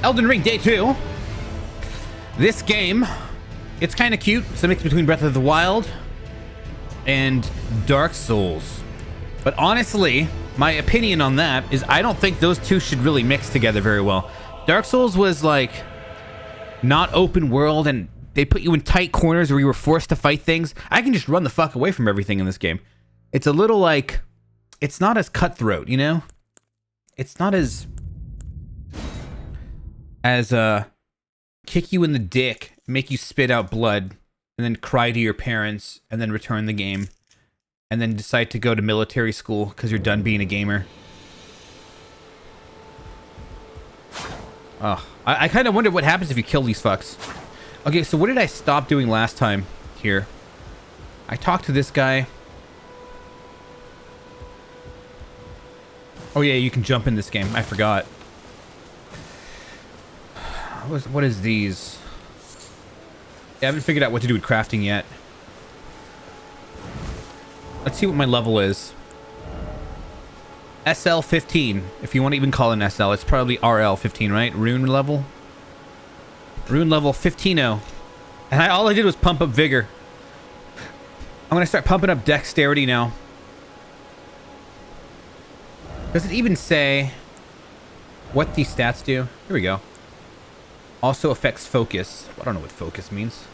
Elden Ring Day 2. This game, it's kind of cute. It's a mix between Breath of the Wild and Dark Souls. But honestly, my opinion on that is I don't think those two should really mix together very well. Dark Souls was like not open world and they put you in tight corners where you were forced to fight things. I can just run the fuck away from everything in this game. It's a little like, it's not as cutthroat, you know? It's not as kick you in the dick, make you spit out blood, and then cry to your parents, and then return the game, and then decide to go to military school because you're done being a gamer. Oh, I kind of wonder what happens if you kill these fucks. Okay, so what did I stop doing last time here? I talked to this guy. Oh yeah, you can jump in this game. I forgot. What is these? Yeah, I haven't figured out what to do with crafting yet. Let's see what my level is. SL 15, if you want to even call it an SL. It's probably RL 15, right? Rune level? Rune level 15-0. And all I did was pump up vigor. I'm going to start pumping up dexterity now. Does it even say what these stats do? Here we go. Also affects focus. I don't know what focus means.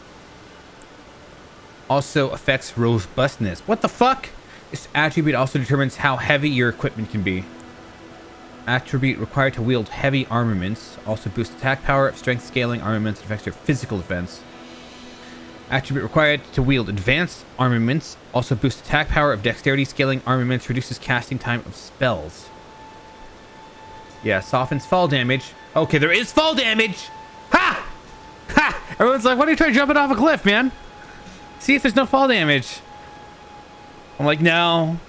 Also affects robustness. What the fuck? This attribute also determines how heavy your equipment can be. Attribute required to wield heavy armaments. Also boosts attack power, strength scaling armaments, and affects your physical defense. Attribute required to wield advanced armaments. Also boosts attack power of dexterity scaling armaments, reduces casting time of spells. Yeah, softens fall damage. Okay, there is fall damage! Ha! Ha! Everyone's like, why are you trying jumping off a cliff, man? See if there's no fall damage. I'm like, no.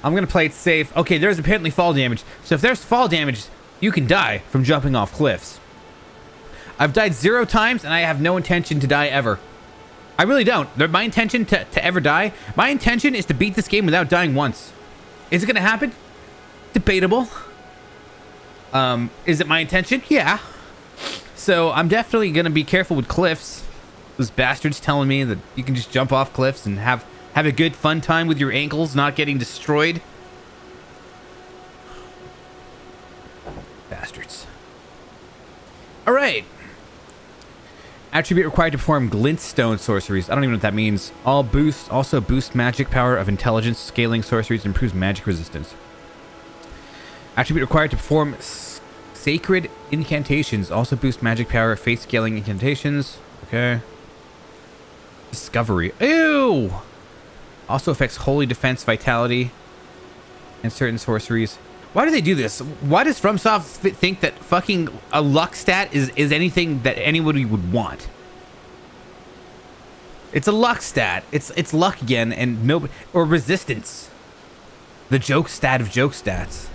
I'm gonna play it safe. Okay, there's apparently fall damage. So if there's fall damage, you can die from jumping off cliffs. I've died 0 times, and I have no intention to die ever. I really don't. My intention to ever die, my intention is to beat this game without dying once. Is it gonna happen? Debatable. Is it my intention? Yeah. So I'm definitely gonna be careful with cliffs. Those bastards telling me that you can just jump off cliffs and have a good fun time with your ankles not getting destroyed. Bastards. All right. Attribute required to perform glintstone sorceries. I don't even know what that means. Also boost magic power of intelligence, scaling sorceries, and improves magic resistance. Attribute required to perform sacred incantations. Also boost magic power, faith scaling incantations. Okay. Discovery. Ew! Also affects holy defense, vitality, and certain sorceries. Why do they do this? Why does FromSoft think that fucking a luck stat is anything that anybody would want? It's a luck stat. It's luck again, and no, or resistance. The joke stat of joke stats.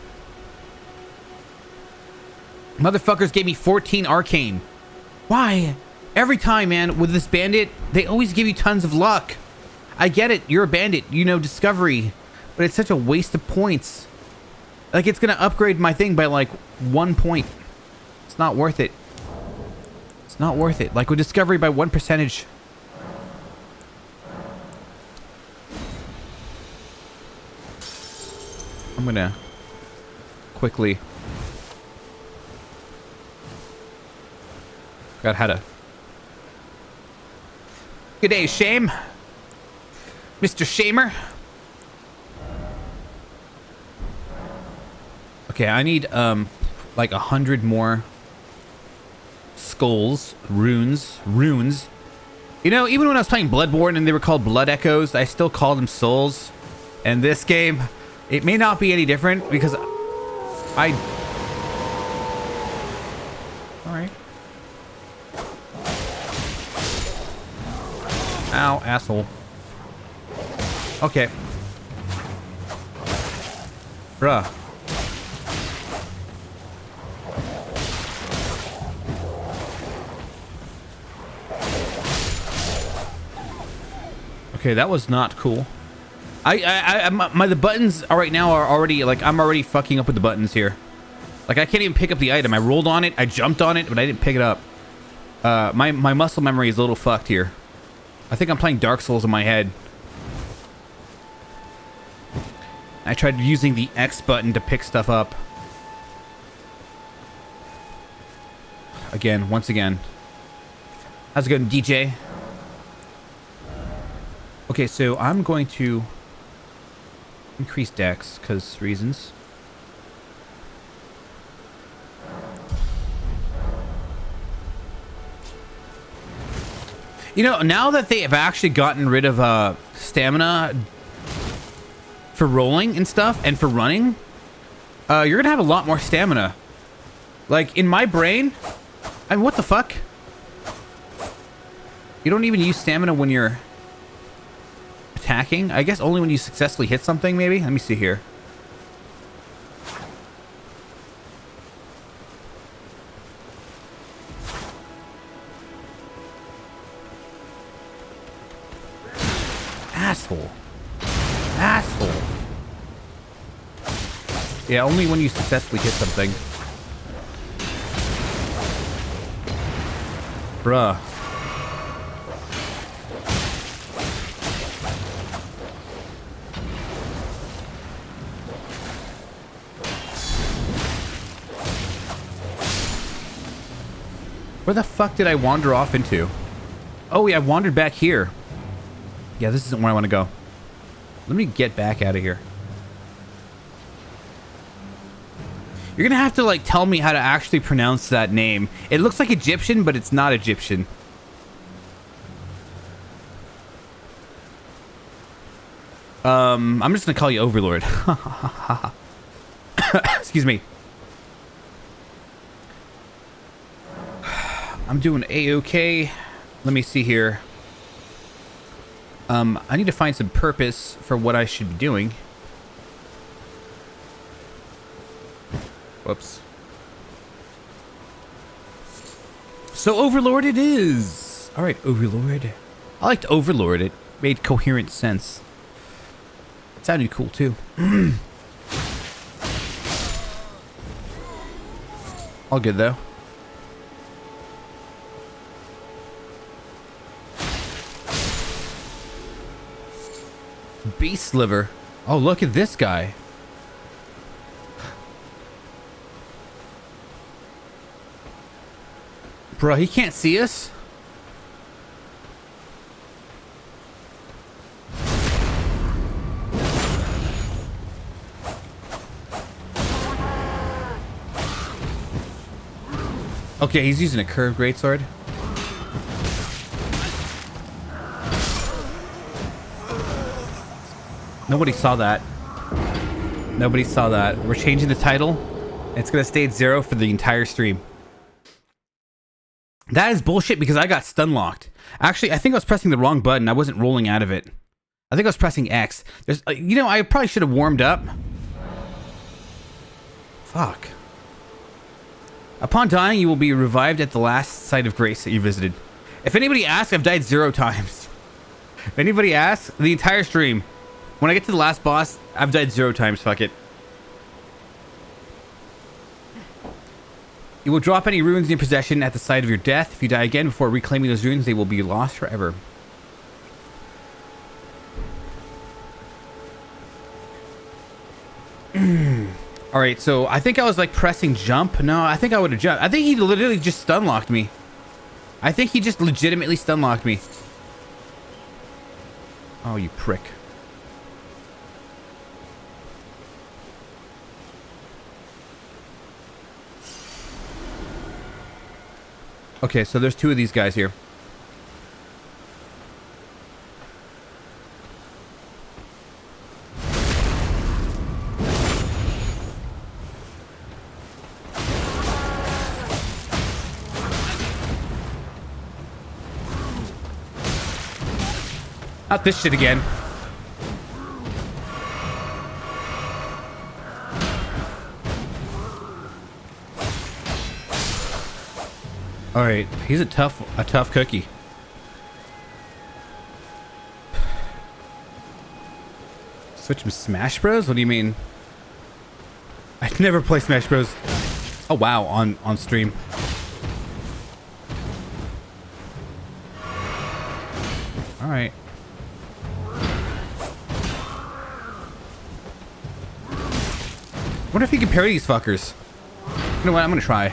Motherfuckers gave me 14 arcane. Why? Every time, man, with this bandit, they always give you tons of luck. I get it, you're a bandit, you know discovery, but it's such a waste of points. Like, it's gonna upgrade my thing by like 1 point. It's not worth it. It's not worth it. Like with discovery by 1%. I'm gonna quickly. Forgot how to. Good day, Shame. Mr. Shamer. Okay, I need like 100 more skulls, runes. You know, even when I was playing Bloodborne and they were called Blood Echoes, I still called them souls. And this game, it may not be any different because I. All right. Ow, asshole. Okay. Bruh. Okay, that was not cool. The buttons are right now are already like I'm already fucking up with the buttons here. Like, I can't even pick up the item. I rolled on it, I jumped on it, but I didn't pick it up. My muscle memory is a little fucked here. I think I'm playing Dark Souls in my head. I tried using the X button to pick stuff up. Again, once again. How's it going, DJ? Okay, so I'm going to increase dex, because reasons. You know, now that they have actually gotten rid of stamina for rolling and stuff, and for running, you're gonna have a lot more stamina. Like, in my brain, I mean, what the fuck? You don't even use stamina when you're attacking? I guess only when you successfully hit something, maybe? Let me see here. Asshole. Asshole. Yeah, only when you successfully hit something. Bruh. Where the fuck did I wander off into? Oh yeah, I wandered back here. Yeah, this isn't where I want to go. Let me get back out of here. You're gonna have to, like, tell me how to actually pronounce that name. It looks like Egyptian, but it's not Egyptian. I'm just gonna call you Overlord. Excuse me. I'm doing A-okay. Let me see here. I need to find some purpose for what I should be doing. Whoops. So Overlord it is. All right, Overlord. I liked Overlord. It made coherent sense. It sounded cool too. All good though. Beast liver. Oh, look at this guy. Bro, he can't see us? Okay, he's using a curved greatsword. Nobody saw that. Nobody saw that. We're changing the title. It's gonna stay at 0 for the entire stream. That is bullshit because I got stun locked. Actually, I think I was pressing the wrong button. I wasn't rolling out of it. I think I was pressing X. There's, you know, I probably should have warmed up. Fuck. Upon dying, you will be revived at the last site of grace that you visited. If anybody asks, I've died 0 times. If anybody asks, the entire stream, when I get to the last boss, I've died 0 times. Fuck it. You will drop any runes in your possession at the site of your death. If you die again before reclaiming those runes, they will be lost forever. Alright, so I think I was like pressing jump. No, I think I would have jumped. I think he literally just stun locked me. I think he just legitimately stun locked me. Oh, you prick. Okay, so there's 2 of these guys here. Not this shit again. All right, he's a tough cookie. Switch from Smash Bros? What do you mean? I'd never play Smash Bros. Oh wow, on stream. All right. Wonder if you can parry these fuckers. You know what? I'm gonna try.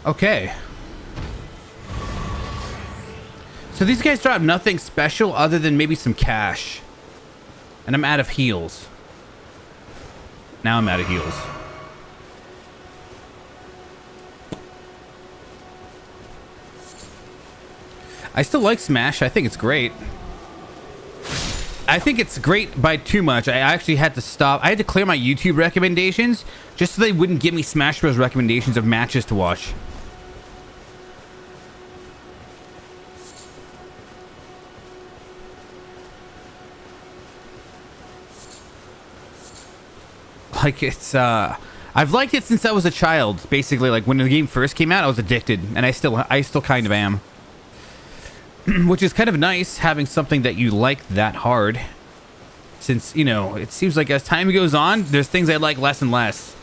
Okay. So these guys drop nothing special other than maybe some cash. And I'm out of heals. Now I'm out of heals. I still like Smash. I think it's great. I think it's great by too much. I actually had to stop. I had to clear my YouTube recommendations just so they wouldn't give me Smash Bros. Recommendations of matches to watch. Like, it's, I've liked it since I was a child. Basically, like, when the game first came out, I was addicted. And I still kind of am. Which is kind of nice, having something that you like that hard. Since, you know, it seems like as time goes on, there's things I like less and less.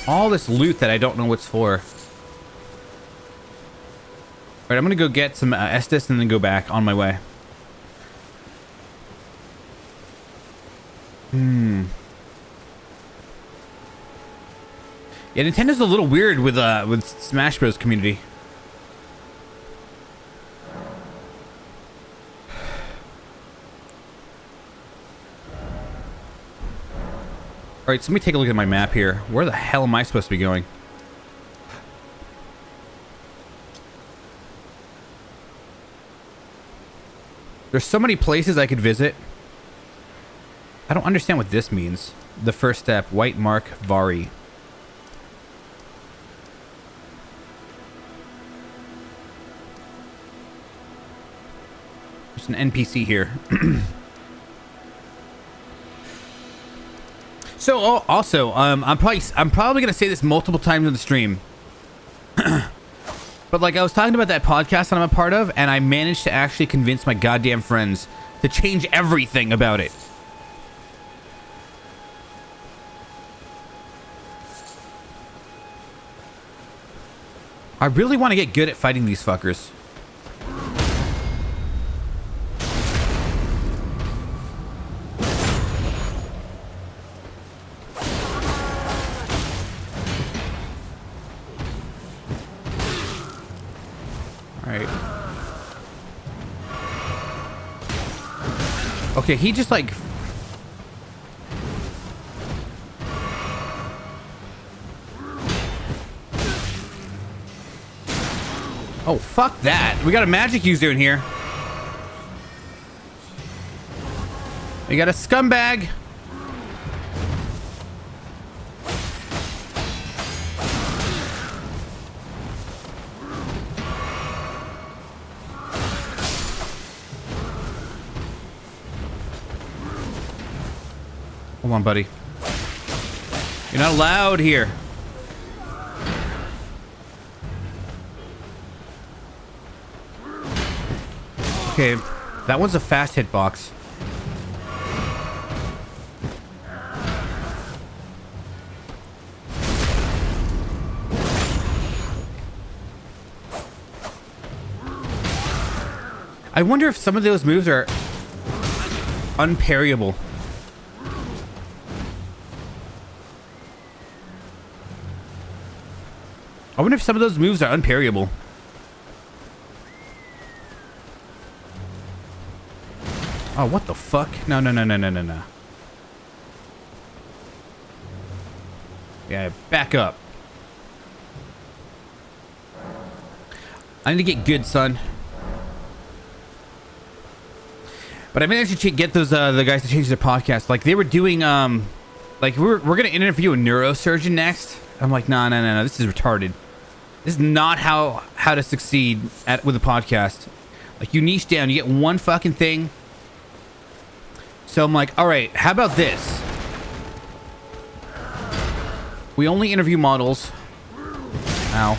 All this loot that I don't know what's for. Alright, I'm gonna go get some Estus and then go back on my way. Yeah, Nintendo's a little weird with Smash Bros. Community. Alright, so let me take a look at my map here. Where the hell am I supposed to be going? There's so many places I could visit. I don't understand what this means. The first step, white mark, Vari. There's an NPC here. So also, I'm probably gonna say this multiple times in the stream. But like I was talking about that podcast that I'm a part of, and I managed to actually convince my goddamn friends to change everything about it. I really want to get good at fighting these fuckers. Okay, he just like... Oh, fuck that. We got a magic user in here. We got a scumbag. Hold on, buddy. You're not allowed here. Okay, that one's a fast hitbox. I wonder if some of those moves are unparryable. I wonder if some of those moves are unparryable. Oh, what the fuck? No. Yeah, back up. I need to get good, son. But I managed to get those the guys to change their podcast. Like they were doing like we're gonna interview a neurosurgeon next. I'm like, no, this is retarded. This is not how to succeed with a podcast. Like you niche down, you get one fucking thing. So I'm like, all right, how about this? We only interview models. Ow.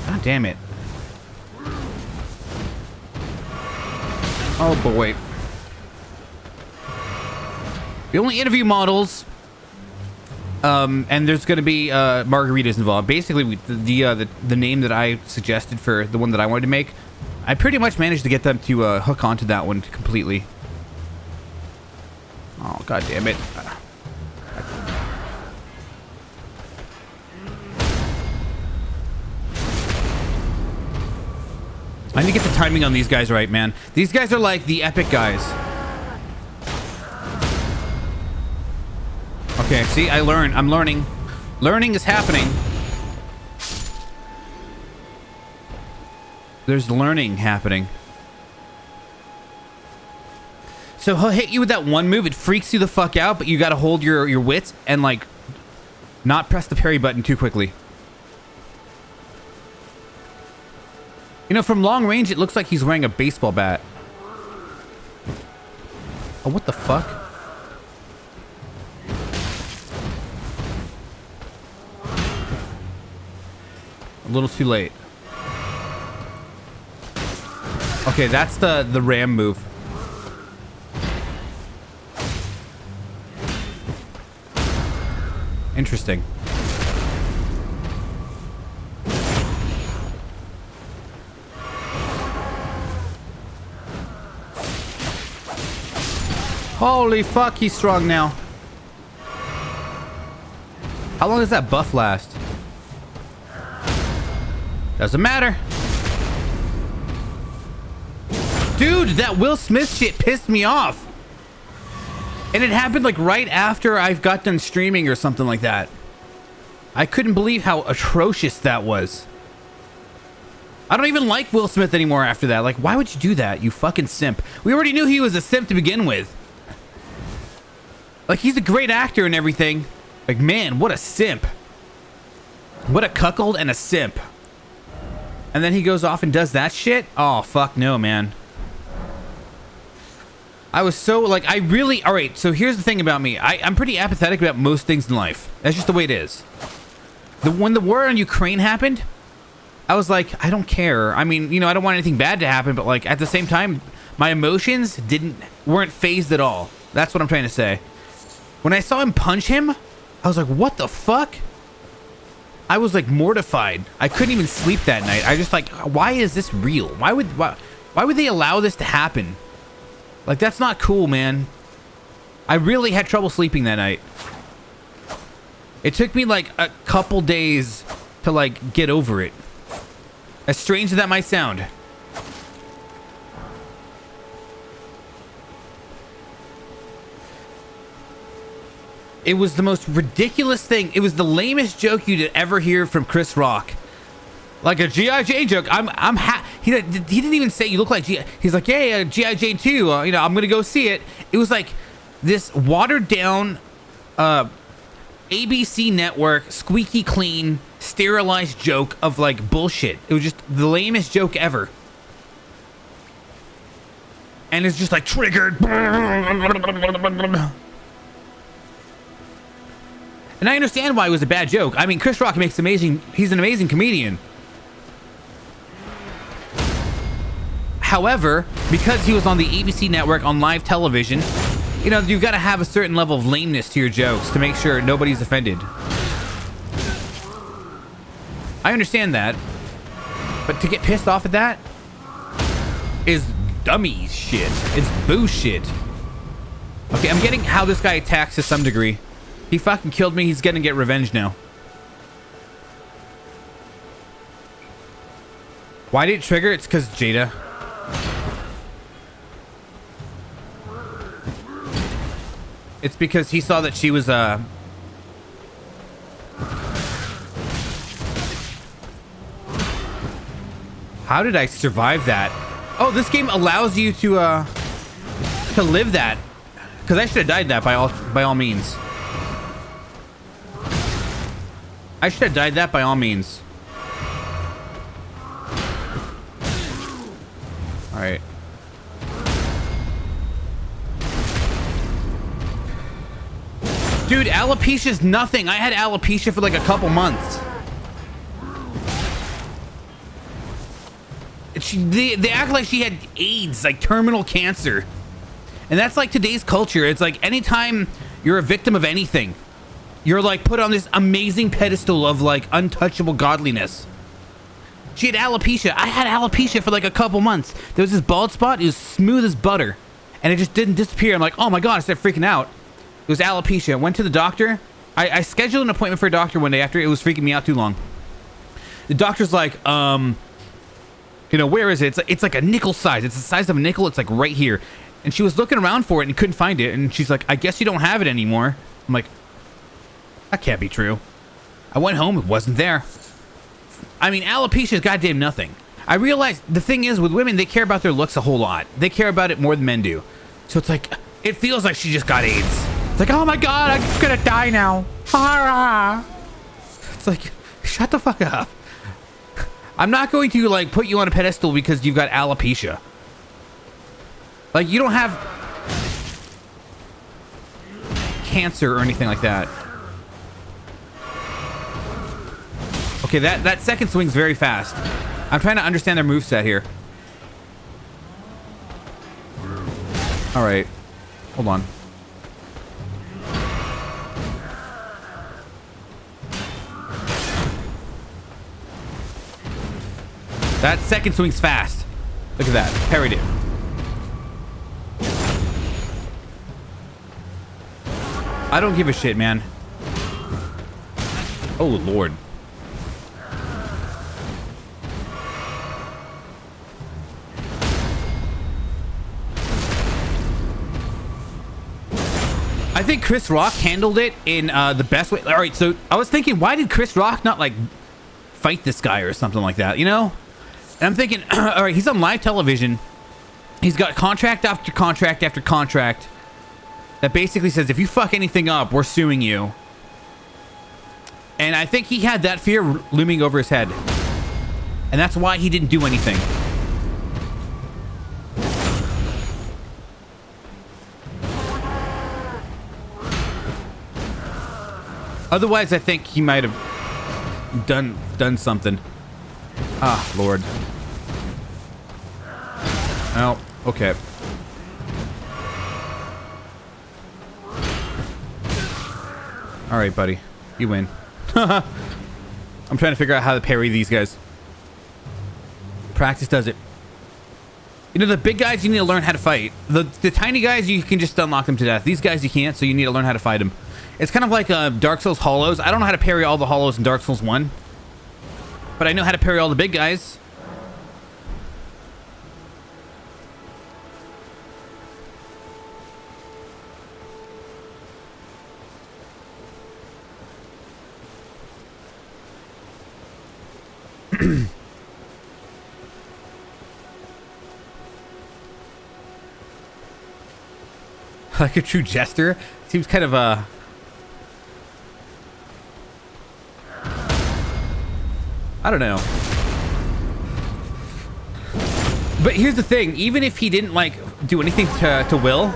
God damn it. Oh boy. We only interview models. And there's going to be margaritas involved. Basically, the name that I suggested for the one that I wanted to make, I pretty much managed to get them to hook onto that one completely. Oh, god damn it. I need to get the timing on these guys right, man. These guys are like the epic guys. Okay, see, I learn. I'm learning. Learning is happening. There's learning happening. So he'll hit you with that one move. It freaks you the fuck out, but you gotta hold your wits and, like, not press the parry button too quickly. You know, from long range, it looks like he's wearing a baseball bat. Oh, what the fuck? A little too late. Okay, that's the ram move. Interesting. Holy fuck, he's strong now. How long does that buff last? Doesn't matter. Dude, that Will Smith shit pissed me off. And it happened like right after I've got done streaming or something like that. I couldn't believe how atrocious that was. I don't even like Will Smith anymore after that. Like, why would you do that, you fucking simp? We already knew he was a simp to begin with. Like, he's a great actor and everything. Like, man, what a simp. What a cuckold and a simp. And then he goes off and does that shit? Oh, fuck no, man. I was so, like, I really... Alright, so here's the thing about me. I'm pretty apathetic about most things in life. That's just the way it is. When the war on Ukraine happened, I was like, I don't care. I mean, you know, I don't want anything bad to happen, but, like, at the same time, my emotions weren't phased at all. That's what I'm trying to say. When I saw him punch him, I was like, what the fuck? I was, like, mortified. I couldn't even sleep that night. I just, like, why is this real? Why would they allow this to happen? Like, that's not cool, man. I really had trouble sleeping that night. It took me, like, a couple days to, like, get over it. As strange as that might sound. It was the most ridiculous thing. It was the lamest joke you'd ever hear from Chris Rock. Like a G.I. Jane joke. He didn't even say you look like G.I. He's like, yeah, G.I. Jane 2. You know, I'm going to go see it. It was like this watered down ABC network, squeaky clean, sterilized joke of like bullshit. It was just the lamest joke ever. And it's just like triggered. And I understand why it was a bad joke. I mean, Chris Rock makes he's an amazing comedian. However, because he was on the ABC network on live television, you know, you've got to have a certain level of lameness to your jokes to make sure nobody's offended. I understand that. But to get pissed off at that is dummy shit. It's bullshit. Okay, I'm getting how this guy attacks to some degree. He fucking killed me. He's gonna get revenge now. Why did it trigger? It's because Jada. It's because he saw that she was, How did I survive that? Oh, this game allows you to live that. Because I should have died that by all means. I should have died that by all means. All right. Dude, alopecia's nothing. I had alopecia for like a couple months. They act like she had AIDS, like terminal cancer. And that's like today's culture. It's like anytime you're a victim of anything, you're like put on this amazing pedestal of like untouchable godliness. She had alopecia. I had alopecia for like a couple months. There was this bald spot. It was smooth as butter. And it just didn't disappear. I'm like, oh my God, I started freaking out. It was alopecia. Went to the doctor. I scheduled an appointment for a doctor one day after it was freaking me out too long. The doctor's like, you know, where is it? It's like a nickel size. It's the size of a nickel. It's like right here. And she was looking around for it and couldn't find it. And she's like, I guess you don't have it anymore. I'm like, that can't be true. I went home. It wasn't there. I mean, alopecia is goddamn nothing. I realized the thing is with women, they care about their looks a whole lot. They care about it more than men do. So it's like, it feels like she just got AIDS. It's like, oh my God, I'm gonna die now. It's like, shut the fuck up. I'm not going to like put you on a pedestal because you've got alopecia. Like, you don't have cancer or anything like that. Okay, that second swing's very fast. I'm trying to understand their moveset here. All right, hold on. That second swing's fast. Look at that. Parried it. I don't give a shit, man. Oh, Lord. I think Chris Rock handled it in the best way. All right, so I was thinking, why did Chris Rock not, like, fight this guy or something like that, you know? And I'm thinking, all right, he's on live television. He's got contract after contract after contract that basically says, if you fuck anything up, we're suing you. And I think he had that fear looming over his head. And that's why he didn't do anything. Otherwise, I think he might have done something. Ah, Lord. Oh, okay. All right, buddy. You win. I'm trying to figure out how to parry these guys. Practice does it. You know, the big guys, you need to learn how to fight. The tiny guys, you can just unlock them to death. These guys, you can't, so you need to learn how to fight them. It's kind of like Dark Souls Hollows. I don't know how to parry all the Hollows in Dark Souls 1. But I know how to parry all the big guys. Like a true jester? Seems kind of I don't know. But here's the thing, even if he didn't like do anything to Will.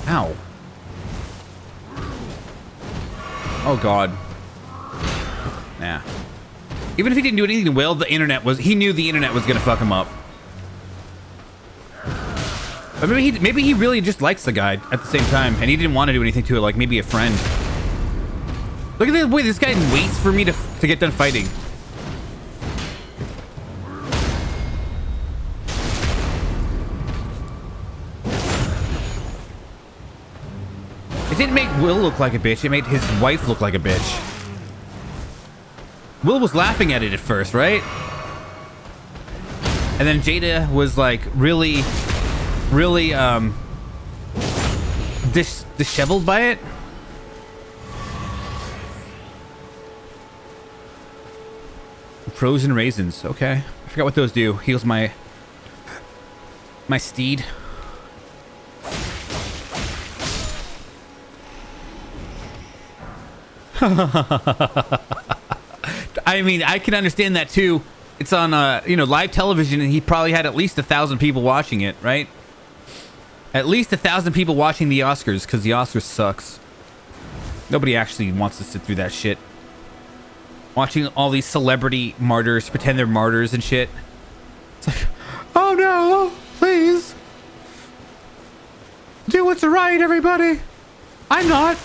Ow. Oh God. Nah. Even if he didn't do anything to Will, he knew the internet was gonna fuck him up. But maybe he really just likes the guy at the same time, and he didn't want to do anything to it, like maybe a friend. Look at the way this guy waits for me to get done fighting. It didn't make Will look like a bitch, it made his wife look like a bitch. Will was laughing at it at first, right? And then Jada was like really disheveled by it. Frozen raisins. Okay. I forgot what those do. Heals my steed. I mean, I can understand that too. It's on, live television, and he probably had at least 1,000 people watching it, right? At least 1,000 people watching the Oscars, because the Oscars sucks. Nobody actually wants to sit through that shit. Watching all these celebrity martyrs pretend they're martyrs and shit. It's like, oh no, please. Do what's right, everybody. I'm not,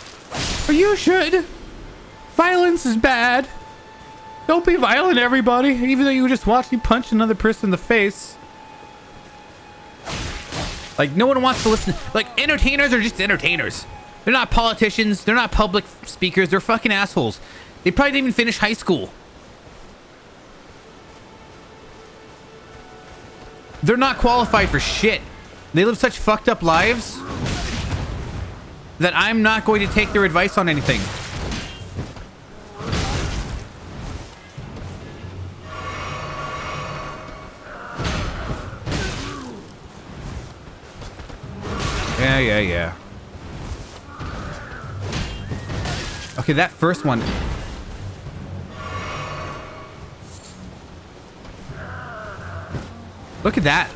but you should. Violence is bad. Don't be violent, everybody. Even though you just watched me punch another person in the face. Like, no one wants to listen. Like, entertainers are just entertainers. They're not politicians. They're not public speakers. They're fucking assholes. They probably didn't even finish high school. They're not qualified for shit. They live such fucked up lives that I'm not going to take their advice on anything. Yeah. Okay, that first one. Look at that.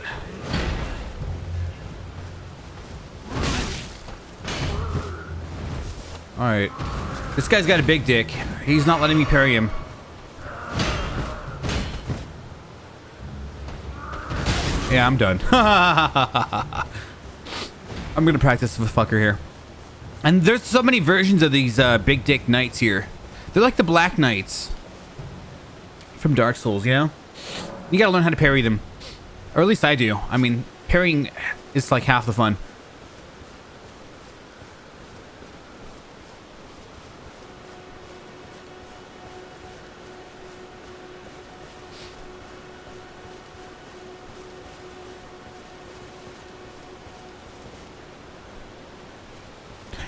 All right. This guy's got a big dick. He's not letting me parry him. Yeah, I'm done. I'm gonna practice with fucker here. And there's so many versions of these big dick knights here. They're like the Black Knights from Dark Souls, you know? You gotta learn how to parry them. Or at least I do. I mean, parrying is like half the fun.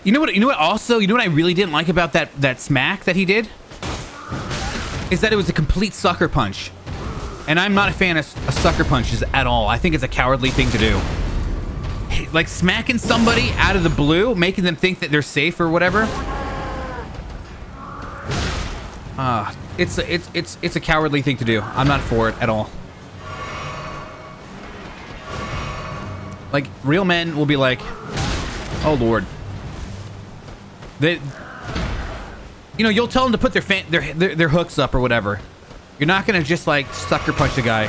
You know what also, you know what I really didn't like about that smack that he did? Is that it was a complete sucker punch. And I'm not a fan of sucker punches at all. I think it's a cowardly thing to do. Like smacking somebody out of the blue, making them think that they're safe or whatever. It's a cowardly thing to do. I'm not for it at all. Like real men will be like, oh Lord. You'll tell them to put their hooks up or whatever. You're not gonna just like sucker punch the guy.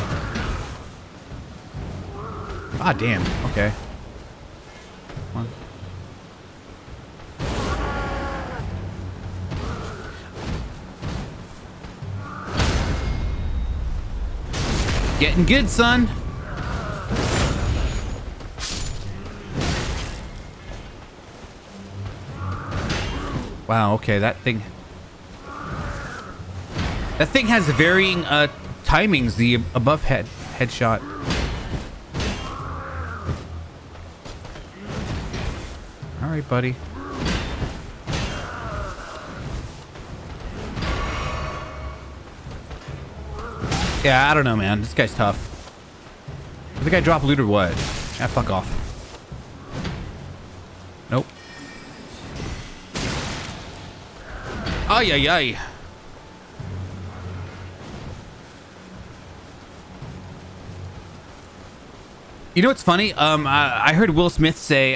Ah, damn. Okay. Come on. Getting good, son. Wow, okay, that thing has varying timings, the above headshot. All right, buddy. Yeah, I don't know, man. This guy's tough. Did the guy drop loot or what? Yeah, fuck off. Nope. Ay, ay, ay. You know what's funny? I heard Will Smith say,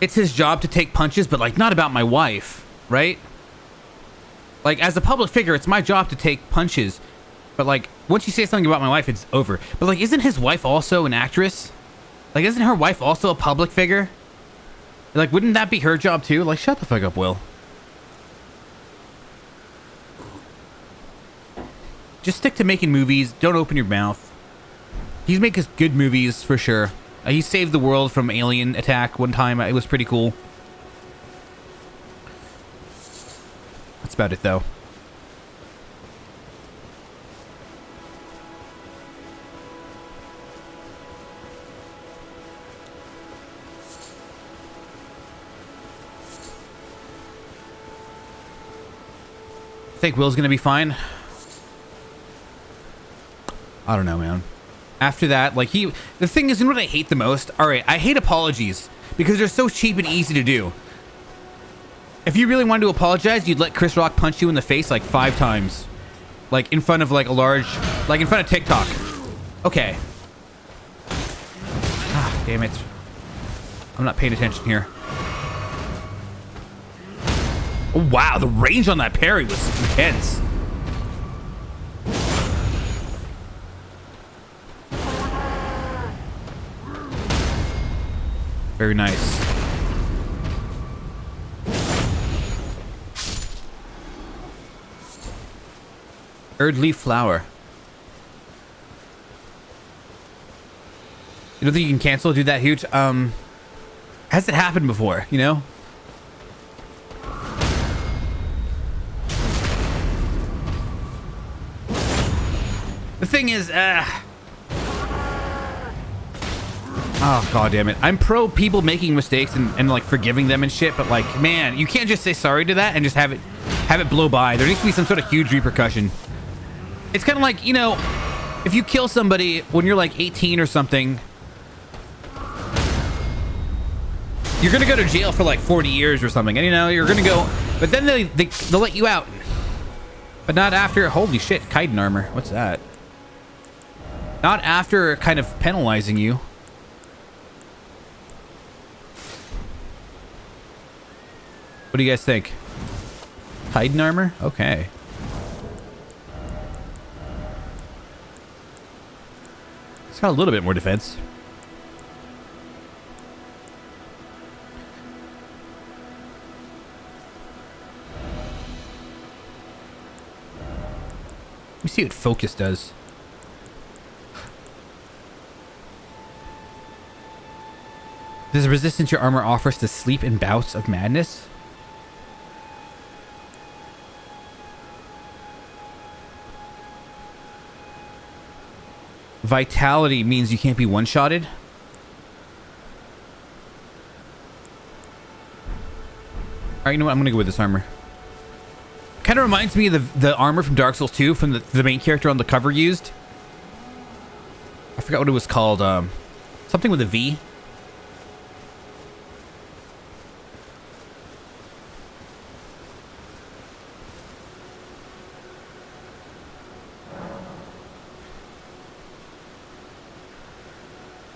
it's his job to take punches, but like not about my wife, right? Like as a public figure, it's my job to take punches, but like once you say something about my wife, it's over. But like, isn't his wife also an actress? Like, isn't her wife also a public figure? Like, wouldn't that be her job too? Like, shut the fuck up, Will. Just stick to making movies. Don't open your mouth. He's making good movies for sure. He saved the world from alien attack one time. It was pretty cool. That's about it, though. I think Will's gonna be fine. I don't know, man. After that, like the thing is, you know what I hate the most? All right, I hate apologies because they're so cheap and easy to do. If you really wanted to apologize, you'd let Chris Rock punch you in the face like 5 times. Like in front of like a large, like in front of TikTok. Okay. Ah, damn it. I'm not paying attention here. Oh, wow, the range on that parry was intense. Very nice. Erd leaf flower. You don't think you can cancel, do that huge? Has it happened before, you know? The thing is, oh, god damn it. I'm pro people making mistakes and like forgiving them and shit, but like, man, you can't just say sorry to that and just have it blow by. There needs to be some sort of huge repercussion. It's kind of like, you know, if you kill somebody when you're like 18 or something, you're gonna go to jail for like 40 years or something, and you know, you're gonna go, but then they'll let you out. But not after, holy shit, chitin armor. What's that? Not after kind of penalizing you. What do you guys think? Chitin armor? Okay. It's got a little bit more defense. Let me see what focus does. There's a resistance your armor offers to sleep in bouts of madness. Vitality means you can't be one-shotted. All right, you know what? I'm gonna go with this armor. Kind of reminds me of the armor from Dark Souls 2 from the main character on the cover used. I forgot what it was called. Something with a V.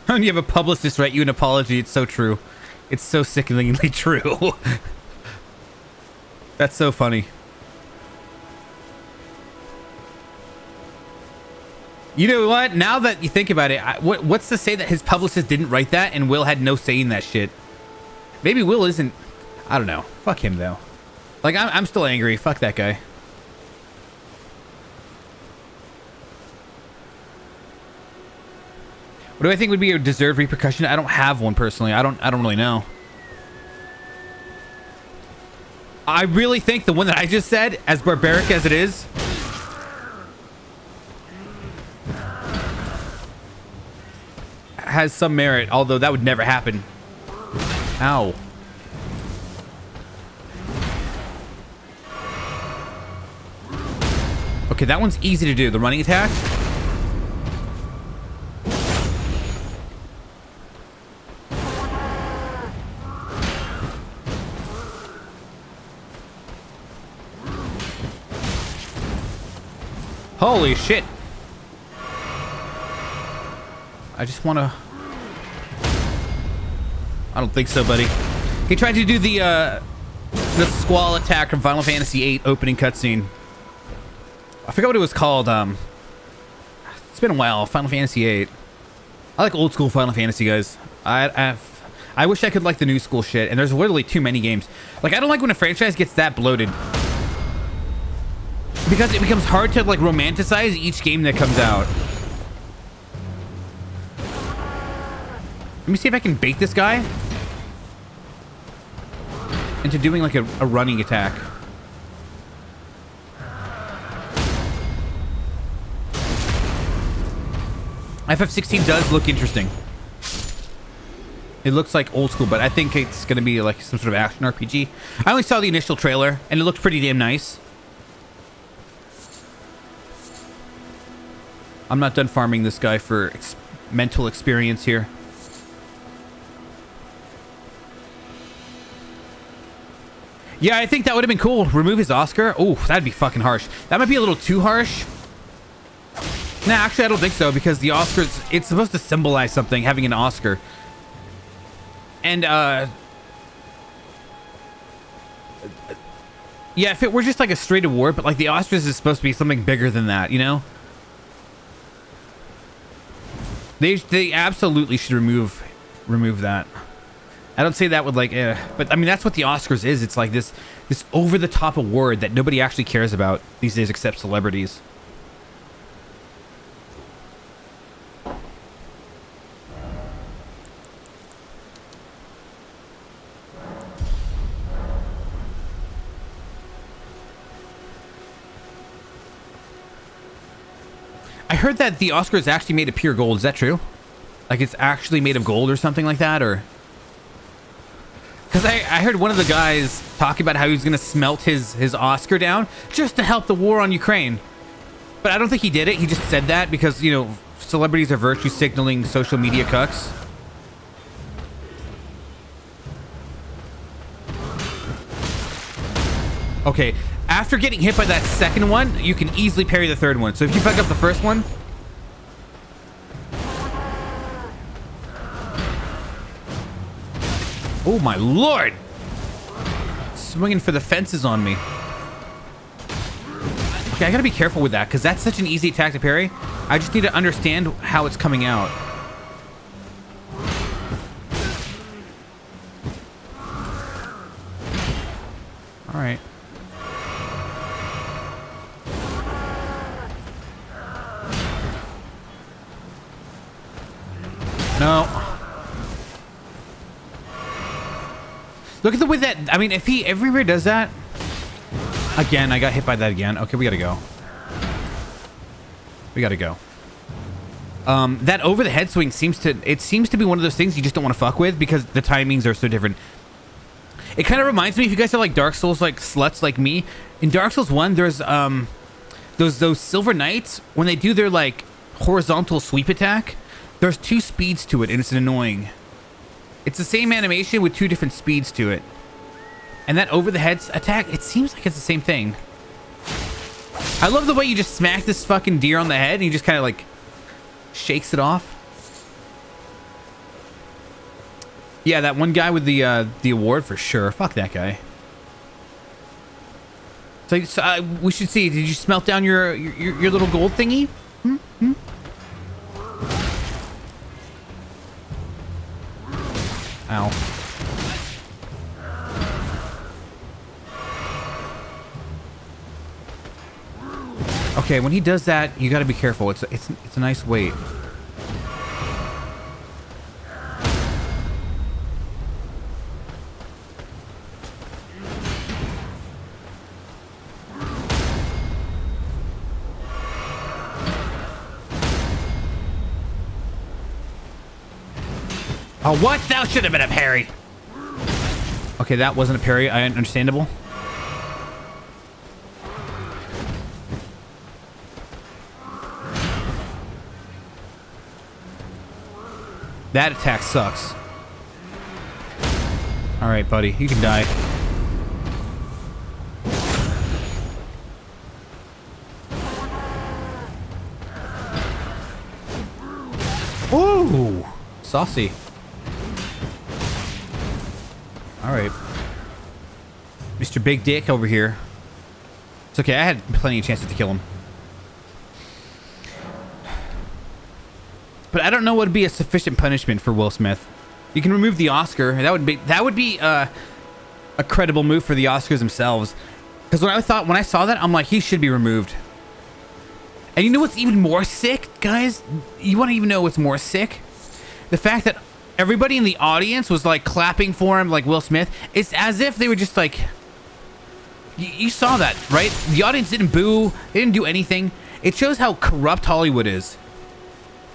When you have a publicist write you an apology, it's so true. It's so sickeningly true. That's so funny. You know what? Now that you think about it, what's to say that his publicist didn't write that and Will had no say in that shit? Maybe Will isn't... I don't know. Fuck him, though. Like, I'm still angry. Fuck that guy. What do I think would be a deserved repercussion? I don't have one personally. I don't really know. I really think the one that I just said, as barbaric as it is, has some merit, although that would never happen. Ow. Okay, that one's easy to do. The running attack. Holy shit. I just want to... I don't think so, buddy. He tried to do the squall attack from Final Fantasy VIII opening cutscene. I forgot what it was called. It's been a while. Final Fantasy VIII. I like old school Final Fantasy, guys. I wish I could like the new school shit, and there's literally too many games. Like, I don't like when a franchise gets that bloated. Because it becomes hard to, like, romanticize each game that comes out. Let me see if I can bait this guy into doing, like, a running attack. FF16 does look interesting. It looks like old school, but I think it's going to be, like, some sort of action RPG. I only saw the initial trailer, and it looked pretty damn nice. I'm not done farming this guy for mental experience here. Yeah, I think that would have been cool. Remove his Oscar. Oh, that'd be fucking harsh. That might be a little too harsh. Nah, actually, I don't think so, because the Oscars, it's supposed to symbolize something, having an Oscar. And, yeah, if it were just like a straight award, but like the Oscars is supposed to be something bigger than that, you know? They absolutely should remove that. I don't say that with like, but I mean, that's what the Oscars is. It's like this over-the-top award that nobody actually cares about these days except celebrities. I heard that the Oscar is actually made of pure gold. Is that true? Like it's actually made of gold or something like that, or? Because I heard one of the guys talk about how he was going to smelt his Oscar down just to help the war on Ukraine. But I don't think he did it. He just said that because, you know, celebrities are virtue signaling social media cucks. Okay, after getting hit by that second one, you can easily parry the third one. So if you fuck up the first one... Oh my lord! Swinging for the fences on me. Okay, I gotta be careful with that, because that's such an easy attack to parry. I just need to understand how it's coming out. Alright. No. Look at the way that, I mean, if he everywhere does that. Again, I got hit by that again. Okay, we gotta go. We gotta go. That over the head swing seems to be one of those things you just don't want to fuck with because the timings are so different. It kind of reminds me, if you guys are like Dark Souls like sluts like me, in Dark Souls 1, there's those Silver Knights, when they do their like horizontal sweep attack, there's 2 speeds to it and it's annoying. It's the same animation with 2 different speeds to it. And that over the head attack, it seems like it's the same thing. I love the way you just smack this fucking deer on the head and he just kind of like shakes it off. Yeah, that one guy with the award for sure. Fuck that guy. So we should see. Did you smelt down your little gold thingy? Ow. Okay, when he does that, you got to be careful. It's a nice weight. Oh, what? That should have been a parry. Okay, that wasn't a parry. Understandable. That attack sucks. All right, buddy. You can die. Ooh, saucy. All right, Mr. Big Dick over here. It's okay. I had plenty of chances to kill him, but I don't know what would be a sufficient punishment for Will Smith. You can remove the Oscar. That would be a credible move for the Oscars themselves. Because when I saw that, I'm like, he should be removed. And you know what's even more sick, guys? You want to even know what's more sick? The fact that everybody in the audience was like clapping for him, like Will Smith. It's as if they were just like, you saw that, right? The audience didn't boo. They didn't do anything. It shows how corrupt Hollywood is.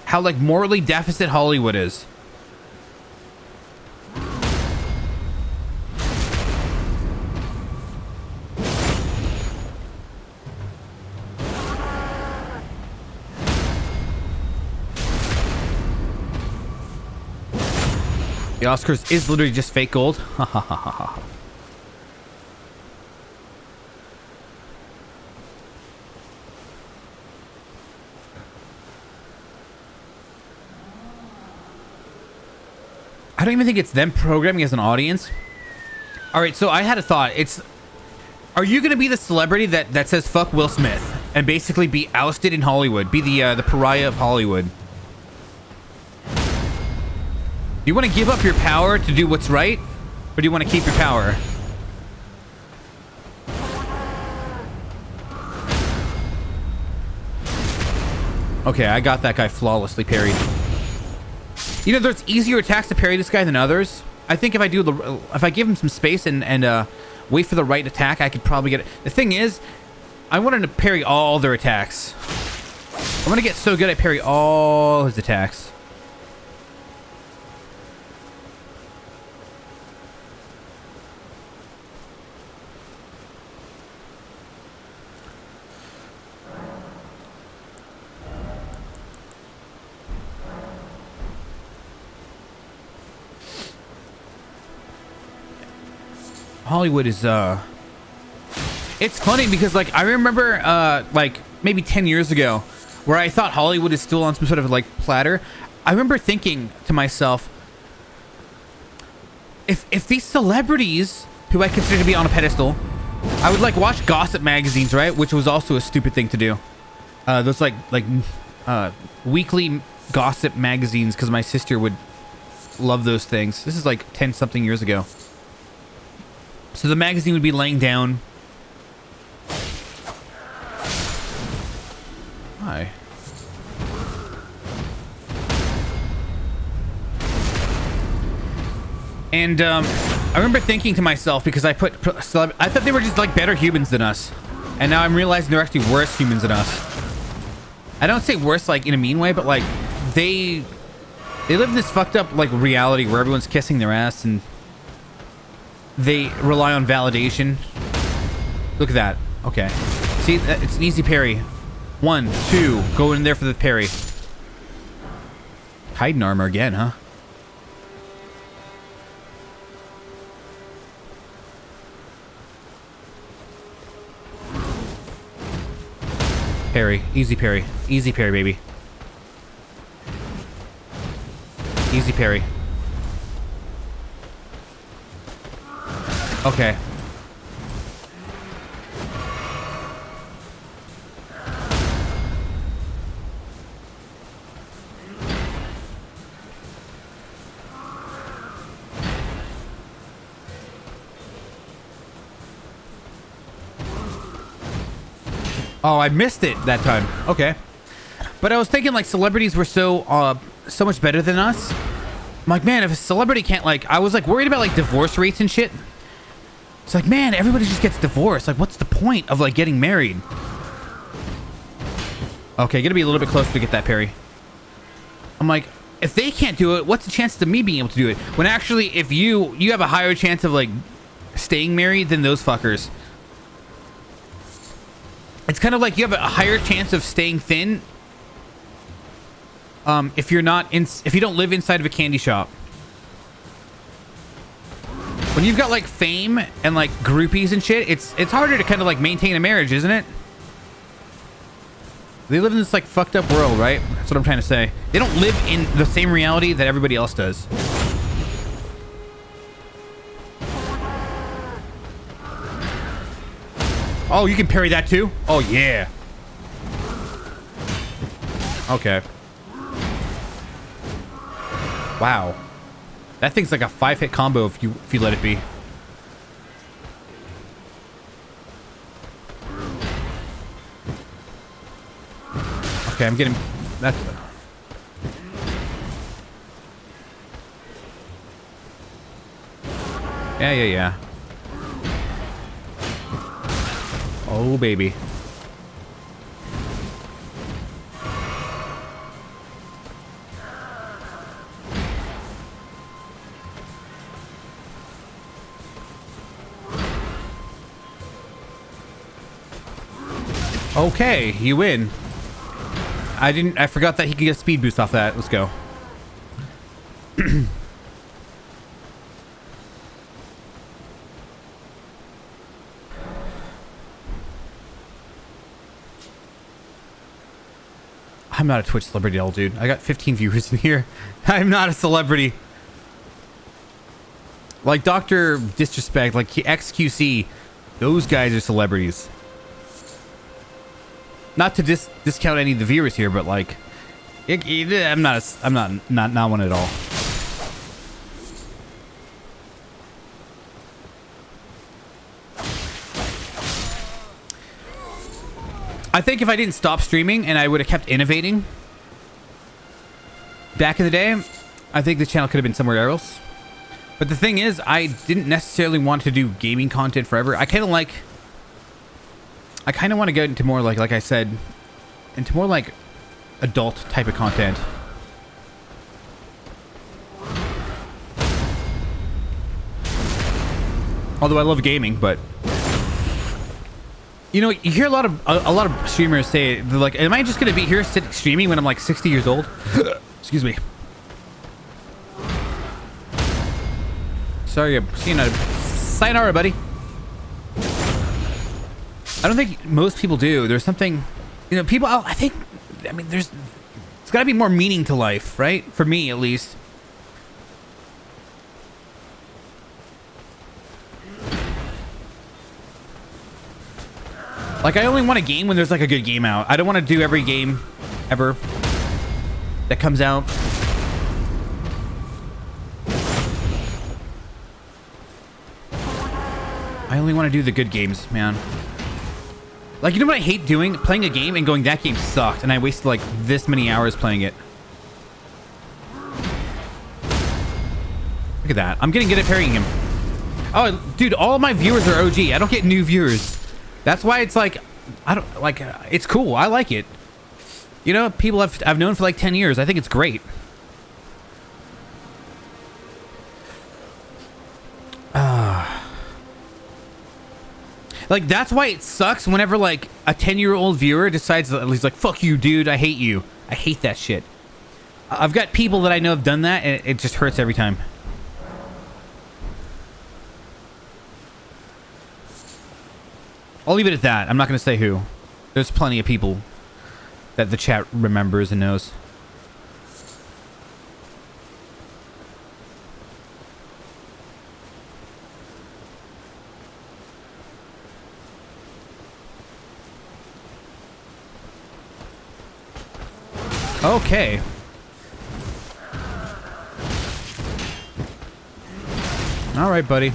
How like morally deficit Hollywood is. The Oscars is literally just fake gold. Ha ha ha ha ha. I don't even think it's them programming as an audience. All right, so I had a thought. Are you going to be the celebrity that says fuck Will Smith and basically be ousted in Hollywood, be the pariah of Hollywood? Do you want to give up your power to do what's right, or do you want to keep your power? Okay, I got that guy flawlessly parried. You know, there's easier attacks to parry this guy than others. I think if I give him some space and wait for the right attack, I could probably get it. The thing is, I wanted to parry all their attacks. I'm gonna get so good at parry all his attacks. Hollywood is it's funny because like I remember like maybe 10 years ago where I thought Hollywood is still on some sort of like platter. I remember thinking to myself, if these celebrities who I consider to be on a pedestal, I would like watch gossip magazines, right? Which was also a stupid thing to do. Those like weekly gossip magazines, because my sister would love those things. This is like 10 something years ago. So the magazine would be laying down. Hi. And I remember thinking to myself, because I thought they were just like better humans than us, and now I'm realizing they're actually worse humans than us. I don't say worse like in a mean way, but like they live in this fucked up like reality where everyone's kissing their ass and they rely on validation. Look at that. Okay. See, it's an easy parry. 1, 2, go in there for the parry. Hiding armor again, huh? Parry. Easy parry. Easy parry, baby. Easy parry. Okay. Oh, I missed it that time. Okay. But I was thinking like celebrities were so much better than us. I'm like, man, if a celebrity can't like, I was like worried about like divorce rates and shit. It's like, man, everybody just gets divorced. Like, what's the point of like getting married? Okay, gonna be a little bit closer to get that parry. I'm like, if they can't do it, what's the chances of me being able to do it? When actually, if you have a higher chance of like staying married than those fuckers. It's kind of like you have a higher chance of staying thin if you don't live inside of a candy shop. When you've got like fame and like groupies and shit, it's harder to kind of like maintain a marriage, isn't it? They live in this like fucked up world, right? That's what I'm trying to say. They don't live in the same reality that everybody else does. Oh, you can parry that too? Oh yeah. Okay. Wow. That thing's like a 5-hit combo if you let it be. Okay, I'm getting that. Yeah. Oh baby. Okay, you win. I forgot that he could get a speed boost off that. Let's go. I'm not a Twitch celebrity at all, dude. I got 15 viewers in here. I'm not a celebrity. Like Dr. Disrespect, like XQC, those guys are celebrities. Not to discount any of the viewers here, but like, I'm not one at all. I think if I didn't stop streaming and I would have kept innovating back in the day, I think the channel could have been somewhere else. But the thing is, I didn't necessarily want to do gaming content forever. I kind of want to get into more like I said, into more like adult type of content. Although I love gaming, but you know, you hear a lot of streamers say, they're like, am I just going to be here sitting streaming when I'm like 60 years old? Excuse me. Sorry, I'm seeing a sayonara, buddy. I don't think most people do. There's something, you know, people, I mean, it's got to be more meaning to life, right? For me, at least. Like, I only want a game when there's like a good game out. I don't want to do every game ever that comes out. I only want to do the good games, man. Like, you know what I hate doing? Playing a game and going, that game sucked, and I wasted like this many hours playing it. Look at that. I'm getting good at parrying him. Oh, dude, all my viewers are OG. I don't get new viewers. That's why it's like, I don't like, it's cool. I like it. You know, people I've known for like 10 years. I think it's great. Like, that's why it sucks whenever like a 10-year-old viewer decides that he's like, fuck you, dude. I hate you. I hate that shit. I've got people that I know have done that, and it just hurts every time. I'll leave it at that. I'm not going to say who. There's plenty of people that the chat remembers and knows. Okay. All right, buddy.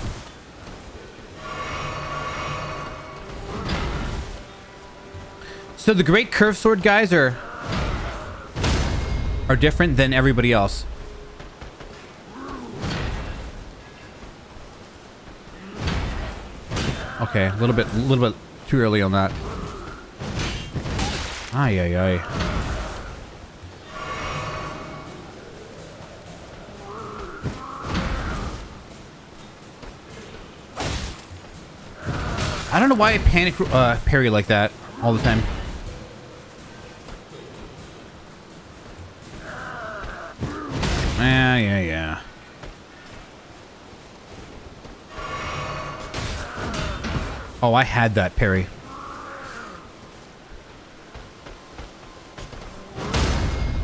So the great curve sword guys are different than everybody else. Okay, a little bit too early on that. Ay ay ay. I don't know why I panic parry like that all the time. Yeah. Oh, I had that parry.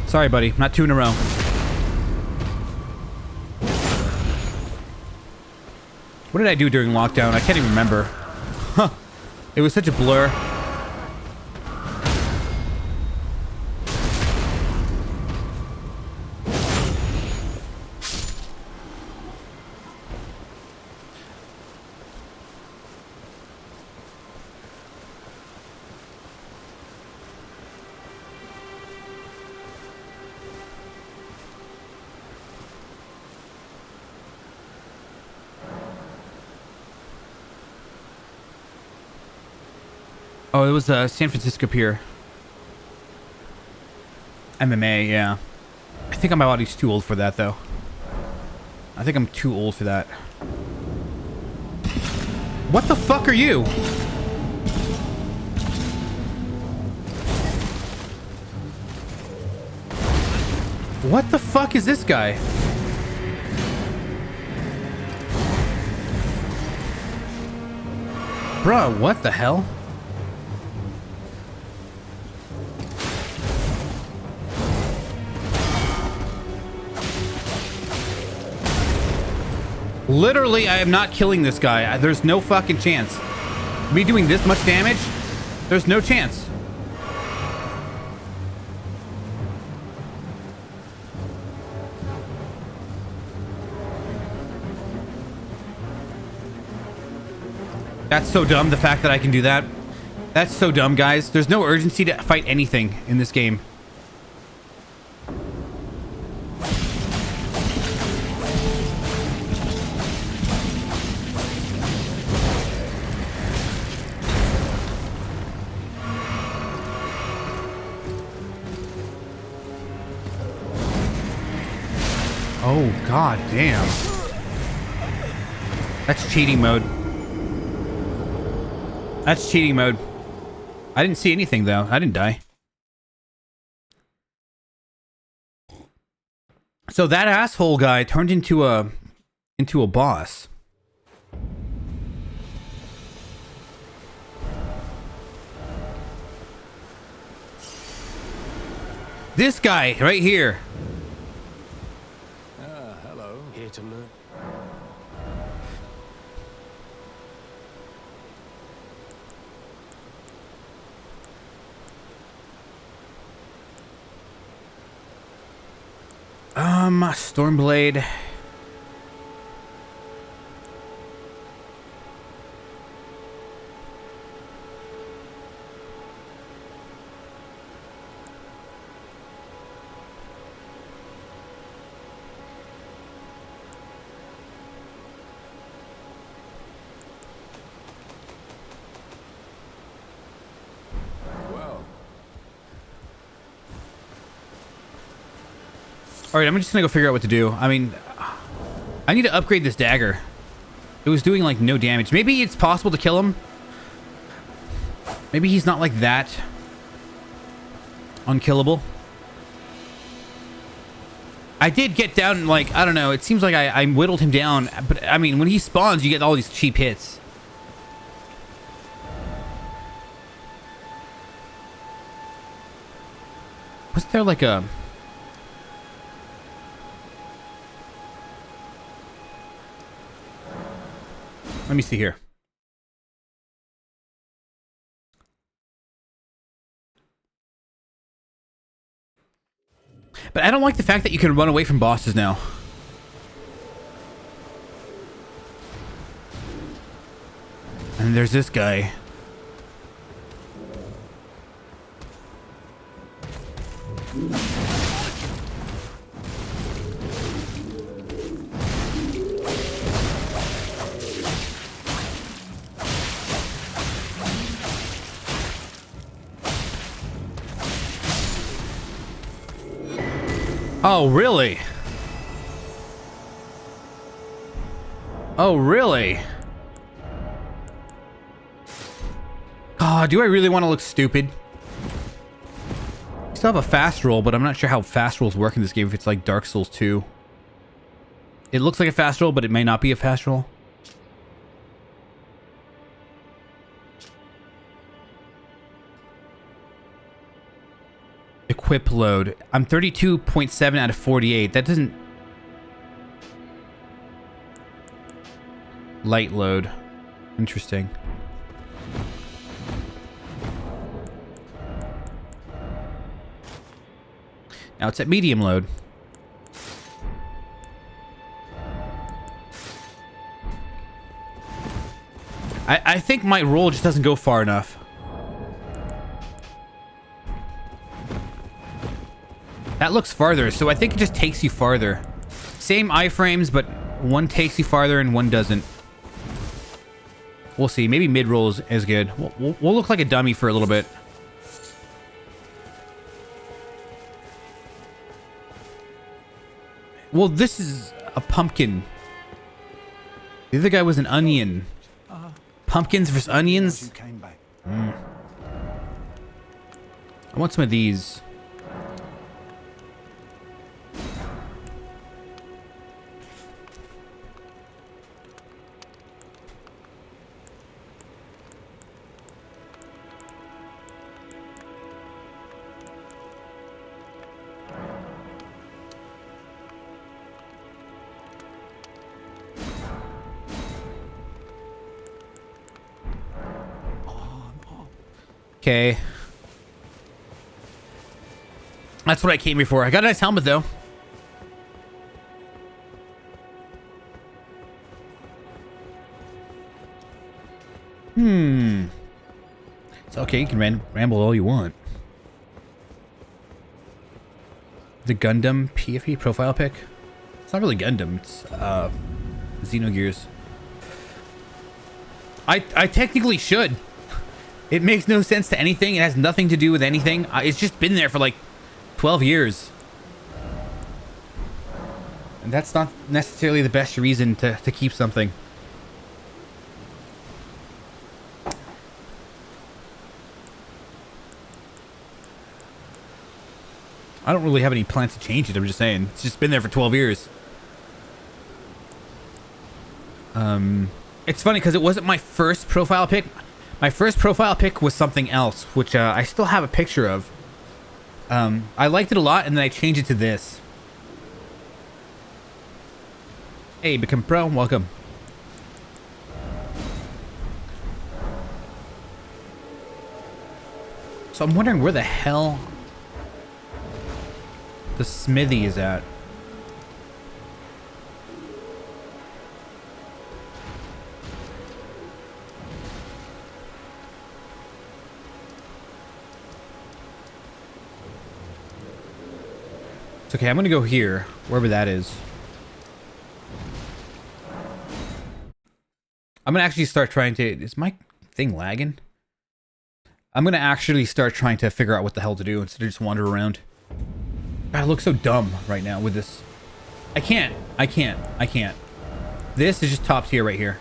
Sorry, buddy. Not two in a row. What did I do during lockdown? I can't even remember. Huh. It was such a blur. Oh, it was San Francisco Pier. MMA, yeah. I think my body's too old for that, though. I think I'm too old for that. What the fuck are you? What the fuck is this guy? Bruh, what the hell? Literally, I am not killing this guy. There's no fucking chance. Me doing this much damage? There's no chance. That's so dumb, the fact that I can do that. That's so dumb, guys. There's no urgency to fight anything in this game. Oh, god damn. That's cheating mode. That's cheating mode. I didn't see anything, though. I didn't die. So that asshole guy turned into a boss. This guy right here. Hello. Here to learn. Stormblade. Alright, I'm just gonna go figure out what to do. I mean, I need to upgrade this dagger. It was doing, like, no damage. Maybe it's possible to kill him. Maybe he's not, like, that unkillable. I did get down, like, I don't know. It seems like I whittled him down. But, I mean, when he spawns, you get all these cheap hits. Was there, like, a... Let me see here. But I don't like the fact that you can run away from bosses now. And there's this guy. Oh, really? Oh, really? Oh, do I really want to look stupid? I still have a fast roll, but I'm not sure how fast rolls work in this game if it's like Dark Souls 2. It looks like a fast roll, but it may not be a fast roll. Equip load. I'm 32.7 out of 48. That doesn't... Light load. Interesting. Now it's at medium load. I think my roll just doesn't go far enough. That looks farther, so I think it just takes you farther. Same iframes, but one takes you farther and one doesn't. We'll see. Maybe mid-roll is good. We'll look like a dummy for a little bit. Well, this is a pumpkin. The other guy was an onion. Pumpkins versus onions? I want some of these. Okay. That's what I came here for. I got a nice helmet, though. It's okay. You can ramble all you want. The Gundam PFP profile pic. It's not really Gundam. It's Xenogears. I technically should. It makes no sense to anything. It has nothing to do with anything. It's just been there for like 12 years. And that's not necessarily the best reason to keep something. I don't really have any plans to change it. I'm just saying. It's just been there for 12 years. It's funny because it wasn't my first profile pic. My first profile pic was something else, which I still have a picture of. I liked it a lot, and then I changed it to this. Hey, Become Pro, welcome. So I'm wondering where the hell the smithy is at. It's okay, I'm gonna go here, wherever that is. I'm gonna actually start trying to... Is my thing lagging? I'm gonna actually start trying to figure out what the hell to do instead of just wander around. God, I look so dumb right now with this. I can't. This is just top tier right here.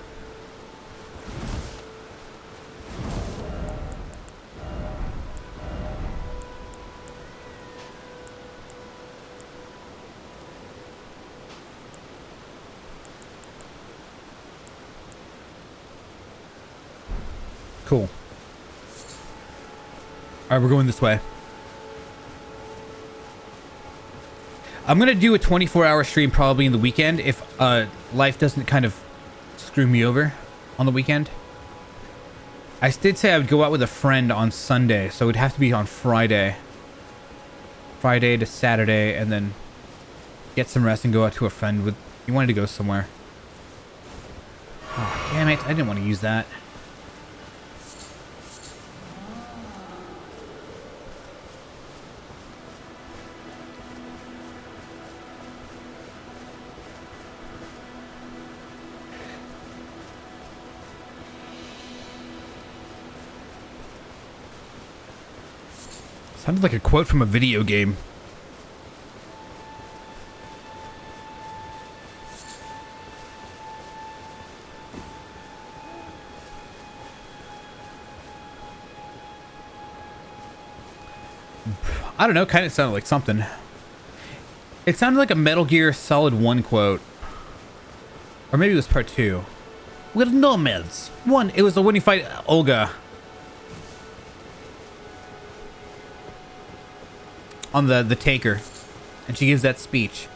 Cool. Alright, we're going this way. I'm gonna do a 24-hour stream probably in the weekend if life doesn't kind of screw me over on the weekend. I did say I would go out with a friend on Sunday, so it would have to be on Friday. Friday to Saturday, and then get some rest and go out to a friend with... He wanted to go somewhere. Oh, damn it. I didn't want to use that. Sounded like a quote from a video game. I don't know, kind of sounded like something. It sounded like a Metal Gear Solid 1 quote. Or maybe it was part 2. With nomads. It was the when you fight Olga. On the Taker, and she gives that speech.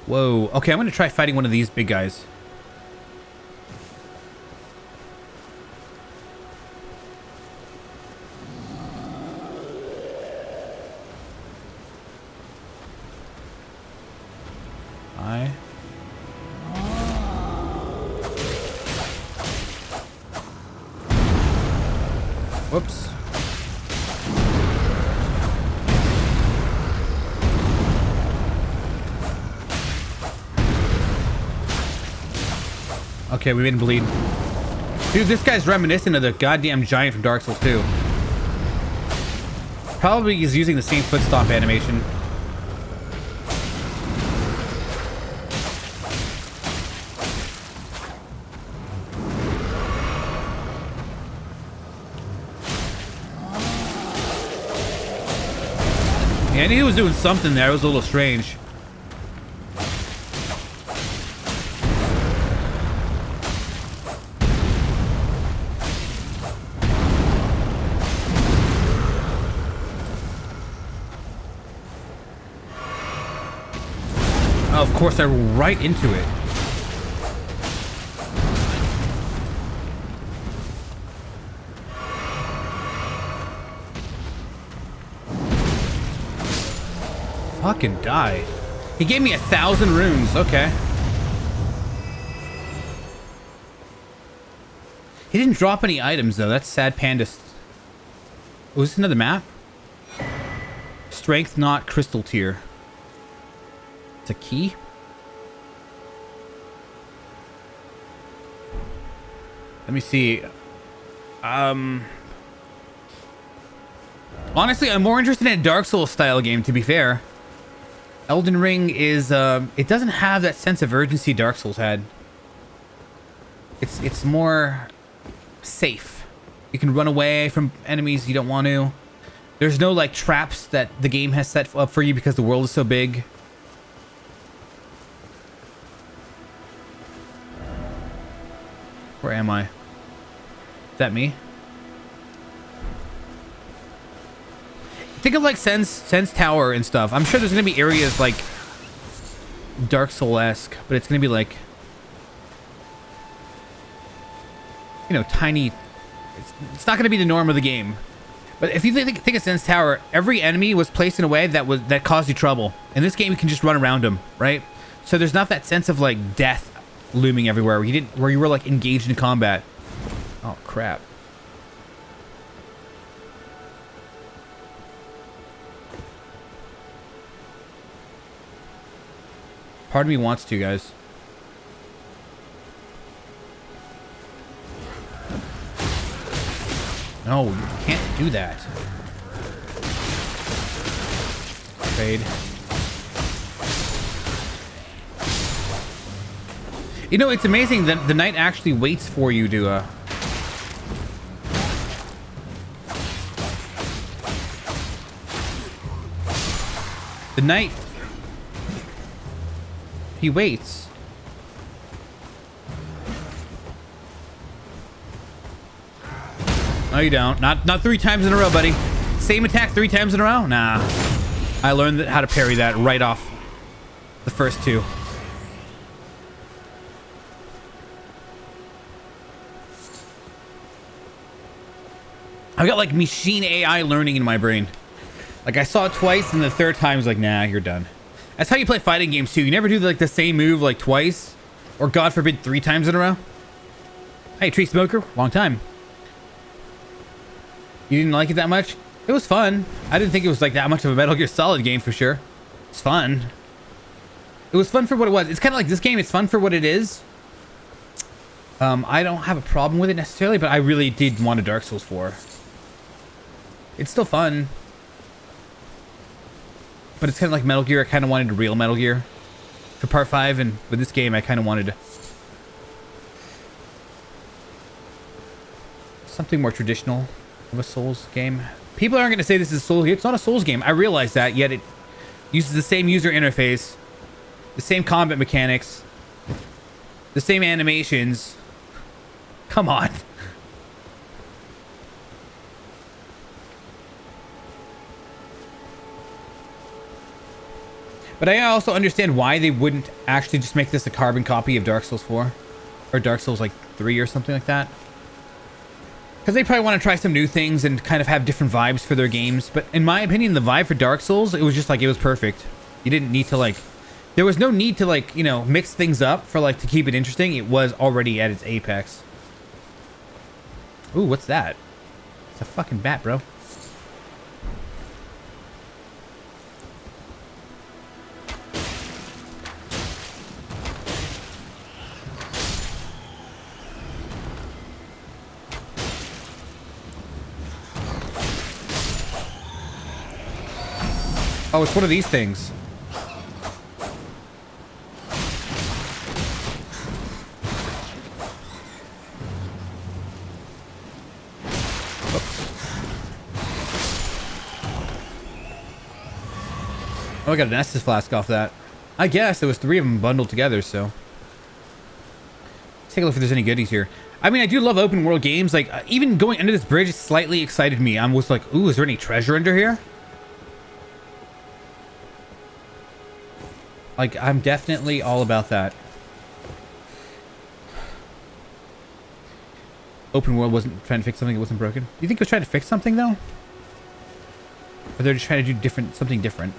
Whoa. Okay, I'm gonna try fighting one of these big guys. Whoops. Okay, we made him bleed. Dude, this guy's reminiscent of the goddamn giant from Dark Souls 2. Probably he's using the same foot stomp animation. Yeah, I knew he was doing something there. It was a little strange. Oh, of course, I rolled right into it. Fucking die. He gave me 1,000 runes. Okay. He didn't drop any items though. That's sad panda. Was this another map? Strength not crystal tier. It's a key? Let me see. Honestly, I'm more interested in a Dark Souls style game, to be fair. Elden Ring is, it doesn't have that sense of urgency Dark Souls had. It's more safe. You can run away from enemies you don't want to. There's no, like, traps that the game has set up for you because the world is so big. Where am I? Is that me? Think of like Sense Tower and stuff. I'm sure there's gonna be areas like Dark Soul-esque, but it's gonna be like, you know, tiny. It's not gonna be the norm of the game. But if you think of Sense Tower, every enemy was placed in a way that caused you trouble. In this game, you can just run around them, right? So there's not that sense of like death looming everywhere where you were like engaged in combat. Oh crap. Part of me wants to, guys. No, you can't do that. Trade. You know, it's amazing that the knight actually waits for you to, The knight... He waits. No, you don't. Not 3 times in a row, buddy. Same attack 3 times in a row? Nah. I learned how to parry that right off the first 2. I've got like machine AI learning in my brain. Like I saw it twice and the 3rd time was like, nah, you're done. That's how you play fighting games too. You never do like the same move like twice, or God forbid 3 times in a row. Hey, Tree Smoker, long time. You didn't like it that much? It was fun. I didn't think it was like that much of a Metal Gear Solid game for sure. It's fun. It was fun for what it was. It's kind of like this game. It's fun for what it is. I don't have a problem with it necessarily, but I really did want a Dark Souls 4. It's still fun. But it's kind of like Metal Gear. I kind of wanted a real Metal Gear for part 5, and with this game, I kind of wanted something more traditional of a Souls game. People aren't going to say this is a Souls game. It's not a Souls game. I realize that, yet it uses the same user interface, the same combat mechanics, the same animations. Come on. But I also understand why they wouldn't actually just make this a carbon copy of Dark Souls 4 or Dark Souls like 3 or something like that. Because they probably want to try some new things and kind of have different vibes for their games. But in my opinion, the vibe for Dark Souls, it was just like, it was perfect. You didn't need to like, there was no need to like, you know, mix things up for like to keep it interesting. It was already at its apex. Ooh, what's that? It's a fucking bat, bro. Oh, it's one of these things. Oops. Oh, I got an Estus flask off that. I guess there was 3 of them bundled together, so. Let's take a look if there's any goodies here. I mean, I do love open world games. Like, even going under this bridge slightly excited me. I was like, ooh, is there any treasure under here? Like, I'm definitely all about that. Open world wasn't trying to fix something that wasn't broken. Do you think it was trying to fix something, though? Or they're just trying to do something different?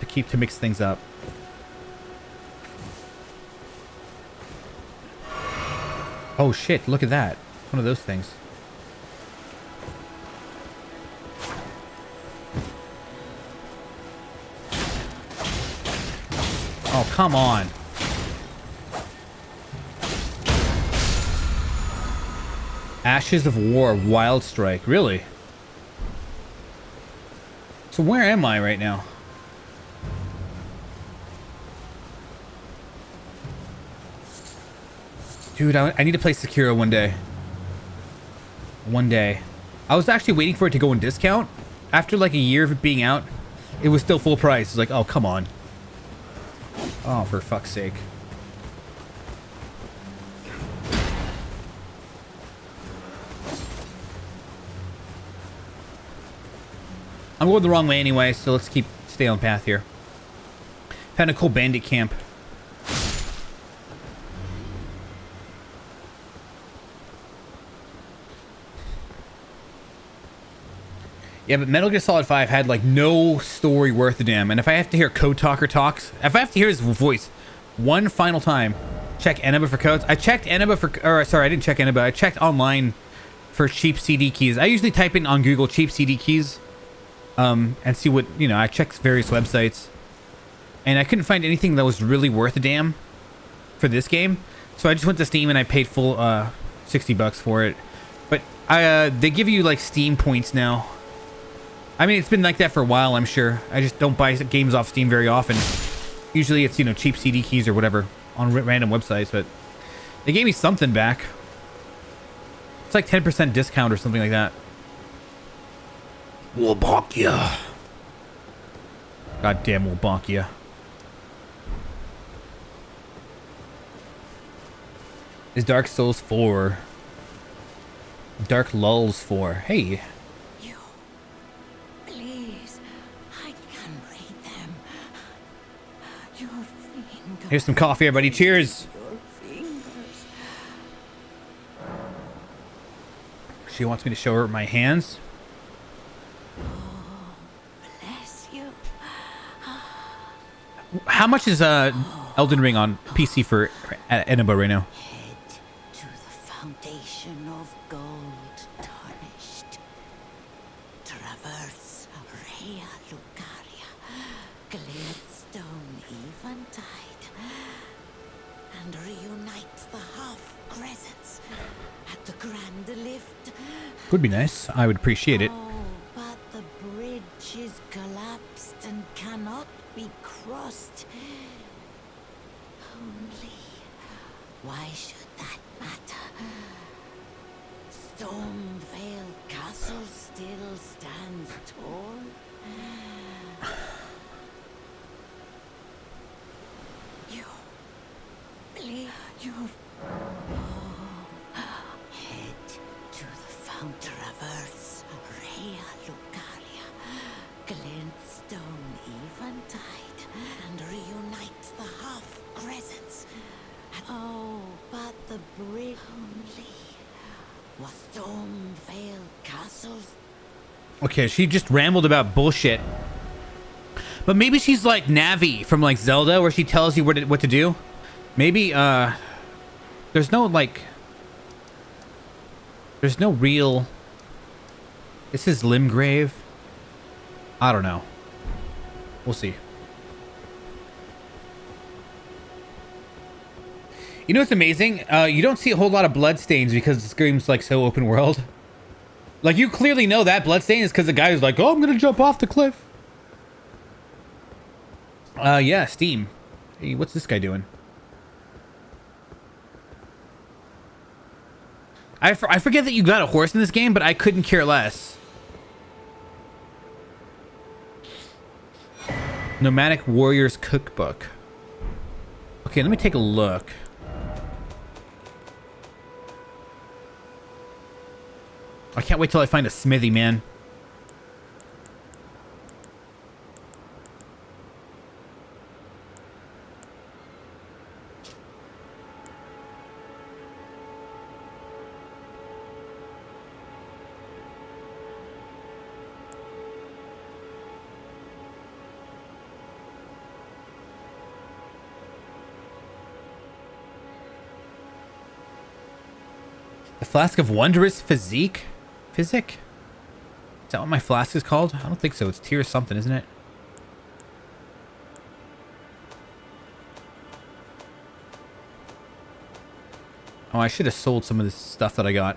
to mix things up. Oh shit, look at that. One of those things. Oh, come on. Ashes of War, Wild Strike. Really? So where am I right now? Dude, I need to play Sekiro one day. One day. I was actually waiting for it to go on discount. After like a year of it being out, it was still full price. It's like, oh, come on. Oh, for fuck's sake. I'm going the wrong way anyway, so let's stay on path here. Found a cool bandit camp. Yeah, but Metal Gear Solid 5 had like no story worth a damn. And if I have to hear Code Talker talks, if I have to hear his voice one final time, check Eneba for codes. I checked Eneba for, or sorry, I didn't check Eneba. I checked online for cheap CD keys. I usually type in on Google cheap CD keys, and see what, you know, I checked various websites, and I couldn't find anything that was really worth a damn for this game. So I just went to Steam and I paid full $60 for it. But they give you like Steam points now. I mean, it's been like that for a while, I'm sure. I just don't buy games off Steam very often. Usually it's, you know, cheap CD keys or whatever on random websites, but they gave me something back. It's like 10% discount or something like that. We'll bonk ya. Goddamn, we'll bonk ya. Is Dark Souls 4? Dark Lulls 4. Hey. Here's some coffee, everybody. Cheers. She wants me to show her my hands. Oh, bless you. How much is Elden Ring on PC for Eneba right now? Head to the foundation of gold tarnished. Traverse Rhea Lucaria, Glintstone Eventide, and reunite the half crescents at the Grand Lift. Would be nice. I would appreciate it. Oh, but the bridge is collapsed and cannot be crossed. Only, why should that matter? Stormvale Castle still stands tall. You, please, you. Head to the fountain. Traverse Rhea Lucaria, Glintstone Eventide, and reunite the half crescents. Oh, but the bridge only was Stormvale Castle's. Okay, she just rambled about bullshit. But maybe she's like Navi from like Zelda, where she tells you what to do. Maybe there's no like. There's no real. This is Limgrave. I don't know. We'll see. You know what's amazing? You don't see a whole lot of bloodstains because the game's like so open world. Like you clearly know that bloodstain is because the guy who's like, "Oh, I'm gonna jump off the cliff." Yeah, Steam. Hey, what's this guy doing? I forget that you got a horse in this game, but I couldn't care less. Nomadic Warriors Cookbook. Okay, let me take a look. I can't wait till I find a smithy, man. The flask of wondrous physique? Physic? Is that what my flask is called? I don't think so. It's tier something, isn't it? Oh, I should have sold some of this stuff that I got.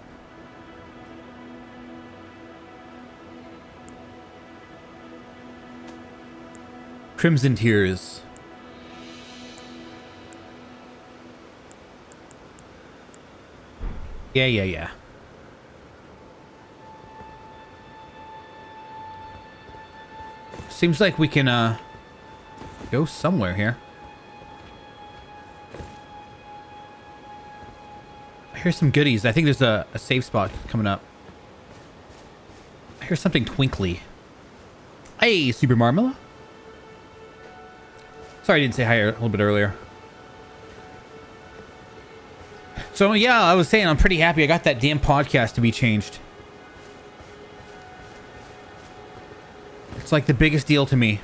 Crimson Tears. Yeah. Seems like we can go somewhere here. I hear some goodies. I think there's a safe spot coming up. I hear something twinkly. Hey, Super Marmala. Sorry I didn't say hi a little bit earlier. So yeah, I was saying I'm pretty happy I got that damn podcast to be changed. It's like the biggest deal to me.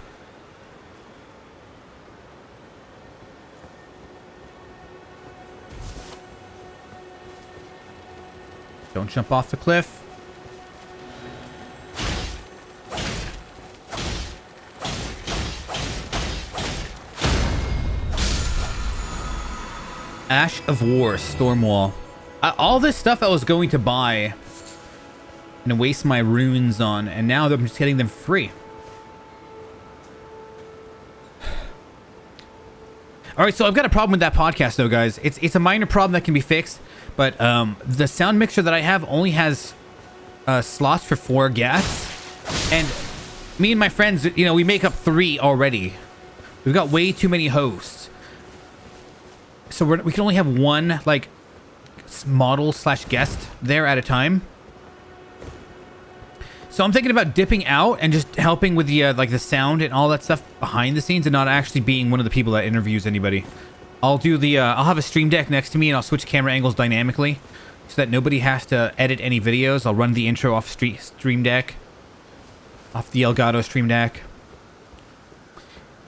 Don't jump off the cliff. Ash of War, Stormwall. All this stuff I was going to buy and waste my runes on, and now I'm just getting them free. Alright, so I've got a problem with that podcast though, guys. It's a minor problem that can be fixed, but the sound mixer that I have only has slots for 4 guests, and me and my friends, you know, we make up 3 already. We've got way too many hosts. So we can only have 1, like, model / guest there at a time. So I'm thinking about dipping out and just helping with the, like, the sound and all that stuff behind the scenes and not actually being one of the people that interviews anybody. I'll do the, I'll have a stream deck next to me and I'll switch camera angles dynamically so that nobody has to edit any videos. I'll run the intro off stream deck, off the Elgato stream deck.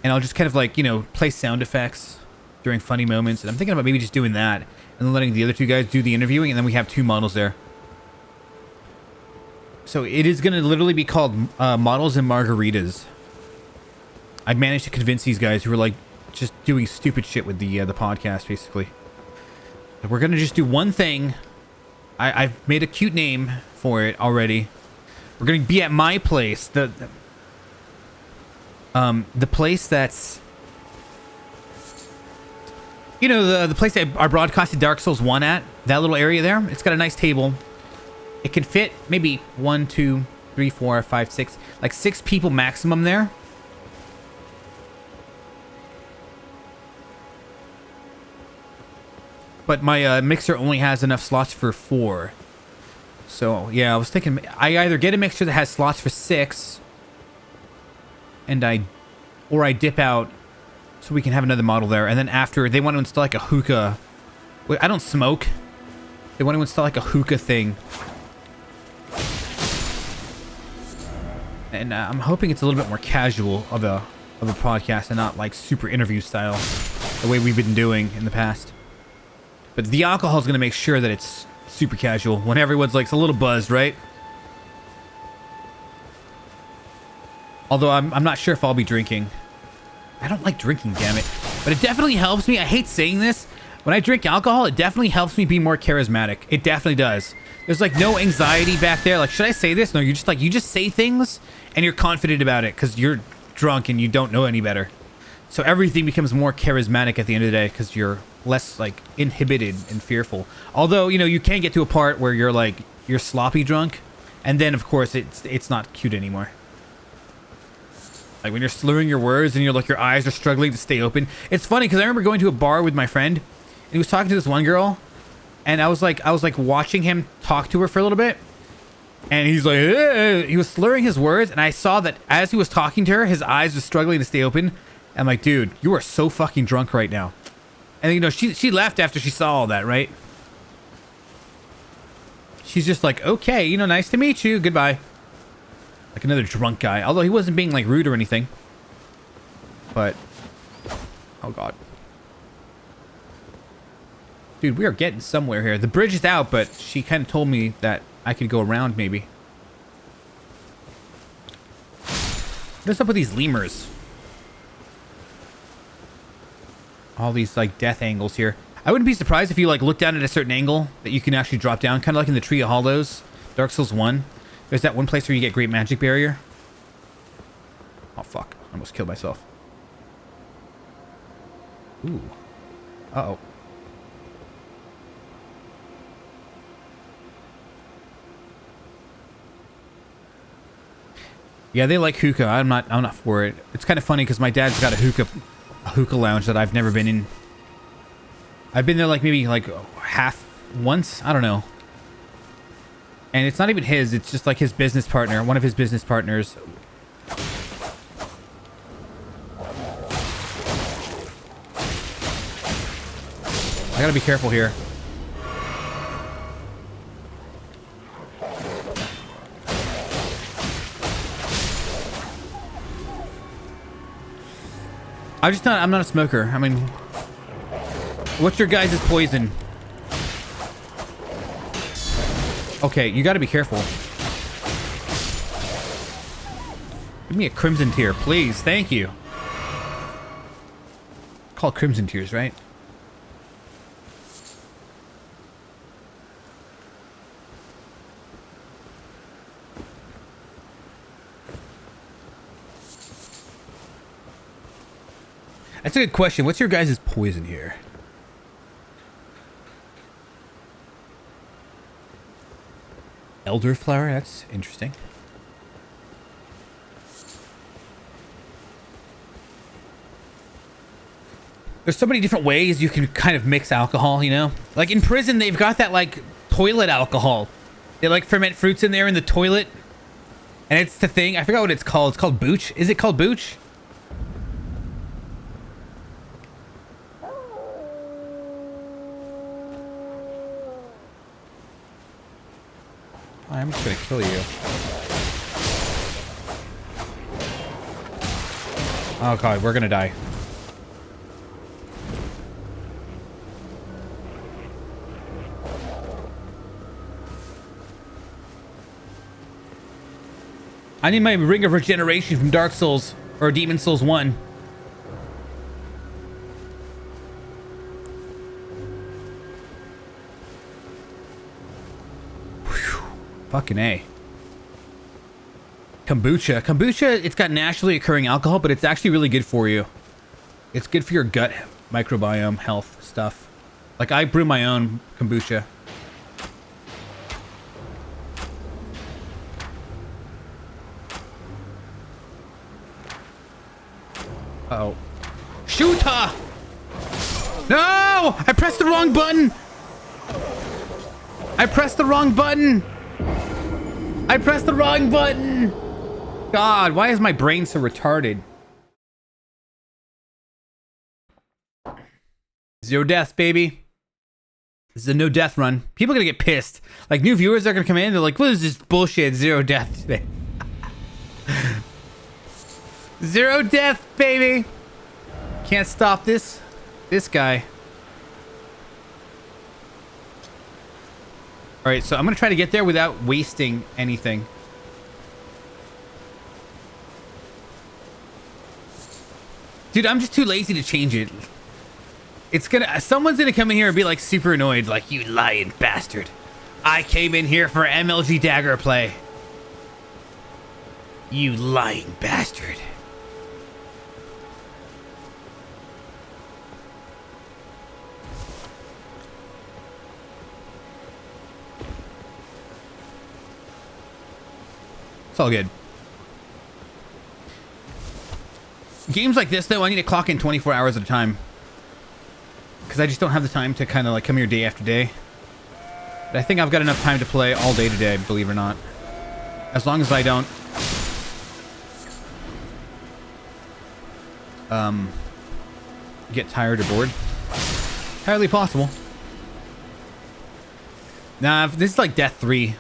And I'll just kind of, like, you know, play sound effects during funny moments, and I'm thinking about maybe just doing that and then letting the other 2 guys do the interviewing, and then we have 2 models there. So it is going to literally be called Models and Margaritas. I managed to convince these guys who were like just doing stupid shit with the podcast, basically. But we're going to just do one thing. I've made a cute name for it already. We're going to be at my place, the place that's, you know, the place that I broadcasted Dark Souls 1 at, that little area there. It's got a nice table. It can fit maybe 1, 2, 3, 4, 5, 6, like 6 people maximum there. But my mixer only has enough slots for 4. So yeah, I was thinking I either get a mixer that has slots for 6, and I dip out so we can have another model there. And then after, they want to install like a hookah. Wait, I don't smoke. They want to install like a hookah thing. And I'm hoping it's a little bit more casual of a podcast and not like super interview style, the way we've been doing in the past. But the alcohol is going to make sure that it's super casual when everyone's like a little buzzed, right? Although I'm not sure if I'll be drinking. I don't like drinking, damn it. But it definitely helps me. I hate saying this. When I drink alcohol, it definitely helps me be more charismatic. It definitely does. There's like no anxiety back there. Like, should I say this? No, you're just like, you just say things and you're confident about it because you're drunk and you don't know any better. So everything becomes more charismatic at the end of the day because you're less like inhibited and fearful. Although, you know, you can get to a part where you're like, you're sloppy drunk. And then of course it's not cute anymore. Like when you're slurring your words and you're like, your eyes are struggling to stay open. It's funny because I remember going to a bar with my friend and he was talking to this one girl, and I was like watching him talk to her for a little bit, and he's like, he was slurring his words, and I saw that as he was talking to her, his eyes were struggling to stay open. I'm like, dude, you are so fucking drunk right now. And you know, she left after she saw all that, right? She's just like, okay, you know, nice to meet you, goodbye. Like another drunk guy, although he wasn't being like rude or anything. But, oh god. Dude, we are getting somewhere here. The bridge is out, but she kind of told me that I could go around maybe. What's up with these lemurs? All these like death angles here. I wouldn't be surprised if you like look down at a certain angle that you can actually drop down, kind of like in the Tree of Hollows, Dark Souls 1. There's that one place where you get Great Magic Barrier. Oh fuck, I almost killed myself. Ooh. Uh-oh. Yeah, they like hookah. I'm not for it. It's kind of funny because my dad's got a hookah lounge that I've never been in. I've been there like maybe like once. I don't know. And it's not even his. It's just like his business partner, one of his business partners. I gotta be careful here. I'm not a smoker. I mean, what's your guys' poison? Okay, you gotta be careful. Give me a Crimson Tear, please. Thank you. Called Crimson Tears, right? That's a good question. What's your guys' poison here? Elderflower? That's interesting. There's so many different ways you can kind of mix alcohol, you know? Like in prison, they've got that like toilet alcohol. They like ferment fruits in there in the toilet. And it's the thing. I forgot what it's called. It's called booch. Is it called booch? I'm just gonna kill you. Oh god, we're gonna die. I need my Ring of Regeneration from Dark Souls or Demon Souls 1. Fucking A. Kombucha. Kombucha, it's got naturally occurring alcohol, but it's actually really good for you. It's good for your gut microbiome health stuff. Like, I brew my own kombucha. Uh-oh. Shoot her! No! I pressed the wrong button! I pressed the wrong button! I pressed the wrong button! God, why is my brain so retarded? 0 deaths, baby. This is a no death run. People are gonna get pissed. Like, new viewers are gonna come in, they're like, what is this bullshit? 0 death today. 0 death, baby! Can't stop this guy. Alright, so I'm gonna try to get there without wasting anything. Dude, I'm just too lazy to change it. Someone's gonna come in here and be like super annoyed, like, you lying bastard. I came in here for MLG Dagger play. You lying bastard. It's all good. Games like this, though, I need to clock in 24 hours at a time. Because I just don't have the time to kind of like come here day after day. But I think I've got enough time to play all day today, believe it or not. As long as I don't... get tired or bored. Entirely possible. Nah, this is like Death 3.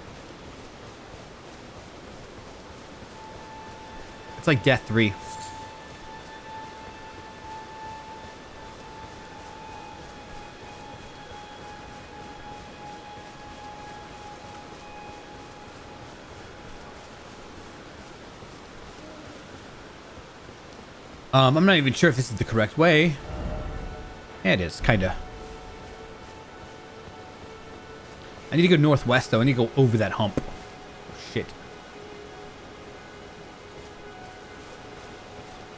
It's like Death 3. I'm not even sure if this is the correct way. Yeah, it is, kinda. I need to go northwest, though. I need to go over that hump. Oh, shit.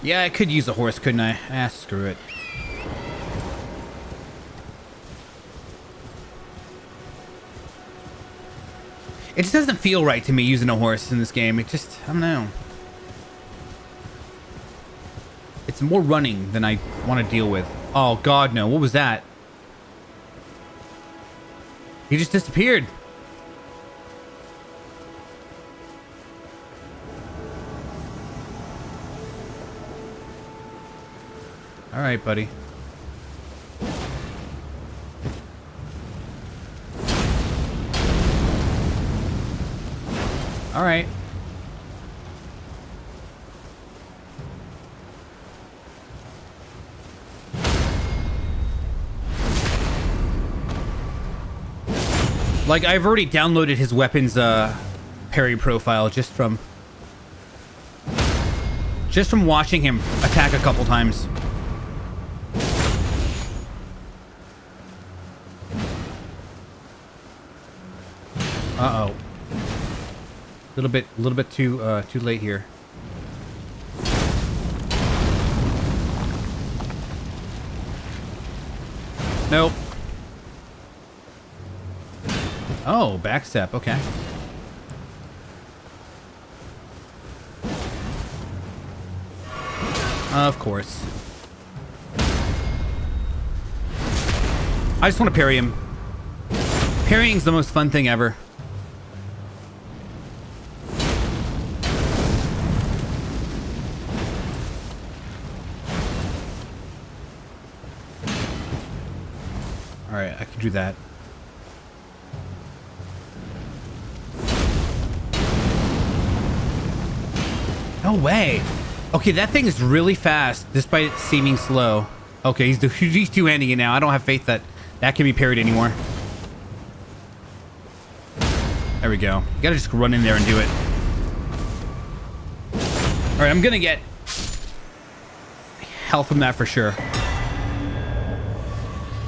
Yeah, I could use a horse, couldn't I? Ah, screw it. It just doesn't feel right to me using a horse in this game. It just, I don't know. It's more running than I want to deal with. Oh, God, no. What was that? He just disappeared. All right, buddy. All right. Like, I've already downloaded his weapons parry profile just from watching him attack a couple times. Uh-oh. A little bit too late here. Nope. Oh, backstep. Okay. Of course. I just want to parry him. Parrying's the most fun thing ever. Alright, I can do that. No way. Okay, that thing is really fast, despite it seeming slow. Okay, he's two-handing it now. I don't have faith that that can be parried anymore. There we go. You gotta just run in there and do it. Alright, I'm gonna get health from that for sure.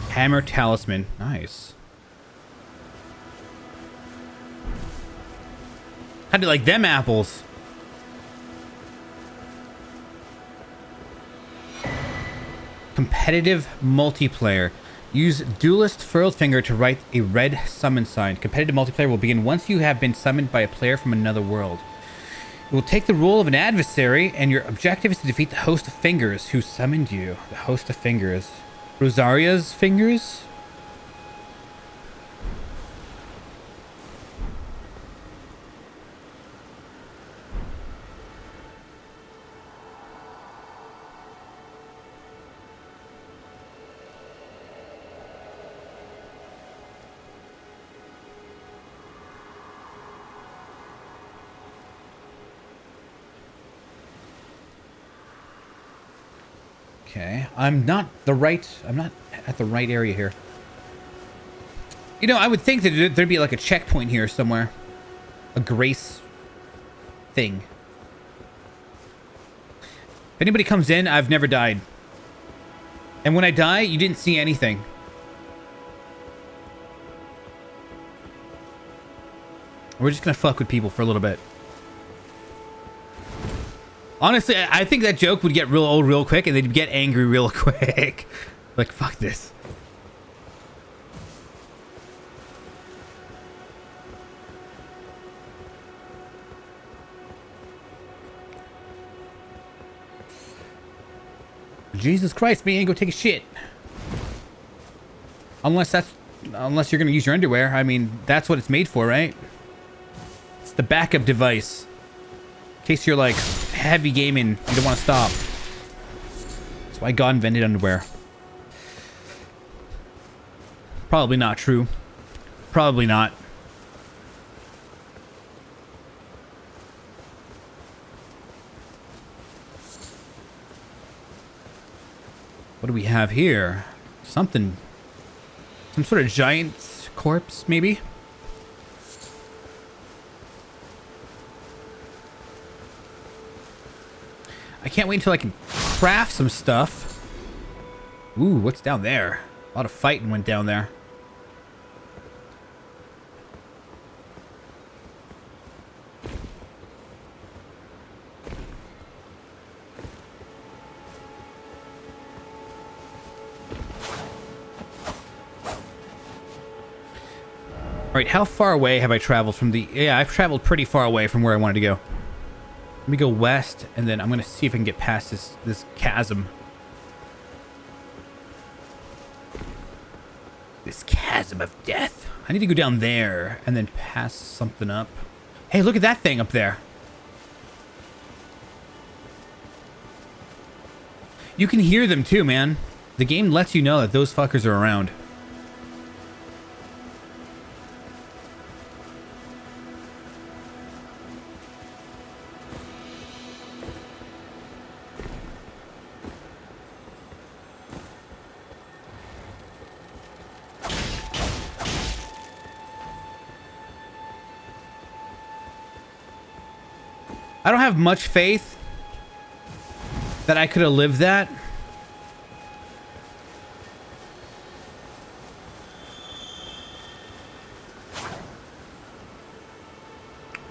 Hammer Talisman. Nice. How do you like them apples? Competitive multiplayer. Use Duelist Furled Finger to write a red summon sign. Competitive multiplayer will begin once you have been summoned by a player from another world. You will take the role of an adversary, and your objective is to defeat the host of fingers who summoned you. The host of fingers. Rosaria's fingers? Okay, I'm not at the right area here. You know, I would think that there'd be like a checkpoint here somewhere. A grace thing. If anybody comes in, I've never died. And when I die, you didn't see anything. We're just gonna fuck with people for a little bit. Honestly, I think that joke would get real old real quick, and they'd get angry real quick. Like, fuck this. Jesus Christ, man, go take a shit. Unless you're gonna use your underwear. I mean, that's what it's made for, right? It's the backup device. In case you're like heavy gaming, you don't want to stop. That's why God invented underwear. Probably not true. Probably not. What do we have here? Something. Some sort of giant corpse, maybe? I can't wait until I can craft some stuff. Ooh, what's down there? A lot of fighting went down there. Alright, how far away have I traveled from the... Yeah, I've traveled pretty far away from where I wanted to go. Let me go west, and then I'm going to see if I can get past this chasm. This chasm of death. I need to go down there, and then pass something up. Hey, look at that thing up there. You can hear them too, man. The game lets you know that those fuckers are around. I don't have much faith that I could have lived that.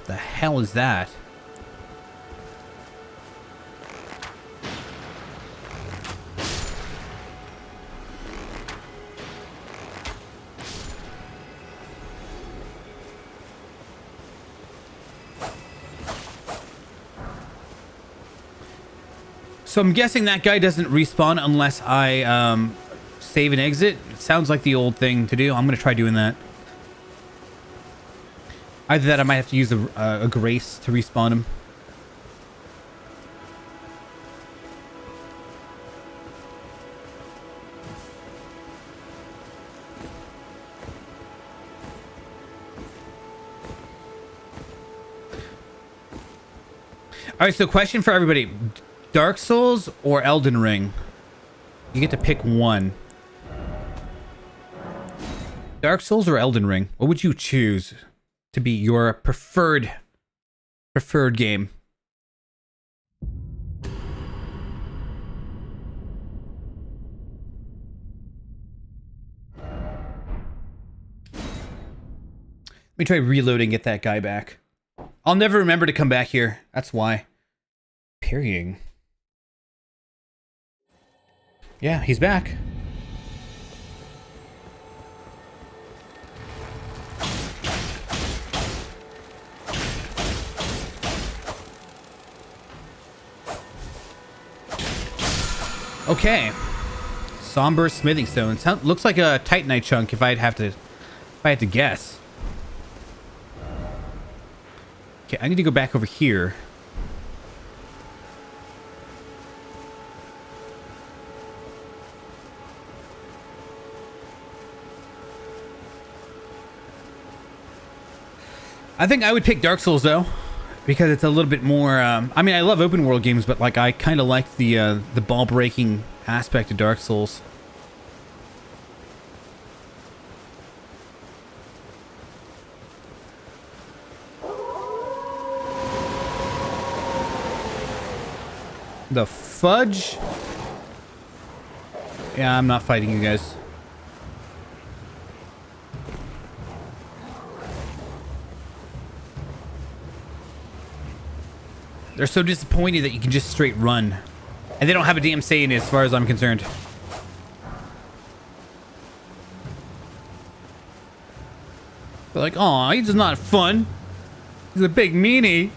The hell is that? So I'm guessing that guy doesn't respawn unless I save and exit. It sounds like the old thing to do. I'm going to try doing that. Either that, I might have to use a grace to respawn him. All right, so question for everybody. Dark Souls or Elden Ring? You get to pick one. Dark Souls or Elden Ring? What would you choose to be your preferred game? Let me try reloading, get that guy back. I'll never remember to come back here. That's why. Parrying. Yeah, he's back. Okay. Somber smithing stone. Looks like a titanite chunk if I had to guess. Okay, I need to go back over here. I think I would pick Dark Souls though, because it's a little bit more. I mean, I love open world games, but like I kind of like the ball breaking aspect of Dark Souls. The fudge? Yeah, I'm not fighting you guys. They're so disappointed that you can just straight run. And they don't have a damn say in it as far as I'm concerned. They're like, aw, he's just not fun. He's a big meanie.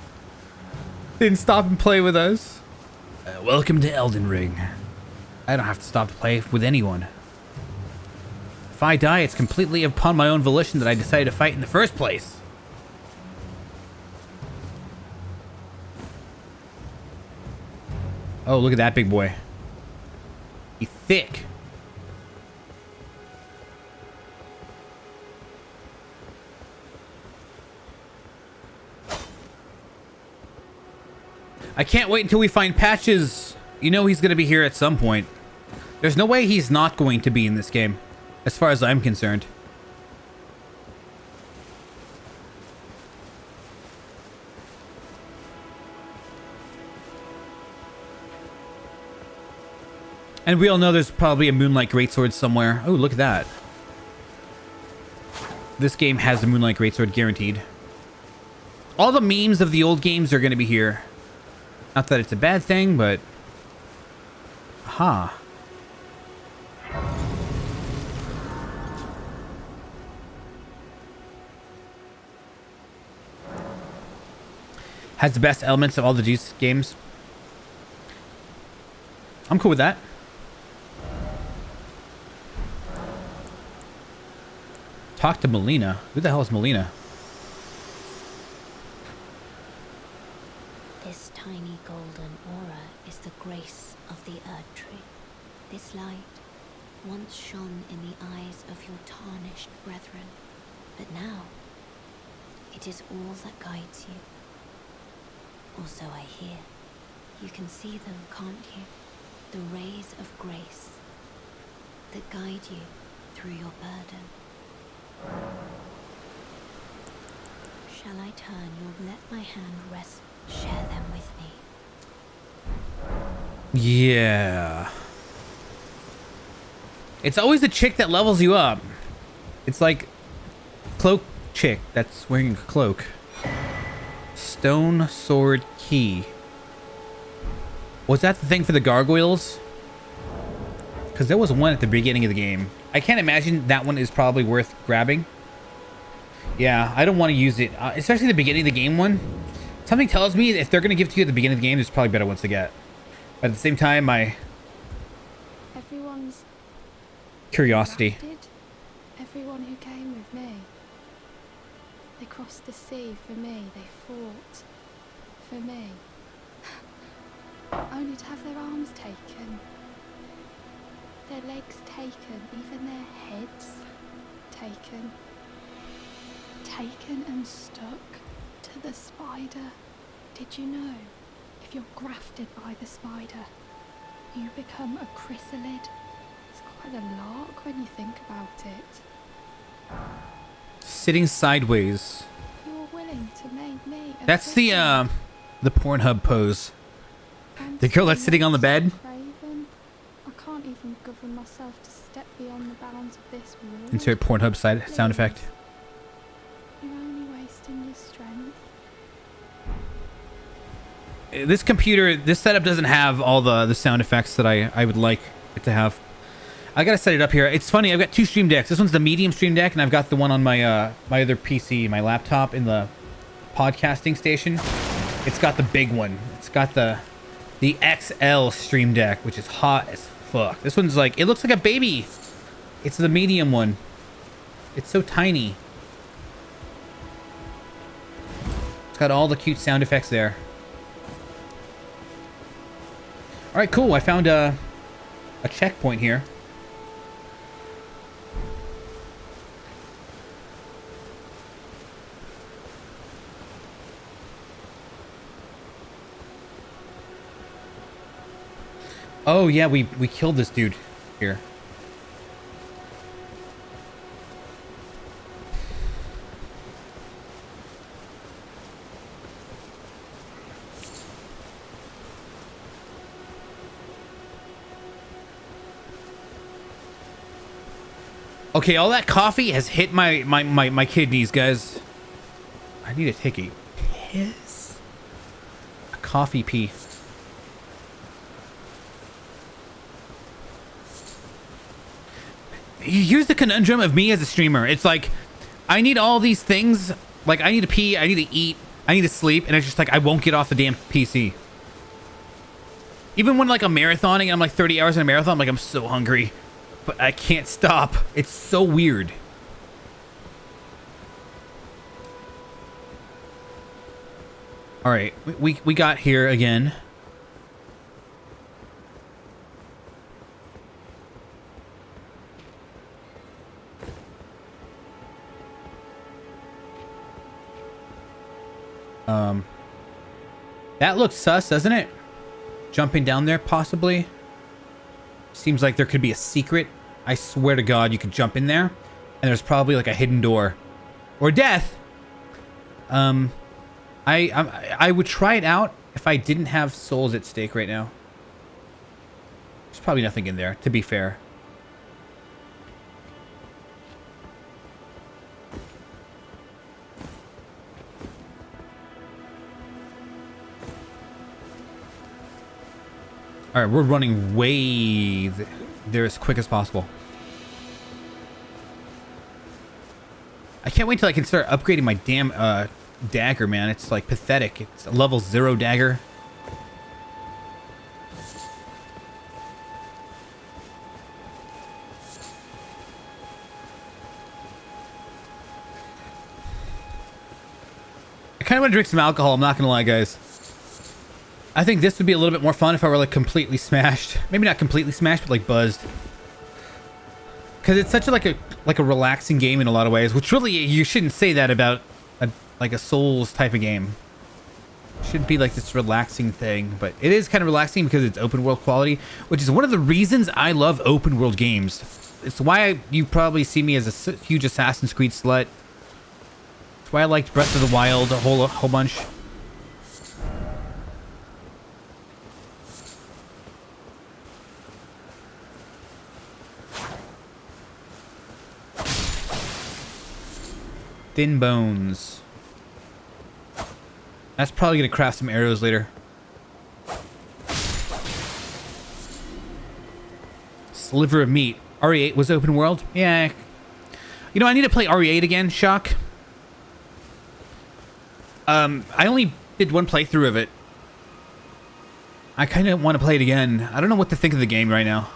Didn't stop and play with us. Welcome to Elden Ring. I don't have to stop to play with anyone. If I die, it's completely upon my own volition that I decided to fight in the first place. Oh, look at that big boy. He's thick. I can't wait until we find Patches. You know he's going to be here at some point. There's no way he's not going to be in this game, as far as I'm concerned. And we all know there's probably a Moonlight Greatsword somewhere. Oh, look at that. This game has the Moonlight Greatsword guaranteed. All the memes of the old games are going to be here. Not that it's a bad thing, but... Aha. Has the best elements of all the Juice games. I'm cool with that. Talk to Melina. Who the hell is Melina? This tiny golden aura is the grace of the Earth Tree. This light once shone in the eyes of your tarnished brethren, but now it is all that guides you. Also, I hear. You can see them, can't you? The rays of grace that guide you through your burden. Shall I turn your let my hand rest? Share them with me. Yeah. It's always the chick that levels you up. It's like cloak chick that's wearing a cloak. Stone sword key. Was that the thing for the gargoyles? Because there was one at the beginning of the game. I can't imagine that one is probably worth grabbing. Yeah, I don't want to use it, especially the beginning of the game one. Something tells me if they're going to give it to you at the beginning of the game, there's probably better ones to get. But at the same time, my Everyone's curiosity. Everyone who came with me. They crossed the sea for me. They fought for me. Only to have their arms taken. Their legs taken. Even their heads taken. Taken and stuck to the spider. Did you know? If you're grafted by the spider, you become a chrysalid. It's quite a lark when you think about it. Sitting sideways. You were willing to make me a That's chrysalid. the Pornhub pose. The girl that's sitting on the bed. Craven. I can't even govern myself to step beyond the bounds of this world. Insert Pornhub sound effect. You're only wasting your strength. This computer, this setup doesn't have all the sound effects that I would like it to have. I gotta set it up here. It's funny, I've got two stream decks. This one's the medium stream deck, and I've got the one on my my other PC, my laptop in the podcasting station. It's got the big one. It's got the XL stream deck, which is hot as fuck. This one's like, it looks like a baby. It's the medium one. It's so tiny. It's got all the cute sound effects there. All right, cool. I found a checkpoint here. Oh yeah, we killed this dude here. Okay, all that coffee has hit my kidneys, guys. I need to take a piss. A coffee pee. Here's the conundrum of me as a streamer. It's like, I need all these things. Like, I need to pee, I need to eat, I need to sleep, and it's just like, I won't get off the damn PC. Even when like I'm marathoning and I'm like 30 hours in a marathon, I'm like, I'm so hungry, but I can't stop. It's so weird. All right, we got here again. That looks sus, doesn't it? Jumping down there, possibly. Seems like there could be a secret. I swear to God, you could jump in there, and there's probably like a hidden door, or death. I would try it out if I didn't have souls at stake right now. There's probably nothing in there, to be fair. All right, we're running way there as quick as possible. I can't wait till I can start upgrading my damn dagger, man. It's like pathetic. It's a level 0 dagger. I kind of want to drink some alcohol. I'm not going to lie, guys. I think this would be a little bit more fun if I were like completely smashed. Maybe not completely smashed, but like buzzed. Because it's such a, like a relaxing game in a lot of ways. Which really, you shouldn't say that about like a Souls type of game. It shouldn't be like this relaxing thing. But it is kind of relaxing because it's open world quality. Which is one of the reasons I love open world games. It's why you probably see me as a huge Assassin's Creed slut. It's why I liked Breath of the Wild a whole bunch. Thin bones. That's probably gonna craft some arrows later. Sliver of meat. RE8 was open world? Yeah. You know, I need to play RE8 again, Shock. I only did one playthrough of it. I kind of want to play it again. I don't know what to think of the game right now.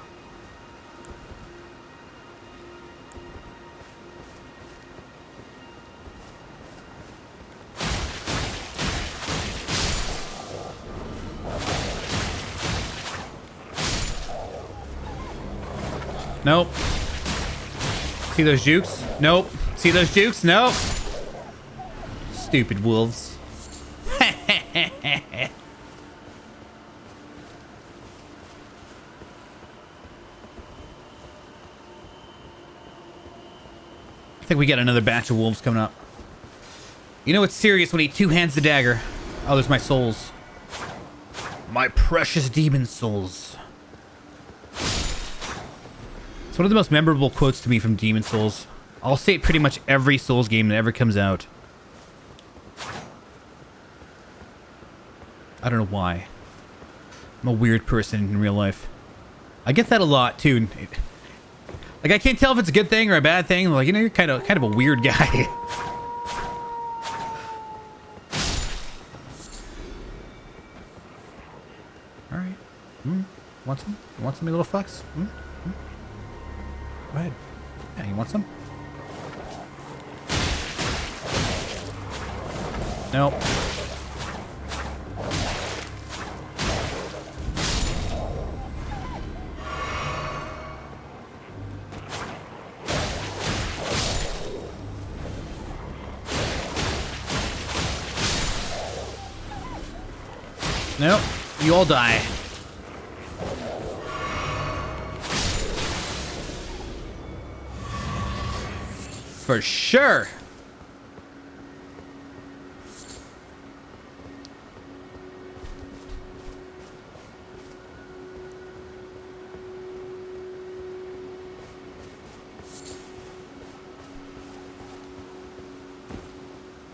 Nope. See those jukes? Nope. See those jukes? Nope. Stupid wolves. I think we got another batch of wolves coming up. You know it's serious when he two-hands the dagger. Oh, there's my souls. My precious demon souls. It's one of the most memorable quotes to me from Demon Souls. I'll say it pretty much every Souls game that ever comes out. I don't know why. I'm a weird person in real life. I get that a lot too. Like I can't tell if it's a good thing or a bad thing. Like, you know, you're kind of a weird guy. All right. Want some? You want some, you little fucks? Go ahead. Yeah, you want some? Nope. Nope. You all die. For sure.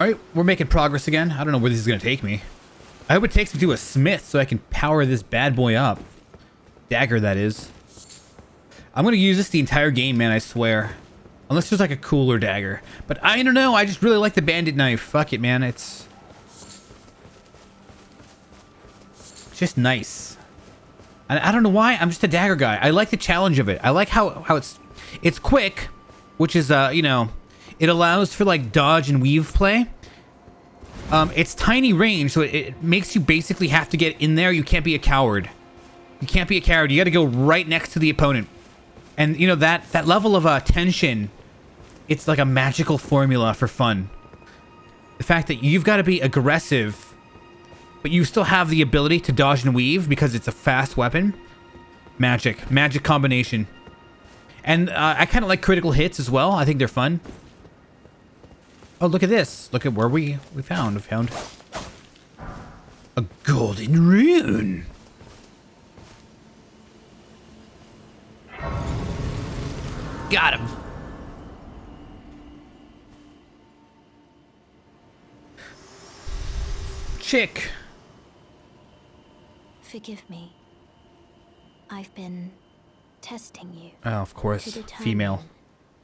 All right, we're making progress again. I don't know where this is going to take me. I hope it takes me to a smith so I can power this bad boy up. Dagger, that is. I'm going to use this the entire game, man, I swear. Unless there's like a cooler dagger. But I don't know. I just really like the bandit knife. Fuck it, man. It's just nice. And I don't know why. I'm just a dagger guy. I like the challenge of it. I like how it's quick, which is, you know, it allows for like dodge and weave play. It's tiny range, so it makes you basically have to get in there. You can't be a coward. You can't be a coward. You got to go right next to the opponent. And, you know, that level of tension, it's like a magical formula for fun. The fact that you've got to be aggressive, but you still have the ability to dodge and weave because it's a fast weapon. Magic combination. And I kind of like critical hits as well. I think they're fun. Oh, look at this. Look at where we found. We found a golden rune. Got him. Chick. Forgive me. I've been testing you. Oh, of course. To determine Female.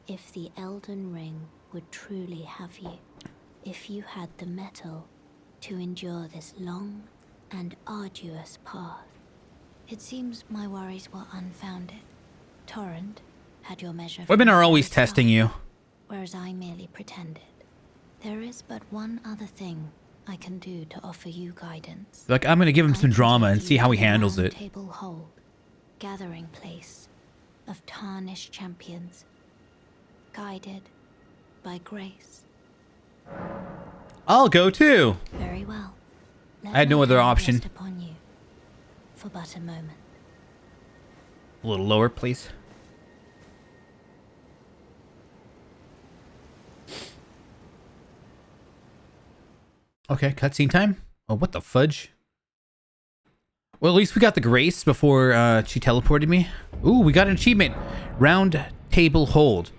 if the Elden Ring would truly have you. If you had the mettle to endure this long and arduous path. It seems my worries were unfounded. Torrent had your measure. Women from are the always start, testing you. whereas I merely pretended. There is but one other thing I can do to offer you guidance. Like, I'm gonna give him I some can drama take and you see how to he the handles Round it. Table Hold, gathering place of tarnished champions, guided by grace. I'll go too. Very well. Let I had no my other hand option. rest upon you for but a moment. A little lower, please. Okay, cutscene time. Oh, what the fudge? Well, at least we got the grace before she teleported me. Ooh, we got an achievement. Round Table Hold.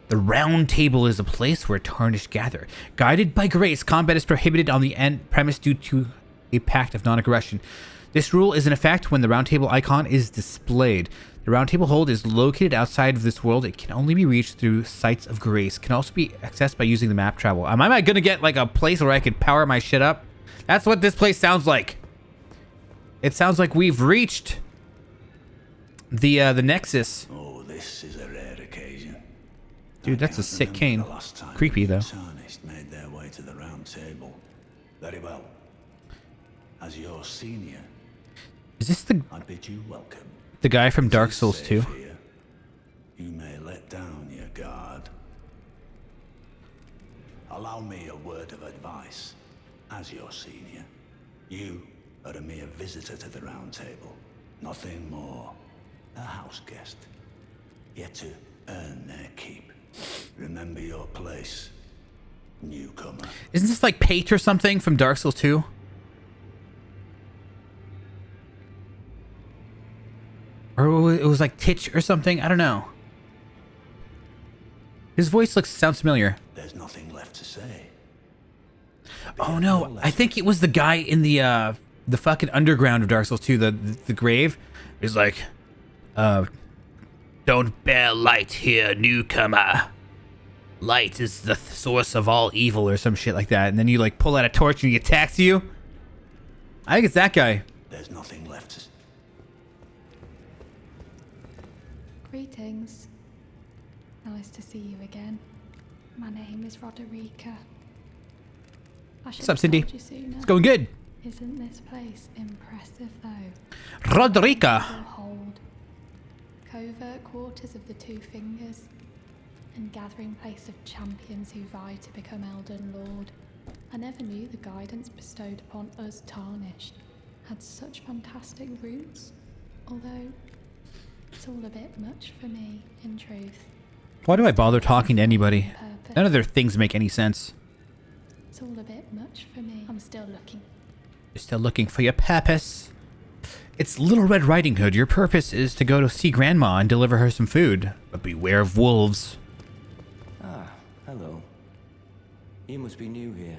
The Round Table is a place where tarnished gather. Guided by grace, combat is prohibited on the end premise due to a pact of non-aggression. This rule is in effect when the Round Table icon is displayed. The Round Table Hold is located outside of this world. It can only be reached through sites of grace. Can also be accessed by using the map travel. Am I gonna get like a place where I could power my shit up? That's what this place sounds like. It sounds like we've reached the Nexus. Oh, this is a rare occasion. Dude, that's a sick cane. Creepy though. Tarnished made their way to the Round Table. Very well. As your senior, Is this I bid you welcome. the guy from Dark It is Souls safe 2? here. You may let down your guard. Allow me a word of advice. As your senior, you are a mere visitor to the Round Table. Nothing more. A house guest. Yet to earn their keep. Remember your place, newcomer. Isn't this like Pate or something from Dark Souls 2? Or it was like Titch or something? I don't know. His voice sounds familiar. There's nothing left to say. Oh no, I think it was the guy in the fucking underground of Dark Souls 2, the grave. He's like, don't bear light here, newcomer. Light is the source of all evil or some shit like that. And then you like pull out a torch and he attacks you. I think it's that guy. There's nothing left to say. Greetings. Nice to see you again. My name is Roderica. I should What's up, have Cindy? told you sooner. It's going good. Isn't this place impressive though? Roderica. Hold. Covert quarters of the Two Fingers. And gathering place of champions who vie to become Elden Lord. I never knew the guidance bestowed upon us tarnished had such fantastic roots. Although, it's all a bit much for me, in truth. Why do I bother talking to anybody? Purpose. None of their things make any sense. It's all a bit much for me. I'm still looking. You're still looking for your purpose. It's Little Red Riding Hood. Your purpose is to go to see Grandma and deliver her some food. But beware of wolves. Ah, hello. You must be new here.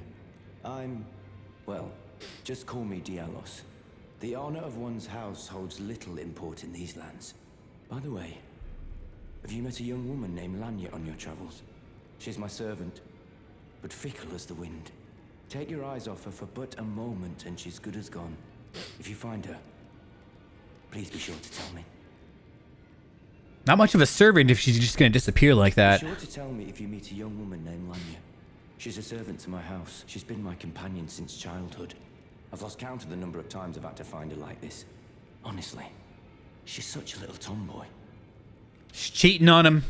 Well, just call me Dialos. The honor of one's house holds little import in these lands. By the way, have you met a young woman named Lanya on your travels? She's my servant, but fickle as the wind. Take your eyes off her for but a moment and she's good as gone. If you find her, please be sure to tell me. Not much of a servant if she's just gonna disappear like that. Be sure to tell me if you meet a young woman named Lanya. She's a servant to my house. She's been my companion since childhood. I've lost count of the number of times I've had to find her like this. Honestly, she's such a little tomboy. She's cheating on him.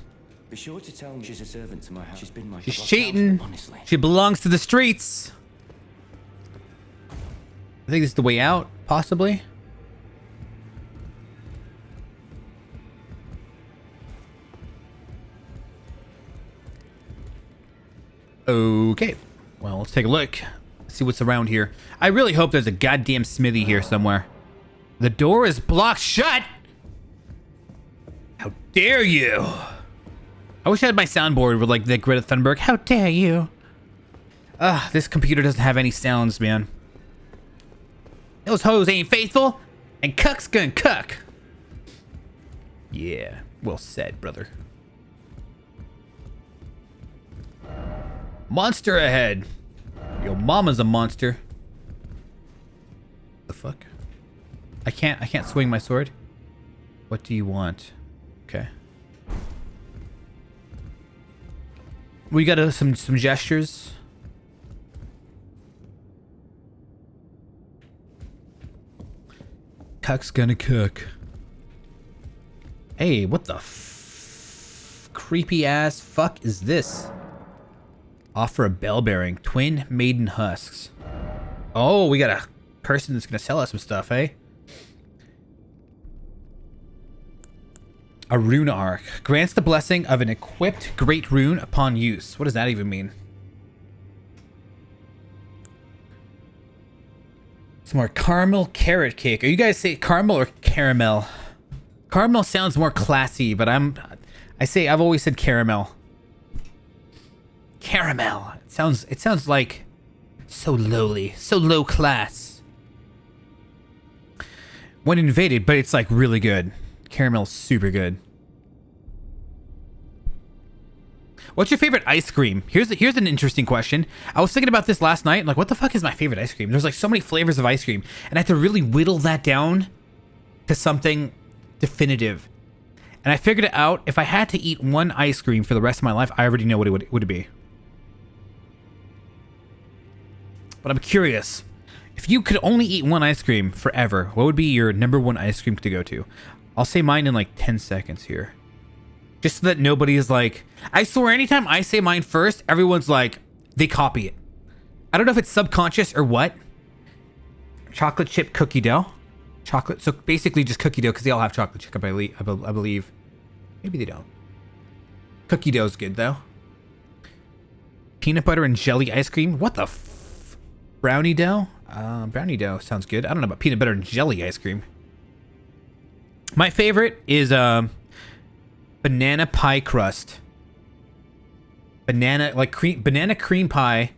Be sure to tell me she's a servant to my house. She's been my She's I've lost count of cheating. it, honestly. She belongs to the streets. I think this is the way out, possibly. Okay. Well, let's take a look. See what's around here. I really hope there's a goddamn smithy here somewhere. The door is blocked shut. How dare you? I wish I had my soundboard with like the Greta Thunberg. How dare you? Ugh, this computer doesn't have any sounds, man. Those hoes ain't faithful, and cuck's gonna cuck. Yeah, well said, brother. Monster ahead. Yo, mama's a monster. The fuck? I can't swing my sword. What do you want? Okay. We got some gestures. Cuck's gonna cook. Hey, what the creepy ass fuck is this? Offer a bell bearing. Twin maiden husks. Oh, we got a person that's gonna sell us some stuff, eh? A rune arc. Grants the blessing of an equipped great rune upon use. What does that even mean? Some more caramel carrot cake. Are you guys say caramel or caramel? Caramel sounds more classy, but I've always said caramel. Caramel. It sounds like so lowly, so low class. When invaded, but it's like really good. Caramel's super good. What's your favorite ice cream? Here's an interesting question. I was thinking about this last night. Like, what the fuck is my favorite ice cream? There's like so many flavors of ice cream, and I have to really whittle that down to something definitive. And I figured it out. If I had to eat one ice cream for the rest of my life, I already know what it would be. But I'm curious. If you could only eat one ice cream forever, what would be your number one ice cream to go to? I'll say mine in like 10 seconds here. Just so that nobody is like... I swear, anytime I say mine first, everyone's like... They copy it. I don't know if it's subconscious or what. Chocolate chip cookie dough. Chocolate... So basically just cookie dough, because they all have chocolate chip, I believe. Maybe they don't. Cookie dough's good, though. Peanut butter and jelly ice cream. What the brownie dough? Brownie dough sounds good. I don't know about peanut butter and jelly ice cream. My favorite is banana pie crust. Banana cream pie.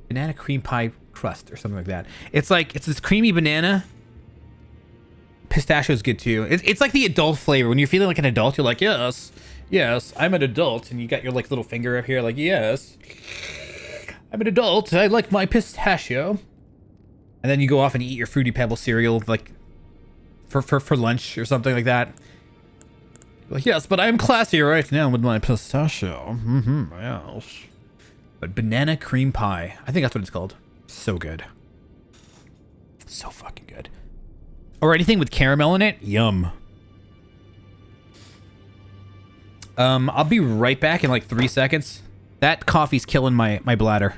Banana cream pie crust or something like that. It's this creamy banana. Pistachio's good too. It's like the adult flavor. When you're feeling like an adult, you're like, yes, I'm an adult, and you got your like little finger up here, like, yes, I'm an adult. I like my pistachio. And then you go off and eat your Fruity Pebble cereal, like for lunch or something like that. Like, yes, but I'm classy right now with my pistachio. Yes. But banana cream pie. I think that's what it's called. So good. So fucking good. Or anything with caramel in it. Yum. I'll be right back in like 3 seconds. That coffee's killing my bladder.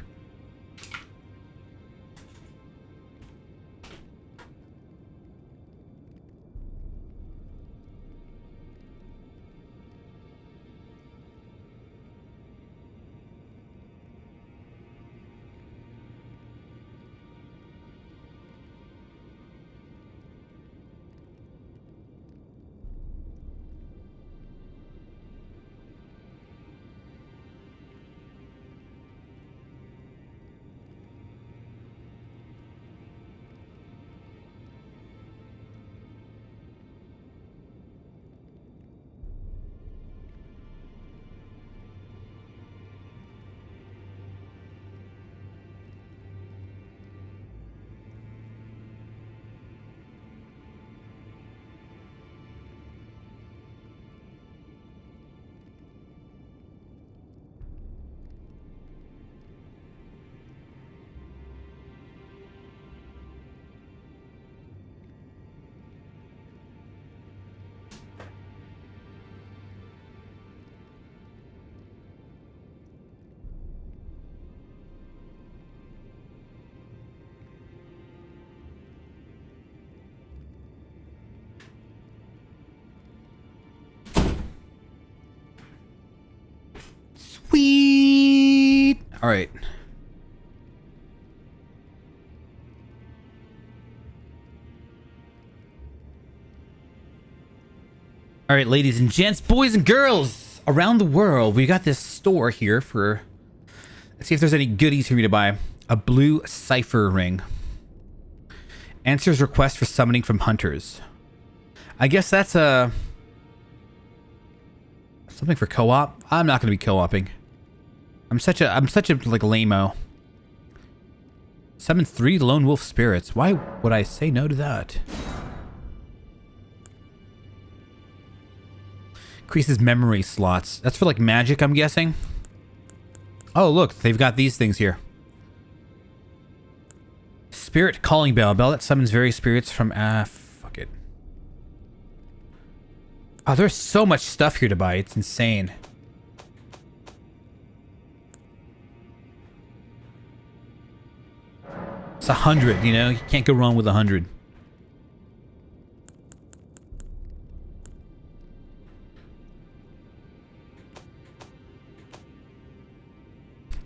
Sweet. All right. All right, ladies and gents, boys and girls around the world, we got this store here for... Let's see if there's any goodies for me to buy. A blue cipher ring. Answers requests for summoning from hunters. I guess that's a... something for co-op. I'm not going to be co-oping. I'm such a like lame-o. Summon 3 lone wolf spirits. Why would I say no to that? Increases memory slots. That's for like magic, I'm guessing. Oh, look, they've got these things here. Spirit calling bell. A bell that summons various spirits from... fuck it. Oh, there's so much stuff here to buy. It's insane. It's 100, you know? You can't go wrong with 100.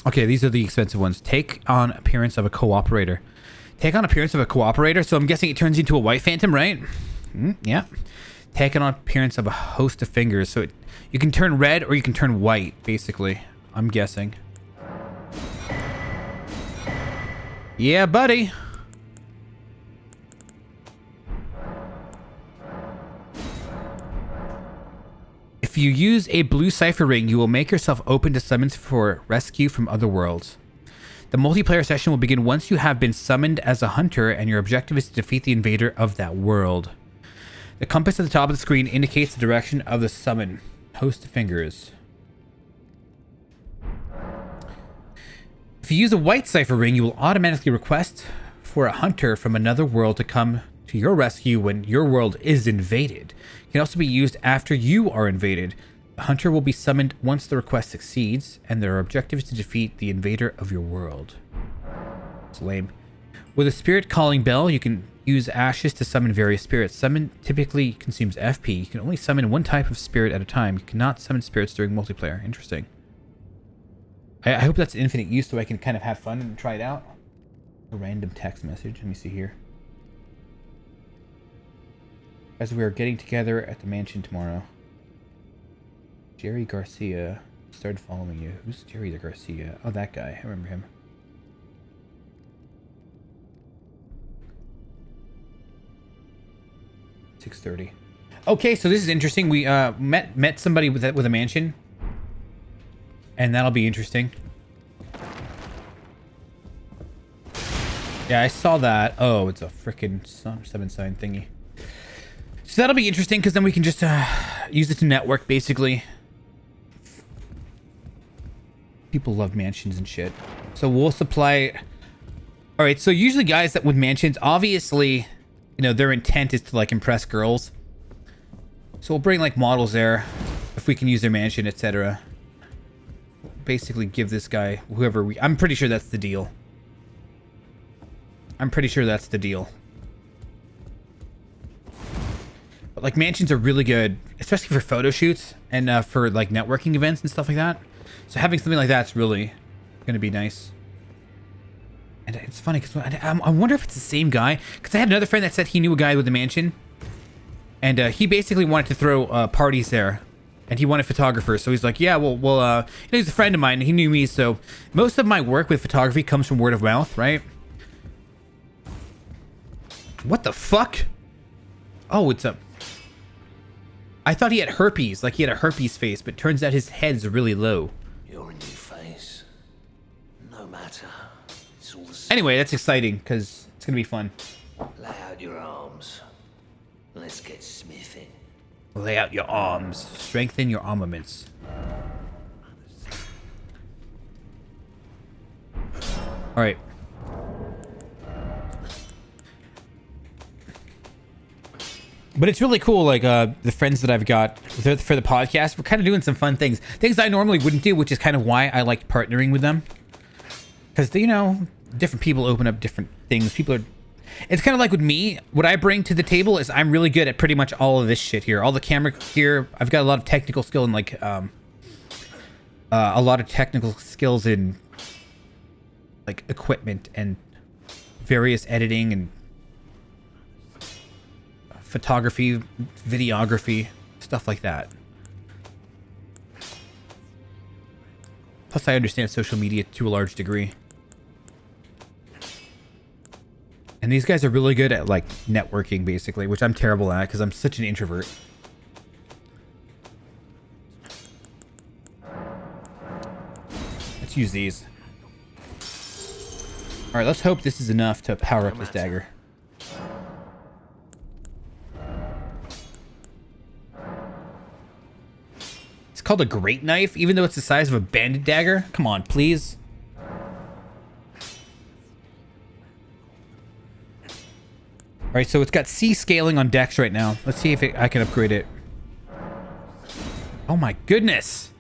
Okay, these are the expensive ones. Take on appearance of a cooperator. Take on appearance of a cooperator, so I'm guessing it turns into a white phantom, right? Yeah. Take on appearance of a host of fingers, so you can turn red or you can turn white, basically. I'm guessing. Yeah, buddy. If you use a blue cipher ring, you will make yourself open to summons for rescue from other worlds. The multiplayer session will begin once you have been summoned as a hunter and your objective is to defeat the invader of that world. The compass at the top of the screen indicates the direction of the summon. Host of fingers. If you use a white cipher ring, you will automatically request for a hunter from another world to come to your rescue when your world is invaded. It can also be used after you are invaded. The hunter will be summoned once the request succeeds, and their objective is to defeat the invader of your world. It's lame. With a spirit calling bell, you can use ashes to summon various spirits. Summon typically consumes FP. You can only summon one type of spirit at a time. You cannot summon spirits during multiplayer. Interesting. I hope that's infinite use so I can kind of have fun and try it out. A random text message. Let me see here. As we are getting together at the mansion tomorrow. Jerry Garcia started following you. Who's Jerry the Garcia? Oh, that guy. I remember him. $6:30. Okay, so this is interesting. We met somebody with a mansion. And that'll be interesting. Yeah, I saw that. Oh, it's a freaking summon sign thingy. So that'll be interesting because then we can just use it to network, basically. People love mansions and shit. So we'll supply... Alright, so usually guys that with mansions, obviously, you know, their intent is to, like, impress girls. So we'll bring, like, models there if we can use their mansion, etc. Basically give this guy, whoever we... I'm pretty sure that's the deal. I'm pretty sure that's the deal. But, like, mansions are really good, especially for photo shoots and for, like, networking events and stuff like that. So having something like that's really going to be nice. And it's funny because I wonder if it's the same guy. Because I had another friend that said he knew a guy with a mansion. And he basically wanted to throw parties there. And he wanted photographers. So he's like, yeah, well, you know, he's a friend of mine. And he knew me. So most of my work with photography comes from word of mouth, right? What the fuck? Oh, it's a... I thought he had herpes. Like he had a herpes face. But turns out his head's really low. Your new face. No matter. It's all the same. Anyway, that's exciting because it's going to be fun. Lay out your arms. Let's get smithing. Lay out your arms. Strengthen your armaments. Alright. But it's really cool, like, the friends that I've got for the podcast, we're kind of doing some fun things. Things I normally wouldn't do, which is kind of why I liked partnering with them. Because, you know, different people open up different things. People are... It's kind of like with me, what I bring to the table is I'm really good at pretty much all of this shit here. All the camera gear, I've got a lot of technical skill and, like, a lot of technical skills in, like, equipment and various editing and photography, videography, stuff like that. Plus, I understand social media to a large degree. And these guys are really good at, like, networking, basically, which I'm terrible at because I'm such an introvert. Let's use these. Alright, let's hope this is enough to power up this dagger. It's called a great knife, even though it's the size of a banded dagger? Come on, please. Alright, so it's got C scaling on Dex right now. Let's see if I can upgrade it. Oh my goodness!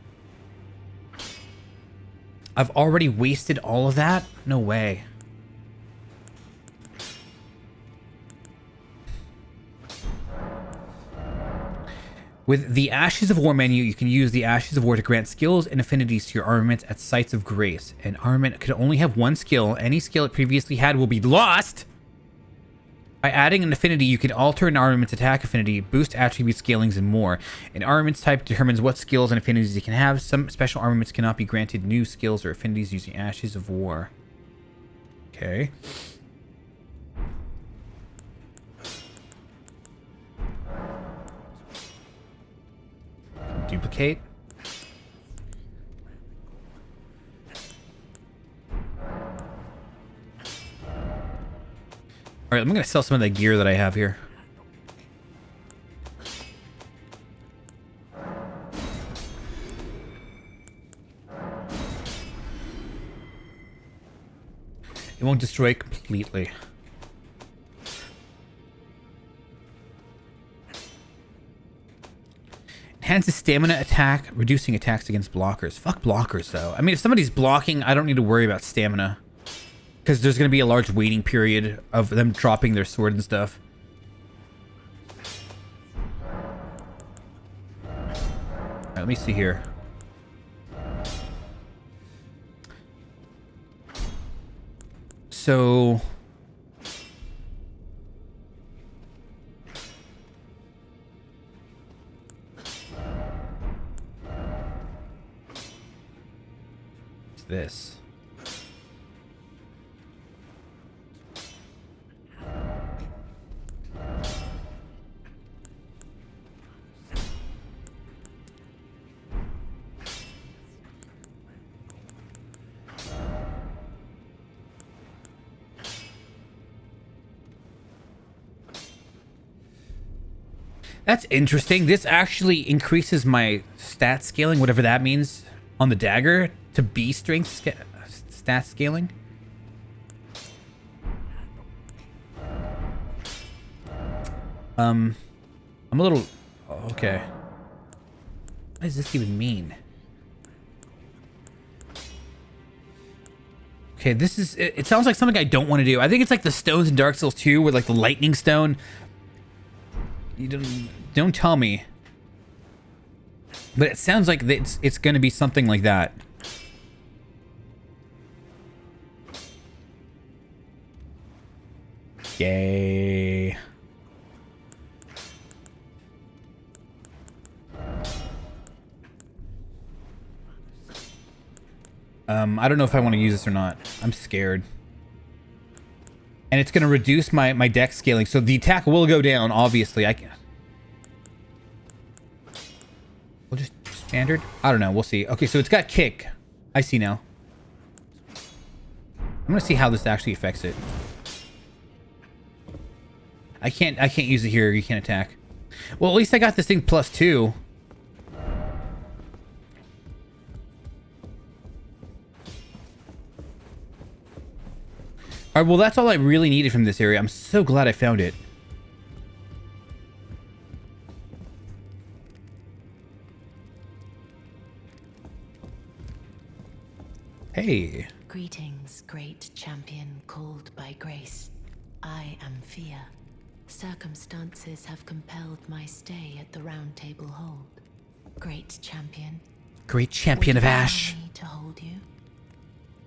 I've already wasted all of that? No way. With the Ashes of War menu, you can use the Ashes of War to grant skills and affinities to your armaments at sites of grace. An armament could only have one skill. Any skill it previously had will be lost. By adding an affinity, you can alter an armament's attack affinity, boost attribute scalings, and more. An armament's type determines what skills and affinities it can have. Some special armaments cannot be granted new skills or affinities using Ashes of War. Okay. Duplicate. All right, I'm going to sell some of the gear that I have here. It won't destroy it completely. Enhances stamina attack, reducing attacks against blockers. Fuck blockers, though. I mean, if somebody's blocking, I don't need to worry about stamina. Because there's going to be a large waiting period of them dropping their sword and stuff. Alright, let me see here. So... what's this? That's interesting. This actually increases my stat scaling, whatever that means, on the dagger to B strength stat scaling. I'm a little... okay. What does this even mean? Okay, this is... it sounds like something I don't want to do. I think it's like the stones in Dark Souls 2 with like the lightning stone. You don't tell me. But it sounds like it's going to be something like that. Yay. I don't know if I want to use this or not. I'm scared. And it's going to reduce my dex scaling. So the attack will go down, obviously. I can... we'll just standard? I don't know. We'll see. Okay, so it's got kick. I see now. I'm going to see how this actually affects it. I can't use it here. You can't attack. Well, at least I got this thing +2. Alright, well, that's all I really needed from this area. I'm so glad I found it. Hey. Greetings, great champion called by grace. I am Fia. Circumstances have compelled my stay at the Round Table Hold. Great champion. Great champion of Ash. Would you allow me to hold you?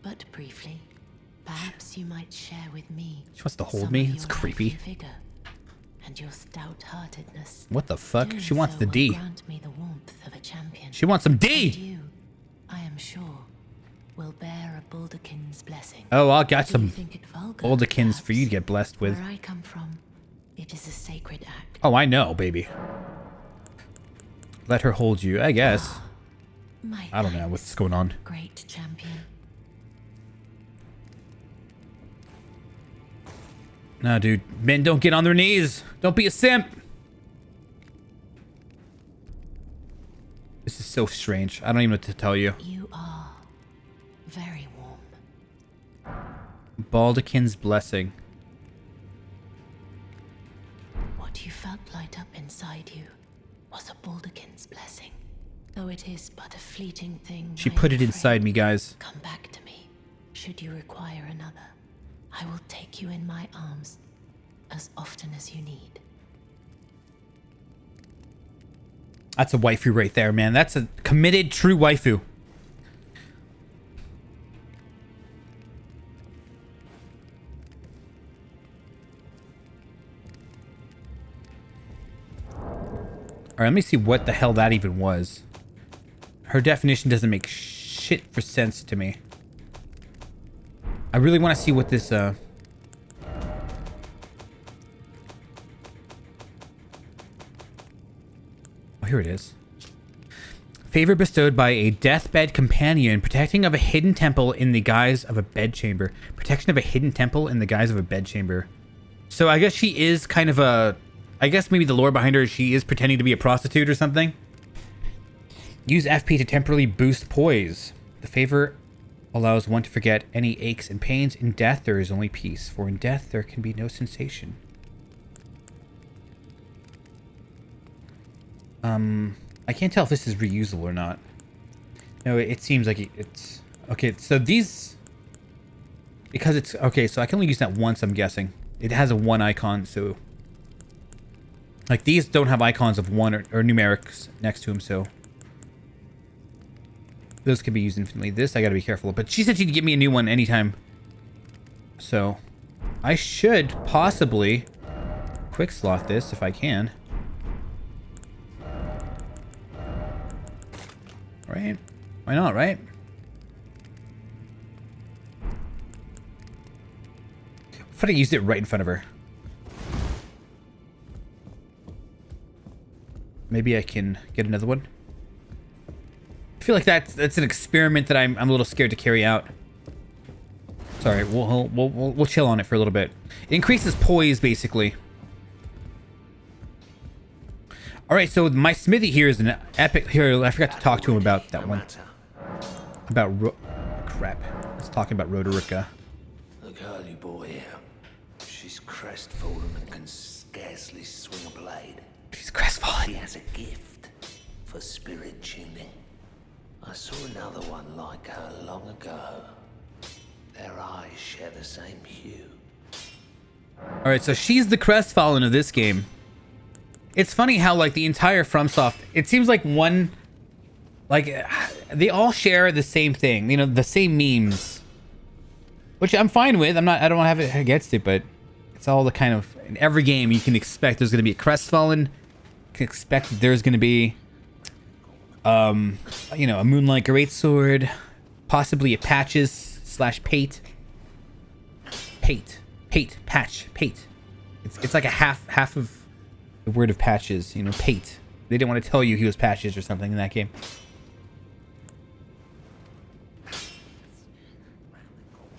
But briefly. Perhaps you might share with me. She wants to hold me? It's creepy. Vigor. and your stout-heartedness. What the fuck? Doing She wants so the will D. grant me the warmth of a champion. She wants some And D. you, I am sure, will bear a Balderkin's blessing. Oh, I got Do some you think it vulgar, Baldekins for you to perhaps? get blessed with. Where I come from, it is a sacred act. Oh, I know, baby. Let her hold you, I guess. My I don't know thanks, what's going on. great champion. No, dude. Men don't get on their knees. Don't be a simp. This is so strange. I don't even know what to tell you. You are very warm. Baldekin's blessing. What you felt light up inside you was a Balderkin's blessing. Though it is but a fleeting thing. She I put am it inside afraid. me, guys. Come back to me, should you require another. I will take you in my arms as often as you need. That's a waifu right there, man. That's a committed, true waifu. Alright, let me see what the hell that even was. Her definition doesn't make shit for sense to me. I really want to see what this, Oh, here it is. Favor bestowed by a deathbed companion, protecting of a hidden temple in the guise of a bedchamber. Protection of a hidden temple in the guise of a bedchamber. So I guess she is kind of a... I guess maybe the lore behind her is she is pretending to be a prostitute or something. Use FP to temporarily boost poise. The favor allows one to forget any aches and pains. In death, there is only peace, for in death, there can be no sensation. I can't tell if this is reusable or not. No, it seems like it's... Okay, so these... Because it's... Okay, so I can only use that once, I'm guessing. It has a 1 icon, so... Like, these don't have icons of 1 or numerics next to them, so... Those can be used infinitely. This, I gotta be careful. But she said she'd give me a new one anytime. So, I should possibly quick slot this if I can. Right? Why not, right? If I used it right in front of her. Maybe I can get another one. I feel like that's an experiment that I'm a little scared to carry out. Sorry, we'll chill on it for a little bit. It increases poise, basically. All right, so my smithy here is an epic. Here, I forgot to talk to him about that one. About crap. Let's talk about Roderica. The girly boy here. She's crestfallen and can scarcely swing a blade. She's crestfallen. She has a gift for spirit tuning. I saw another one like her long ago. Their eyes share the same hue. All right, so she's the crestfallen of this game. It's funny how, like, the entire FromSoft, it seems like one, like, they all share the same thing, you know, the same memes, which I'm fine with. I don't have it against it, but it's all the kind of, in every game you can expect there's going to be a crestfallen. You can expect that there's going to be, you know, a Moonlight Greatsword, possibly a Patches / Pate. Patch. It's like a half of the word of Patches, you know, Pate. They didn't want to tell you he was Patches or something in that game.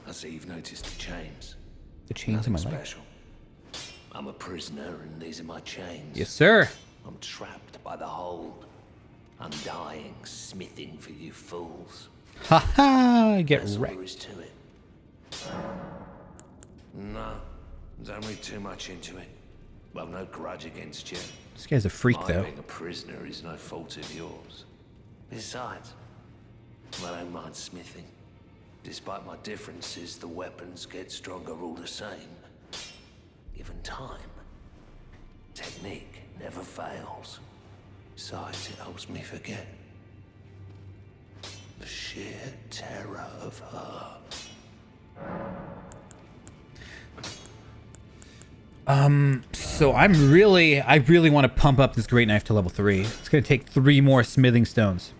I see you've noticed the chains. The chains in my Nothing life. special. I'm a prisoner and these are my chains. Yes, sir. I'm trapped by the hold. I'm dying, smithing for you fools. Haha, get That's all wrecked. there is to it. No, don't read too much into it. I've no grudge against you. This guy's a freak, My though. being a prisoner is no fault of yours. Besides, I don't mind smithing. Despite my differences, the weapons get stronger all the same. Given time, technique never fails. Besides, it helps me forget the sheer terror of her. So I really want to pump up this great knife to level 3. It's going to take 3 more smithing stones.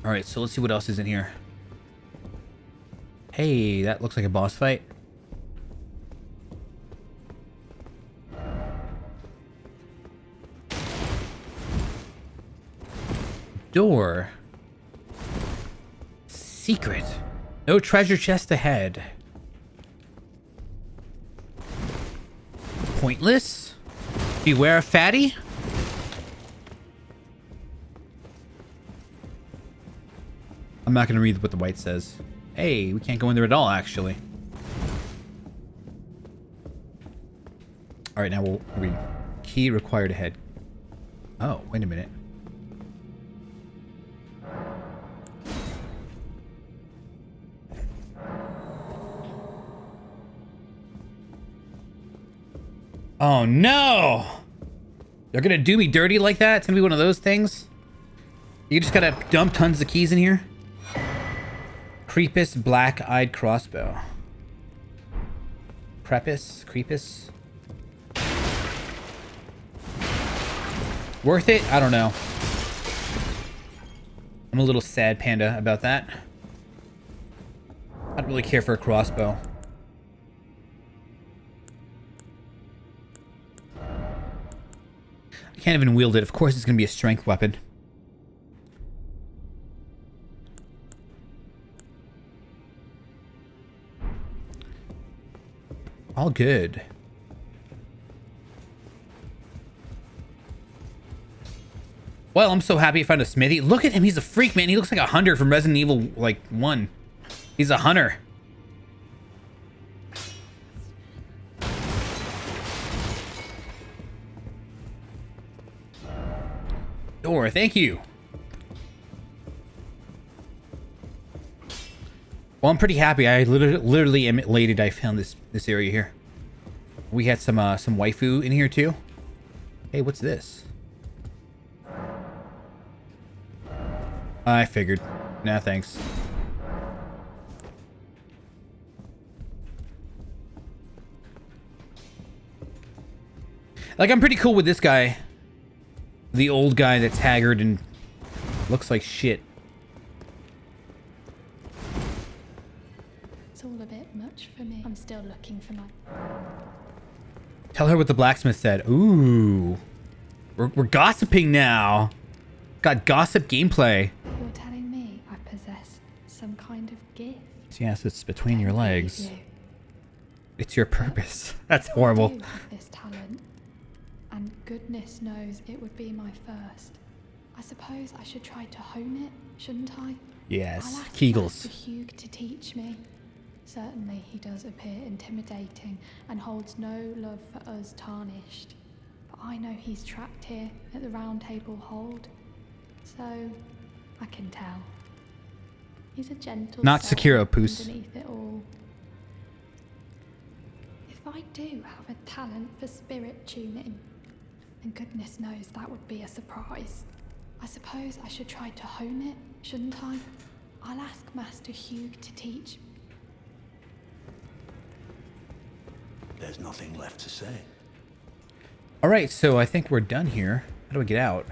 All right, so let's see what else is in here. Hey, that looks like a boss fight. Door. Secret. No treasure chest ahead. Pointless. Beware of fatty. I'm not going to read what the white says. Hey, we can't go in there at all, actually. All right, now we'll read. Key required ahead. Oh, wait a minute. Oh, no! They're going to do me dirty like that? It's going to be one of those things? You just got to dump tons of keys in here? Creepus black-eyed crossbow. Creepus. Worth it? I don't know. I'm a little sad panda about that. I don't really care for a crossbow. I can't even wield it. Of course it's going to be a strength weapon. All good. Well, I'm so happy I found a smithy. Look at him. He's a freak, man. He looks like a hunter from Resident Evil, like, 1. He's a hunter. Door, thank you. Well, I'm pretty happy. I literally am elated I found this area here. We had some waifu in here too. Hey, what's this? I figured. Nah, thanks. Like, I'm pretty cool with this guy. The old guy that's haggard and looks like shit. It's all a bit much for me. I'm still looking for my... Tell her what the blacksmith said. Ooh. We're gossiping now. Got gossip gameplay. You're telling me I possess some kind of gift? Yes, it's between your legs. You. It's your purpose. That's horrible. I do have this talent, and goodness knows it would be my first. I suppose I should try to hone it, shouldn't I? Yes, I'll ask Kegels. Master Hugh to teach me. Certainly he does appear intimidating and holds no love for us tarnished. But I know he's trapped here at the Round Table Hold, so I can tell. He's a gentle Not soul Sekiro, Poos. underneath it all. If I do have a talent for spirit tuning, and goodness knows that would be a surprise, I suppose I should try to hone it, shouldn't I? I'll ask Master Hugh to teach. There's nothing left to say. All right, so I think we're done here. How do I get out?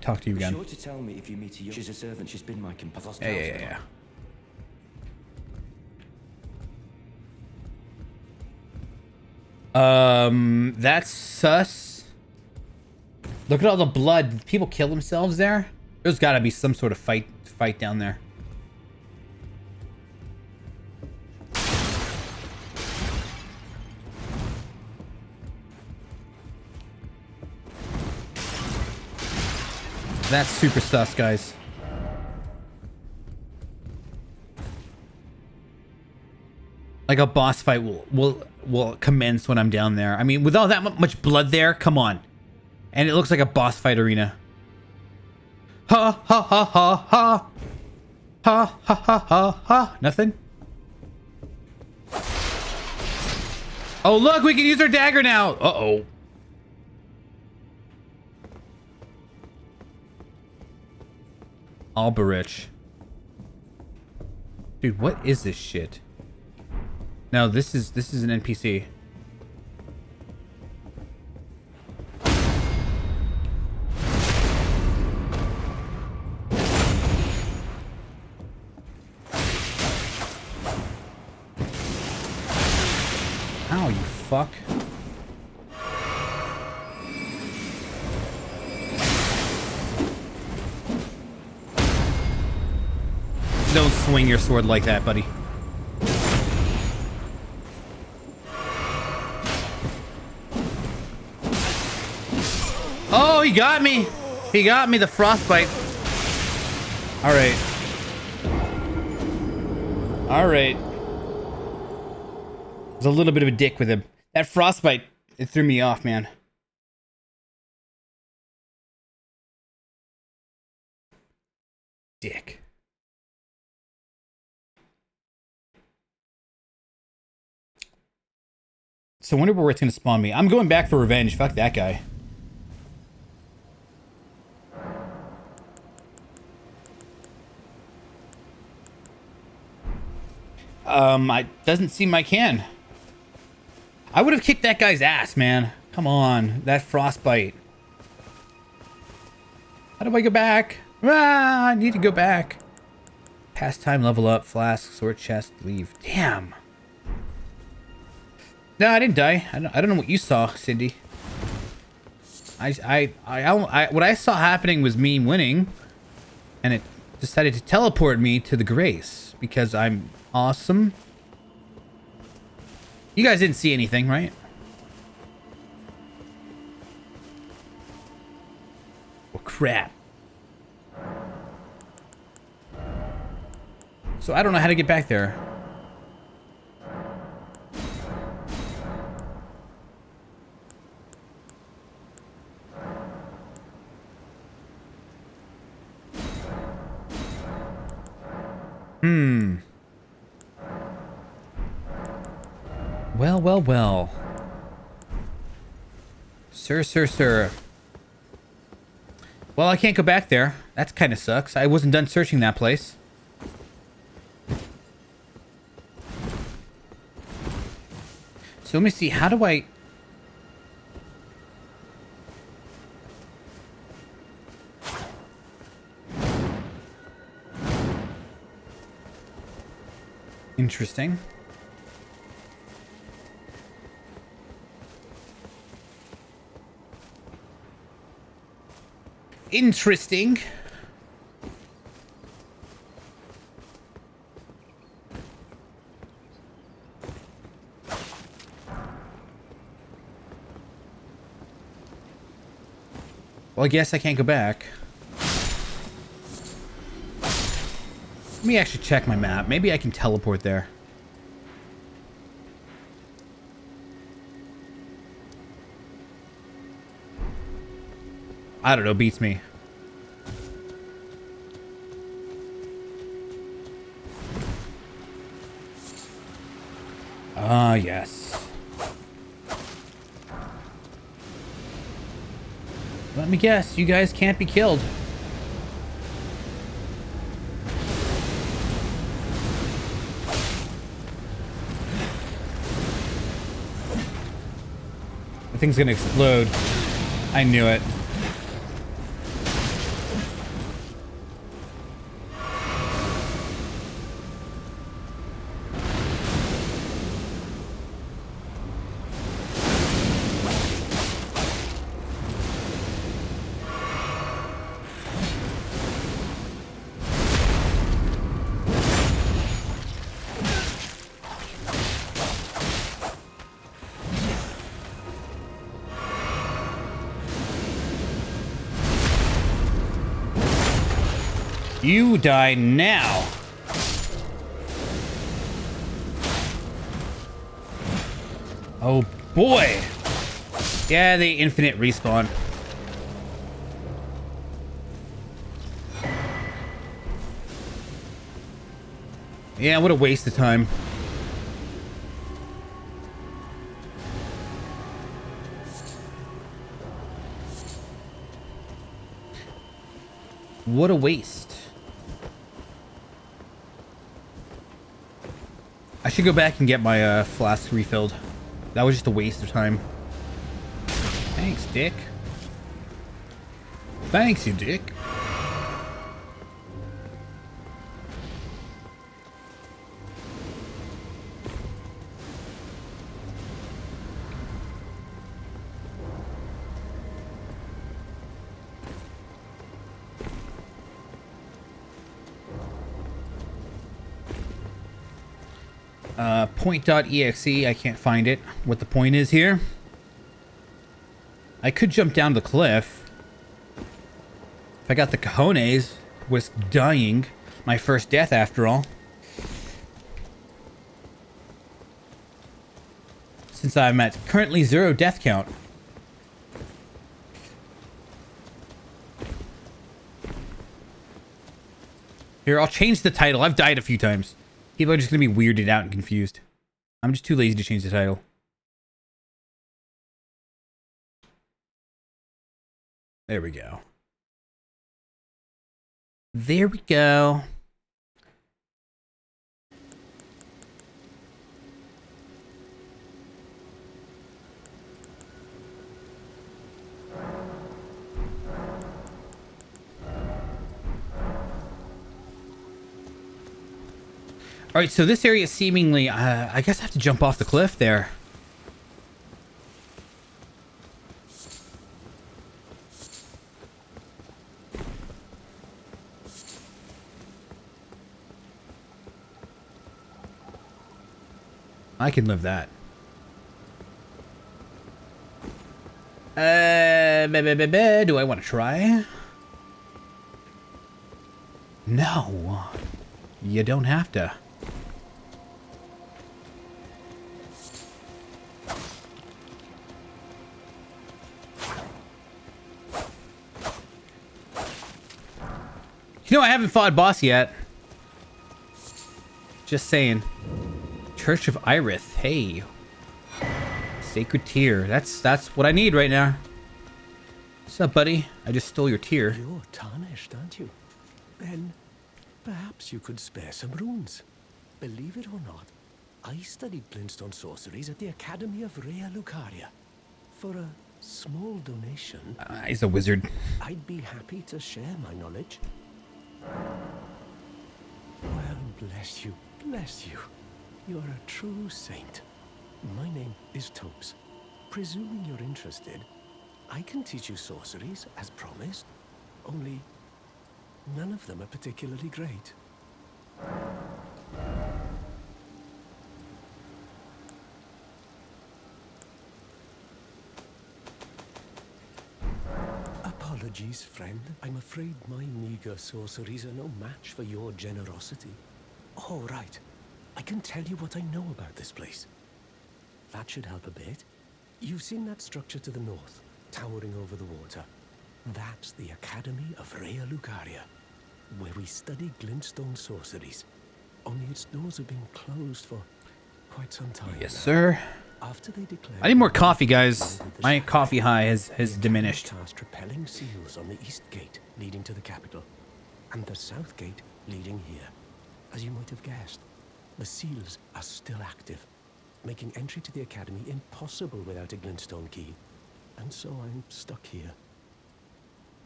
Talk to you again. Be sure to tell me if you meet a she's a servant. She's been my companion. Yeah. That's sus. Look at all the blood. Did people kill themselves there? There's got to be some sort of fight down there. That's super sus, guys. Like a boss fight will commence when I'm down there. I mean, with all that much blood there, come on. And it looks like a boss fight arena. Ha ha ha ha ha. Ha ha ha ha ha. Nothing? Oh, look, we can use our dagger now. Uh-oh. Alberich. Dude, what is this shit? No, this is an NPC. Ow, you fuck. Don't swing your sword like that, buddy. Oh, he got me. He got me, the frostbite. All right. All right. I was a little bit of a dick with him. That frostbite, it threw me off, man. Dick. So I wonder where it's going to spawn me. I'm going back for revenge. Fuck that guy. Doesn't seem I can. I would have kicked that guy's ass, man. Come on. That frostbite. How do I go back? Ah, I need to go back. Pastime, level up, flask, sword chest, leave. Damn. No, I didn't die. I don't know what you saw, Cindy. What I saw happening was me winning, and it decided to teleport me to the Grace because I'm awesome. You guys didn't see anything, right? Oh, crap. So I don't know how to get back there. Well. Sir. Well, I can't go back there. That kind of sucks. I wasn't done searching that place. So let me see. How do I... Interesting. Interesting. Well, I guess I can't go back. Let me actually check my map. Maybe I can teleport there. I don't know, beats me. Ah, yes. Let me guess, you guys can't be killed. The thing's gonna explode. I knew it. You die now. Oh boy. Yeah, the infinite respawn. Yeah, what a waste of time. What a waste. I should go back and get my flask refilled. That was just a waste of time. Thanks, Dick. Thanks, you dick. Point.exe, I can't find it. What the point is here. I could jump down the cliff. If I got the cojones, was dying. My first death after all. Since I'm at currently 0 death count. Here, I'll change the title. I've died a few times. People are just going to be weirded out and confused. I'm just too lazy to change the title. There we go. There we go. All right, so this area seemingly, I guess I have to jump off the cliff there. I can live that. Do I want to try? No. You don't have to. You know, I haven't fought a boss yet. Just saying. Church of Irith. Hey. Sacred tear. That's what I need right now. What's up, buddy? I just stole your tear. You're tarnished, aren't you? Then perhaps you could spare some runes. Believe it or not, I studied glintstone sorceries at the Academy of Rea Lucaria. For a small donation, He's a wizard. I'd be happy to share my knowledge. Well, bless you, bless you. You're a true saint. My name is Topes. Presuming you're interested, I can teach you sorceries, as promised. Only, none of them are particularly great. Apologies, friend. I'm afraid my meager sorceries are no match for your generosity. All right. I can tell you what I know about this place. That should help a bit. You've seen that structure to the north, towering over the water. That's the Academy of Rea Lucaria, where we study glintstone sorceries. Only its doors have been closed for quite some time. Yes, now. sir. After they declared I need more coffee, guys. My coffee high has diminished. cast repelling seals on the east gate leading to the capital, and the south gate leading here. As you might have guessed, the seals are still active, making entry to the academy impossible without a glintstone key. And so I'm stuck here.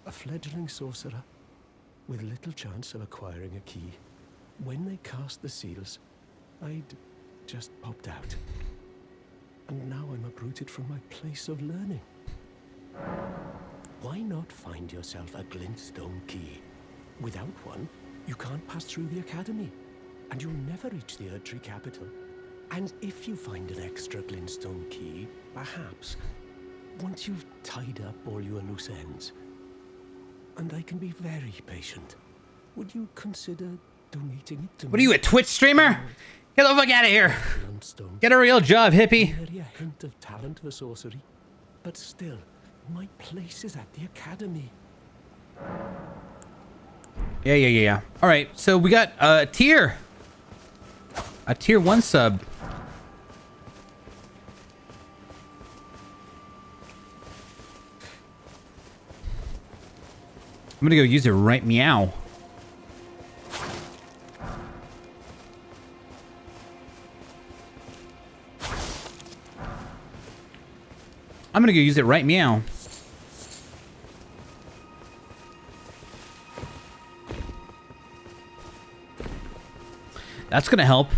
A fledgling sorcerer with little chance of acquiring a key. When they cast the seals, I'd just popped out. And now I'm uprooted from my place of learning. Why not find yourself a glintstone key? Without one, you can't pass through the academy, and you'll never reach the Erdtree capital. And if you find an extra glintstone key, perhaps, once you've tied up all your loose ends, and I can be very patient, would you consider donating it to me? What are you, a Twitch streamer? Get the fuck out of here. Glintstone. Get a real job, hippie. Merely a hint of talent for sorcery, but still, my place is at the academy. Yeah. All right, so we got a tier 1 sub. I'm gonna go use it right meow. I'm gonna go use it right meow. That's gonna help.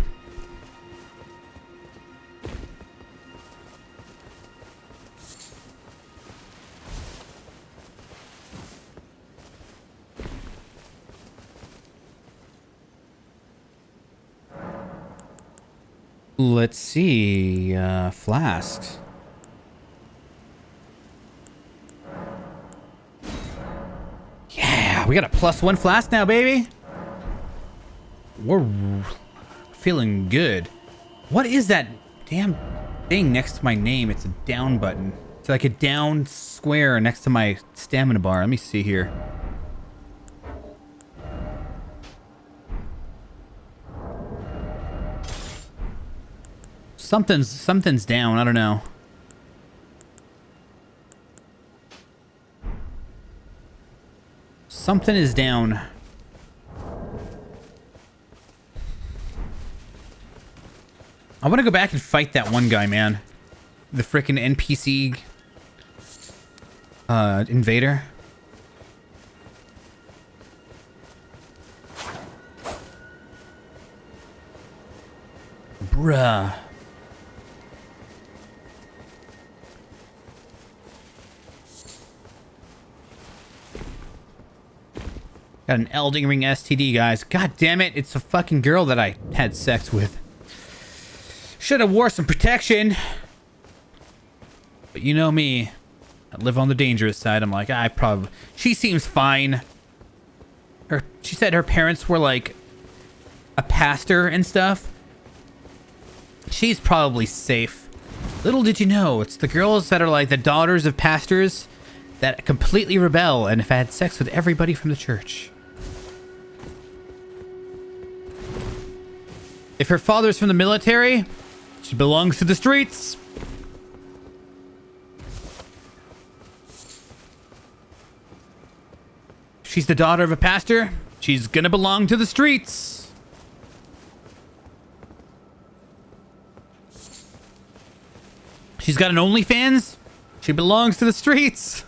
Let's see, flasks. Yeah, we got a +1 flask now, baby. We're feeling good. What is that damn thing next to my name? It's a down button. It's like a down square next to my stamina bar. Let me see here. Something's down. I don't know. Something is down. I want to go back and fight that one guy, man. The frickin' NPC invader. Bruh. Got an Elden Ring STD, guys. God damn it, it's a fucking girl that I had sex with. Should have wore some protection. But you know me. I live on the dangerous side. I'm like, she seems fine. She said her parents were like a pastor and stuff. She's probably safe. Little did you know, it's the girls that are like the daughters of pastors that completely rebel and have had sex with everybody from the church. If her father's from the military, she belongs to the streets. If she's the daughter of a pastor, she's gonna belong to the streets. She's got an OnlyFans, she belongs to the streets.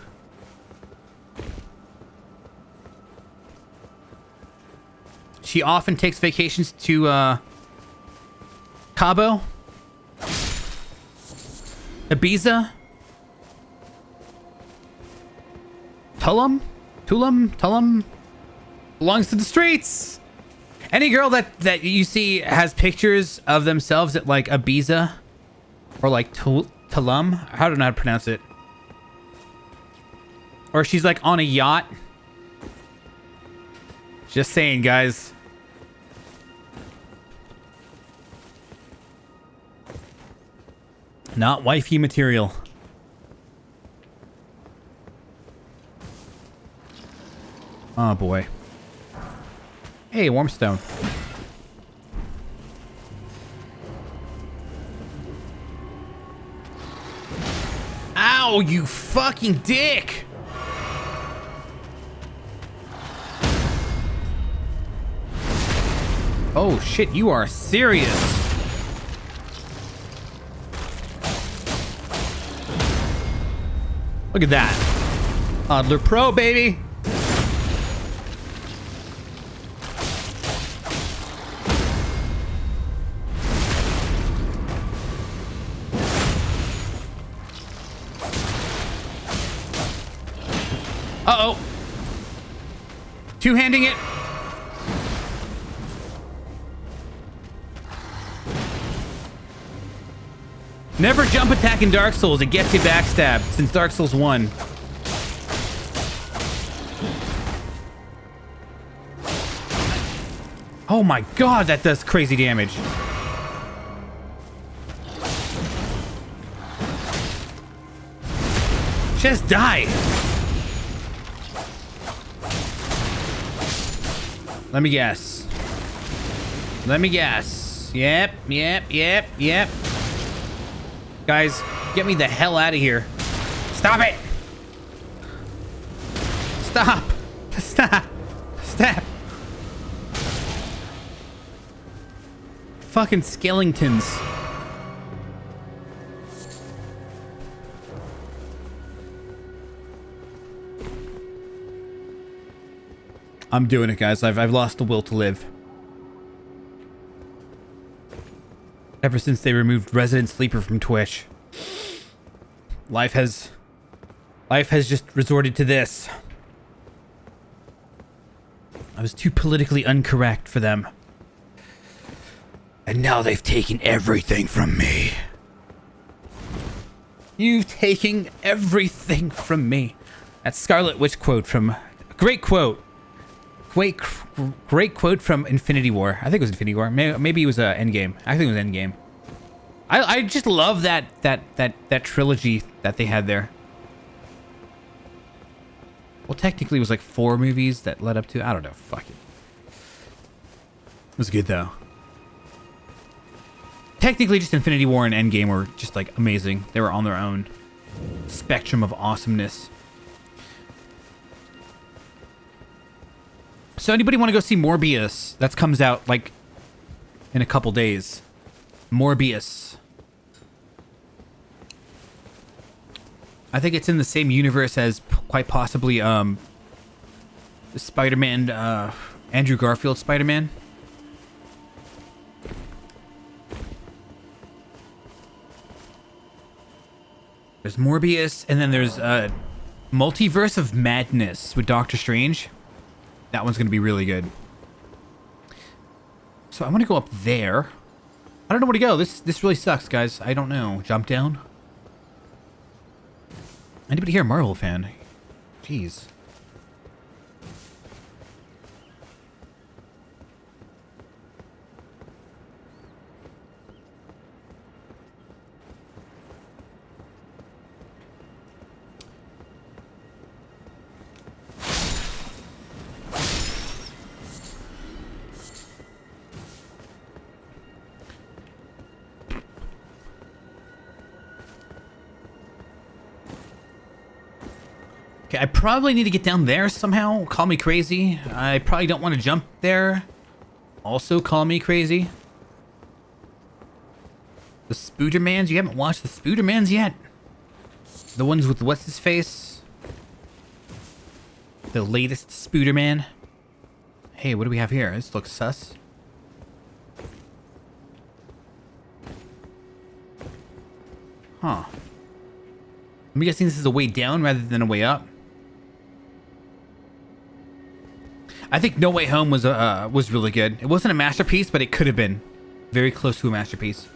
She often takes vacations to Cabo, Ibiza, Tulum, belongs to the streets. Any girl that you see has pictures of themselves at like Ibiza or like Tulum, I don't know how to pronounce it, or she's like on a yacht. Just saying, guys. Not wifey material. Oh boy. Hey, Warmstone. Ow, you fucking dick! Oh shit, you are serious. Look at that. OddlerPro, baby. Uh-oh. Two-handing it. Never jump attack in Dark Souls. It gets you backstabbed since Dark Souls 1. Oh my god, that does crazy damage. Just die. Let me guess. Let me guess. Yep. Guys, get me the hell out of here. Stop it! Stop! Stop! Stop! Fucking skeletons. I'm doing it, guys. I've lost the will to live. Ever since they removed Resident Sleeper from Twitch, life has just resorted to this. I was too politically incorrect for them. And now they've taken everything from me. You've taken everything from me. That Scarlet Witch quote from... Great quote. Great quote from Infinity War. I think it was Infinity War. Maybe it was Endgame. I think it was Endgame. I just love that trilogy that they had there. Well, technically it was like 4 movies that led up to... I don't know. Fuck it. It was good, though. Technically, just Infinity War and Endgame were just, like, amazing. They were on their own spectrum of awesomeness. So anybody want to go see Morbius? That comes out, like, in a couple days. Morbius. I think it's in the same universe as quite possibly Spider-Man, Andrew Garfield Spider-Man. There's Morbius, and then there's Multiverse of Madness with Doctor Strange. That one's going to be really good. So I want to go up there. I don't know where to go. This really sucks, guys. I don't know. Jump down? Anybody here a Marvel fan? Jeez. Okay, I probably need to get down there somehow. Call me crazy. I probably don't want to jump there. Also, call me crazy. The Spoodermans? You haven't watched the Spoodermans yet? The ones with what's his face? The latest Spooderman? Hey, what do we have here? This looks sus. Huh. I'm guessing this is a way down rather than a way up. I think No Way Home was really good. It wasn't a masterpiece, but it could have been very close to a masterpiece.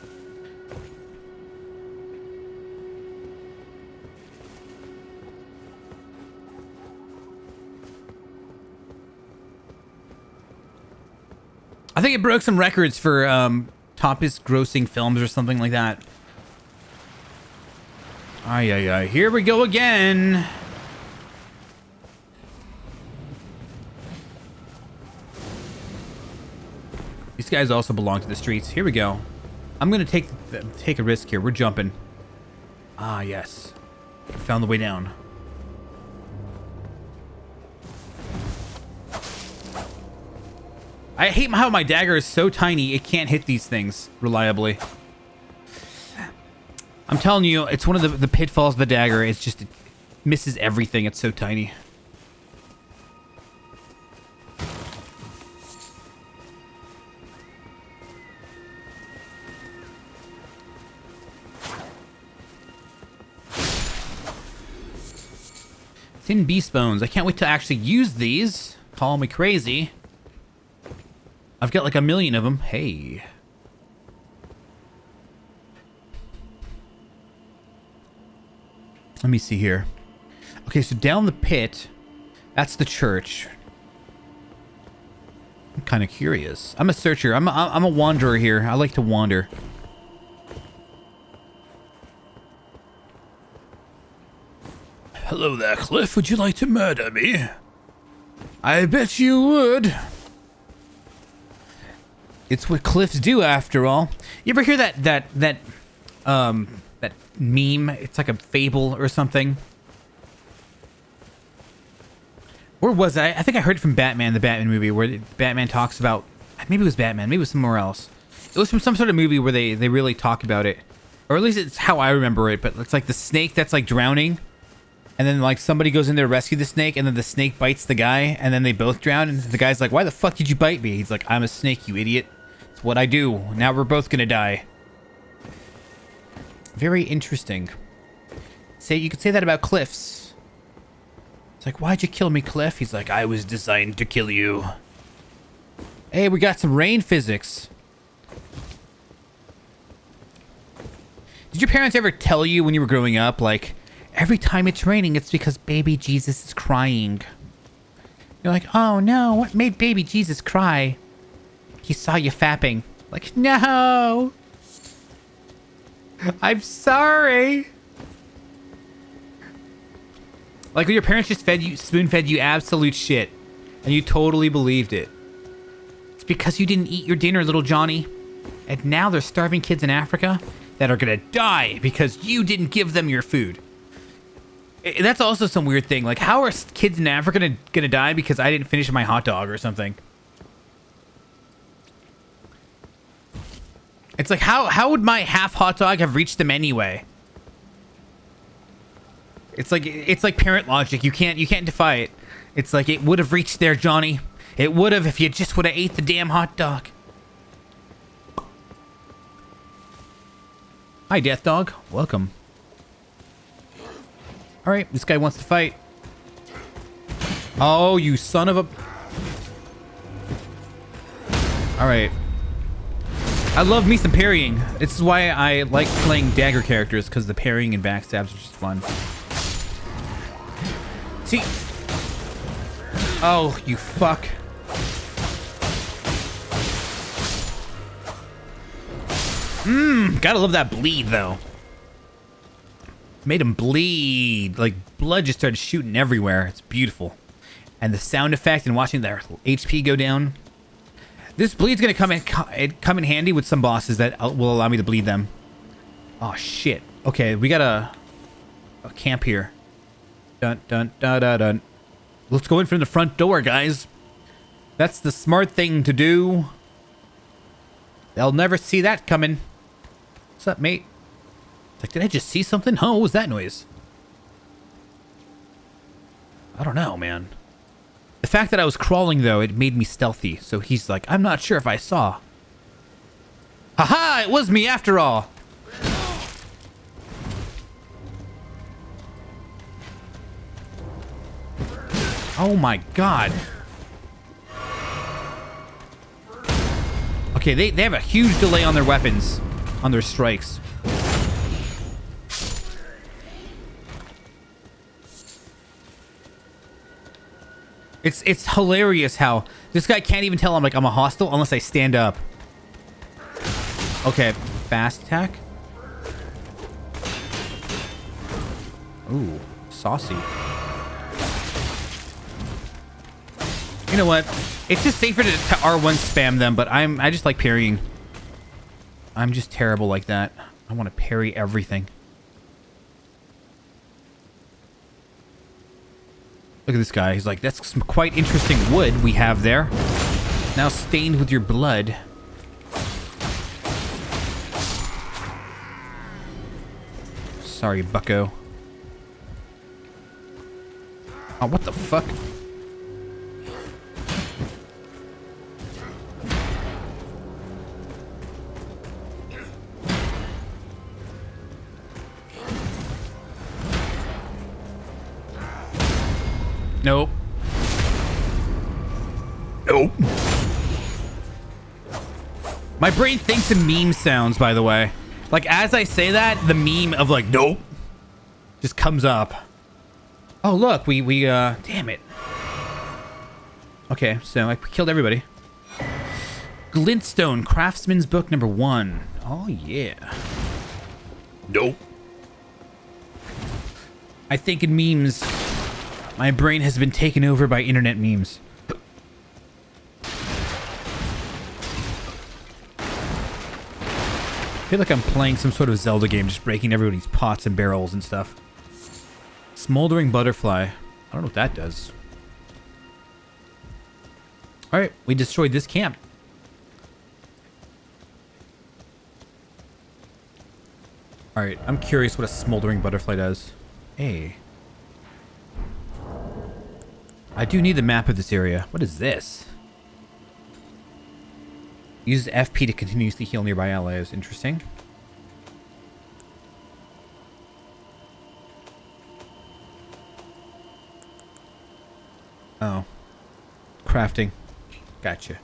I think it broke some records for toppest grossing films or something like that. Ay, here we go again. These guys also belong to the streets. Here we go. I'm gonna take a risk here. We're jumping. Ah, yes. Found the way down. I hate how my dagger is so tiny it can't hit these things reliably. I'm telling you, it's one of the pitfalls of the dagger. It's just, it misses everything. It's so tiny. Thin beast bones. I can't wait to actually use these. Call me crazy. I've got like 1 million of them. Hey. Let me see here. Okay, so down the pit, that's the church. I'm kind of curious. I'm a searcher. I'm a wanderer here. I like to wander. Hello there, Cliff. Would you like to murder me? I bet you would. It's what cliffs do, after all. You ever hear that meme? It's like a fable or something. Where was I? I think I heard it from Batman, the Batman movie, where Batman talks about... Maybe it was Batman. Maybe it was somewhere else. It was from some sort of movie where they really talk about it. Or at least it's how I remember it. But it's like the snake that's like drowning. And then like somebody goes in there to rescue the snake, and then the snake bites the guy, and then they both drown. And the guy's like, "Why the fuck did you bite me?" He's like, "I'm a snake, you idiot. It's what I do. Now we're both gonna die." Very interesting. Say you could say that about Cliff's. It's like, "Why'd you kill me, Cliff?" He's like, "I was designed to kill you." Hey, we got some rain physics. Did your parents ever tell you when you were growing up, like, every time it's raining, it's because baby Jesus is crying? You're like, "Oh no, what made baby Jesus cry?" "He saw you fapping." Like, no! I'm sorry. Like when your parents just spoon-fed you absolute shit, and you totally believed it. It's because you didn't eat your dinner, little Johnny. And now there's starving kids in Africa that are gonna die because you didn't give them your food. That's also some weird thing. Like, how are kids in Africa gonna die because I didn't finish my hot dog or something? It's like, how would my half hot dog have reached them anyway? It's like parent logic. You can't defy it. It's like, it would have reached there, Johnny. It would have if you just would have ate the damn hot dog. Hi, Death Dog. Welcome. All right, this guy wants to fight. Oh, you son of a... All right. I love me some parrying. This is why I like playing Dagger characters, because the parrying and backstabs are just fun. See? Oh, you fuck. Gotta love that bleed, though. Made him bleed. Like, blood just started shooting everywhere. It's beautiful. And the sound effect and watching their HP go down. This bleed's gonna come in handy with some bosses that will allow me to bleed them. Oh, shit. Okay, we got a camp here. Dun, dun, dun, dun, dun. Let's go in from the front door, guys. That's the smart thing to do. They'll never see that coming. What's up, mate? It's like, did I just see something? Huh? What was that noise? I don't know, man. The fact that I was crawling, though, it made me stealthy. So he's like, I'm not sure if I saw. Haha! It was me after all! Oh my god. Okay, they have a huge delay on their weapons, on their strikes. It's hilarious how this guy can't even tell I'm a hostile unless I stand up. Okay, fast attack. Ooh, saucy. You know what? It's just safer to R1 spam them, but I just like parrying. I'm just terrible like that. I want to parry everything. Look at this guy. He's like, that's some quite interesting wood we have there. Now stained with your blood. Sorry, bucko. Oh, what the fuck? Nope. Nope. My brain thinks in meme sounds, by the way. Like, as I say that, the meme of like, nope, just comes up. Oh, look, we damn it. Okay, so I killed everybody. Glintstone, Craftsman's Book number 1. Oh, yeah. Nope. I think in memes. My brain has been taken over by internet memes. I feel like I'm playing some sort of Zelda game, just breaking everybody's pots and barrels and stuff. Smoldering Butterfly. I don't know what that does. Alright, we destroyed this camp. Alright, I'm curious what a Smoldering Butterfly does. Hey. I do need the map of this area. What is this? Uses FP to continuously heal nearby allies. Interesting. Oh. Crafting. Gotcha.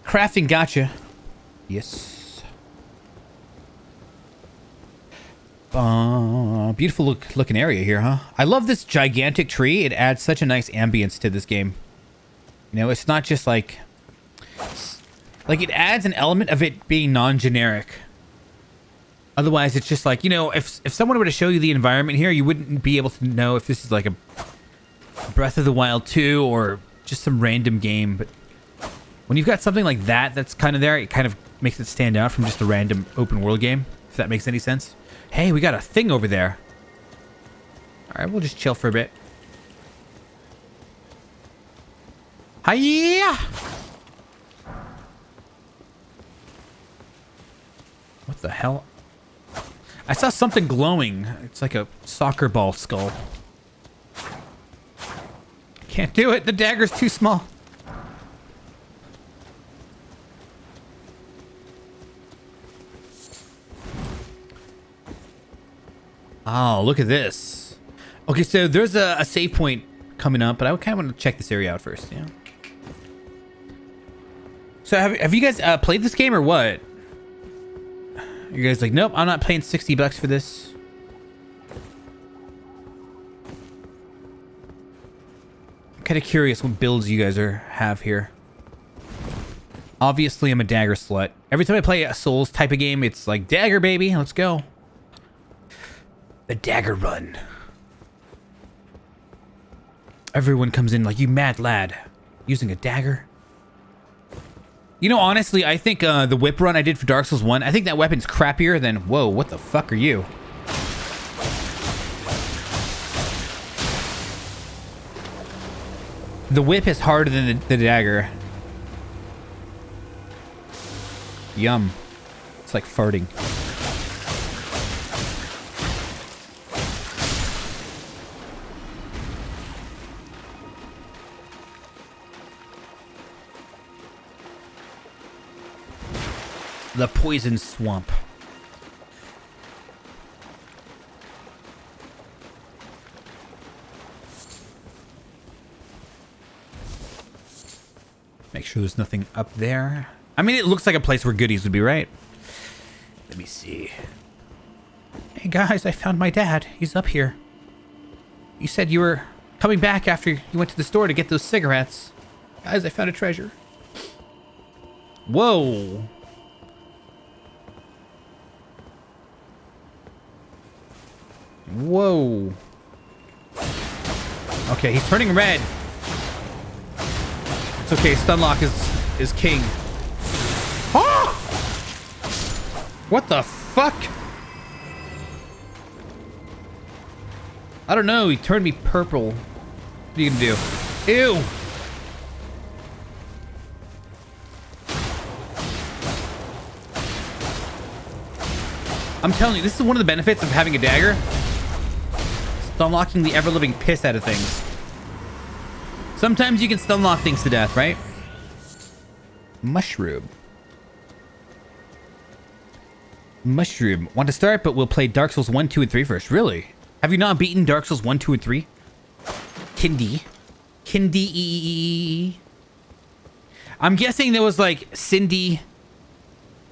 Crafting gotcha. Yes. Beautiful looking area here, huh? I love this gigantic tree. It adds such a nice ambience to this game. You know, it's not just like it adds an element of it being non-generic. Otherwise, it's just like, you know, if someone were to show you the environment here, you wouldn't be able to know if this is like a Breath of the Wild 2 or just some random game. But when you've got something like that that's kind of there, it kind of makes it stand out from just a random open world game, if that makes any sense. Hey, we got a thing over there. All right, we'll just chill for a bit. Hiya! What the hell? I saw something glowing. It's like a soccer ball skull. Can't do it. The dagger's too small. Oh, look at this. Okay, so there's a save point coming up, but I kind of want to check this area out first. Yeah. So have you guys played this game or what? You guys like, nope, I'm not paying $60 for this. I'm kind of curious what builds you guys have here. Obviously, I'm a Dagger slut. Every time I play a Souls type of game, it's like, Dagger, baby, let's go. The Dagger run. Everyone comes in like, you mad lad, using a dagger. You know, honestly, I think the whip run I did for Dark Souls 1, I think that weapon's crappier than... Whoa, what the fuck are you? The whip is harder than the dagger. Yum. It's like farting. The poison swamp. Make sure there's nothing up there. I mean, it looks like a place where goodies would be, right? Let me see. Hey guys, I found my dad. He's up here. You said you were coming back after you went to the store to get those cigarettes. Guys, I found a treasure. Whoa. Whoa. Okay, he's turning red. It's okay, Stunlock is king. Oh! What the fuck? I don't know, he turned me purple. What are you gonna do? Ew! I'm telling you, this is one of the benefits of having a dagger. Stunlocking the ever-living piss out of things. Sometimes you can stunlock things to death, right? Mushroom. Mushroom. Want to start, but we'll play Dark Souls 1, 2, and 3 first. Really? Have you not beaten Dark Souls 1, 2, and 3? Kindy. I'm guessing there was like Cindy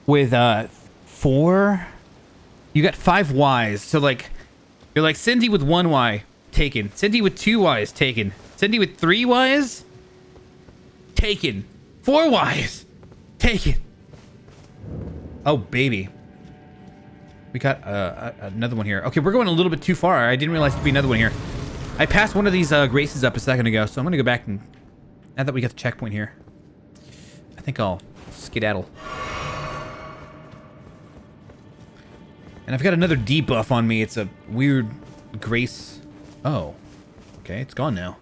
with 4. You got 5 Ys. So like, you're like Cindy with 1 Y, taken. Cindy with 2 Ys, taken. Cindy with 3 Ys, taken. 4 Ys, taken. Oh, baby. We got another one here. Okay, we're going a little bit too far. I didn't realize there'd be another one here. I passed one of these graces up a second ago, so I'm gonna go back and... Now that we got the checkpoint here, I think I'll skedaddle. And I've got another debuff on me. It's a weird grace. Oh. Okay, it's gone now.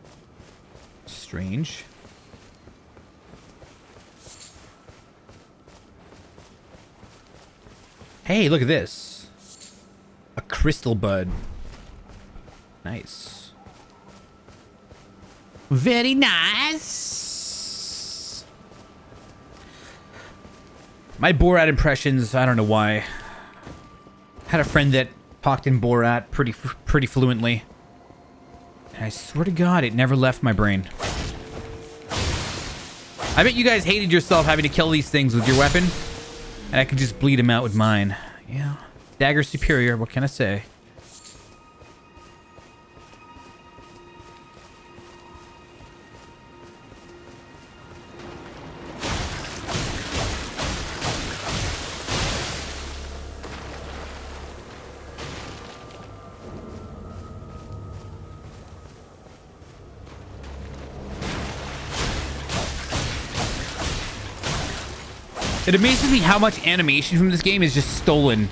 Strange. Hey, look at this. A crystal bud. Nice. Very nice. My Borat impressions, I don't know why. Had a friend that talked in Borat pretty fluently. And I swear to God, it never left my brain. I bet you guys hated yourself having to kill these things with your weapon. And I could just bleed them out with mine. Yeah. Dagger superior, what can I say? It amazes me how much animation from this game is just stolen.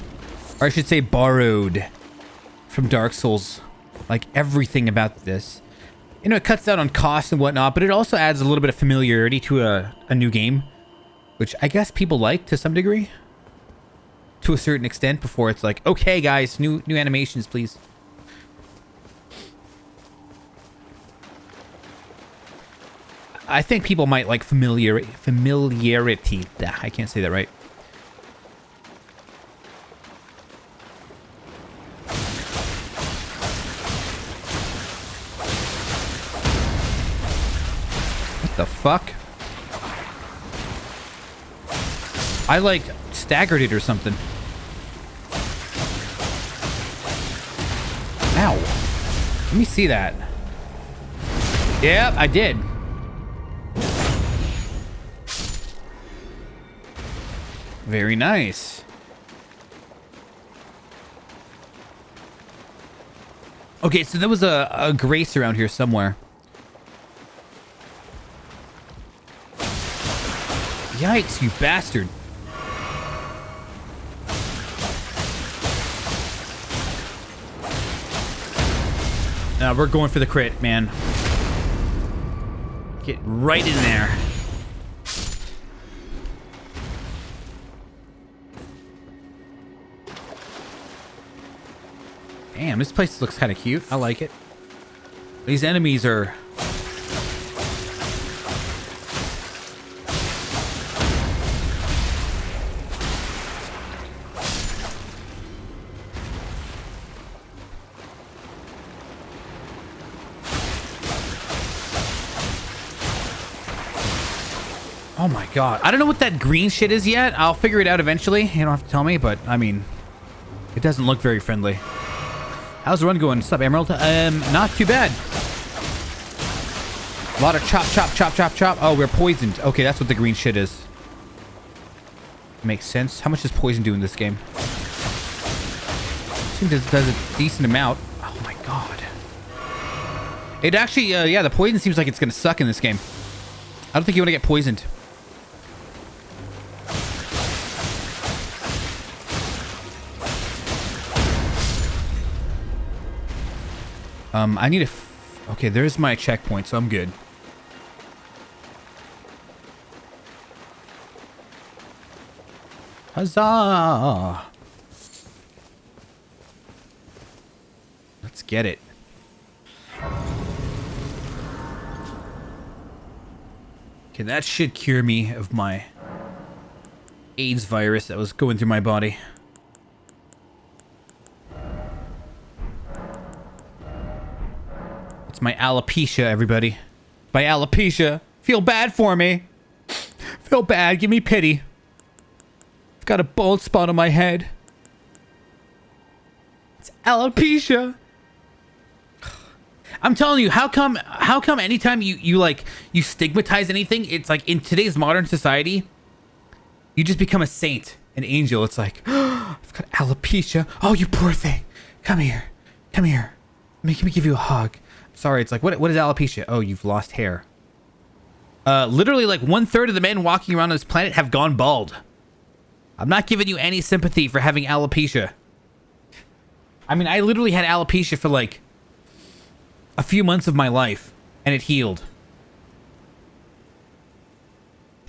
Or I should say borrowed from Dark Souls. Like everything about this. You know, it cuts down on cost and whatnot, but it also adds a little bit of familiarity to a new game. Which I guess people like to some degree. To a certain extent before it's like, okay guys, new animations please. I think people might like familiarity. I can't say that right. What the fuck? I like staggered it or something. Ow. Let me see that. Yeah, I did. Very nice. Okay, so there was a grace around here somewhere. Yikes, you bastard. Now we're going for the crit, man. Get right in there. Damn, this place looks kind of cute. I like it. These enemies are... Oh my god. I don't know what that green shit is yet. I'll figure it out eventually. You don't have to tell me, but I mean, it doesn't look very friendly. How's the run going? What's up, Emerald? Not too bad. A lot of chop, chop, chop, chop, chop. Oh, we're poisoned. Okay, that's what the green shit is. Makes sense. How much does poison do in this game? I think it does a decent amount. Oh my god. It actually, yeah, the poison seems like it's gonna suck in this game. I don't think you want to get poisoned. I need a... Okay, there's my checkpoint, so I'm good. Huzzah! Let's get it. Okay, that should cure me of my AIDS virus that was going through my body. It's my alopecia, everybody. My alopecia. Feel bad for me. Feel bad. Give me pity. I've got a bald spot on my head. It's alopecia. I'm telling you, how come anytime you stigmatize anything, it's like in today's modern society, you just become a saint, an angel. It's like, oh, I've got alopecia. Oh, you poor thing. Come here. Come here. Let me give you a hug. Sorry, it's like, what is alopecia? Oh, you've lost hair. Literally like 1/3 of the men walking around on this planet have gone bald. I'm not giving you any sympathy for having alopecia. I mean, I literally had alopecia for like a few months of my life, and it healed.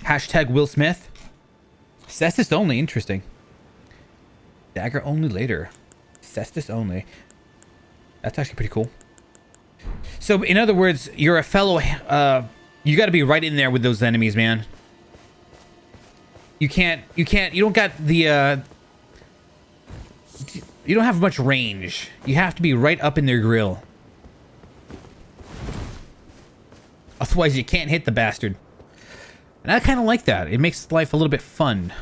Hashtag Will Smith. Cestus only, interesting. Dagger only later. Cestus only. That's actually pretty cool. So in other words, you're a fellow. You got to be right in there with those enemies, man. You can't. You don't got the. You don't have much range. You have to be right up in their grill. Otherwise, you can't hit the bastard. And I kind of like that. It makes life a little bit fun.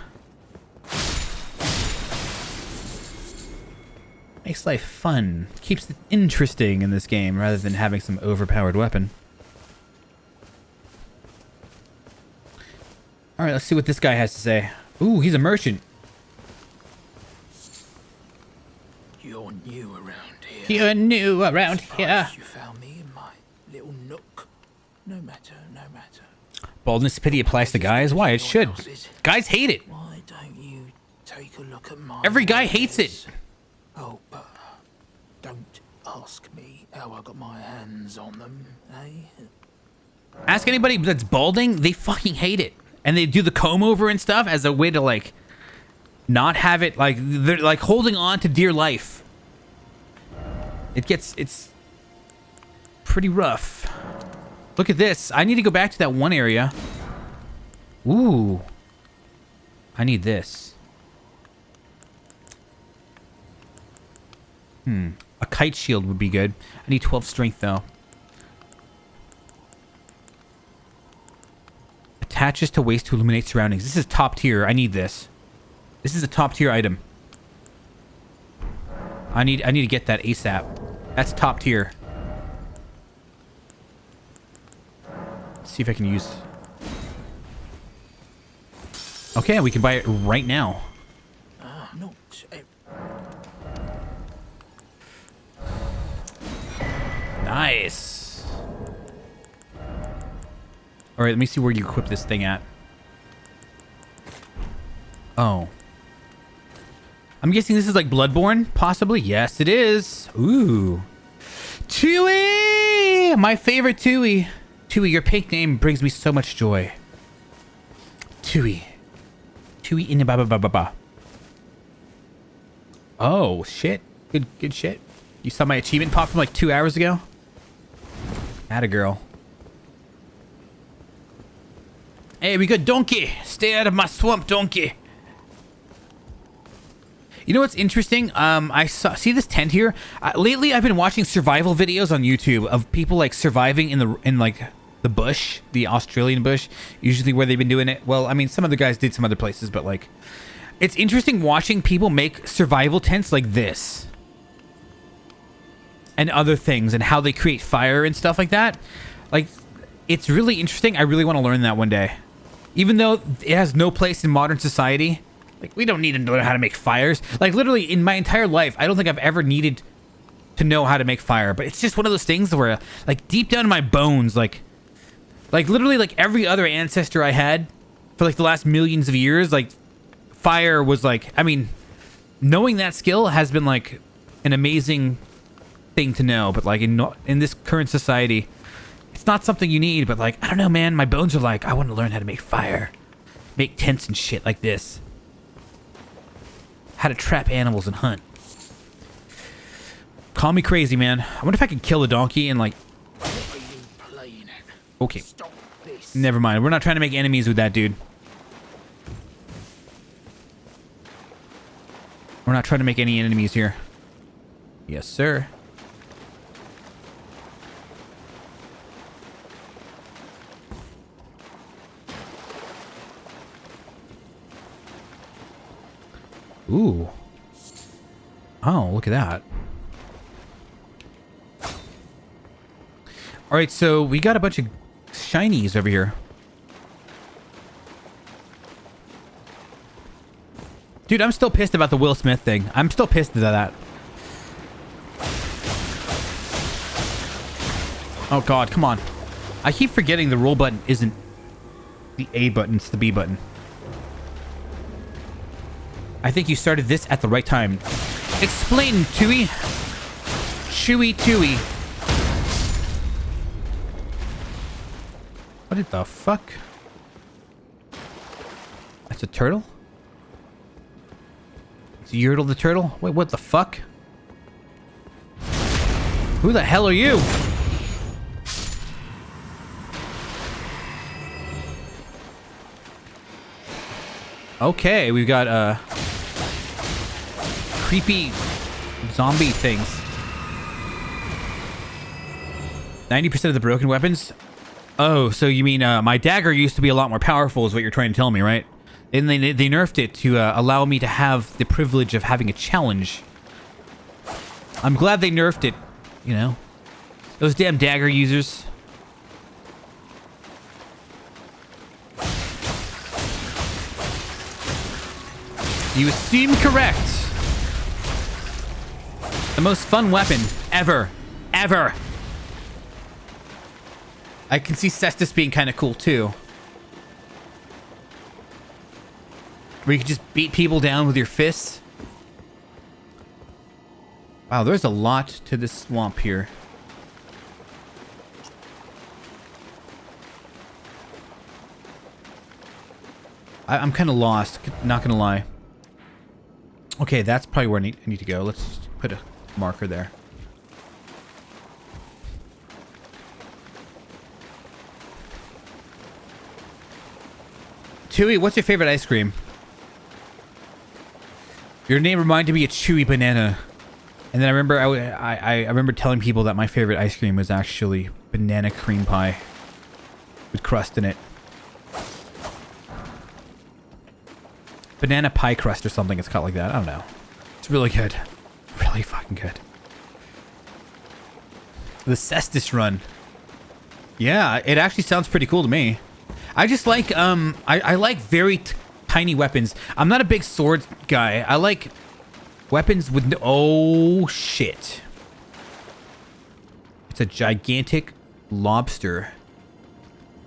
Makes life fun. Keeps it interesting in this game rather than having some overpowered weapon. Alright, let's see what this guy has to say. Ooh, he's a merchant. You're new around here. You're new around here. You found me in my little nook. No matter, no matter. Baldness pity applies to guys? Why? It should. Guys hate it. Why don't you take a look at my Every guy hates it. Oh, but don't ask me how I got my hands on them, eh? Ask anybody that's balding, they fucking hate it. And they do the comb over and stuff as a way to, like, not have it, like, they're, like, holding on to dear life. It's pretty rough. Look at this. I need to go back to that one area. Ooh. I need this. A kite shield would be good. I need 12 strength, though. Attaches to waist to illuminate surroundings. This is top tier. I need this. This is a top tier item. I need to get that ASAP. That's top tier. Let's see if I can use... Okay, we can buy it right now. Not Nice. All right, let me see where you equip this thing at. Oh. I'm guessing this is like Bloodborne, possibly? Yes, it is. Ooh. Tui! My favorite Tui. Tui, your pink name brings me so much joy. Tui. Tui in ba ba ba ba ba. Oh, shit. Good shit. You saw my achievement pop from like 2 hours ago? Atta girl. Hey, we got donkey. Stay out of my swamp, donkey. You know what's interesting? See this tent here? Lately, I've been watching survival videos on YouTube of people like surviving in like the bush, the Australian bush. Usually where they've been doing it. Well, I mean, some other guys did some other places, but like, it's interesting watching people make survival tents like this. And other things, and how they create fire and stuff like that. Like, it's really interesting. I really want to learn that one day. Even though it has no place in modern society. Like, we don't need to know how to make fires. Like, literally, in my entire life, I don't think I've ever needed to know how to make fire. But it's just one of those things where, like, deep down in my bones, like literally, like, every other ancestor I had for, like, the last millions of years, like, fire was, like, I mean, knowing that skill has been, like, an amazing thing to know. But, like, in this current society, it's not something you need. But, like, I don't know, man. My bones are like, I want to learn how to make fire. Make tents and shit like this. How to trap animals and hunt. Call me crazy, man. I wonder if I could kill a donkey and, like... Okay. Never mind. We're not trying to make enemies with that dude. We're not trying to make any enemies here. Yes, sir. Ooh. Oh, look at that. All right, so we got a bunch of shinies over here. Dude, I'm still pissed about the Will Smith thing. I'm still pissed at that. Oh, God, come on. I keep forgetting the roll button isn't the A button, it's the B button. I think you started this at the right time. Explain, Tui. Chewy Tui. What the fuck? That's a turtle? It's Yertle the turtle? Wait, what the fuck? Who the hell are you? Okay, we've got creepy zombie things. 90% of the broken weapons. Oh, so you mean my dagger used to be a lot more powerful is what you're trying to tell me, right? And they nerfed it to allow me to have the privilege of having a challenge. I'm glad they nerfed it, you know. Those damn dagger users. You seem correct. The most fun weapon ever. Ever. I can see Cestus being kind of cool too. Where you can just beat people down with your fists. Wow, there's a lot to this swamp here. I'm kind of lost, not gonna lie. Okay, that's probably where I need to go. Let's just put a marker there. Chewy, what's your favorite ice cream? Your name reminded me of Chewy Banana. And then I remember I remember telling people that my favorite ice cream was actually banana cream pie with crust in it. Banana pie crust or something. It's called like that. I don't know. It's really good. Really fucking good. The Cestus run. Yeah, it actually sounds pretty cool to me. I just like I like very tiny weapons. I'm not a big sword guy. I like weapons with no... Oh shit. It's a gigantic lobster.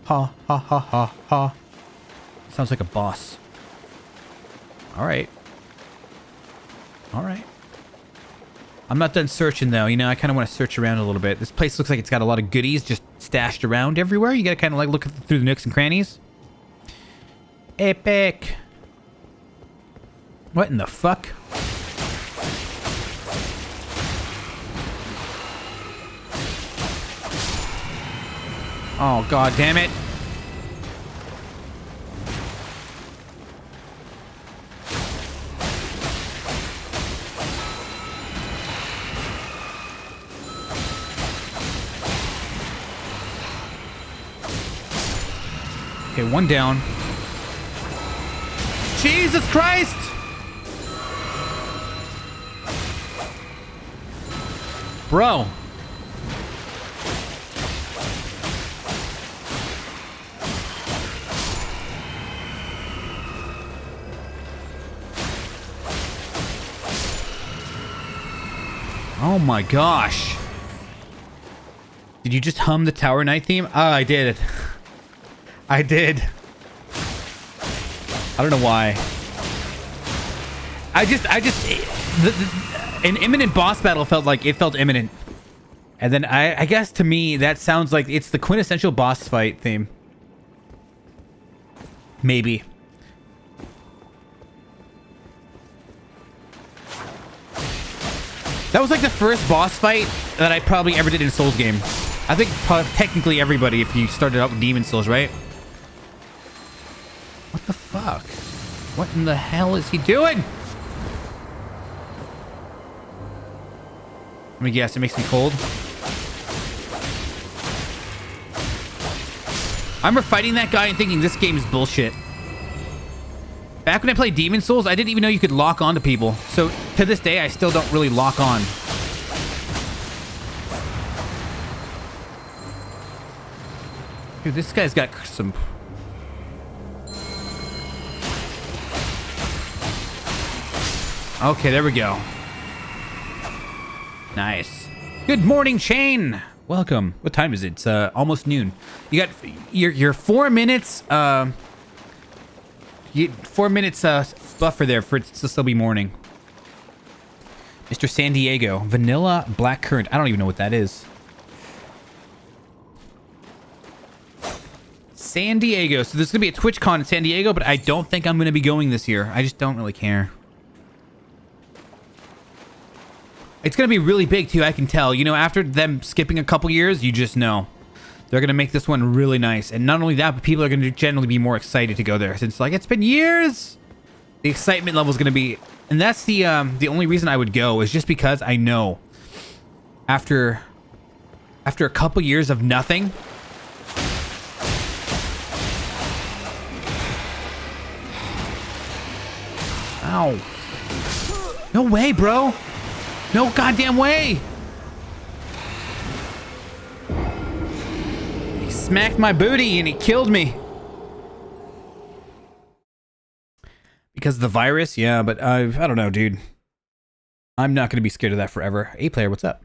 Ha ha ha ha ha. Sounds like a boss. All right. All right. I'm not done searching though. You know, I kind of want to search around a little bit. This place looks like it's got a lot of goodies just stashed around everywhere. You got to kind of like look through the nooks and crannies. Epic. What in the fuck? Oh, god damn it. Okay, one down. Jesus Christ! Bro. Oh my gosh. Did you just hum the Tower Knight theme? Oh, I did. I did. I don't know why. An imminent boss battle felt imminent. And then I guess to me, that sounds like it's the quintessential boss fight theme. Maybe. That was like the first boss fight that I probably ever did in a Souls game. I think technically everybody, if you started out with Demon Souls, right? What the fuck? What in the hell is he doing? Let me guess, it makes me cold. I remember fighting that guy and thinking this game is bullshit. Back when I played Demon Souls, I didn't even know you could lock on to people. So to this day, I still don't really lock on. Dude, this guy's got some... Okay, there we go. Nice. Good morning, Shane. Welcome. What time is it? It's almost noon. You got your 4 minutes. 4 minutes buffer there for it to still be morning. Mr. San Diego, vanilla blackcurrant. I don't even know what that is. San Diego. So there's gonna be a TwitchCon in San Diego, but I don't think I'm gonna be going this year. I just don't really care. It's going to be really big, too, I can tell. You know, after them skipping a couple years, you just know. They're going to make this one really nice. And not only that, but people are going to generally be more excited to go there. Since, like, it's been years. The excitement level is going to be, and that's the only reason I would go, is just because I know after a couple years of nothing, ow, no way, bro, no goddamn way. He smacked my booty and he killed me. Because of the virus? Yeah, but I don't know, dude. I'm not going to be scared of that forever. A-player, what's up?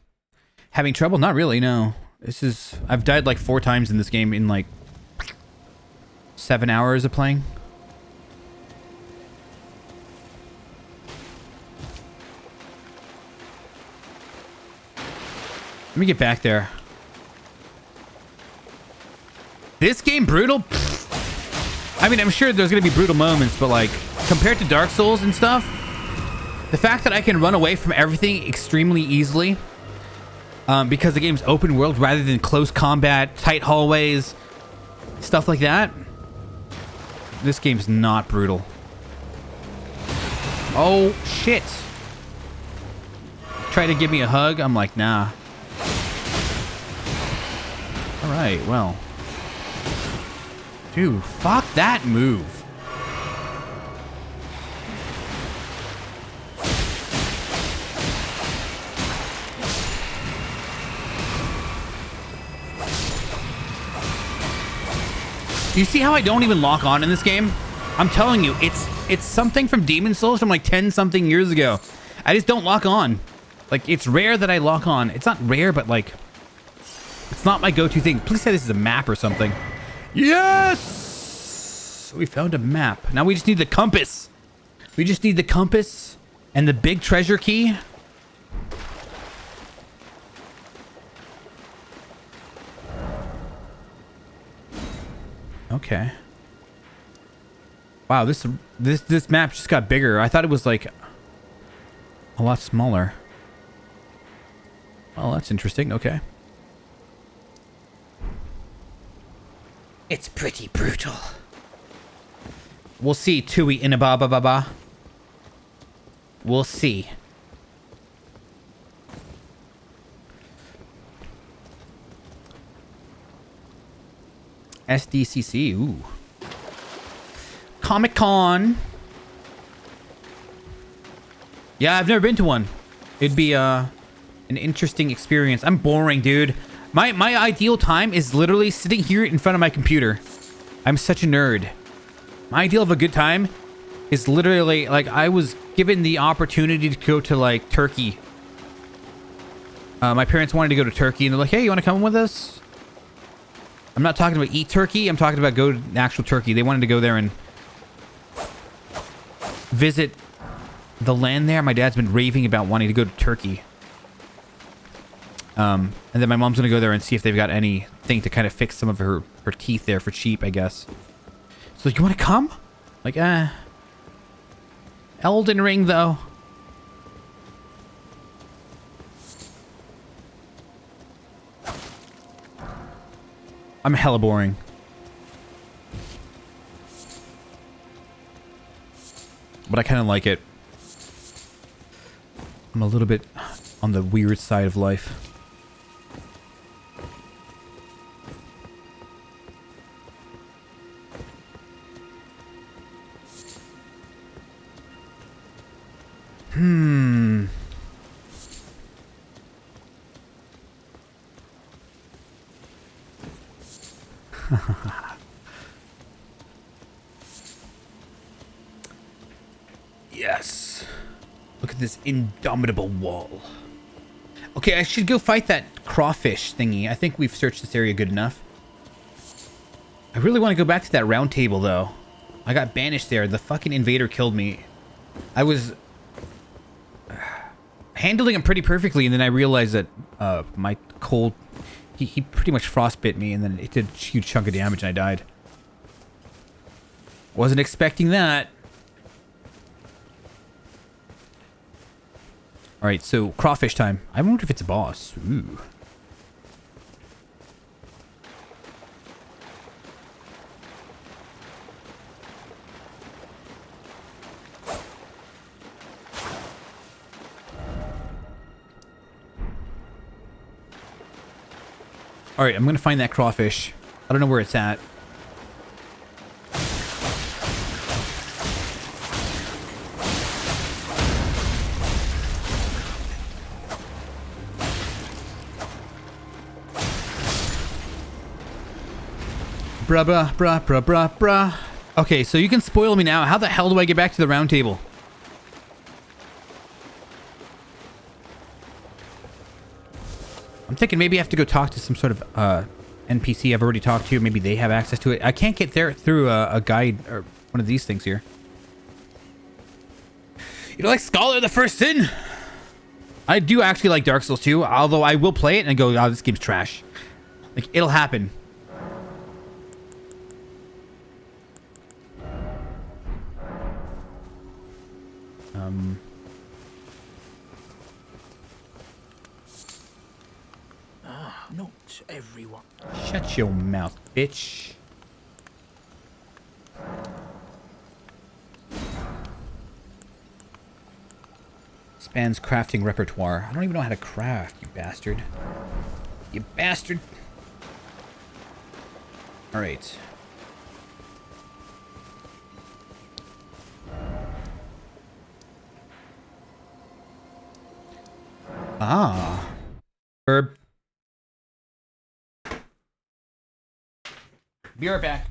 Having trouble? Not really, no. I've died like 4 times in this game in like 7 hours of playing. Let me get back there. This game brutal? I mean, I'm sure there's going to be brutal moments, but like, compared to Dark Souls and stuff, the fact that I can run away from everything extremely easily, because the game's open world rather than close combat, tight hallways, stuff like that, this game's not brutal. Oh, shit. Try to give me a hug. I'm like, nah. All right, well. Dude, fuck that move. Do you see how I don't even lock on in this game? I'm telling you, it's something from Demon Souls from like 10 something years ago. I just don't lock on. Like, it's rare that I lock on. It's not rare, but like, it's not my go-to thing. Please say this is a map or something. Yes! We found a map. Now we just need the compass. We just need the compass and the big treasure key. Okay. Wow, this map just got bigger. I thought it was like a lot smaller. Well, that's interesting. Okay. It's pretty brutal. We'll see, Tui Inaba Baba. We'll see. SDCC, ooh. Comic-Con. Yeah, I've never been to one. It'd be an interesting experience. I'm boring, dude. My ideal time is literally sitting here in front of my computer. I'm such a nerd. My ideal of a good time is literally, like, I was given the opportunity to go to, like, Turkey. My parents wanted to go to Turkey, and they're like, hey, you want to come with us? I'm not talking about eat turkey. I'm talking about go to actual Turkey. They wanted to go there and visit the land there. My dad's been raving about wanting to go to Turkey. And then my mom's going to go there and see if they've got anything to kind of fix some of her teeth there for cheap, I guess. So, you want to come? Like, Elden Ring, though. I'm hella boring. But I kind of like it. I'm a little bit on the weird side of life. Yes. Look at this indomitable wall. Okay, I should go fight that crawfish thingy. I think we've searched this area good enough. I really want to go back to that round table, though. I got banished there. The fucking invader killed me. I was handling him pretty perfectly, and then I realized that my cold... He pretty much frostbit me, and then it did a huge chunk of damage, and I died. Wasn't expecting that. Alright, so crawfish time. I wonder if it's a boss. Ooh. All right, I'm gonna find that crawfish. I don't know where it's at. Bruh. Okay, so you can spoil me now. How the hell do I get back to the round table? I'm thinking maybe I have to go talk to some sort of NPC I've already talked to. Maybe they have access to it. I can't get there through a guide or one of these things here. You don't like Scholar the First Sin? I do actually like Dark Souls 2, although I will play it and go, oh, this game's trash. Like, it'll happen. Not everyone. Shut your mouth, bitch. Spans crafting repertoire. I don't even know how to craft, you bastard. You bastard. All right. Ah. Herb. Be right back.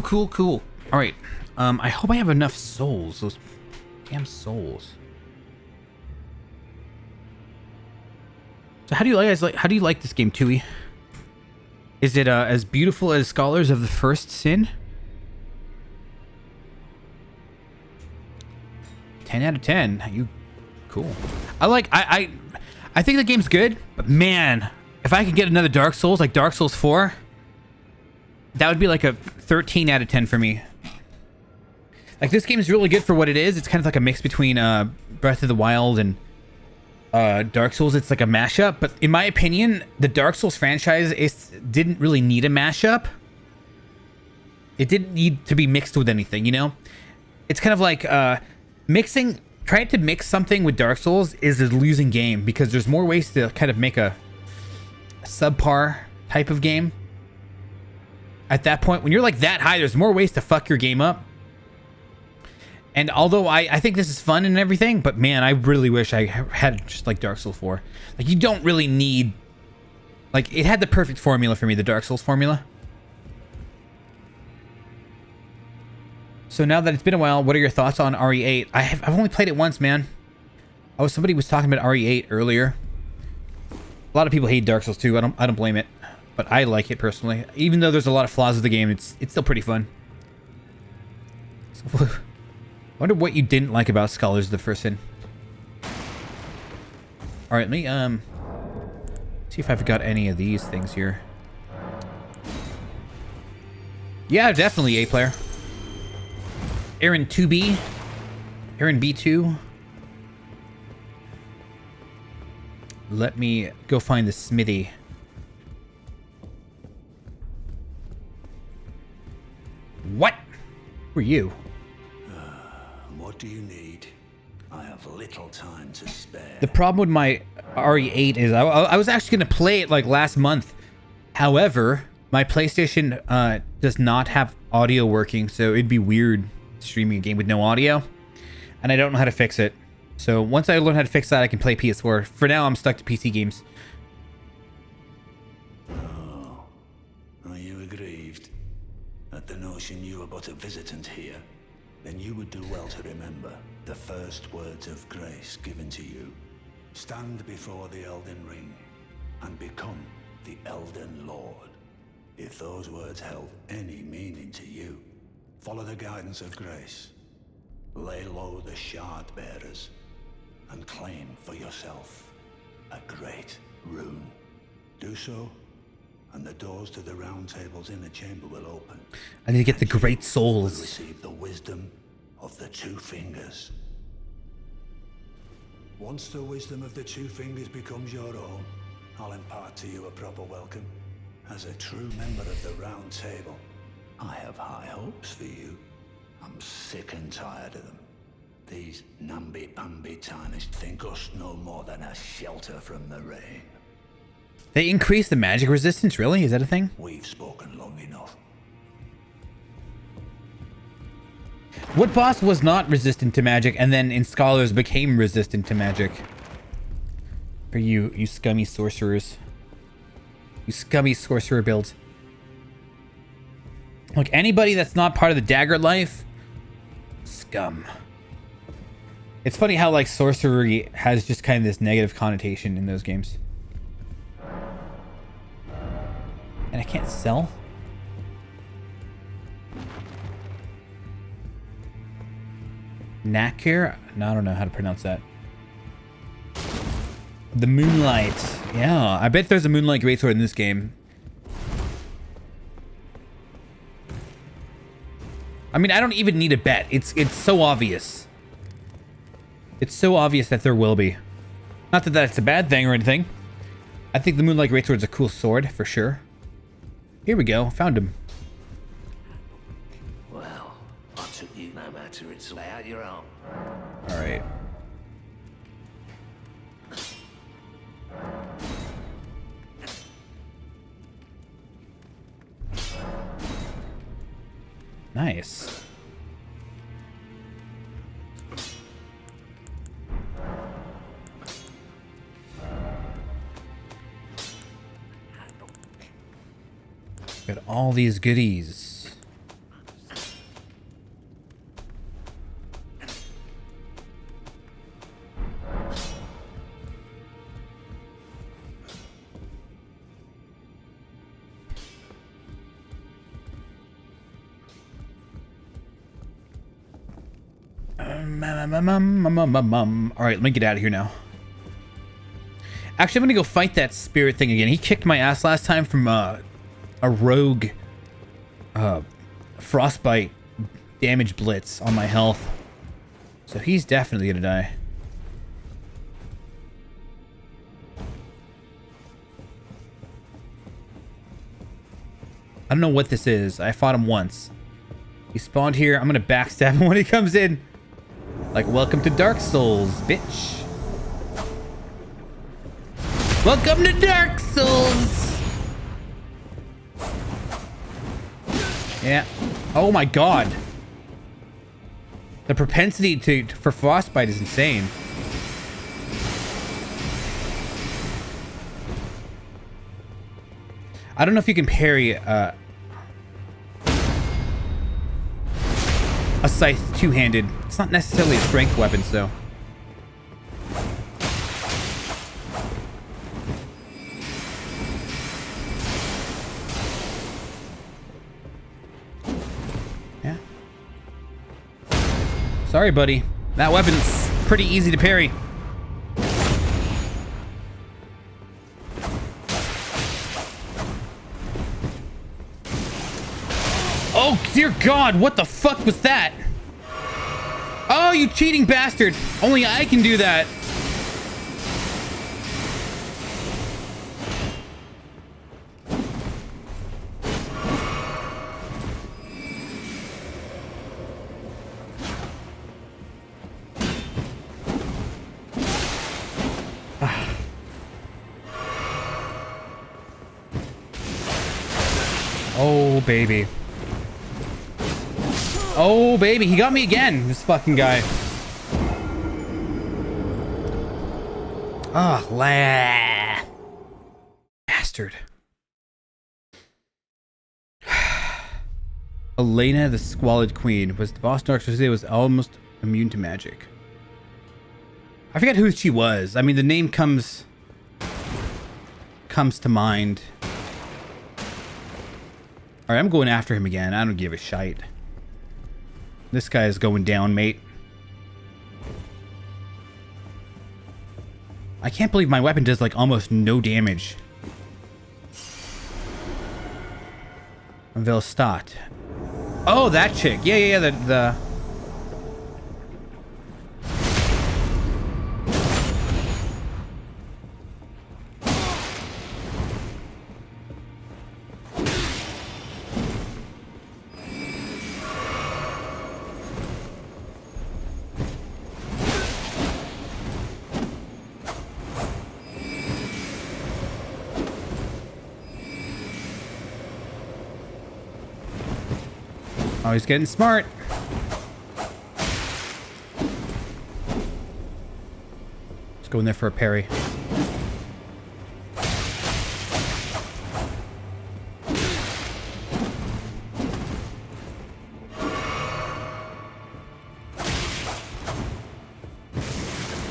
Cool. All right. I hope I have enough souls. Those damn souls. So how do you guys like? How do you like this game, Tui? Is it as beautiful as Scholars of the First Sin? 10 out of 10. You cool. I think the game's good, but man, if I could get another Dark Souls like Dark Souls 4, that would be like a 13 out of 10 for me. Like, this game is really good for what it is. It's kind of like a mix between Breath of the Wild and Dark Souls. It's like a mashup, but in my opinion, the Dark Souls franchise didn't really need a mashup. It didn't need to be mixed with anything, you know? It's kind of like trying to mix something with Dark Souls is a losing game, because there's more ways to kind of make a subpar type of game. At that point, when you're like that high, there's more ways to fuck your game up. And although I think this is fun and everything, but man, I really wish I had just like Dark Souls 4. Like, you don't really need... Like, it had the perfect formula for me, the Dark Souls formula. So now that it's been a while, what are your thoughts on RE8? I've only played it once, man. Somebody was talking about RE8 earlier. A lot of people hate Dark Souls 2. I don't blame it. But I like it personally. Even though there's a lot of flaws with the game, it's still pretty fun. So, I wonder what you didn't like about Scholars of the First Sin. Alright, let me see if I've got any of these things here. Yeah, definitely A player. Aaron 2B. Aaron B2. Let me go find the smithy. What? Who are you? What do you need? I have little time to spare. The problem with my RE8 is I was actually going to play it like last month. However, my PlayStation does not have audio working, so it'd be weird streaming a game with no audio. And I don't know how to fix it. So once I learn how to fix that, I can play PS4. For now, I'm stuck to PC games. Oh, are you aggrieved at the notion you are but a visitant here? Then you would do well to remember the first words of grace given to you. Stand before the Elden Ring and become the Elden Lord. If those words held any meaning to you, follow the guidance of grace. Lay low the shard bearers and claim for yourself a great rune. Do so, and the doors to the Round Table's inner chamber will open. I need to get the great Will souls. receive the wisdom of the Two Fingers. Once the wisdom of the Two Fingers becomes your own, I'll impart to you a proper welcome. As a true member of the Round Table, I have high hopes for you. I'm sick and tired of them. These namby-pamby tarnished think us no more than a shelter from the rain. They increase the magic resistance, really? Is that a thing? We've spoken long enough. What boss was not resistant to magic and then in Scholars became resistant to magic? For you scummy sorcerers. You scummy sorcerer builds. Like anybody that's not part of the Dagger life, scum. It's funny how like sorcery has just kind of this negative connotation in those games. And I can't sell? Nakir? No, I don't know how to pronounce that. The Moonlight. Yeah, I bet there's a Moonlight Greatsword in this game. I mean, I don't even need a bet. It's so obvious. It's so obvious that there will be. Not that that's a bad thing or anything. I think the Moonlight Greatsword's a cool sword, for sure. Here we go. Found him. Well, I took you no matter it's lay out your own. All right. Nice. Got all these goodies. All right, let me get out of here now. Actually, I'm gonna go fight that spirit thing again. He kicked my ass last time from a rogue frostbite damage blitz on my health. So he's definitely gonna die. I don't know what this is. I fought him once. He spawned here. I'm gonna backstab him when he comes in. Like, welcome to Dark Souls, bitch. Welcome to Dark Souls. Yeah. Oh my god. The propensity for frostbite is insane. I don't know if you can parry a scythe two-handed. It's not necessarily a strength weapon, so. Yeah. Sorry, buddy. That weapon's pretty easy to parry. Oh, dear God, what the fuck was that? Oh, you cheating bastard. Only I can do that. Oh, baby. Oh, baby. He got me again, this fucking guy. Ah, bastard. Elena, the Squalid Queen, was the boss Dark Souls was almost immune to magic. I forget who she was. I mean, the name comes to mind. All right, I'm going after him again. I don't give a shite. This guy is going down, mate. I can't believe my weapon does like almost no damage. Velstadt. Oh, that chick. Yeah, the... Oh, he's getting smart. Let's go in there for a parry.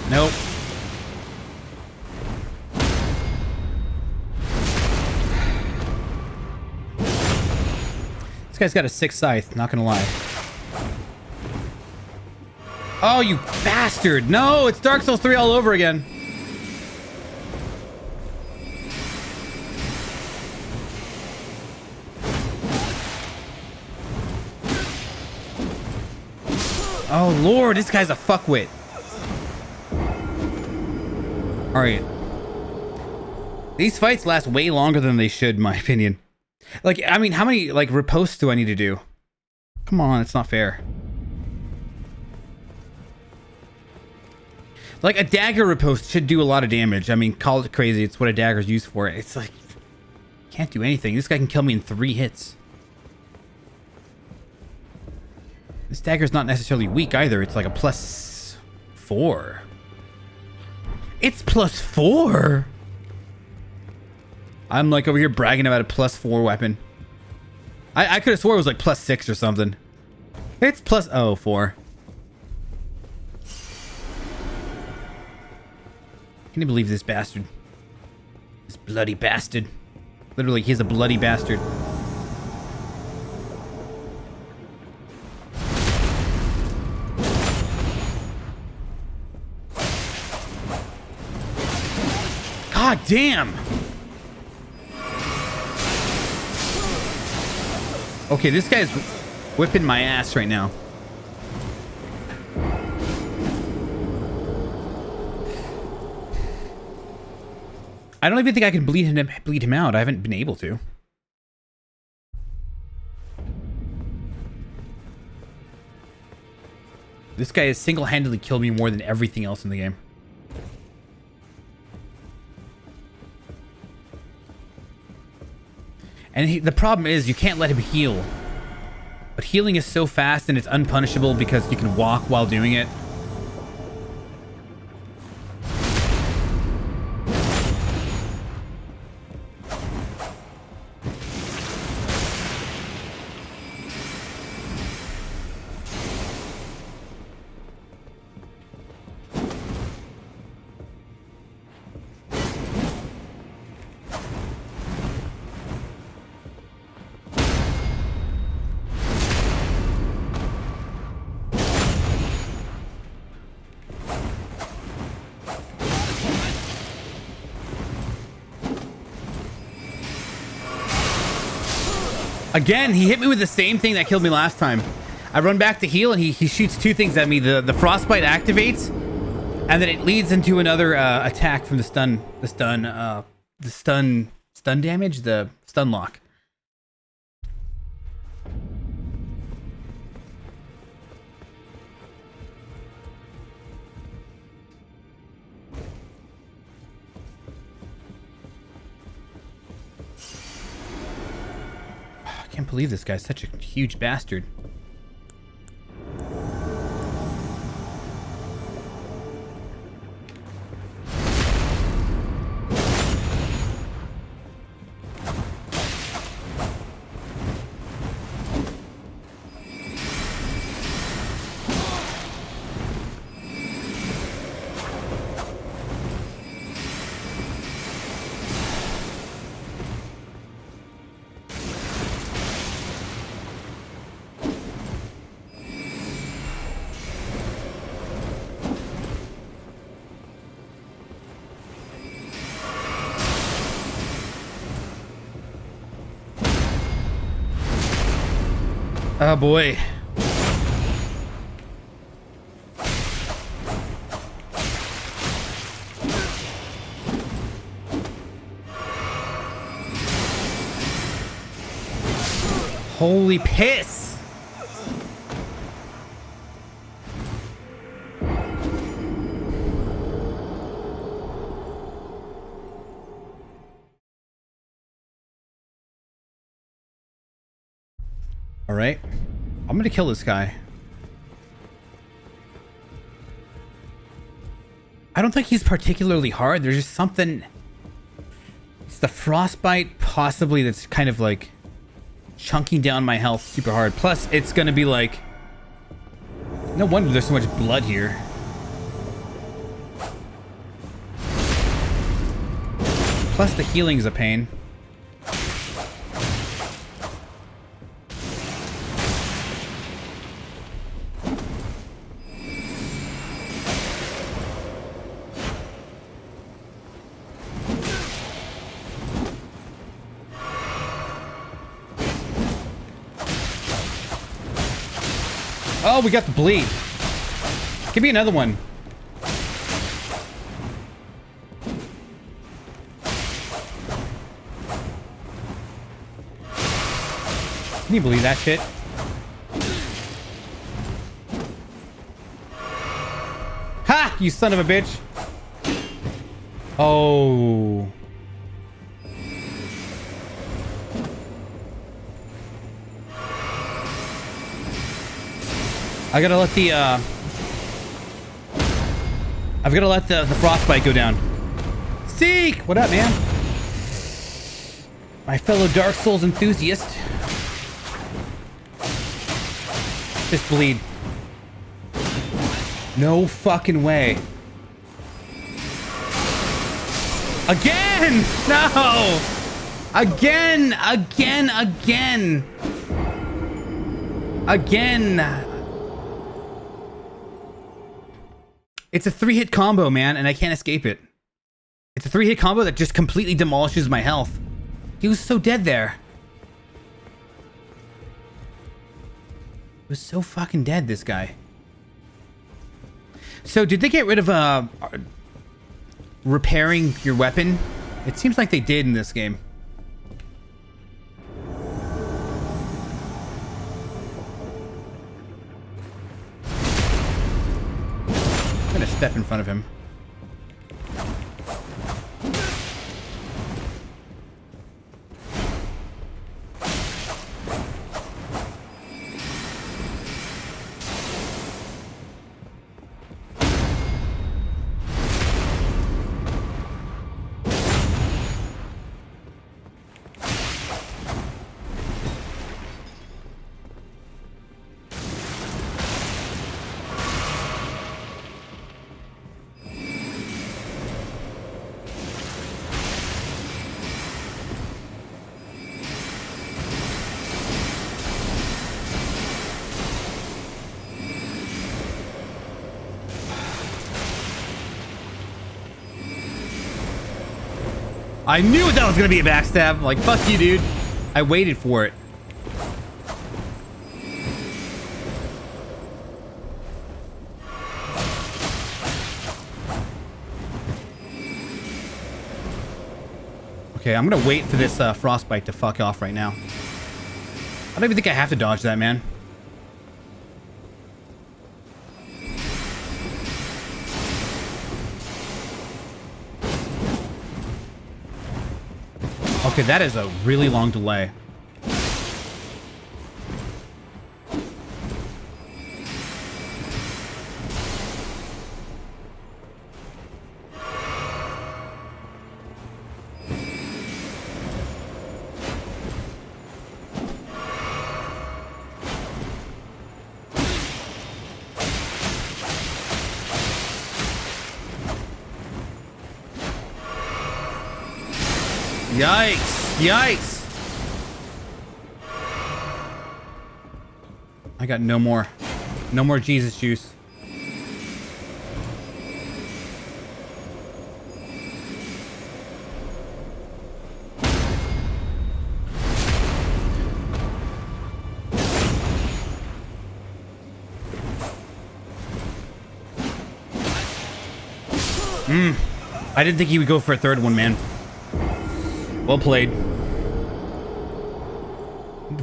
Nope. This guy's got a 6 scythe, not gonna lie. Oh, you bastard! No, it's Dark Souls 3 all over again. Oh lord, this guy's a fuckwit. Alright. These fights last way longer than they should, in my opinion. Like, I mean, how many, like, riposts do I need to do? Come on, it's not fair. Like, a dagger riposte should do a lot of damage. I mean, call it crazy. It's what a dagger's used for. It's like, can't do anything. This guy can kill me in 3 hits. This dagger's not necessarily weak either. It's like a +4. It's +4? I'm like over here bragging about a +4 weapon. I could have swore it was like +6 or something. It's +4. Can you believe this bastard? This bloody bastard. Literally, he's a bloody bastard. God damn! Okay, this guy's whipping my ass right now. I don't even think I can bleed him out. I haven't been able to. This guy has single-handedly killed me more than everything else in the game. And the problem is you can't let him heal. But healing is so fast and it's unpunishable because you can walk while doing it. Again, he hit me with the same thing that killed me last time. I run back to heal, and he shoots two things at me. The frostbite activates, and then it leads into another attack from the stun damage, the stun lock. I can't believe this guy's such a huge bastard. Oh boy. Holy piss. All right. I'm gonna kill this guy. I don't think he's particularly hard. There's just something... It's the frostbite, possibly, that's kind of like chunking down my health super hard. Plus, it's gonna be like... No wonder there's so much blood here. Plus, the healing's a pain. Oh, we got the bleed. Give me another one. Can you believe that shit? Ha! You son of a bitch. Oh. I gotta let the I've gotta let the frostbite go down. Seek! What up, man? My fellow Dark Souls enthusiast. Just bleed. No fucking way. Again! No! Again! It's a 3-hit combo, man, and I can't escape it. It's a 3-hit combo that just completely demolishes my health. He was so dead there. He was so fucking dead, this guy. So, did they get rid of repairing your weapon? It seems like they did in this game. I'm gonna step in front of him. I knew that was gonna be a backstab. Like, fuck you, dude. I waited for it. Okay, I'm gonna wait for this frostbite to fuck off right now. I don't even think I have to dodge that, man. Okay, that is a really long delay. Yikes! Yikes! I got no more Jesus juice. I didn't think he would go for a third one, man. Well played.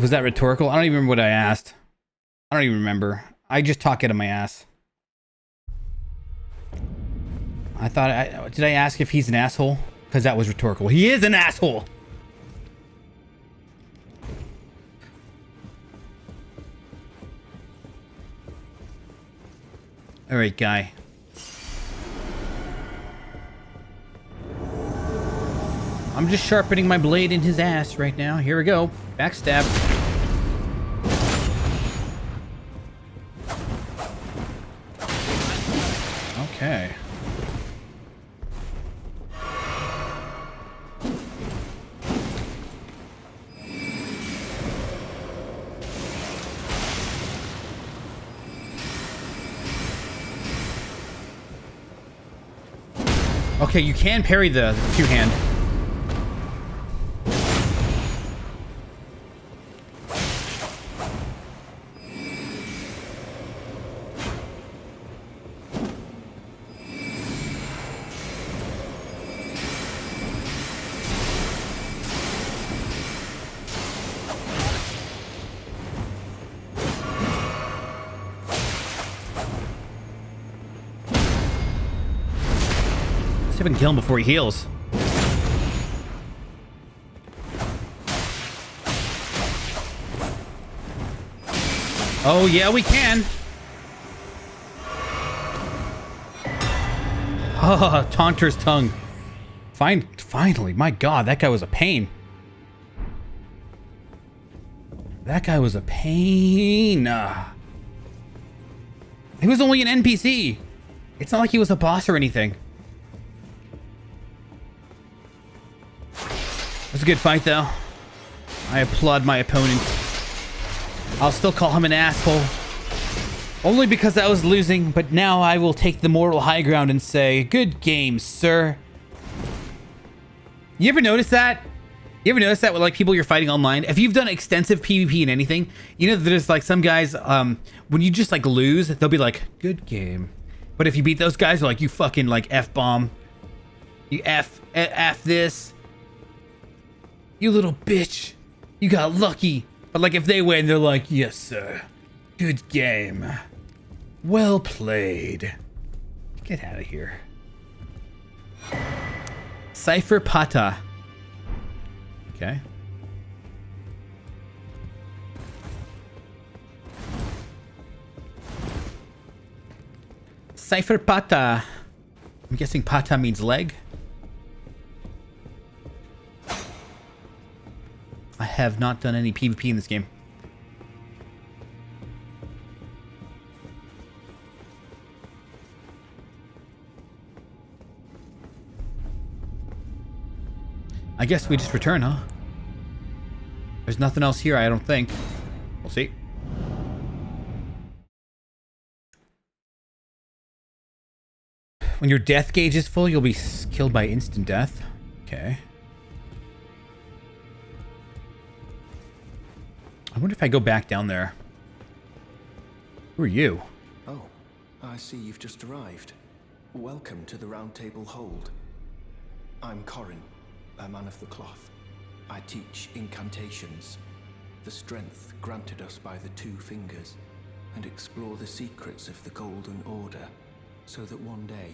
Was that rhetorical? I don't even remember what I asked. I don't even remember. I just talk out of my ass. I thought did I ask if he's an asshole? Because that was rhetorical. He is an asshole! Alright, guy. I'm just sharpening my blade in his ass right now. Here we go. Backstab. Okay. Okay, you can parry the two-hand. See if I can kill him before he heals. Oh, yeah, we can. Oh, Taunter's tongue. Finally, my God, that guy was a pain. That guy was a pain. He was only an NPC. It's not like he was a boss or anything. It was a good fight, though. I applaud my opponent. I'll still call him an asshole. Only because I was losing, but now I will take the moral high ground and say, good game, sir. You ever notice that? You ever notice that with like people you're fighting online? If you've done extensive PvP in anything, you know there's like some guys, when you just like lose, they'll be like, good game. But if you beat those guys, they're like, you fucking like F-bomb. You F this. You little bitch. You got lucky. But like if they win, they're like, yes, sir. Good game. Well played. Get out of here. Cypher Pata. Okay. Cypher Pata. I'm guessing Pata means leg. I have not done any PvP in this game. I guess we just return, huh? There's nothing else here, I don't think. We'll see. When your death gauge is full, you'll be killed by instant death. Okay. I wonder if I go back down there. Who are you? Oh, I see you've just arrived. Welcome to the Round Table Hold. I'm Corin. a man of the cloth. I teach incantations, the strength granted us by the two fingers, and explore the secrets of the Golden Order, so that one day,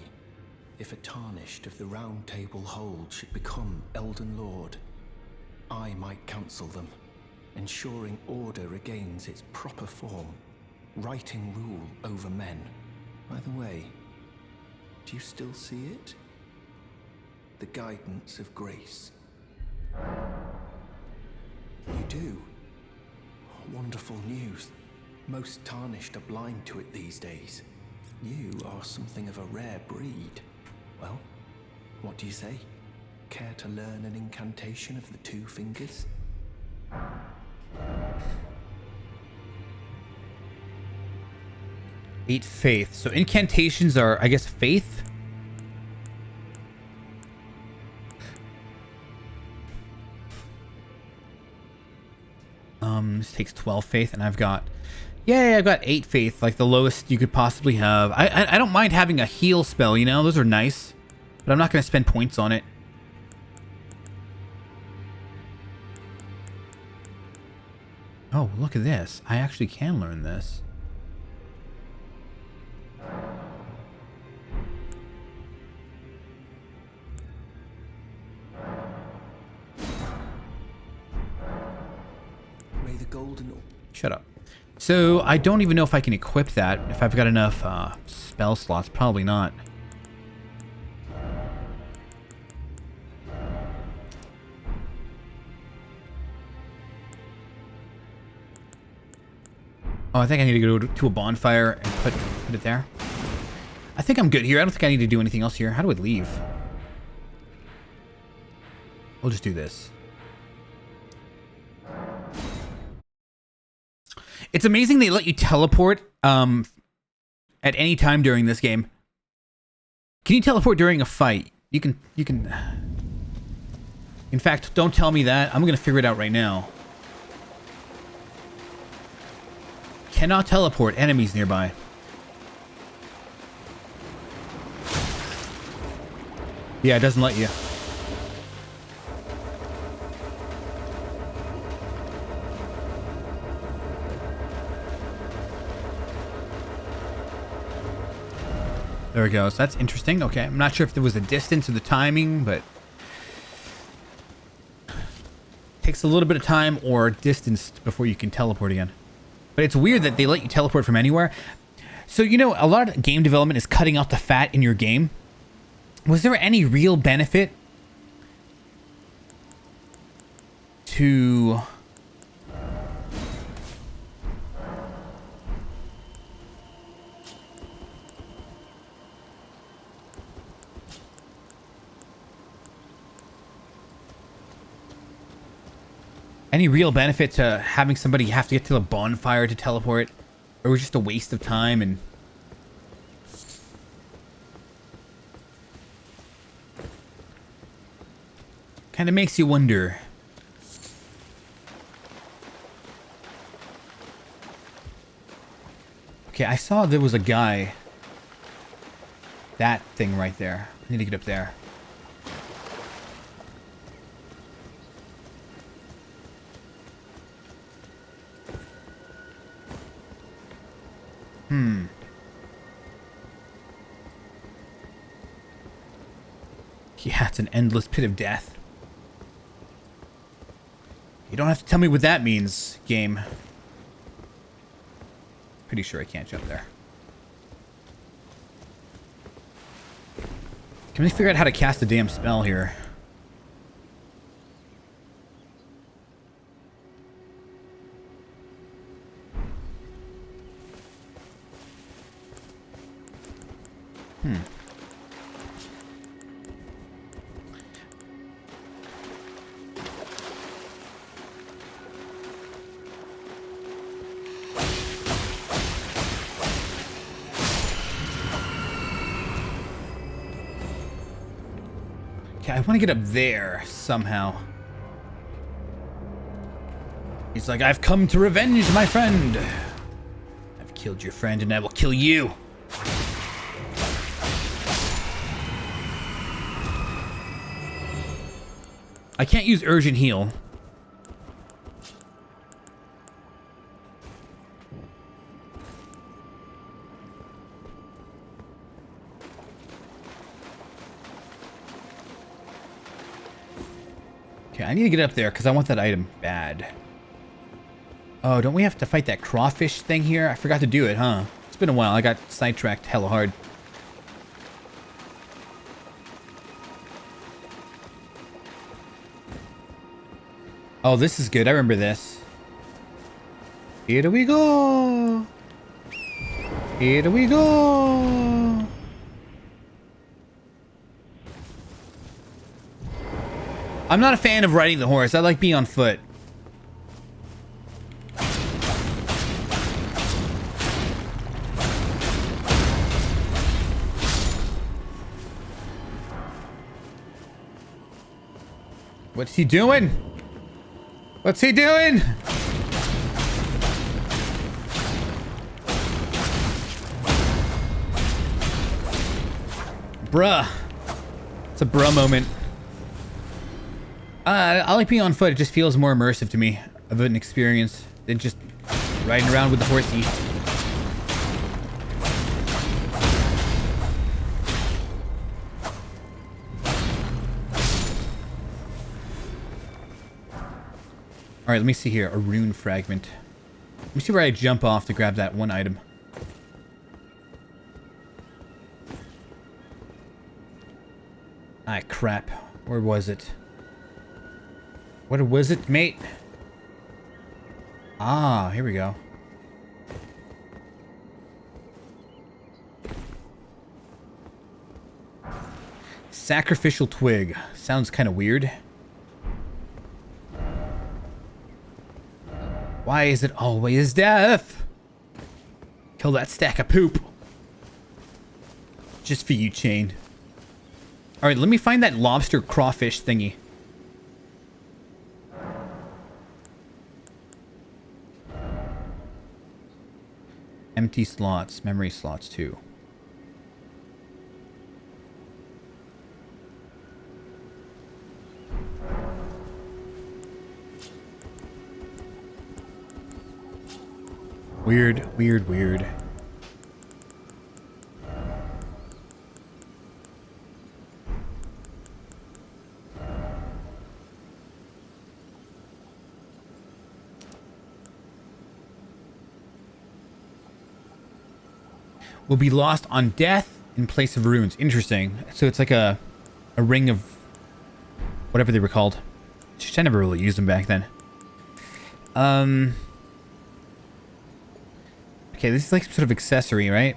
if a tarnished of the Round Table Hold should become Elden Lord, I might counsel them, ensuring order regains its proper form, righting rule over men. By the way, do you still see it? The guidance of grace. You do? Wonderful news. Most tarnished are blind to it these days. You are something of a rare breed. Well, what do you say? Care to learn an incantation of the two fingers? 8 faith. So incantations are, I guess, faith? This takes 12 faith, and I've got... Yeah, I've got 8 faith, like the lowest you could possibly have. I don't mind having a heal spell, you know? Those are nice. But I'm not going to spend points on it. Oh, look at this. I actually can learn this. May the golden... Shut up. So, I don't even know if I can equip that. If I've got enough spell slots. Probably not. Oh, I think I need to go to a bonfire and put it there. I think I'm good here. I don't think I need to do anything else here. How do I leave? We'll just do this. It's amazing they let you teleport at any time during this game. Can you teleport during a fight? You can. In fact, don't tell me that. I'm going to figure it out right now. Cannot teleport enemies nearby. Yeah, it doesn't let you. There it goes. That's interesting. Okay, I'm not sure if there was a distance or the timing, but takes a little bit of time or distance before you can teleport again. But it's weird that they let you teleport from anywhere. So, you know, a lot of game development is cutting out the fat in your game. Was there any real benefit to... Any real benefit to having somebody have to get to the bonfire to teleport? Or was it just a waste of time and... Kind of makes you wonder. Okay, I saw there was a guy. That thing right there. I need to get up there. Yeah, it's an endless pit of death. You don't have to tell me what that means, game. Pretty sure I can't jump there. Can we figure out how to cast a damn spell here? I want to get up there somehow. He's like, I've come to revenge my friend. I've killed your friend and I will kill you. I can't use urgent heal. Okay, I need to get up there because I want that item bad. Oh, don't we have to fight that crawfish thing here? I forgot to do it, huh? It's been a while. I got sidetracked hella hard. Oh, this is good. I remember this. Here we go. Here we go. I'm not a fan of riding the horse. I like being on foot. What's he doing? What's he doing? Bruh. It's a bruh moment. I like being on foot. It just feels more immersive to me of an experience than just riding around with the horsey. All right, let me see here. A rune fragment. Let me see where I jump off to grab that one item. Ah, crap. Where was it? What was it, mate? Ah, here we go. Sacrificial twig. Sounds kind of weird. Why is it always death? Kill that stack of poop. Just for you, Chain. Alright, let me find that lobster crawfish thingy. Empty slots. Memory slots, too. Weird, weird, weird. Will be lost on death in place of runes. Interesting. So it's like a ring of whatever they were called. I never really used them back then. Okay, this is like some sort of accessory, right?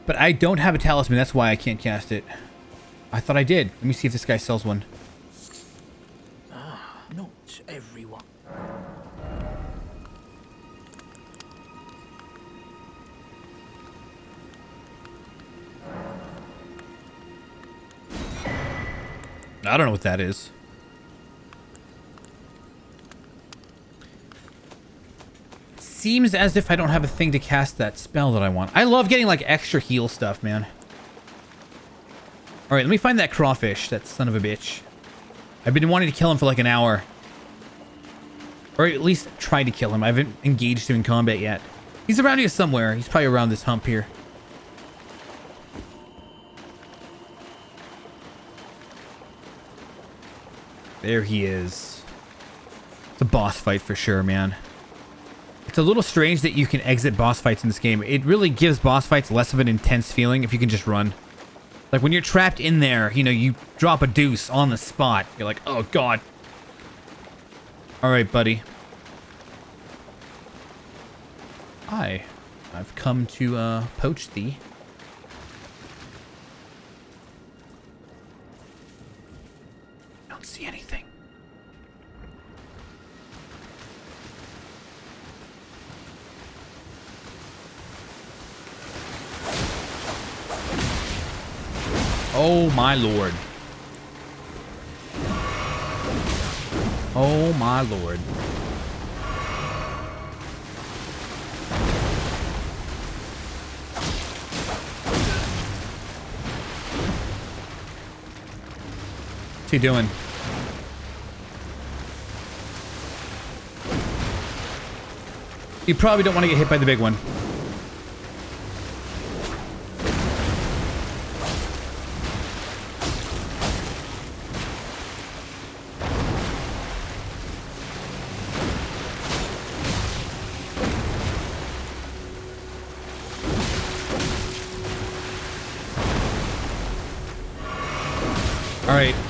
But I don't have a talisman. That's why I can't cast it. I thought I did. Let me see if this guy sells one. Not everyone. I don't know what that is. Seems as if I don't have a thing to cast that spell that I want. I love getting like extra heal stuff, man. All right, let me find that crawfish, that son of a bitch. I've been wanting to kill him for like an hour. Or at least try to kill him. I haven't engaged him in combat yet. He's around here somewhere. He's probably around this hump here. There he is. It's a boss fight for sure, man. It's a little strange that you can exit boss fights in this game. It really gives boss fights less of an intense feeling if you can just run. Like when you're trapped in there, you know, you drop a deuce on the spot. You're like, oh god. Alright, buddy. I've come to poach thee. I don't see anything. Oh my lord. Oh my lord. he doing? You probably don't want to get hit by the big one.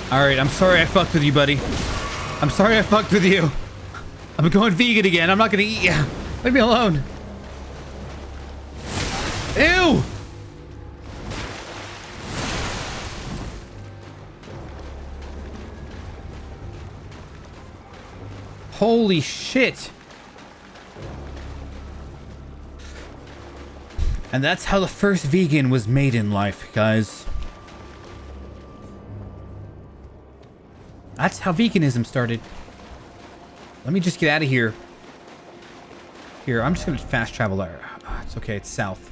Alright, I'm sorry I fucked with you, buddy. I'm sorry I fucked with you. I'm going vegan again. I'm not gonna eat you. Leave me alone. Ew! Holy shit. And that's how the first vegan was made in life, guys. That's how veganism started. Let me just get out of here. Here, I'm just gonna fast travel there. It's okay, it's south.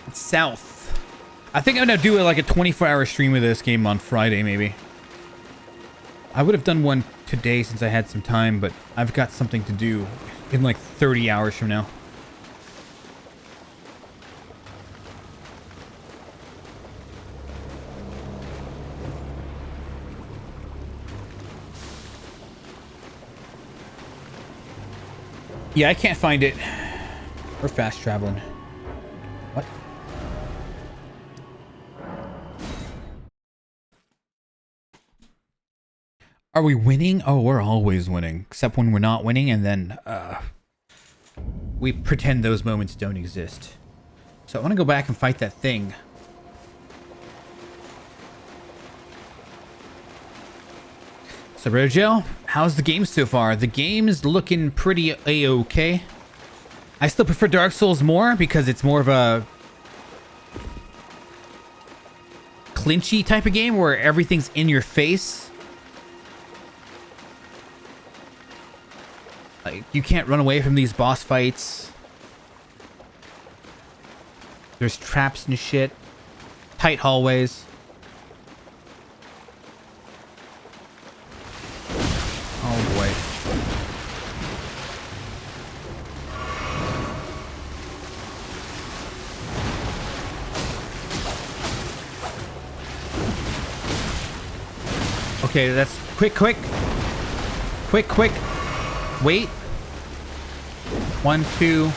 It's south. I think I'm gonna do like a 24-hour stream of this game on Friday, maybe. I would have done one today since I had some time, but I've got something to do in like 30 hours from now. Yeah, I can't find it. We're fast traveling. What? Are we winning? Oh, we're always winning. Except when we're not winning, and then we pretend those moments don't exist. So I want to go back and fight that thing. So Rojo, how's the game so far? The game is looking pretty a-okay. I still prefer Dark Souls more because it's more of a clinchy type of game where everything's in your face. Like, you can't run away from these boss fights. There's traps and shit. Tight hallways. Oh boy. Okay, that's quick. Wait. 1, 2.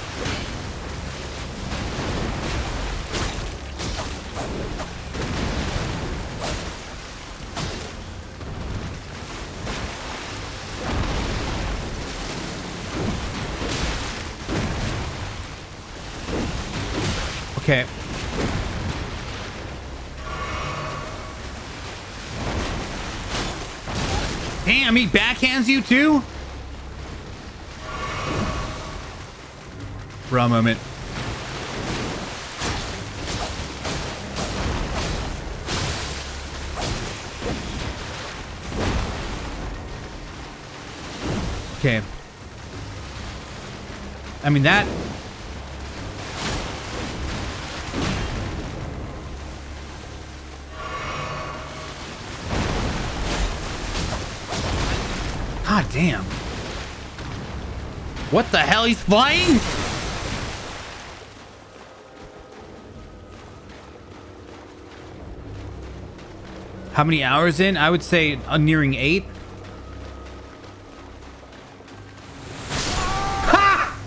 Okay. Damn, he backhands you too? Raw moment. Okay. I mean, that... God damn. What the hell? He's flying? How many hours in? I would say nearing 8. Ha!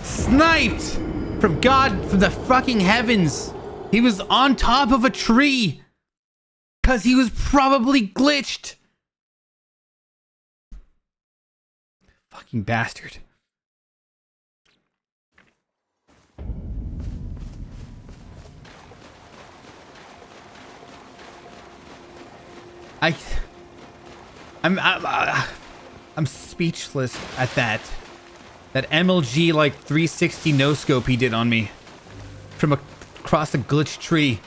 Sniped! From God, from the fucking heavens. He was on top of a tree. Because he was probably glitched. Fucking bastard. I'm speechless at that. That MLG like 360 no scope he did on me from across a glitched tree.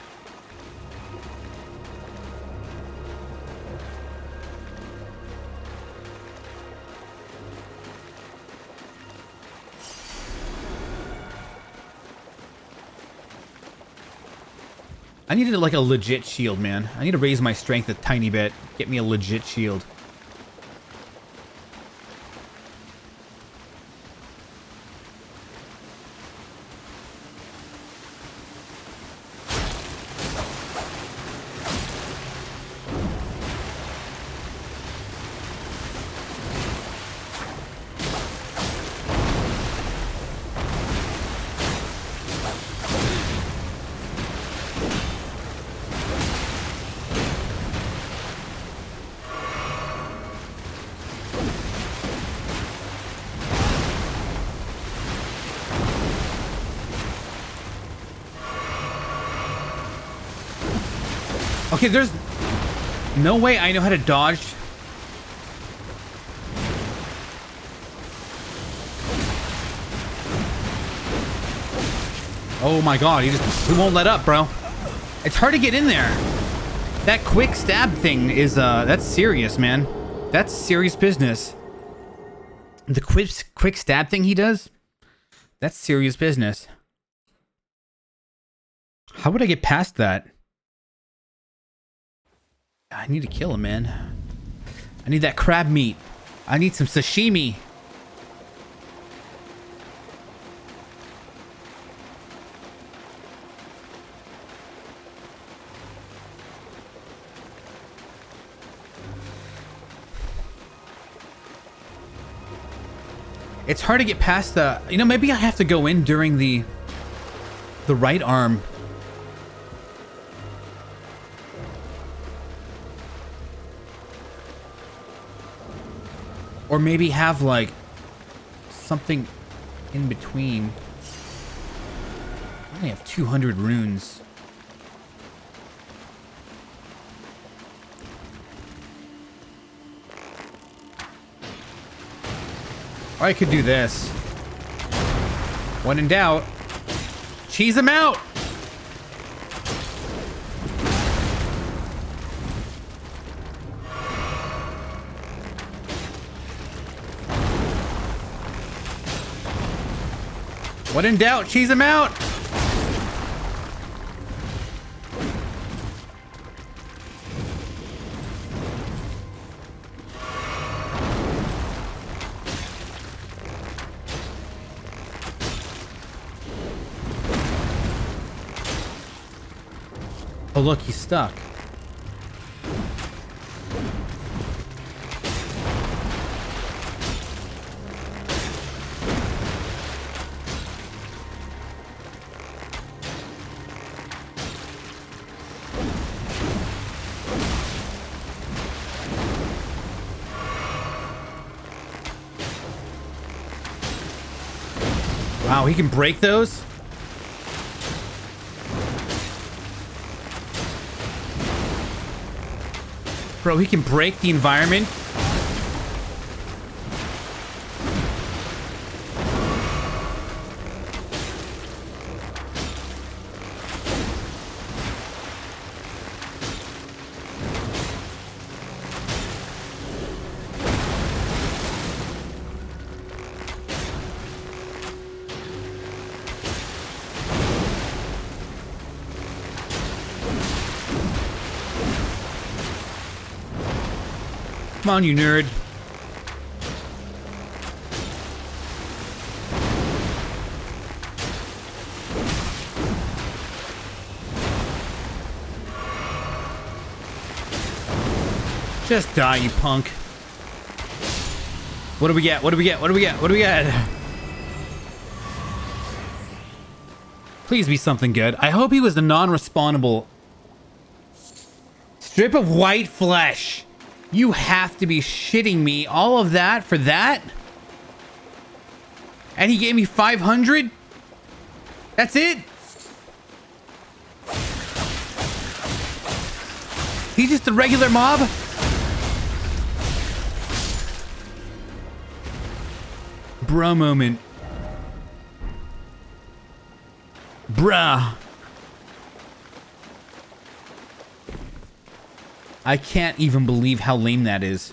I needed like a legit shield, man. I need to raise my strength a tiny bit. Get me a legit shield. Okay, there's no way I know how to dodge. Oh my god, he won't let up, bro. It's hard to get in there. That quick stab thing is that's serious, man. That's serious business. The quick stab thing he does, that's serious business. How would I get past that? I need to kill him, man. I need that crab meat. I need some sashimi. It's hard to get past the... You know, maybe I have to go in during the right arm. Or maybe have, like, something in between. I only have 200 runes. Or I could do this. When in doubt, cheese him out! When in doubt, cheese him out! Oh look, he's stuck. Wow, he can break those? Bro, he can break the environment? Come on, you nerd. Just die, you punk. What do we get? What do we get? What do we get? What do we get? Please be something good. I hope he was the non-respawnable strip of white flesh. You have to be shitting me. All of that for that? And he gave me 500? That's it? He's just a regular mob? Bro moment. Bruh. I can't even believe how lame that is.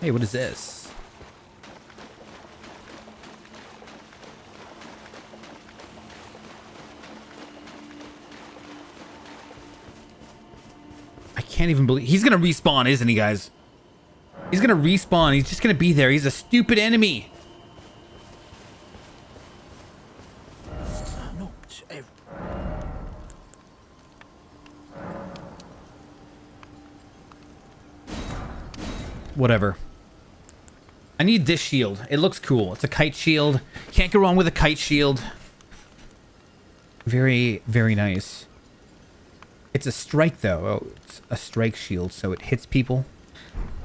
Hey, what is this? can't even believe he's gonna respawn, isn't he, guys? He's gonna respawn. He's just gonna be there. He's a stupid enemy. Not every... Whatever. I need this shield. It looks cool. It's a kite shield. Can't go wrong with a kite shield. Very, very nice. It's a strike, though. Oh, it's a strike shield, so it hits people.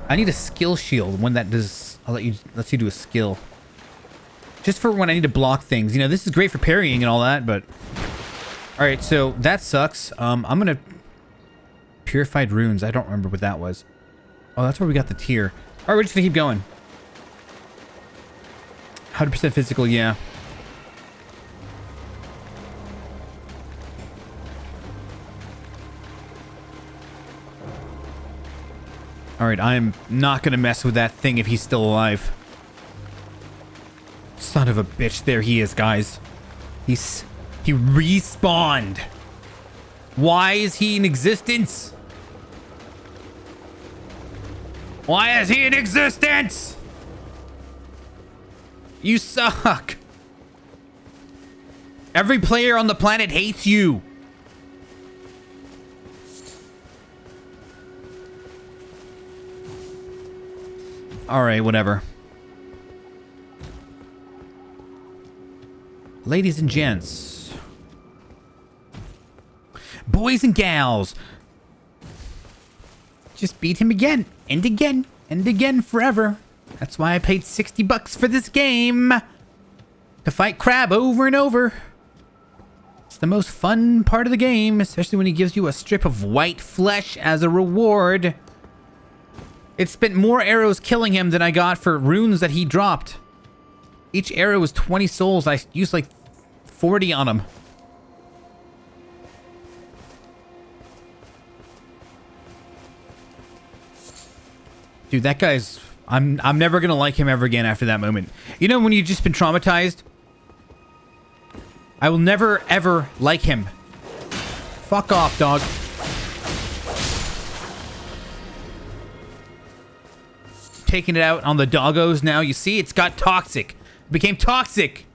I need a skill shield. When that does, lets you do a skill. Just for when I need to block things. You know, this is great for parrying and all that, but... Alright, so that sucks. I'm gonna... Purified runes. I don't remember what that was. Oh, that's where we got the tier. Alright, we're just gonna keep going. 100% physical, yeah. Alright, I'm not gonna mess with that thing if he's still alive. Son of a bitch, there he is, guys. He respawned. Why is he in existence? Why is he in existence? You suck. Every player on the planet hates you. Alright, whatever. Ladies and gents. Boys and gals. Just beat him again. And again. And again forever. That's why I paid $60 for this game. To fight Crab over and over. It's the most fun part of the game. Especially when he gives you a strip of white flesh as a reward. It spent more arrows killing him than I got for runes that he dropped. Each arrow was 20 souls. I used like 40 on him. Dude, that guy's... I'm never gonna like him ever again after that moment. You know when you've just been traumatized? I will never, ever like him. Fuck off, dog. Taking it out on the doggos now. You see, it's got toxic. It became toxic.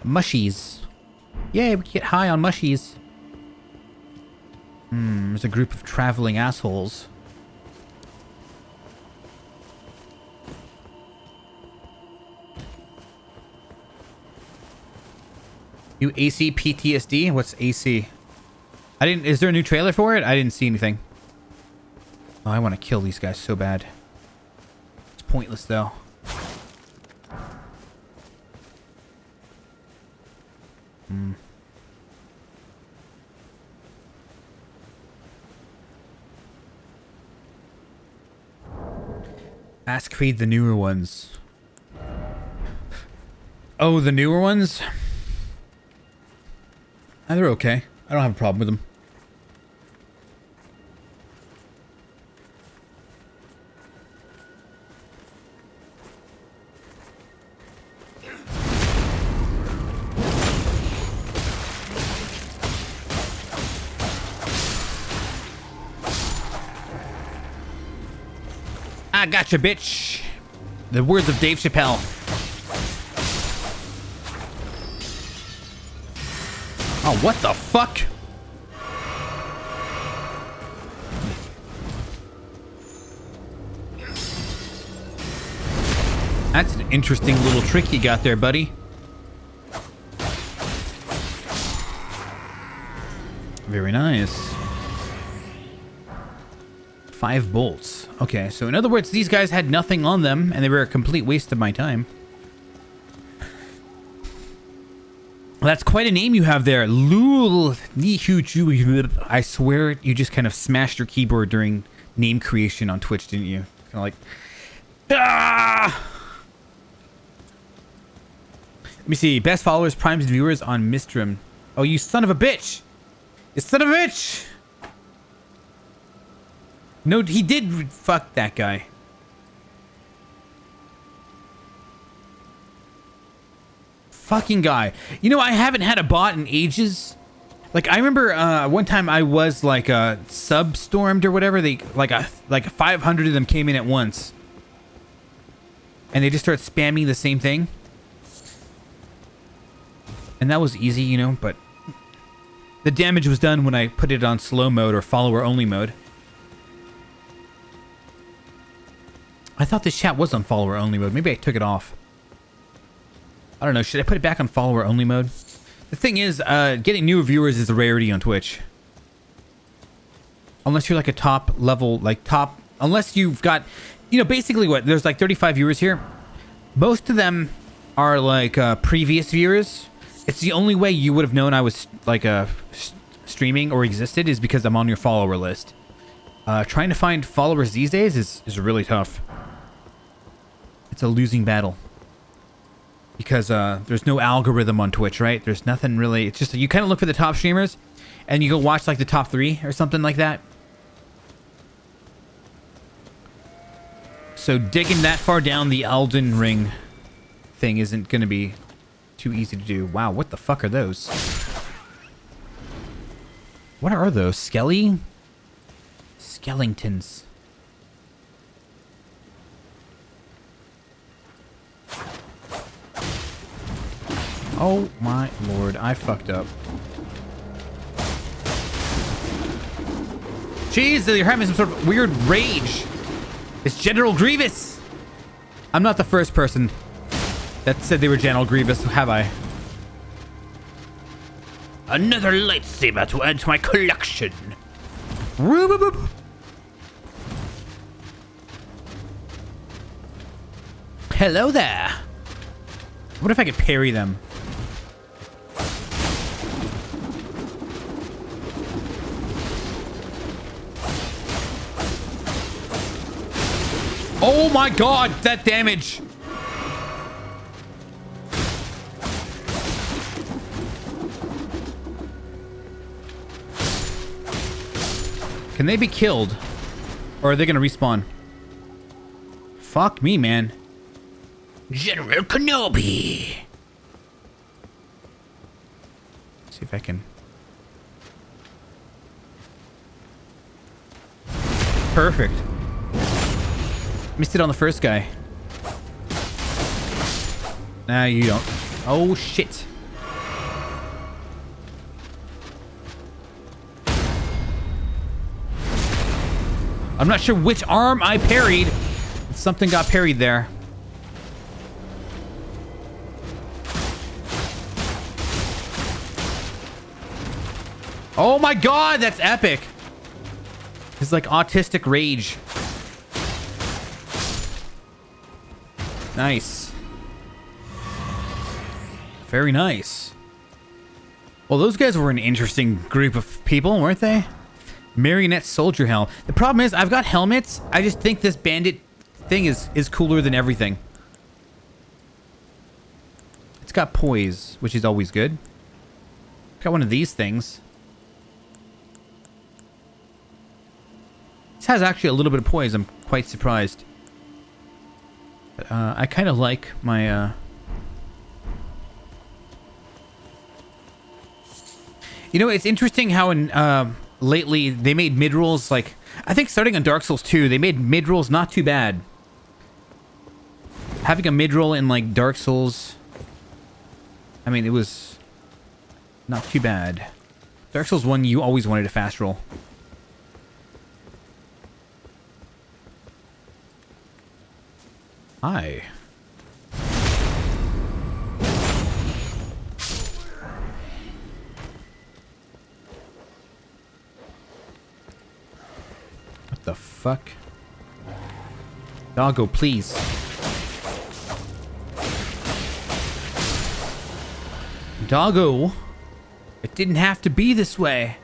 Mushies. Yay, we can get high on mushies. There's a group of traveling assholes. New AC PTSD? What's AC? Is there a new trailer for it? I didn't see anything. Oh, I want to kill these guys so bad. It's pointless though. Ask Creed the newer ones. Oh, the newer ones? They're okay. I don't have a problem with them. I gotcha, bitch. The words of Dave Chappelle. Oh, what the fuck? That's an interesting little trick you got there, buddy. Very nice. 5 bolts. Okay, so in other words, these guys had nothing on them, and they were a complete waste of my time. That's quite a name you have there. Lul. I swear you just kind of smashed your keyboard during name creation on Twitch, didn't you? Kind of like... Ah! Let me see. Best followers, primes, and viewers on Mistrum. Oh, you son of a bitch! You son of a bitch! No, he did fuck that guy. fucking guy. You know, I haven't had a bot in ages. Like, I remember one time I was like sub-stormed or whatever. They like 500 of them came in at once, and they just start spamming the same thing. And that was easy, you know, but the damage was done when I put it on slow mode or follower only mode. I thought this chat was on follower only mode. Maybe I took it off. I don't know. Should I put it back on follower only mode? The thing is, getting new viewers is a rarity on Twitch. Unless you're like a top level, like top, unless you've got, you know, basically what, there's like 35 viewers here. Most of them are like previous viewers. It's the only way you would have known I was like streaming or existed is because I'm on your follower list. Trying to find followers these days is really tough. It's a losing battle. Because there's no algorithm on Twitch, right? There's nothing really. It's just you kind of look for the top streamers and you go watch like the top 3 or something like that. So digging that far down the Elden Ring thing isn't going to be too easy to do. Wow, what the fuck are those? What are those? Skeletons? Oh my lord, I fucked up. Jeez, you're having some sort of weird rage. It's General Grievous. I'm not the first person that said they were General Grievous, have I? Another lightsaber to add to my collection. Woo-boop-boop. Hello there. What if I could parry them? Oh my god, that damage. Can they be killed? Or are they gonna respawn? Fuck me, man. General Kenobi. Let's see if I can. Perfect. Missed it on the first guy. Nah, you don't. Oh, shit. I'm not sure which arm I parried. Something got parried there. Oh my god, that's epic. It's like autistic rage. Nice. Very nice. Well, those guys were an interesting group of people, weren't they? Marionette soldier helm. The problem is, I've got helmets. I just think this bandit thing is cooler than everything. It's got poise, which is always good. Got one of these things. This has actually a little bit of poise. I'm quite surprised. But, I kind of like my... You know, it's interesting how in... lately, they made mid-rolls, like... I think starting on Dark Souls 2, they made mid-rolls not too bad. Having a mid-roll in, like, Dark Souls... I mean, it was... not too bad. Dark Souls 1, you always wanted a fast roll. Hi. What the fuck? Doggo, please. Doggo, it didn't have to be this way.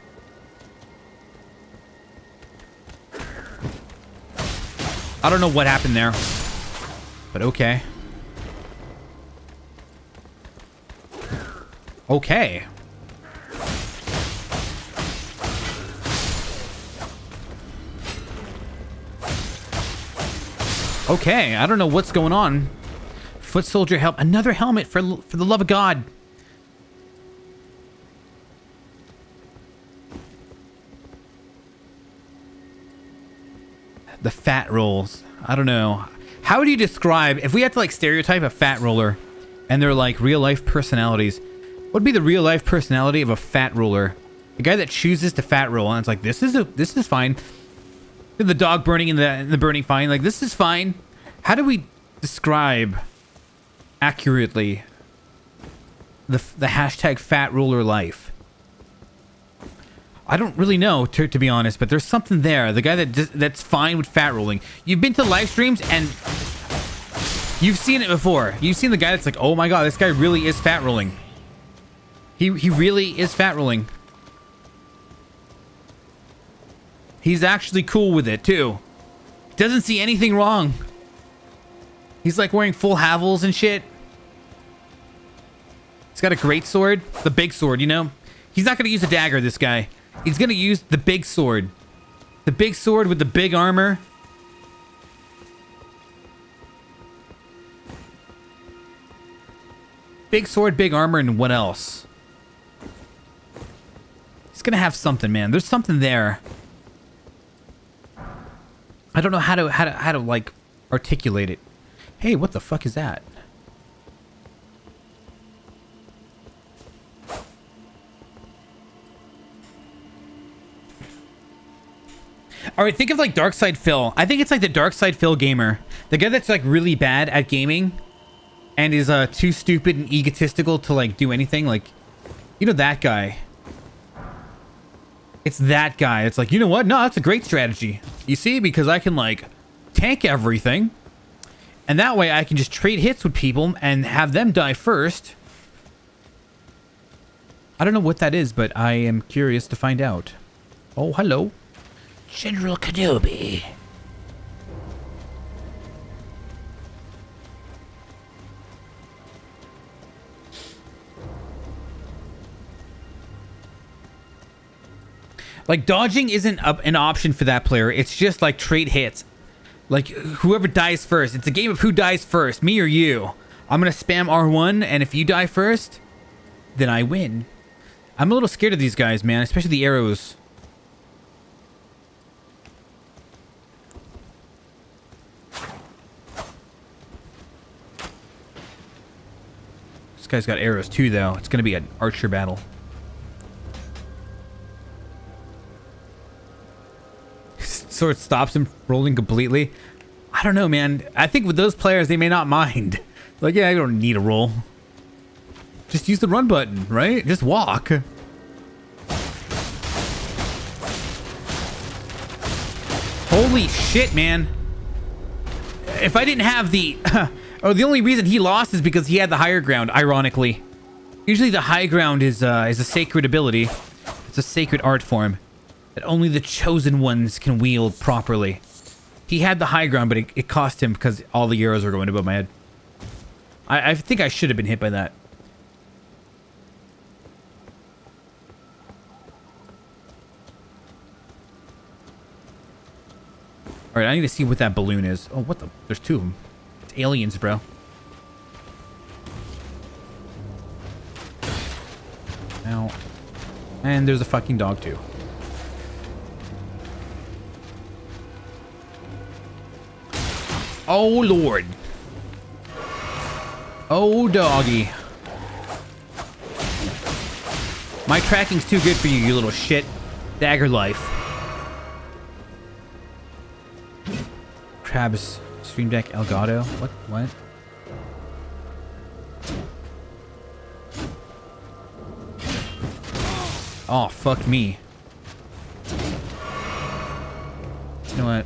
I don't know what happened there. But okay. Okay. Okay, I don't know what's going on. Foot soldier help. Another helmet for the love of God. The fat rolls. I don't know. How would you describe, if we had to like stereotype a fat roller and they're like real life personalities, what would be the real life personality of a fat roller? The guy that chooses to fat roll and it's like, this is fine. The dog burning in the burning fine, like this is fine. How do we describe accurately the hashtag fat roller life? I don't really know, to be honest, but there's something there. The guy that's fine with fat rolling. You've been to live streams and you've seen it before. You've seen the guy that's like, oh my god, this guy really is fat rolling. He really is fat rolling. He's actually cool with it too. Doesn't see anything wrong. He's like wearing full havels and shit. He's got a great sword, the big sword, you know. He's not gonna use a dagger, this guy. He's gonna use the big sword. The big sword with the big armor. Big sword, big armor, and what else? He's gonna have something, man. There's something there. I don't know how to like articulate it. Hey, what the fuck is that? All right, think of like Dark Side Phil. I think it's like the Dark Side Phil gamer. The guy that's like really bad at gaming and is too stupid and egotistical to like do anything. Like, you know that guy. It's that guy. It's like, you know what? No, that's a great strategy. You see, because I can like tank everything. And that way I can just trade hits with people and have them die first. I don't know what that is, but I am curious to find out. Oh, hello. General Kenobi. Like, dodging isn't an option for that player. It's just like trade hits. Like, whoever dies first. It's a game of who dies first, me or you. I'm gonna spam R1, and if you die first, then I win. I'm a little scared of these guys, man, especially the arrows. This guy's got arrows too, though. It's gonna be an archer battle. Sword stops him rolling completely. I don't know, man. I think with those players, they may not mind. Like, yeah, I don't need a roll. Just use the run button, right? Just walk. Holy shit, man. If I didn't have the... oh, the only reason he lost is because he had the higher ground, ironically. Usually the high ground is a sacred ability. It's a sacred art form that only the chosen ones can wield properly. He had the high ground, but it cost him because all the arrows were going above my head. I think I should have been hit by that. All right, I need to see what that balloon is. Oh, what the? There's two of them. It's aliens, bro. Now, and there's a fucking dog too. Oh, Lord. Oh, doggy. My tracking's too good for you, you little shit. Dagger life. Crabs. Stream Deck Elgato. What? Oh, fuck me. You know what?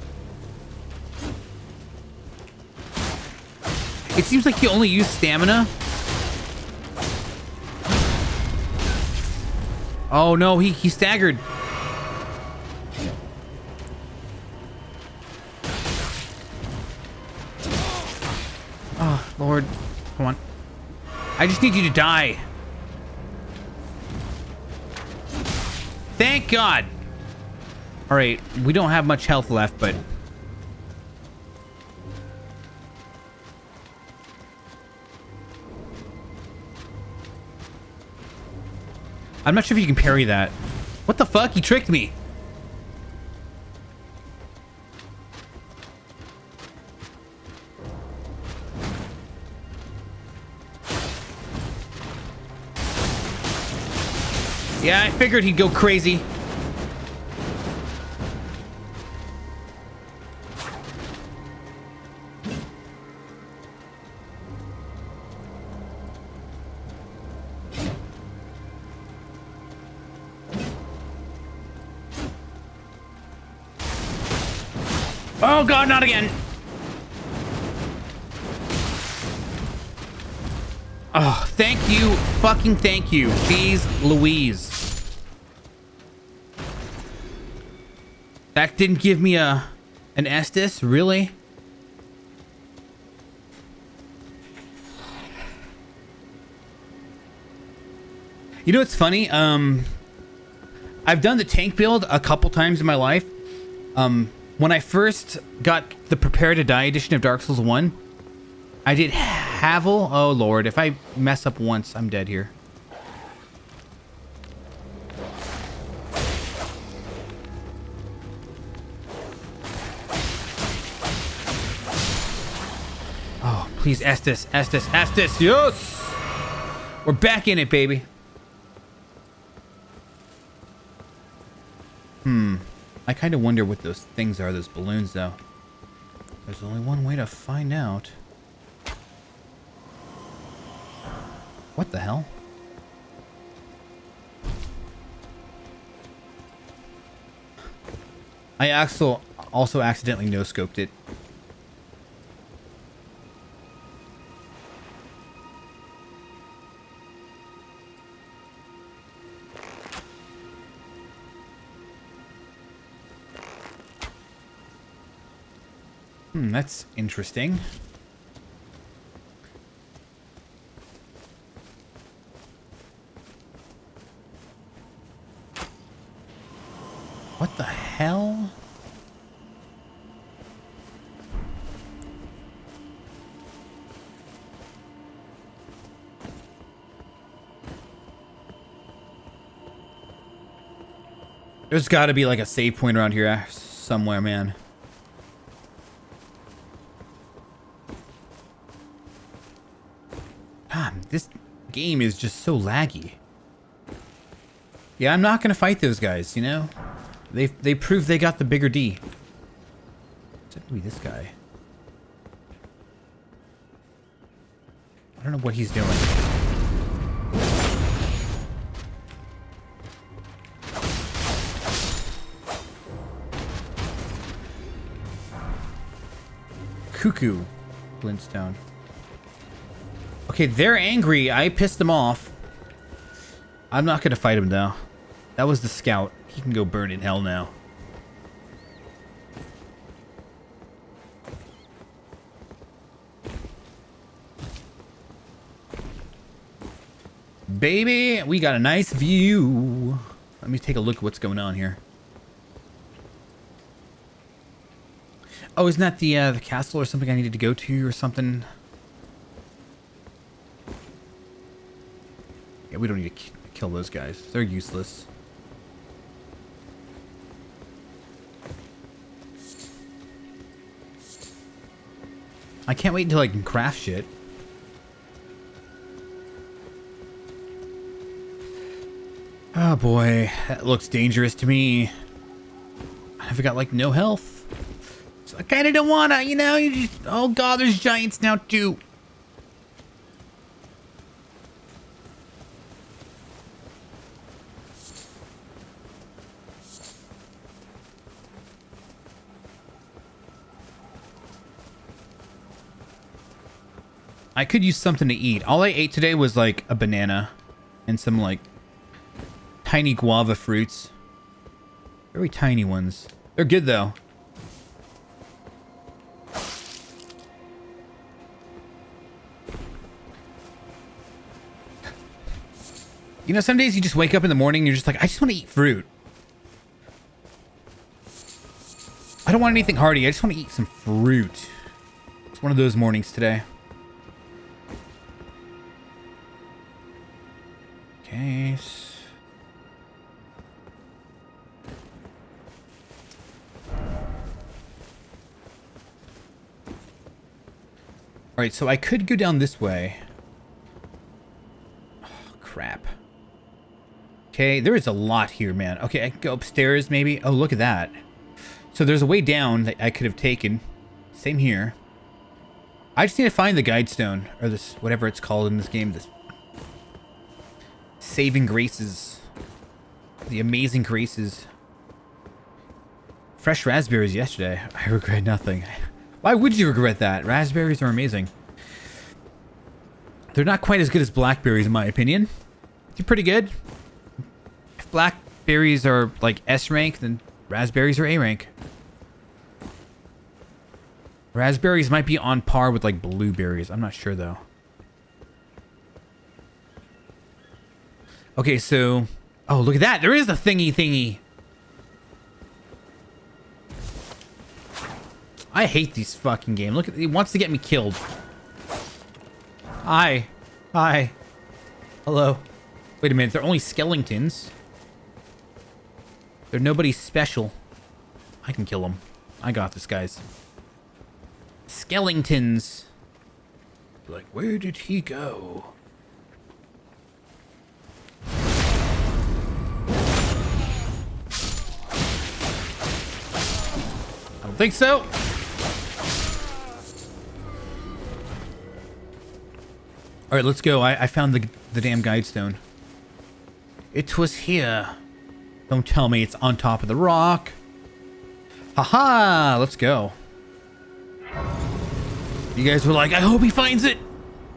It seems like you only use stamina. Oh no, he staggered. Oh, Lord. Come on. I just need you to die. Thank God. All right, we don't have much health left, but... I'm not sure if you can parry that. What the fuck? He tricked me. Yeah, I figured he'd go crazy. Oh god, not again. Oh, thank you. Fucking thank you. Jeez Louise. That didn't give me an Estus? Really? You know what's funny? I've done the tank build a couple times in my life. When I first got the Prepare to Die edition of Dark Souls 1, I did Havel. Oh lord, if I mess up once, I'm dead here. Oh, please, Estus, Estus, Estus, yes! We're back in it, baby. I kind of wonder what those things are, those balloons, though. There's only one way to find out. What the hell? I also accidentally no-scoped it. That's interesting. What the hell? There's got to be like a save point around here somewhere, man. This game is just so laggy. Yeah, I'm not gonna fight those guys, you know? They proved they got the bigger D. Except maybe this guy. I don't know what he's doing. Cuckoo. Glintstone. Okay, they're angry. I pissed them off. I'm not gonna fight him though. That was the scout. He can go burn in hell now. Baby, we got a nice view. Let me take a look at what's going on here. Oh, isn't that the castle or something I needed to go to or something? Yeah, we don't need to kill those guys. They're useless. I can't wait until I can craft shit. Oh boy, that looks dangerous to me. I've got like no health. So I kinda don't wanna, you know, you just, oh god, there's giants now too. I could use something to eat. All I ate today was like a banana and some like tiny guava fruits. Very tiny ones. They're good though. You know, some days you just wake up in the morning and you're just like, I just want to eat fruit. I don't want anything hearty. I just want to eat some fruit. It's one of those mornings today. Okay. right, so I could go down this way. Oh, crap. Okay, there is a lot here, man. Okay, I can go upstairs maybe. Oh, look at that. So there's a way down that I could have taken. Same here. I just need to find the guide stone, or this, whatever it's called in this game. This saving graces. The amazing graces. Fresh raspberries yesterday. I regret nothing. Why would you regret that? Raspberries are amazing. They're not quite as good as blackberries, in my opinion. They're pretty good. If blackberries are like S rank, then raspberries are A rank. Raspberries might be on par with like blueberries. I'm not sure though. Okay, so... Oh, look at that. There is a thingy. I hate these fucking games. Look, he wants to get me killed. Hi. Hello. Wait a minute, they're only skeletons. They're nobody special. I can kill them. I got this, guys. Skeletons. Like, where did he go? I don't think so. All right, let's go. I found the damn guide stone. It was here. Don't tell me it's on top of the rock. Haha, let's go. You guys were like, I hope he finds it.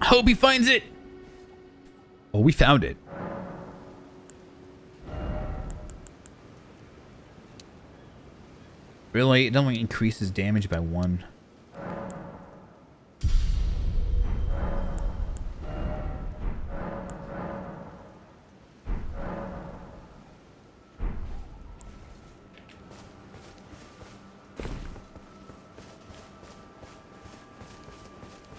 I hope he finds it. Well, we found it. Really? It only increases damage by 1.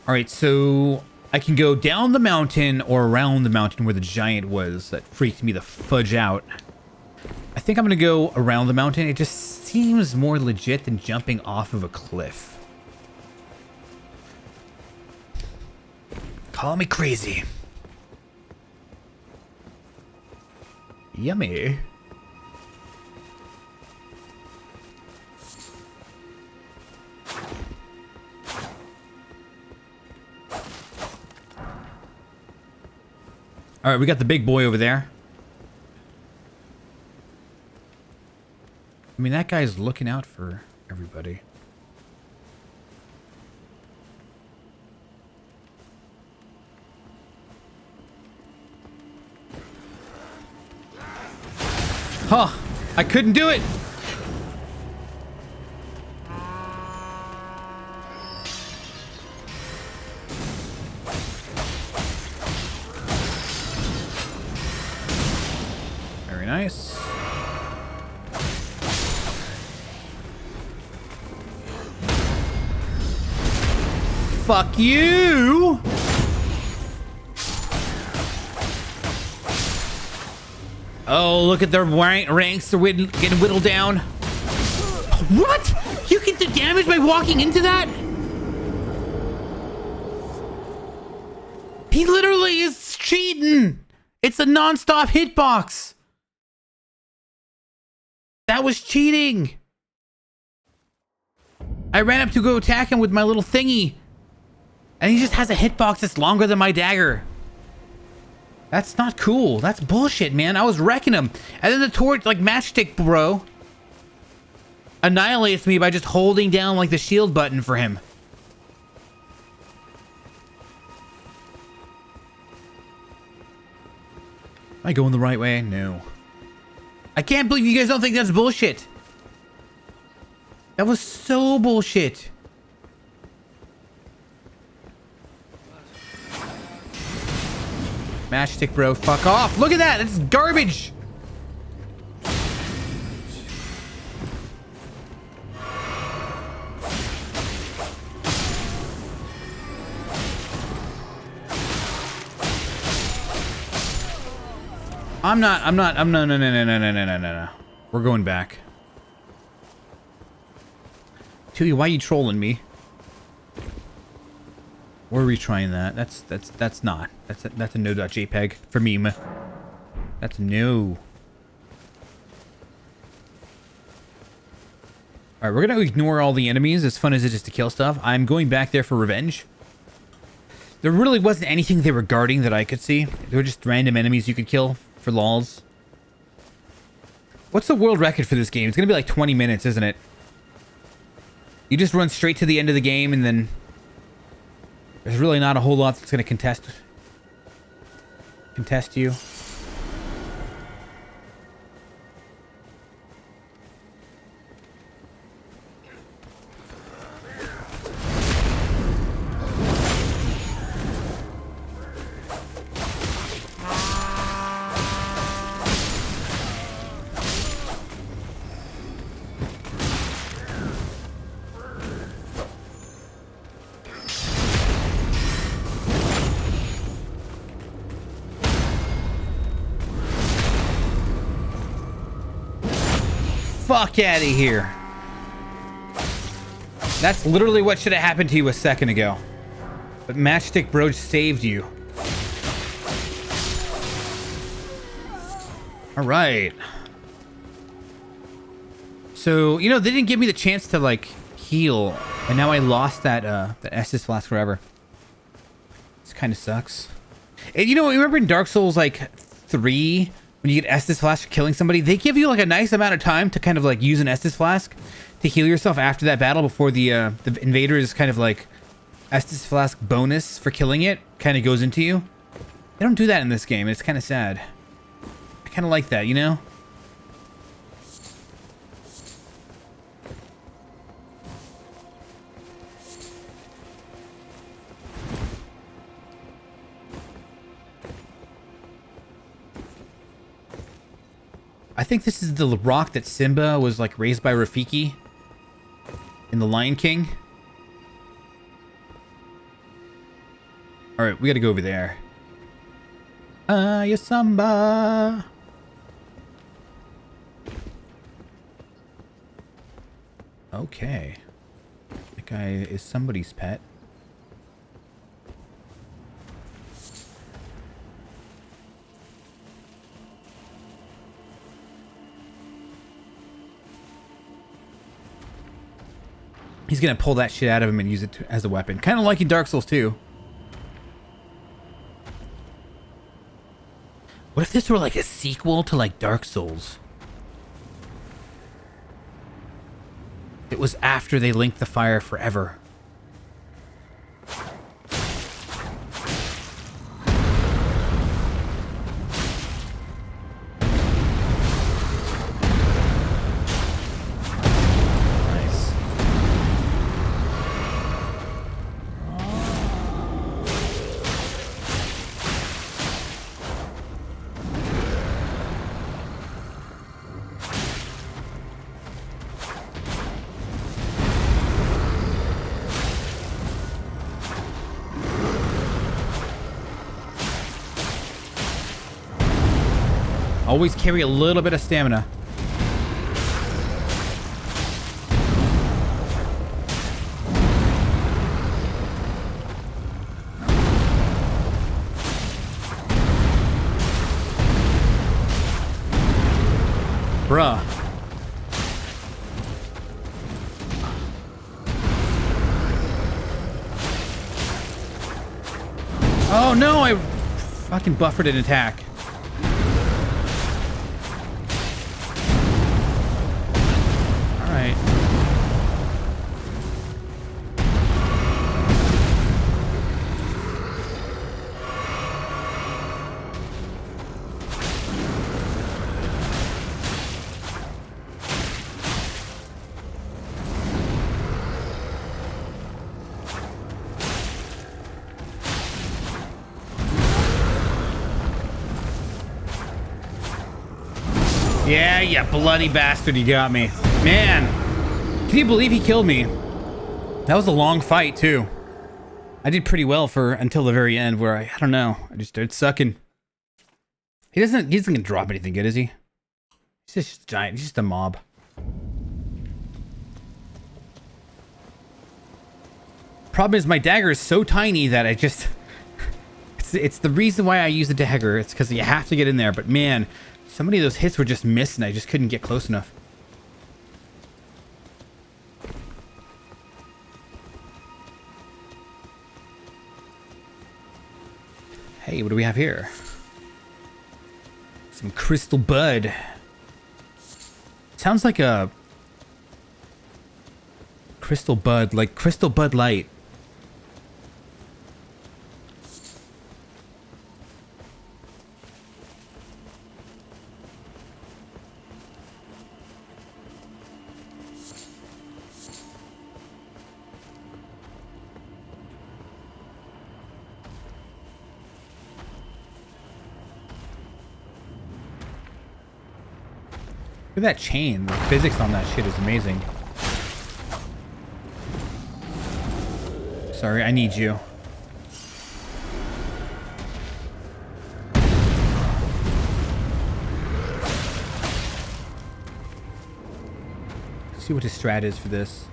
All right, so I can go down the mountain or around the mountain where the giant was. That freaked me the fudge out. I think I'm going to go around the mountain. It just seems more legit than jumping off of a cliff. Call me crazy. Yummy. All right, we got the big boy over there. I mean, that guy's looking out for everybody. Huh, I couldn't do it. Very nice. Fuck you! Oh, look at their ranks. They're getting whittled down. What? You can do damage by walking into that? He literally is cheating. It's a non-stop hitbox. That was cheating. I ran up to go attack him with my little thingy. And he just has a hitbox that's longer than my dagger. That's not cool. That's bullshit, man. I was wrecking him. And then the torch, like matchstick bro, annihilates me by just holding down like the shield button for him. Am I going the right way? No. I can't believe you guys don't think that's bullshit. That was so bullshit. Matchstick bro, fuck off. Look at that. That's garbage. No. We're going back. Tui, why are you trolling me? We're retrying that. That's not. That's a no.jpg for meme. That's no. All right, we're gonna ignore all the enemies. As fun as it is to kill stuff, I'm going back there for revenge. There really wasn't anything they were guarding that I could see. They were just random enemies you could kill for lols. What's the world record for this game? It's gonna be like 20 minutes, isn't it? You just run straight to the end of the game, and then there's really not a whole lot that's gonna contest you. Fuck out of here. That's literally what should have happened to you a second ago. But Matchstick Bro saved you. Alright. So, you know, they didn't give me the chance to, like, heal. And now I lost that Estus Flask forever. This kind of sucks. And, you know, remember in Dark Souls, like, 3... when you get Estus Flask for killing somebody, they give you like a nice amount of time to kind of like use an Estus Flask to heal yourself after that battle before the invader is kind of like Estus Flask bonus for killing it kind of goes into you. They don't do that in this game. It's kind of sad. I kind of like that, you know? I think this is the rock that Simba was like raised by Rafiki in The Lion King. All right, we got to go over there. Samba. Okay. That guy is somebody's pet. He's gonna pull that shit out of him and use it as a weapon. Kind of like in Dark Souls 2. What if this were like a sequel to like Dark Souls? It was after they linked the fire forever. Always carry a little bit of stamina. Bruh. Oh no, I fucking buffered an attack. Yeah, you bloody bastard, you got me. Man, can you believe he killed me? That was a long fight, too. I did pretty well for until the very end where I don't know, I just started sucking. He isn't gonna drop anything good, is he? He's just giant, he's just a mob. Problem is my dagger is so tiny that I just... It's the reason why I use the dagger. It's because you have to get in there. But man, so many of those hits were just missed and I just couldn't get close enough. Hey, what do we have here? Some crystal bud. Sounds like a crystal bud, like crystal Bud Light. Look at that chain. The physics on that shit is amazing. Sorry, I need you. Let's see what his strat is for this.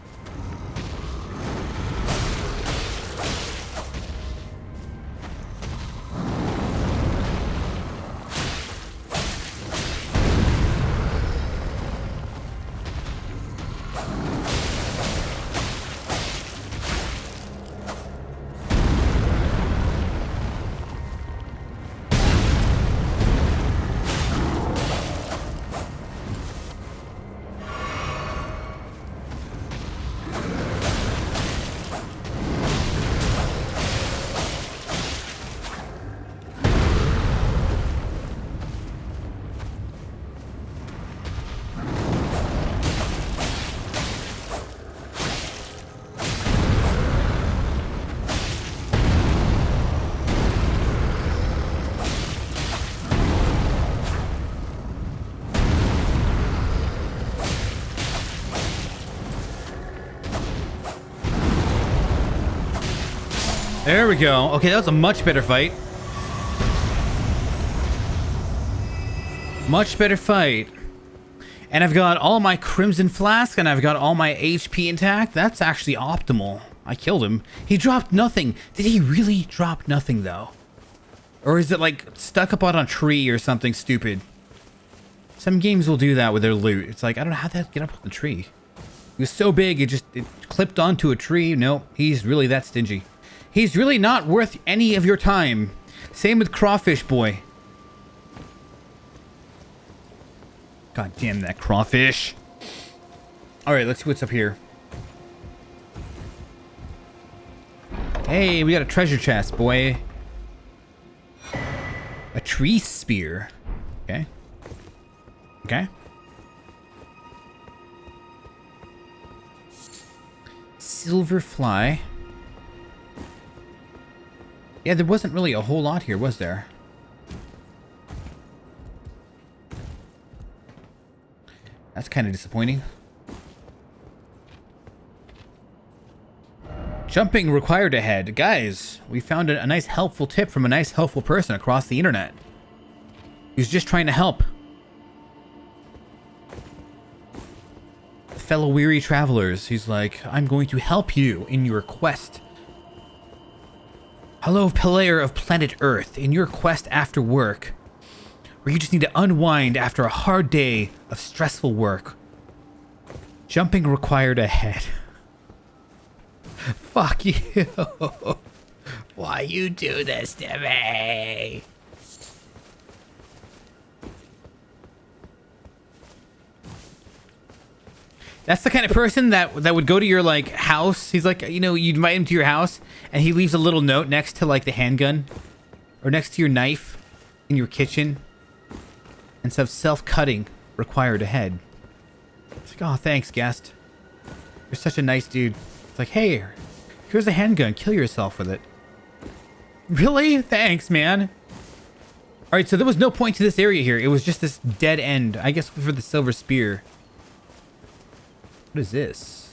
There we go. Okay, that was a much better fight. Much better fight. And I've got all my Crimson Flask and I've got all my HP intact. That's actually optimal. I killed him. He dropped nothing. Did he really drop nothing though? Or is it like stuck up on a tree or something stupid? Some games will do that with their loot. It's like, I don't know how that get up on the tree. He was so big, it clipped onto a tree. No, he's really that stingy. He's really not worth any of your time. Same with Crawfish Boy. God damn that crawfish. Alright, let's see what's up here. Hey, we got a treasure chest, boy. A tree spear. Okay. Okay. Silver fly. Yeah, there wasn't really a whole lot here, was there? That's kind of disappointing. Jumping required ahead. Guys, we found a nice helpful tip from a nice helpful person across the internet. He was just trying to help. Fellow weary travelers. He's like, I'm going to help you in your quest. Hello, player of planet Earth, in your quest after work, where you just need to unwind after a hard day of stressful work. Jumping required ahead. Fuck you. Why you do this to me? That's the kind of person that would go to your like house. He's like, you know, you'd invite him to your house and he leaves a little note next to like the handgun or next to your knife in your kitchen and says self-cutting required ahead. It's like, oh, thanks, guest. You're such a nice dude. It's like, hey, here's a handgun. Kill yourself with it. Really? Thanks, man. All right, so there was no point to this area here. It was just this dead end, I guess, for the silver spear. What is this?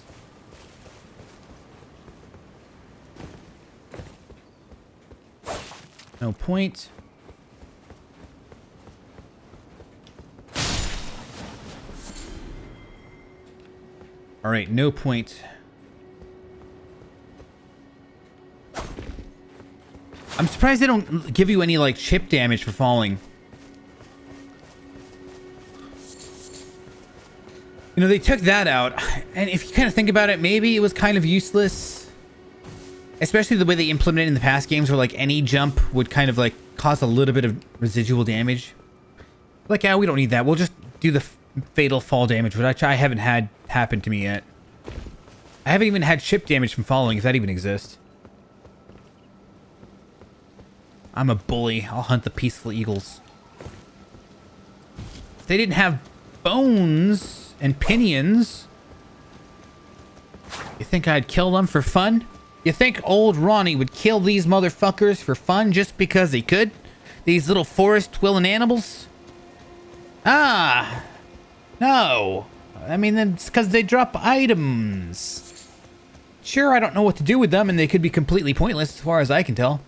No point. All right, no point. I'm surprised they don't give you any, like, chip damage for falling. You know, they took that out. And if you kind of think about it, maybe it was kind of useless. Especially the way they implemented it in the past games where, like, any jump would kind of, like, cause a little bit of residual damage. Like, yeah, we don't need that. We'll just do the fatal fall damage, which I haven't had happen to me yet. I haven't even had chip damage from falling, if that even exists. I'm a bully. I'll hunt the peaceful eagles. If they didn't have bones and pinions, you think I'd kill them for fun? You think old Ronnie would kill these motherfuckers for fun just because he could? These little forest-dwelling animals? Ah! No. I mean, it's because they drop items. Sure, I don't know what to do with them, and they could be completely pointless as far as I can tell.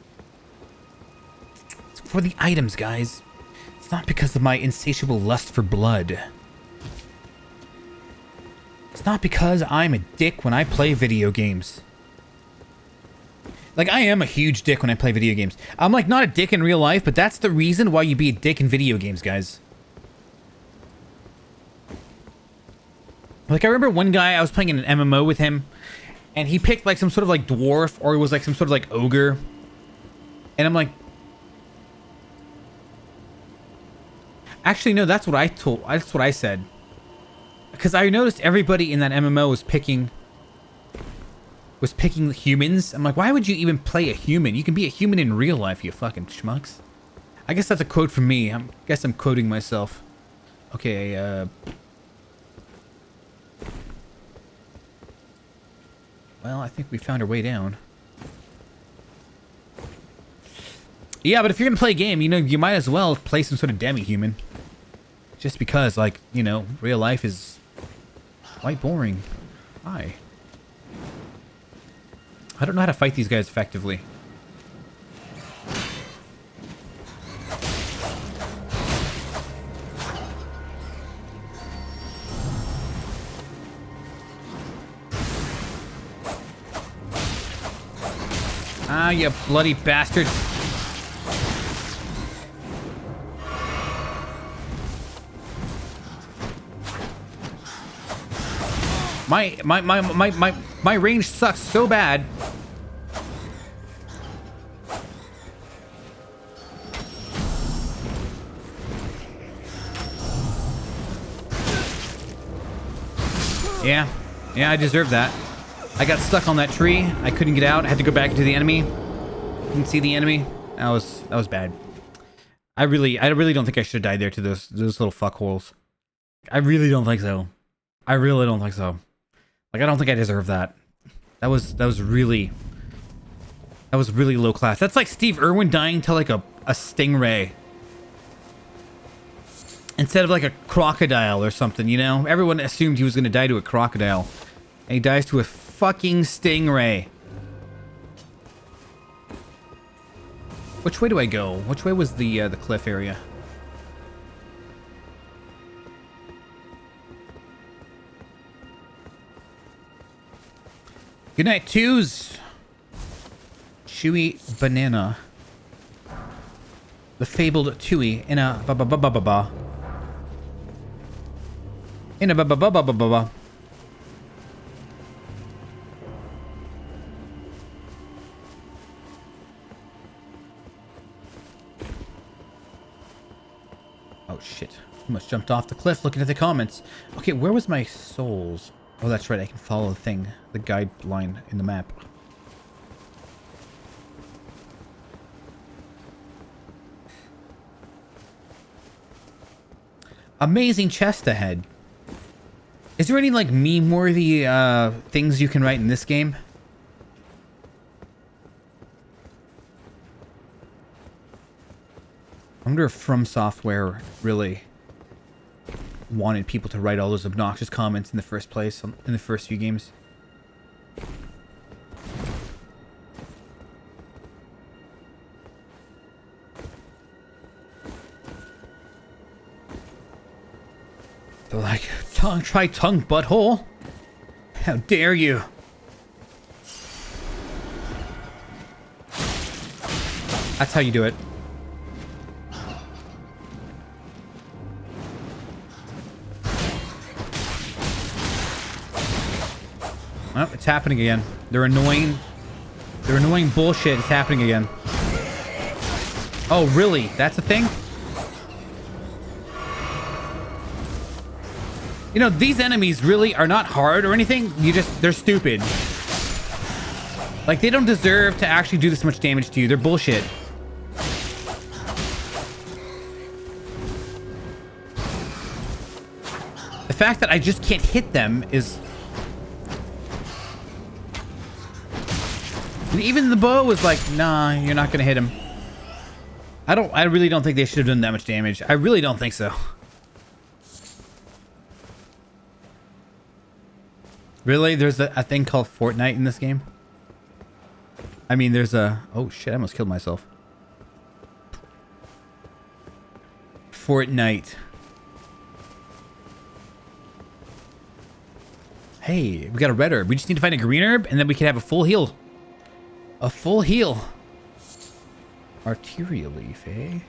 It's for the items, guys. It's not because of my insatiable lust for blood. It's not because I'm a dick when I play video games. Like, I am a huge dick when I play video games. I'm, like, not a dick in real life, but that's the reason why you be a dick in video games, guys. Like, I remember one guy, I was playing in an MMO with him, and he picked, like, some sort of, like, dwarf, or it was, like, some sort of, like, ogre. And I'm like... Actually, no, that's what I said. Because I noticed everybody in that MMO was picking humans. I'm like, why would you even play a human? You can be a human in real life, you fucking schmucks. I guess that's a quote from me. I guess I'm quoting myself. Okay, well, I think we found our way down. Yeah, but if you're gonna play a game, you know, you might as well play some sort of demi-human. Just because, like, you know, real life is quite boring. Hi. I don't know how to fight these guys effectively. Ah, you bloody bastard. My range sucks so bad. Yeah, I deserve that. I got stuck on that tree. I couldn't get out. I had to go back into the enemy. Didn't see the enemy. That was bad. I really don't think I should have died there to those little fuckholes. I really don't think so. I really don't think so. Like, I don't think I deserve that. That was really low class. That's like Steve Irwin dying to like a stingray instead of like a crocodile or something, you know? Everyone assumed he was going to die to a crocodile. And he dies to a fucking stingray. Which way do I go? Which way was the cliff area? Good night, twos. Chewy banana. The fabled Chewy in a ba-ba-ba-ba-ba-ba. In a ba-ba-ba-ba-ba-ba. Oh shit. Almost jumped off the cliff looking at the comments. Okay, where was my souls? Oh, that's right. I can follow the thing, the guideline in the map. Amazing chest ahead. Is there any, like, meme-worthy things you can write in this game? I wonder if From Software really wanted people to write all those obnoxious comments in the first place, in the first few games. They're like, try tongue, butthole. How dare you? That's how you do it. Oh, it's happening again. They're annoying bullshit is happening again. Oh, really? That's a thing? You know, these enemies really are not hard or anything. They're stupid. Like, they don't deserve to actually do this much damage to you. They're bullshit. The fact that I just can't hit them is... And even the bow was like, nah, you're not gonna hit him. I really don't think they should have done that much damage. I really don't think so. Really? There's a thing called Fortnite in this game? I mean, there's a... Oh, shit. I almost killed myself. Fortnite. Hey, we got a red herb. We just need to find a green herb, and then we can have a full heal. A full heal. Arterial leaf, eh?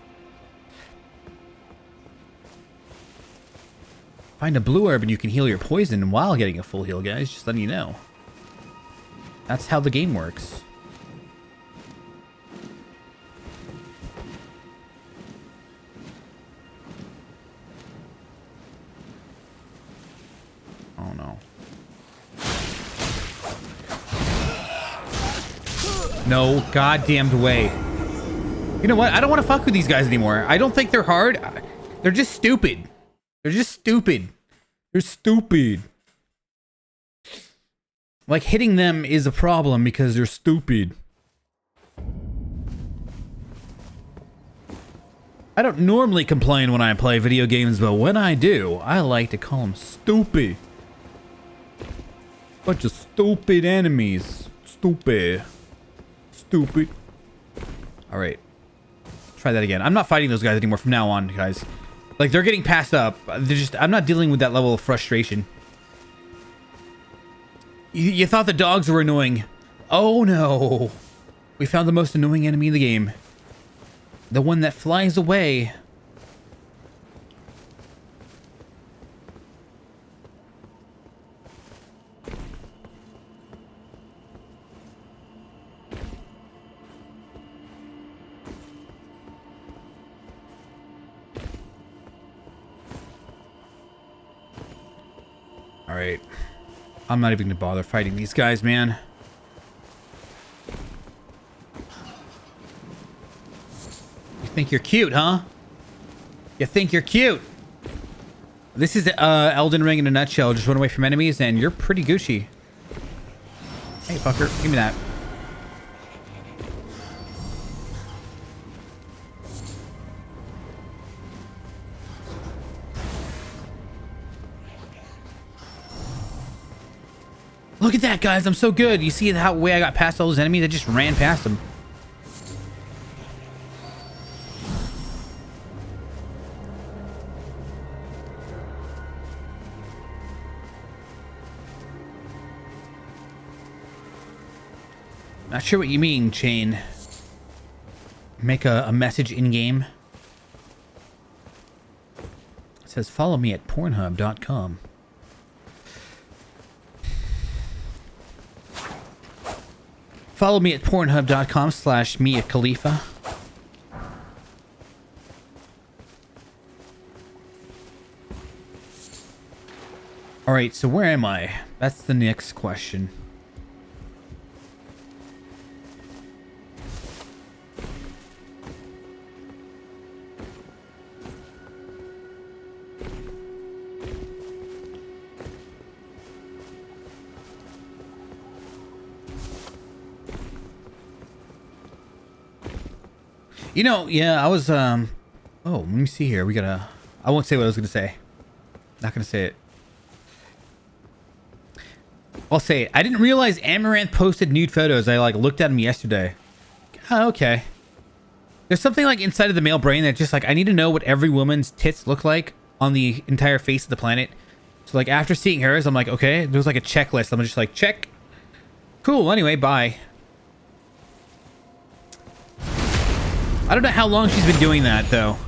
Find a blue herb and you can heal your poison while getting a full heal, guys. Just letting you know. That's how the game works. Oh no. No goddamned way. You know what? I don't want to fuck with these guys anymore. I don't think they're hard. They're just stupid. They're just stupid. They're stupid. Like, hitting them is a problem because they're stupid. I don't normally complain when I play video games, but when I do, I like to call them stupid. Bunch of stupid enemies. Stupid. Stupid. Alright. Try that again. I'm not fighting those guys anymore from now on, guys. Like, they're getting passed up. I'm not dealing with that level of frustration. You thought the dogs were annoying. Oh no. We found the most annoying enemy in the game. The one that flies away. Alright. I'm not even gonna bother fighting these guys, man. You think you're cute, huh? You think you're cute? This is Elden Ring in a nutshell. Just run away from enemies and you're pretty Gucci. Hey, fucker. Give me that. Look at that, guys. I'm so good. You see how way I got past all those enemies? I just ran past them. Not sure what you mean, Chain. Make a message in-game. It says, follow me at pornhub.com. Follow me at pornhub.com/Mia Khalifa. Alright, so where am I? That's the next question. You know, yeah, I was, oh, let me see here. We gotta, I won't say what I was gonna say. Not gonna say it. I'll say it. I didn't realize Amaranth posted nude photos. I, like, looked at them yesterday. Oh, okay. There's something, like, inside of the male brain that just, like, I need to know what every woman's tits look like on the entire face of the planet. So, like, after seeing hers, I'm like, okay, there's, like, a checklist. I'm just like, check. Cool, anyway, bye. I don't know how long she's been doing that, though.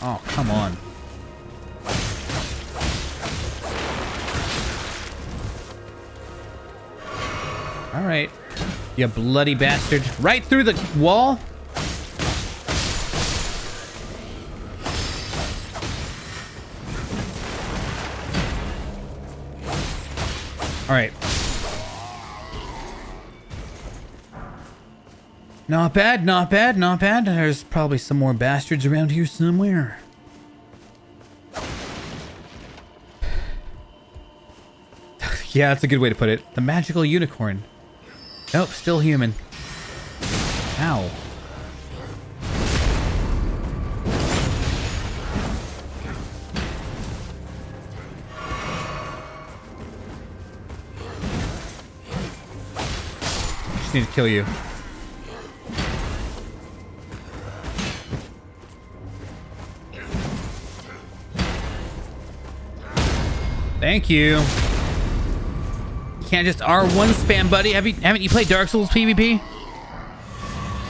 Oh, come on. All right. You bloody bastard. Right through the wall? All right. Not bad, not bad, not bad. There's probably some more bastards around here somewhere. Yeah, that's a good way to put it. The magical unicorn. Nope, still human. Ow. Just need to kill you. Thank you. You can't just R1 spam, buddy. Haven't you played Dark Souls PvP?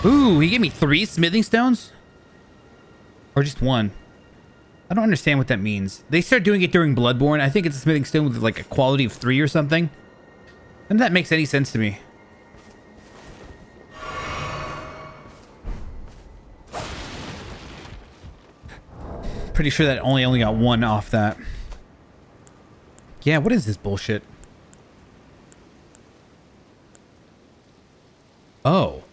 Ooh, he gave me 3 smithing stones? Or just 1? I don't understand what that means. They started doing it during Bloodborne. I think it's a smithing stone with like a quality of 3 or something. None of that makes any sense to me. Pretty sure that only got 1 off that. Yeah, what is this bullshit? Oh.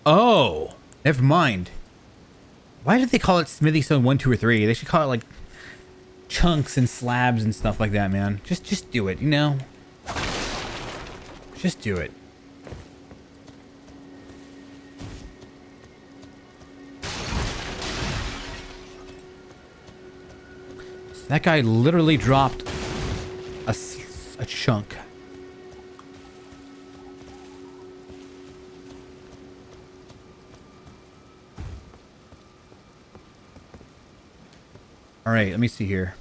Oh. Never mind. Why did they call it Smithy Stone 1, 2, or 3? They should call it like chunks and slabs and stuff like that, man. Just do it, you know? Just do it. So that guy literally dropped a chunk. All right, let me see here.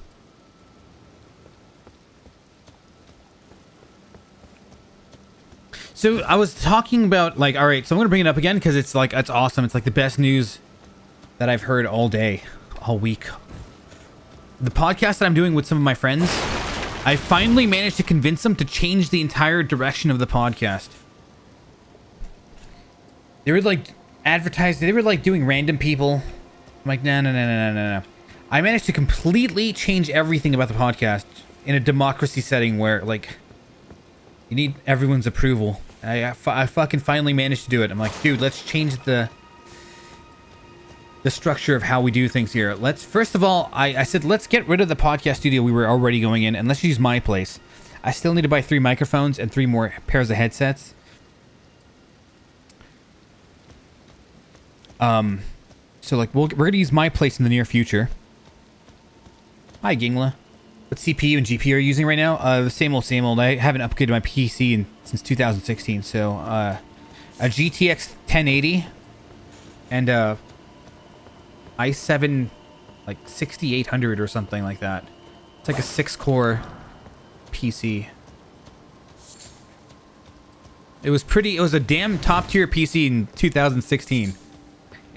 So I was talking about like, all right, so I'm going to bring it up again because it's like, it's awesome. It's like the best news that I've heard all day, all week. The podcast that I'm doing with some of my friends, I finally managed to convince them to change the entire direction of the podcast. They were like advertising, they were like doing random people. I'm like, no. I managed to completely change everything about the podcast in a democracy setting where like you need everyone's approval. I fucking finally managed to do it. I'm like, dude, let's change the structure of how we do things here. Let's, first of all, I said, let's get rid of the podcast studio we were already going in and let's use my place. I still need to buy 3 microphones and 3 more pairs of headsets. So like, we're going to use my place in the near future. Hi, Gingla. What CPU and GPU are you using right now? The same old, same old. I haven't upgraded my PC since 2016. So, a GTX 1080 and i7 like 6800 or something like that. It's like a 6-core PC. It was a damn top tier PC in 2016.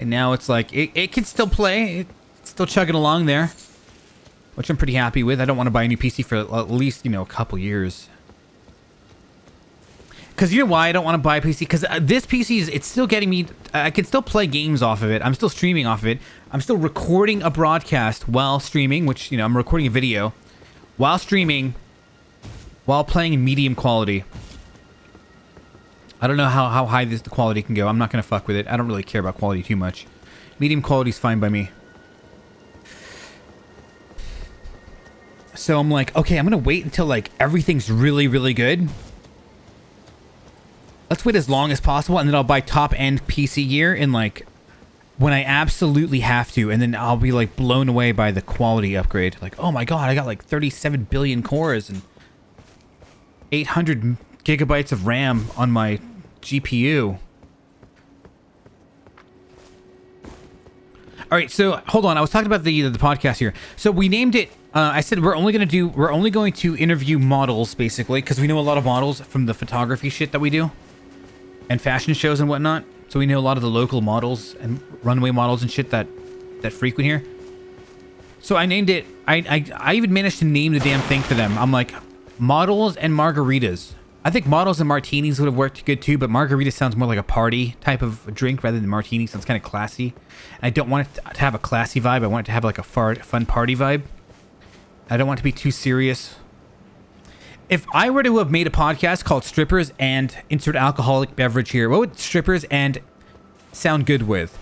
And now it's like, it can still play. It's still chugging along there. Which I'm pretty happy with. I don't want to buy a new PC for at least, you know, a couple years. Because you know why I don't want to buy a PC? Because this PC it's still getting me... I can still play games off of it. I'm still streaming off of it. I'm still recording a broadcast while streaming, which, you know, I'm recording a video while streaming, while playing in medium quality. I don't know how high the quality can go. I'm not going to fuck with it. I don't really care about quality too much. Medium quality is fine by me. So I'm like, okay, I'm going to wait until like everything's really, really good. Let's wait as long as possible and then I'll buy top end PC gear in like when I absolutely have to. And then I'll be like blown away by the quality upgrade. Like, oh my God, I got like 37 billion cores and 800 gigabytes of RAM on my GPU. All right, so hold on. I was talking about the podcast here. So we named it I said we're only going to interview models basically because we know a lot of models from the photography shit that we do, and fashion shows and whatnot. So we know a lot of the local models and runway models and shit that frequent here. So I named it. I even managed to name the damn thing for them. I'm like, models and margaritas. I think models and martinis would have worked good too, but margarita sounds more like a party type of drink rather than martini. Sounds kind of classy. I don't want it to have a classy vibe. I want it to have like a fun party vibe. I don't want it to be too serious. If I were to have made a podcast called Strippers and insert alcoholic beverage here, what would strippers and sound good with?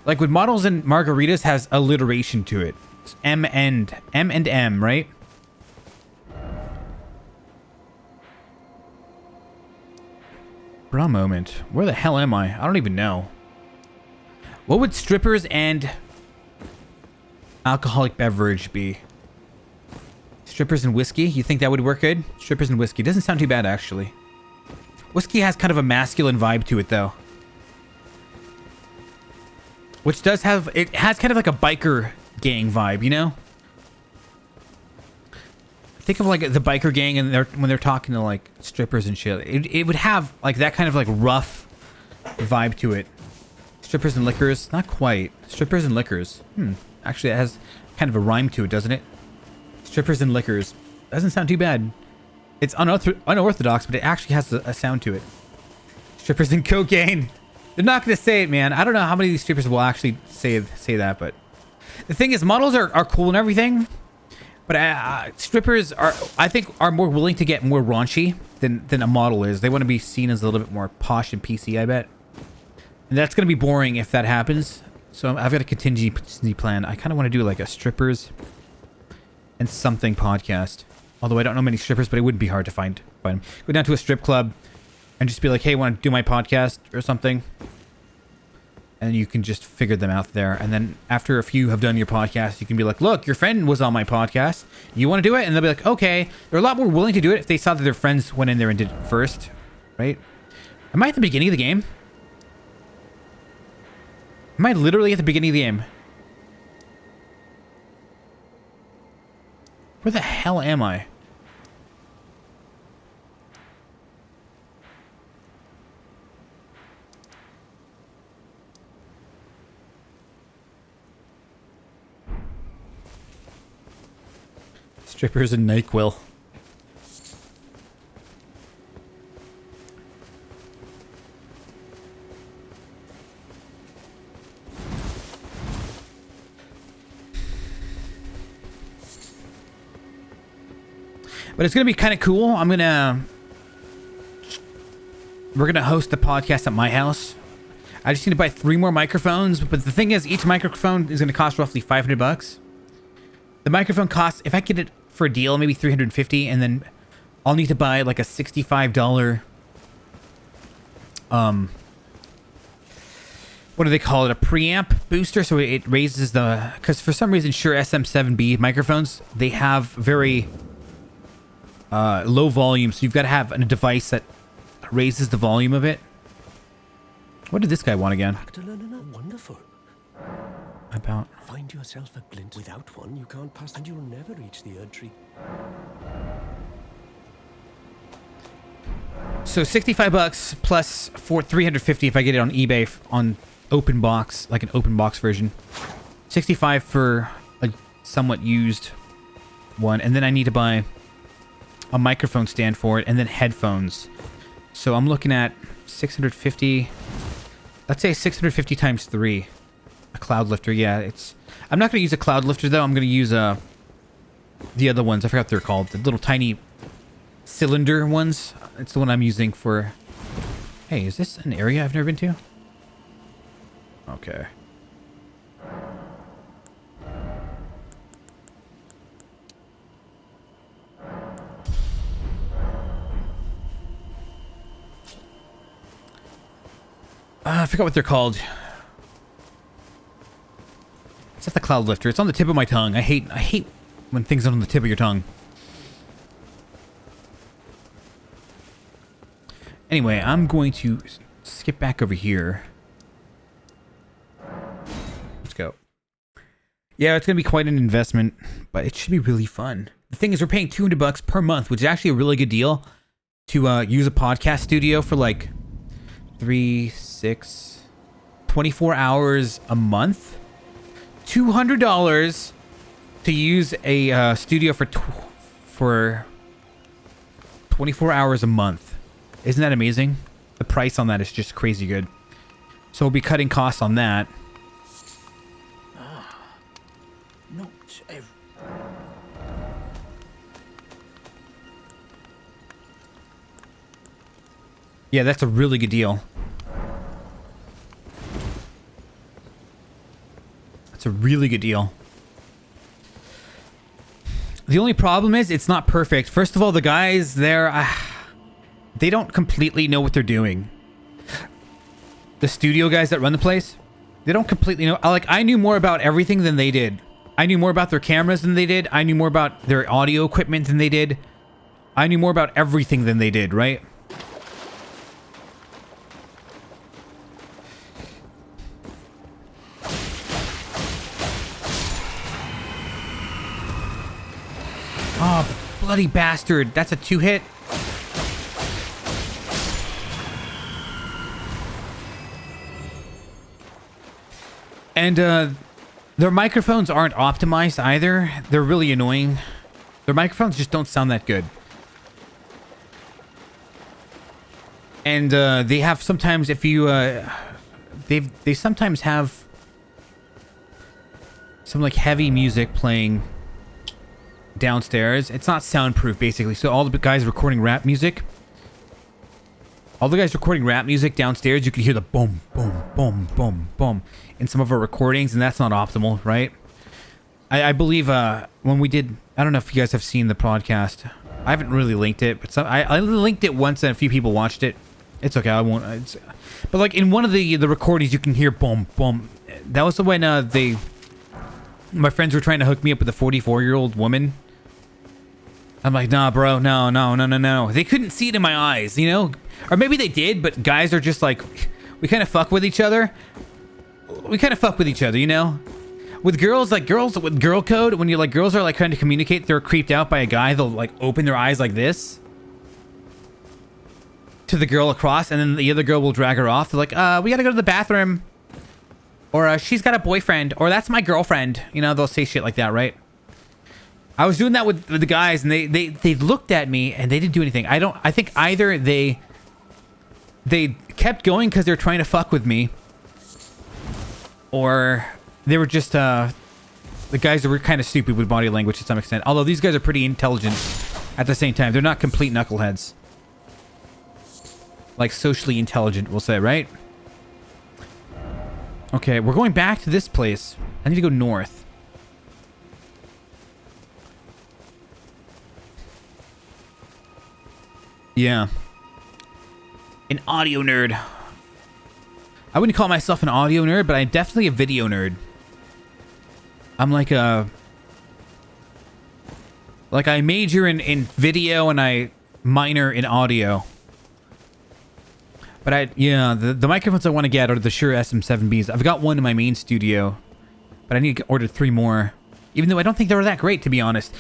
Like with models and margaritas has alliteration to it. It's M and M, right? For a moment. Where the hell am I? I don't even know. What would strippers and alcoholic beverage be? Strippers and whiskey? You think that would work good? Strippers and whiskey. Doesn't sound too bad, actually. Whiskey has kind of a masculine vibe to it, though. Which does have... It has kind of like a biker gang vibe, you know? Think of like the biker gang and when they're talking to like strippers and shit. It would have like that kind of like rough vibe to it. Strippers and liquors? Not quite. Strippers and liquors. Actually, it has kind of a rhyme to it, doesn't it? Strippers and liquors. Doesn't sound too bad. It's unorthodox, but it actually has a sound to it. Strippers and cocaine. They're not going to say it, man. I don't know how many of these strippers will actually say that, but... The thing is, models are cool and everything, but strippers are, I think, are more willing to get more raunchy than a model is. They want to be seen as a little bit more posh and PC, I bet. And that's going to be boring if that happens. So I've got a contingency plan. I kind of want to do like a strippers and something podcast. Although I don't know many strippers, but it wouldn't be hard to find them. Go down to a strip club and just be like, hey, want to do my podcast or something? And you can just figure them out there. And then after a few have done your podcast, you can be like, look, your friend was on my podcast. You want to do it? And they'll be like, okay. They're a lot more willing to do it if they saw that their friends went in there and did it first. Right? Am I at the beginning of the game? Am I literally at the beginning of the game? Where the hell am I? Strippers and NyQuil. But it's going to be kind of cool. We're going to host the podcast at my house. I just need to buy 3 more microphones. But the thing is, each microphone is going to cost roughly $500. The microphone costs, if I get it for a deal, maybe $350, and then I'll need to buy like a $65 what do they call it, a preamp booster, so it raises the, because for some reason Shure SM7B microphones, they have very low volume, so you've got to have a device that raises the volume of it. What did this guy want again? Wonderful. About Find yourself a glint. Without one, you can't pass, and you'll never reach the Erd Tree. So $65 plus $350 if I get it on eBay on open box, like an open box version. $65 for a somewhat used one, and then I need to buy a microphone stand for it, and then headphones. So I'm looking at 650. Let's say 650 times 3. A cloud lifter, yeah. I'm not going to use a cloud lifter though. I'm going to use the other ones. I forgot what they're called. The little tiny cylinder ones. It's the one I'm using for... Hey, is this an area I've never been to? Okay. I forgot what they're called. It's not the cloud lifter. It's on the tip of my tongue. I hate when things are on the tip of your tongue. Anyway, I'm going to skip back over here. Let's go. Yeah, it's gonna be quite an investment, but it should be really fun. The thing is, we're paying $200 per month, which is actually a really good deal to use a podcast studio for like 24 hours a month. $200 to use a studio for 24 hours a month. Isn't that amazing? The price on that is just crazy good. So we'll be cutting costs on that. Not every... Yeah, that's a really good deal. That's a really good deal. The only problem is it's not perfect. First of all, the guys there, they don't completely know what they're doing. The studio guys that run the place, they don't completely know. Like, I knew more about everything than they did. I knew more about their cameras than they did. I knew more about their audio equipment than they did. I knew more about everything than they did, right? Oh, bloody bastard. That's a 2-hit. And their microphones aren't optimized either. They're really annoying. Their microphones just don't sound that good. And they have sometimes, if you they sometimes have some like heavy music playing downstairs. It's not soundproof, basically. So all the guys recording rap music, downstairs, you can hear the boom, boom, boom, boom, boom in some of our recordings, and that's not optimal, right? I believe when we did, I don't know if you guys have seen the podcast. I haven't really linked it, but I linked it once and a few people watched it. It's okay, I won't. But like in one of the recordings, you can hear boom, boom. That was when my friends were trying to hook me up with a 44-year-old woman. I'm like, nah, bro, no. They couldn't see it in my eyes, you know? Or maybe they did, but guys are just like, we kind of fuck with each other. You know? With girls, like girls with girl code, when you're like, girls are like trying to communicate, they're creeped out by a guy, they'll like open their eyes like this to the girl across, and then the other girl will drag her off. They're like, we gotta go to the bathroom. Or she's got a boyfriend, or that's my girlfriend. You know, they'll say shit like that, right? I was doing that with the guys, and they looked at me and they didn't do anything. I think either they kept going because they're trying to fuck with me, or they were just the guys that were kind of stupid with body language to some extent. Although these guys are pretty intelligent at the same time. They're not complete knuckleheads. Like socially intelligent, we'll say, right? Okay, we're going back to this place. I need to go north. Yeah. An audio nerd. I wouldn't call myself an audio nerd, but I'm definitely a video nerd. I'm like a... Like, I major in video and I minor in audio. But yeah, the microphones I want to get are the Shure SM7Bs. I've got one in my main studio, but I need to order 3 more. Even though I don't think they were that great, to be honest.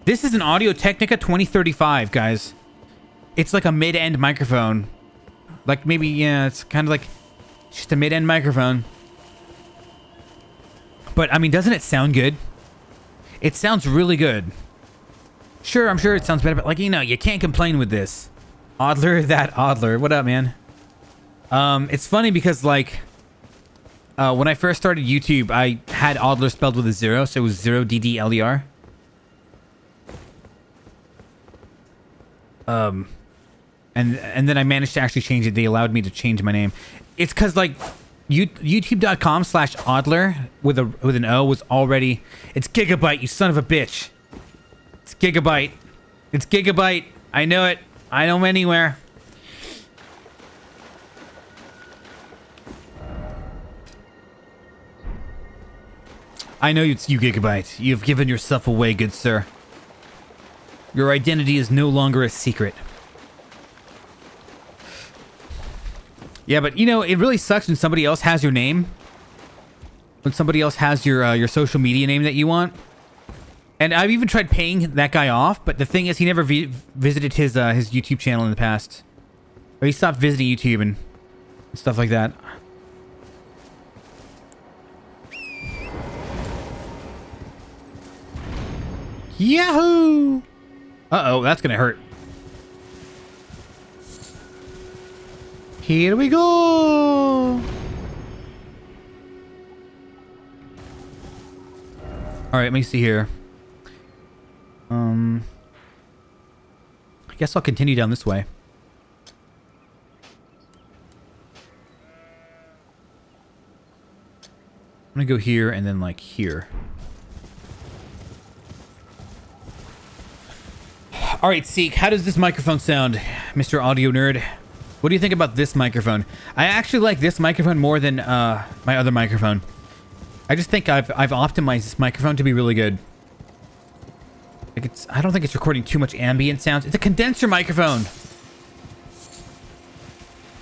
This is an Audio-Technica 2035, guys. It's like a mid-end microphone. Like maybe, yeah, it's kind of like just a mid-end microphone. But, I mean, doesn't it sound good? It sounds really good. Sure, I'm sure it sounds better, but like, you know, you can't complain with this. Oddler, that Oddler. What up, man? It's funny because, like, when I first started YouTube, I had Oddler spelled with a 0, so it was 0DDLER. And then I managed to actually change it. They allowed me to change my name. It's because, like, YouTube.com/Oddler with an O was already... It's Gigabyte, you son of a bitch. It's Gigabyte. It's Gigabyte. I know it. I know anywhere. I know it's you, Gigabyte. You've given yourself away, good sir. Your identity is no longer a secret. Yeah, but, you know, it really sucks when somebody else has your name. when somebody else has your social media name that you want. And I've even tried paying that guy off, but the thing is, he never visited his YouTube channel in the past, or he stopped visiting YouTube and stuff like that. Yahoo! Uh-oh, that's gonna hurt. Here we go! Alright, let me see here. I guess I'll continue down this way. I'm gonna go here and then like here. Alright, Seek, how does this microphone sound, Mr. Audio Nerd? What do you think about this microphone? I actually like this microphone more than my other microphone. I just think I've optimized this microphone to be really good. Like I don't think it's recording too much ambient sounds. It's a condenser microphone.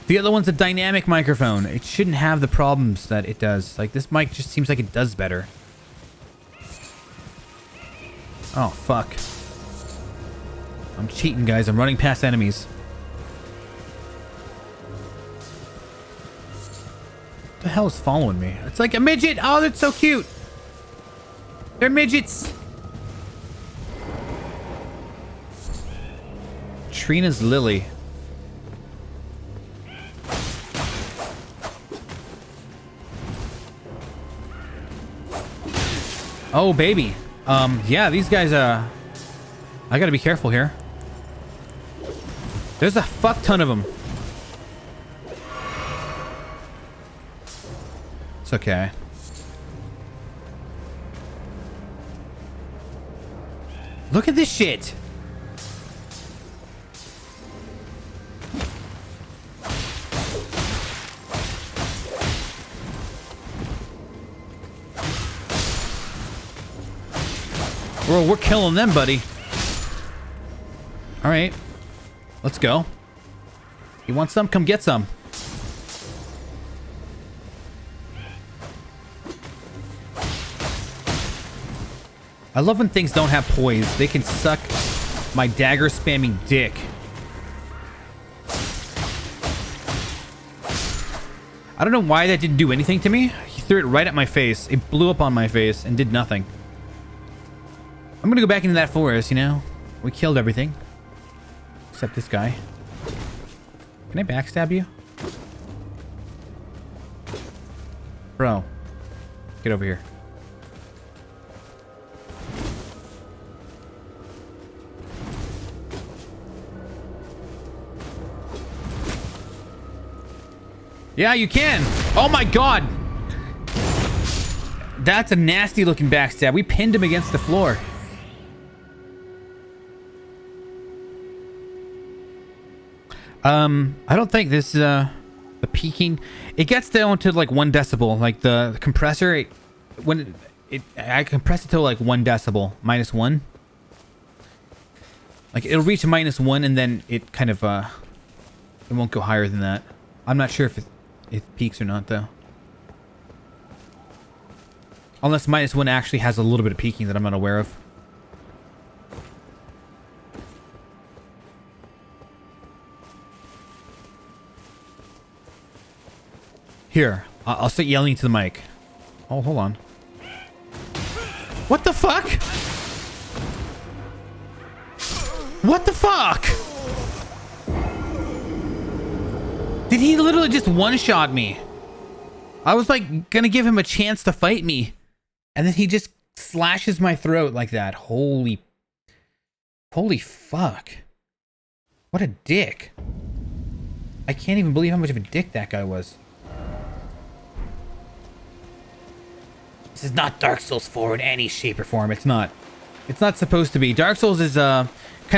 The other one's a dynamic microphone. It shouldn't have the problems that it does. Like, this mic just seems like it does better. Oh, fuck. I'm cheating, guys. I'm running past enemies. What the hell is following me? It's like a midget! Oh, that's so cute! They're midgets! Trina's Lily. Oh, baby. Yeah, these guys, I gotta be careful here. There's a fuck ton of them. It's okay. Look at this shit. We're killing them, buddy. All right, let's go. You want some? Come get some. I love when things don't have poise. They can suck my dagger spamming dick. I don't know why that didn't do anything to me. He threw it right at my face. It blew up on my face and did nothing. I'm gonna go back into that forest, you know? We killed everything. Except this guy. Can I backstab you? Bro. Get over here. Yeah, you can. Oh my god. That's a nasty looking backstab. We pinned him against the floor. I don't think this, the peaking, it gets down to like 1 decibel. Like the compressor, I compress it to like 1 decibel, -1. Like it'll reach -1 and then it kind of, it won't go higher than that. I'm not sure if it peaks or not though. Unless -1 actually has a little bit of peaking that I'm not aware of. Here, I'll start yelling to the mic. Oh, hold on. What the fuck? What the fuck? Did he literally just one-shot me? I was like gonna give him a chance to fight me. And then he just slashes my throat like that. Holy fuck. What a dick. I can't even believe how much of a dick that guy was. This is not Dark Souls 4 in any shape or form. It's not. It's not supposed to be. Dark Souls is kind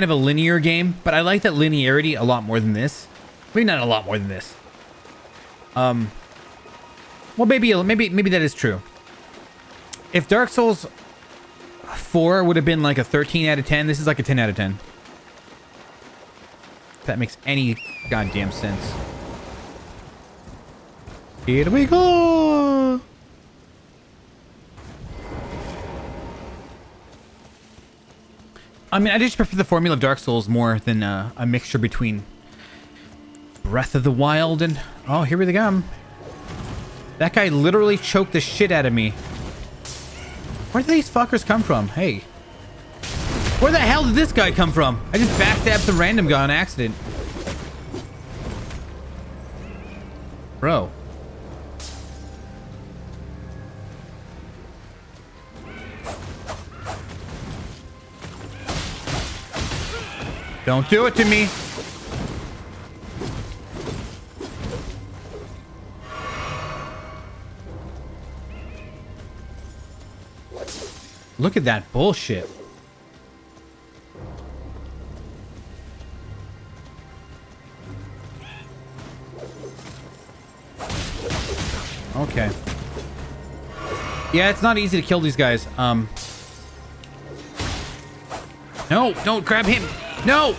of a linear game, but I like that linearity a lot more than this. Maybe not a lot more than this. Well, maybe that is true. If Dark Souls 4 would have been like a 13 out of 10, this is like a 10 out of 10. If that makes any goddamn sense. Here we go. I mean, I just prefer the formula of Dark Souls more than a mixture between Breath of the Wild and... Oh, here we come. That guy literally choked the shit out of me. Where did these fuckers come from? Hey. Where the hell did this guy come from? I just backstabbed some random guy on accident. Bro. Don't do it to me. Look at that bullshit. Okay. Yeah, it's not easy to kill these guys. No, don't grab him. No!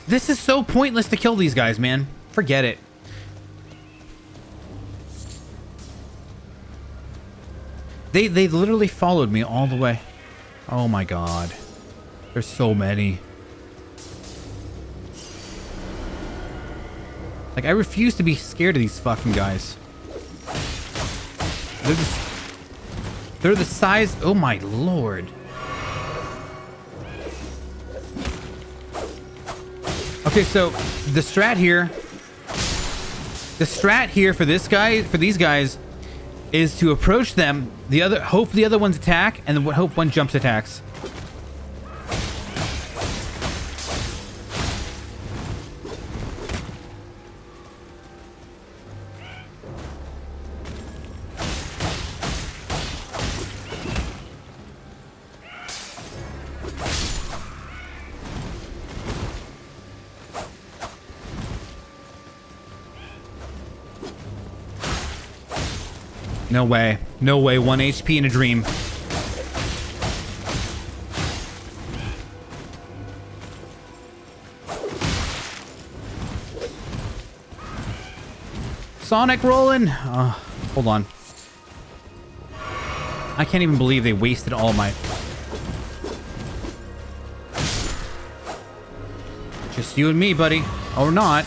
This is so pointless to kill these guys, man. Forget it. They literally followed me all the way. Oh my god. There's so many. Like, I refuse to be scared of these fucking guys. They're the size... Oh my lord. Okay, so the strat here for this guy, for these guys, is to approach them. Hope the other ones attack, and then hope one jumps attacks. No way. No way. 1 HP in a dream. Sonic rolling. Hold on. I can't even believe they wasted all my... Just you and me, buddy. Or not.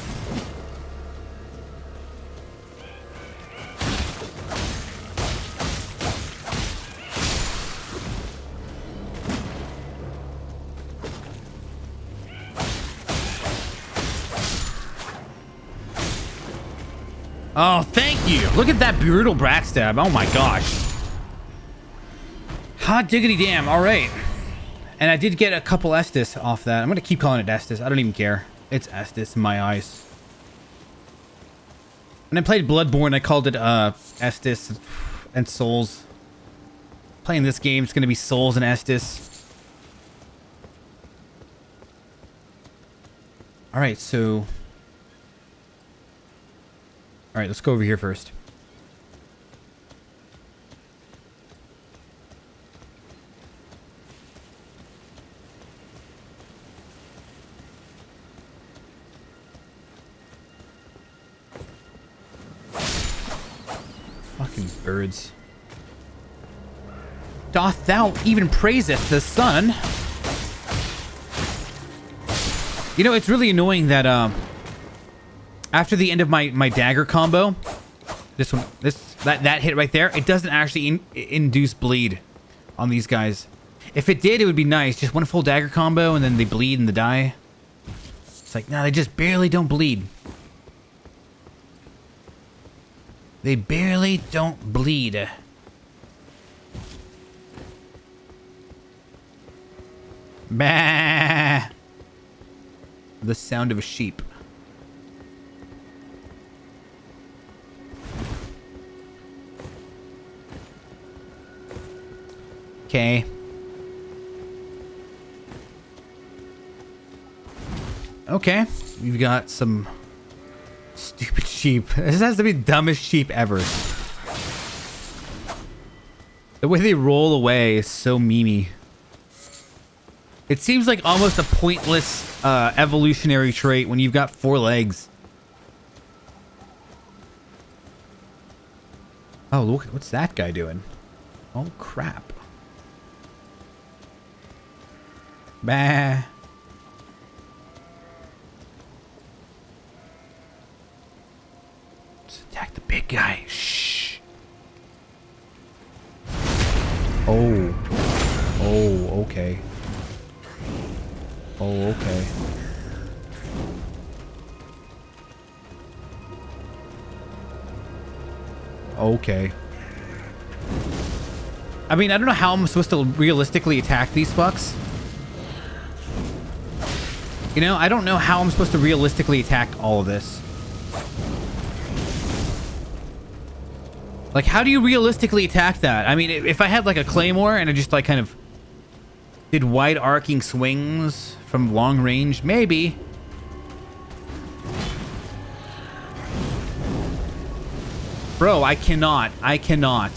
Oh, thank you. Look at that brutal backstab. Oh my gosh. Hot diggity damn. All right. And I did get a couple Estus off that. I'm going to keep calling it Estus. I don't even care. It's Estus in my eyes. When I played Bloodborne, I called it Estus and Souls. Playing this game, it's going to be Souls and Estus. All right, so... All right, let's go over here first. Fucking birds. Doth thou even praiseth the sun? You know, it's really annoying that after the end of my dagger combo, that hit right there, it doesn't actually induce bleed on these guys. If it did, it would be nice. Just one full dagger combo and then they bleed and they die. It's like, no, they just barely don't bleed. They barely don't bleed. Bah! The sound of a sheep. Okay. Okay. We've got some stupid sheep. This has to be the dumbest sheep ever. The way they roll away is so memey. It seems like almost a pointless evolutionary trait when you've got 4 legs. Oh, look, what's that guy doing? Oh, crap. Bah. Let's attack the big guy. Shh. Oh. Oh, okay. Oh, okay. Okay. I mean, I don't know how I'm supposed to realistically attack these fucks. You know, I don't know how I'm supposed to realistically attack all of this. Like, how do you realistically attack that? I mean, if I had like a claymore and I just like kind of did wide arcing swings from long range, maybe. Bro, I cannot. I cannot.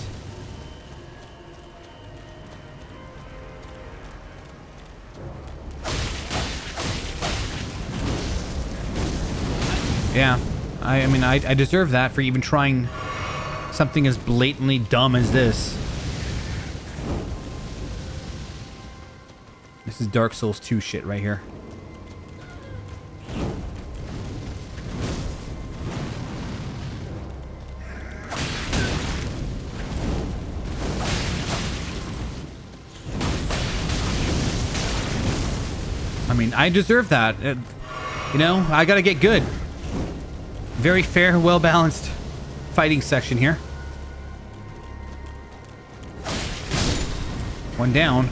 Yeah. I mean, I deserve that for even trying something as blatantly dumb as this. This is Dark Souls 2 shit right here. I mean, I deserve that. You know, I gotta get good. Very fair, well-balanced fighting section here. One down.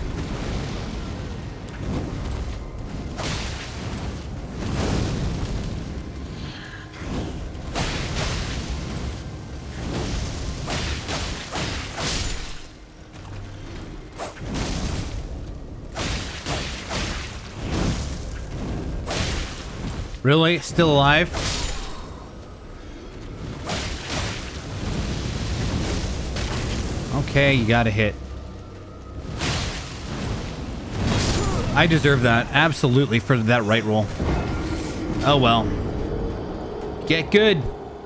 Really? Still alive? Okay, you gotta hit. I deserve that. Absolutely, for that right roll. Oh well. Get good.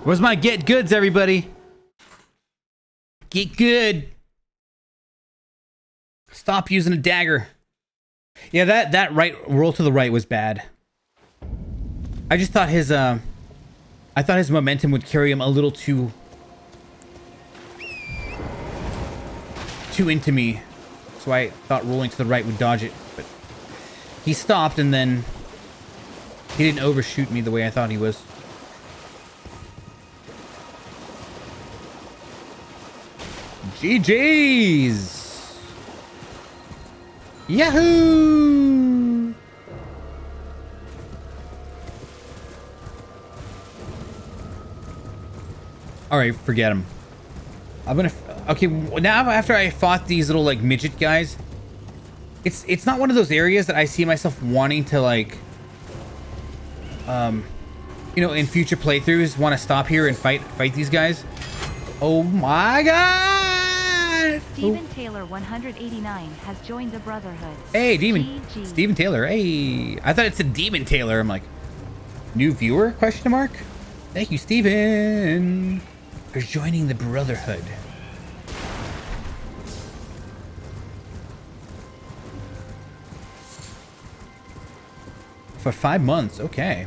Where's my get goods, everybody? Get good. Stop using a dagger. Yeah, that right roll to the right was bad. I just thought his I thought his momentum would carry him a little too into me. So I thought rolling to the right would dodge it, but he stopped and then he didn't overshoot me the way I thought he was. GG's! Yahoo! Alright, forget him. I'm gonna... Okay, now after I fought these little, like, midget guys, it's not one of those areas that I see myself wanting to, like... you know, in future playthroughs, want to stop here and fight these guys. Oh my god! Stephen Taylor 189 has joined the Brotherhood. Hey, Demon. GG. Stephen Taylor. Hey. I thought it said Demon Taylor. I'm like, new viewer? Question mark? Thank you, Stephen, for joining the Brotherhood. For 5 months. Okay.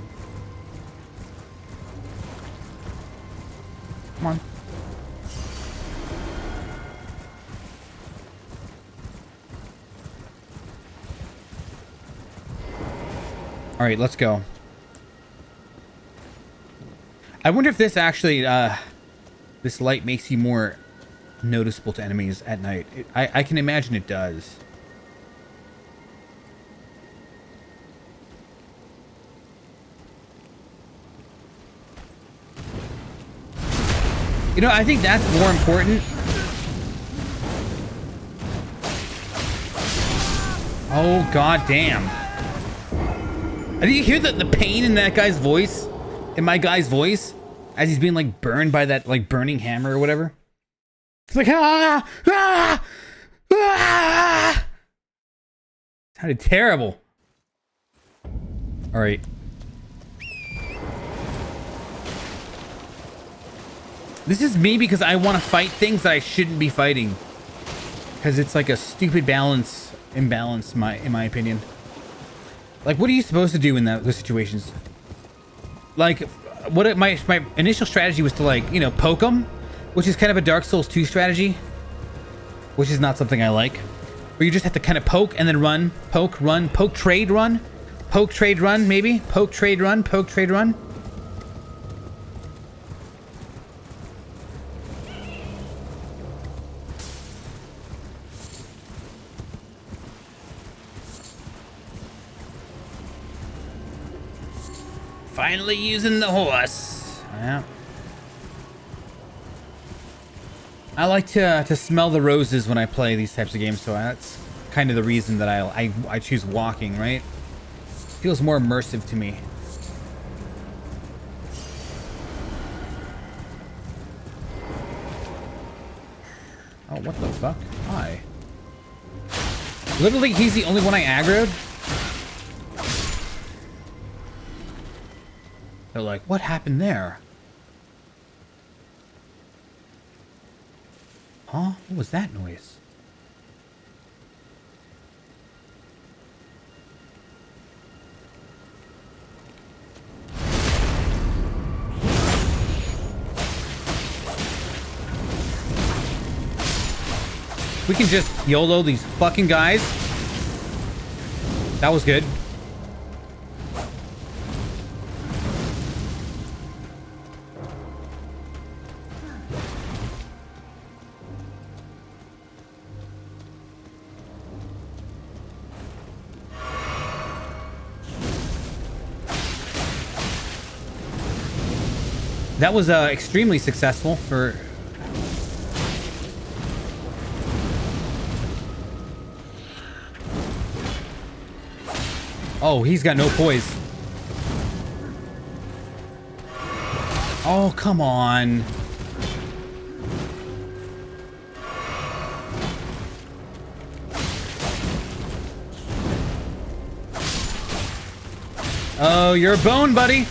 Come on. All right, let's go. I wonder if this actually, this light makes you more noticeable to enemies at night. I can imagine it does. You know, I think that's more important. Oh, god damn. Do you hear the pain in that guy's voice? In my guy's voice? As he's being, like, burned by that, like, burning hammer or whatever? It's like, ah! Ah! Ah! Sounded terrible. Alright. This is me because I want to fight things that I shouldn't be fighting. Because it's like a stupid imbalance, in my opinion. Like, what are you supposed to do in those situations? Like, my initial strategy was to, like, you know, poke them, which is kind of a Dark Souls 2 strategy, which is not something I like. Where you just have to kind of poke and then run, poke, run, poke, trade, run, poke, trade, run, maybe poke, trade, run, poke, trade, run. Finally using the horse. Yeah. I like to smell the roses when I play these types of games, so that's kind of the reason that I choose walking, right? Feels more immersive to me. Oh, what the fuck? Hi. Literally, he's the only one I aggroed? They're like, what happened there? Huh? What was that noise? We can just YOLO these fucking guys. That was good. That was extremely successful for... Oh, he's got no poise. Oh, come on. Oh, you're a bone, buddy.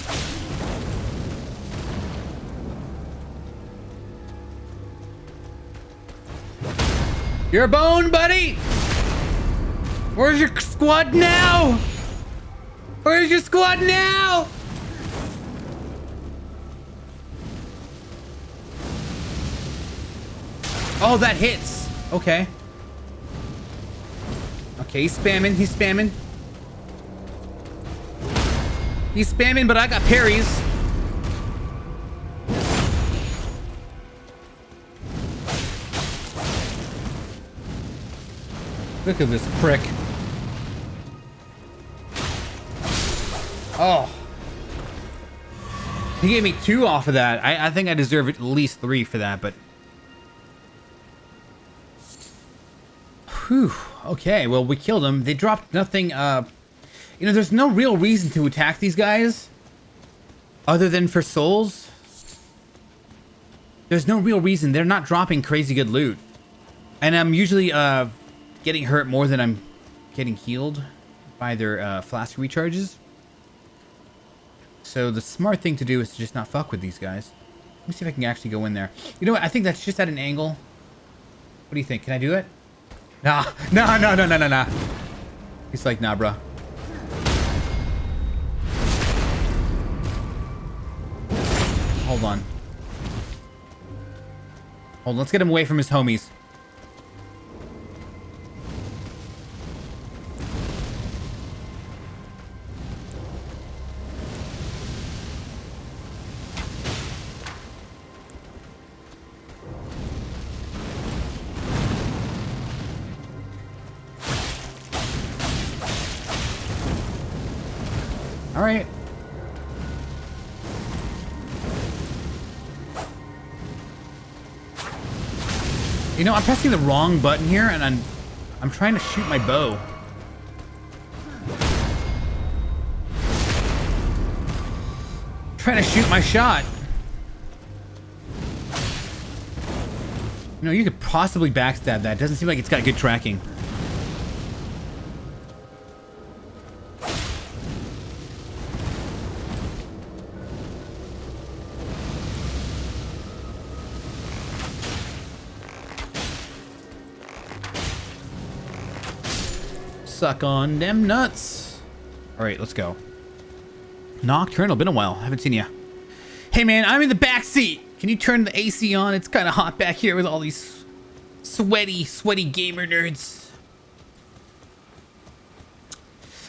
You're a bone, buddy! Where's your squad now? Where's your squad now? Oh, that hits. Okay. Okay, he's spamming. He's spamming. He's spamming, but I got parries. Look at this prick. Oh. He gave me 2 off of that. I think I deserve at least 3 for that, but... Whew. Okay, well, we killed him. They dropped nothing, You know, there's no real reason to attack these guys. Other than for souls. There's no real reason. They're not dropping crazy good loot. And I'm usually, getting hurt more than I'm getting healed by their flask recharges. So the smart thing to do is to just not fuck with these guys. Let me see if I can actually go in there. You know what? I think that's just at an angle. What do you think? Can I do it? Nah. Nah. He's like, nah, bro. Hold on. Hold on. Let's get him away from his homies. All right. You know, I'm pressing the wrong button here, and I'm trying to shoot my bow. Trying to shoot my shot. You know, you could possibly backstab that. Doesn't seem like it's got good tracking. suck on them nuts. All right, let's go. Nocturnal, been a while. Haven't seen ya. Hey man, I'm in the back seat. Can you turn the AC on? It's kind of hot back here with all these sweaty gamer nerds.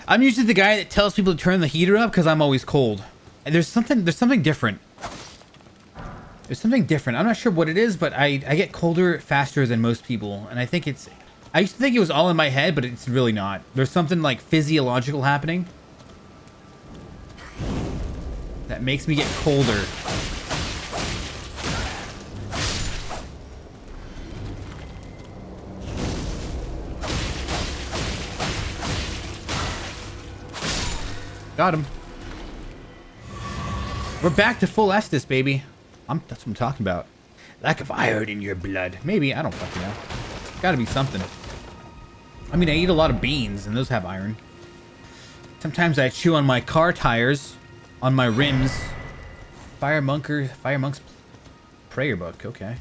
I'm usually the guy that tells people to turn the heater up because I'm always cold. And there's something different. There's something different. I'm not sure what it is, but I get colder faster than most people. And I think it's... I used to think it was all in my head, but it's really not. There's something like physiological happening that makes me get colder. Got him. We're back to full Estus, baby. That's what I'm talking about. Lack of iron in your blood. Maybe, I don't fucking know. Gotta be something. I mean, I eat a lot of beans, and those have iron. Sometimes I chew on my car tires, on my rims. Fire Monk's prayer book, okay.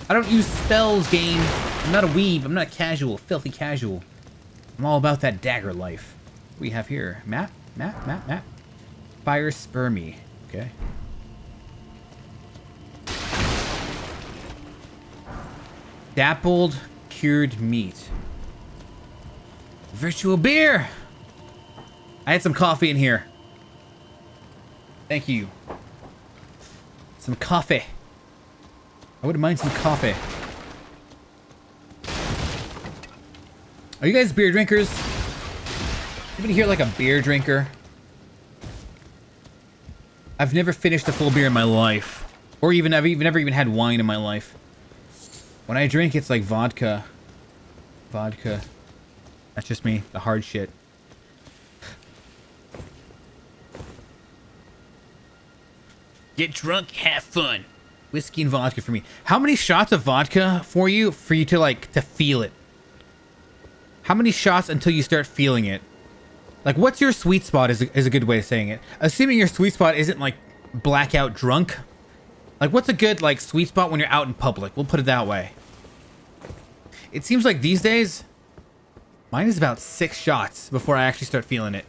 I don't use spells, game. I'm not a weeb, I'm not casual, filthy casual. I'm all about that dagger life. What do we have here? Map? Fire spermy, okay. Dappled cured meat. Virtual beer! I had some coffee in here. Thank you. Some coffee. I wouldn't mind some coffee. Are you guys beer drinkers? Anybody here like a beer drinker? I've never finished a full beer in my life. Or even, I've never even had wine in my life. When I drink, it's like vodka. Vodka. That's just me. The hard shit. Get drunk, have fun. Whiskey and vodka for me. How many shots of vodka for you to like, to feel it? How many shots until you start feeling it? Like, what's your sweet spot is a good way of saying it. Assuming your sweet spot isn't like blackout drunk. Like, what's a good like sweet spot when you're out in public? We'll put it that way. It seems like these days, mine is about 6 shots before I actually start feeling it.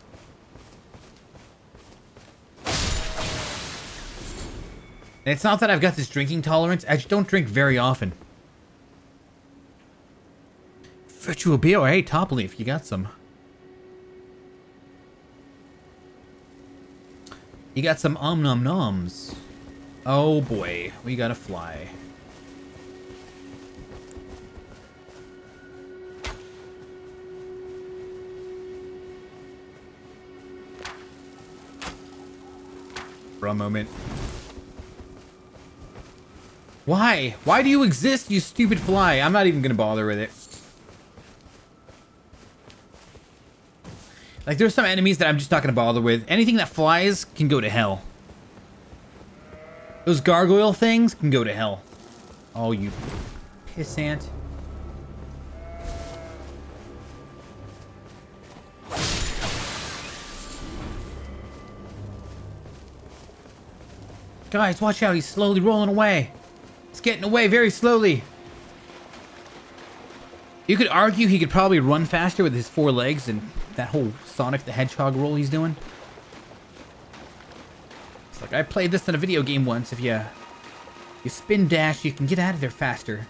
And it's not that I've got this drinking tolerance. I just don't drink very often. Virtual beer. Hey, Top Leaf, you got some. You got some nom noms. Oh boy, we gotta fly. For a moment. Why? Why do you exist, you stupid fly? I'm not even gonna bother with it. Like, there's some enemies that I'm just not gonna bother with. Anything that flies can go to hell. Those gargoyle things can go to hell. Oh, you pissant. Guys, watch out. He's slowly rolling away. He's getting away very slowly. You could argue he could probably run faster with his 4 legs and that whole Sonic the Hedgehog roll he's doing. It's like, I played this in a video game once. If you spin dash, you can get out of there faster.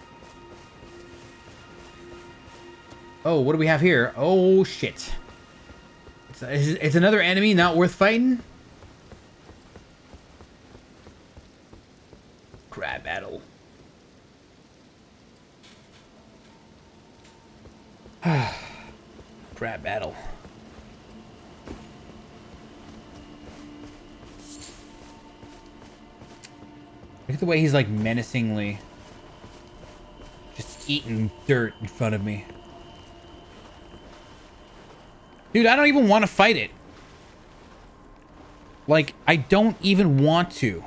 Oh, what do we have here? Oh, shit. It's another enemy not worth fighting? Crab battle. Crab battle. Look at the way he's like menacingly just eating dirt in front of me. Dude, I don't even want to fight it. Like, I don't even want to.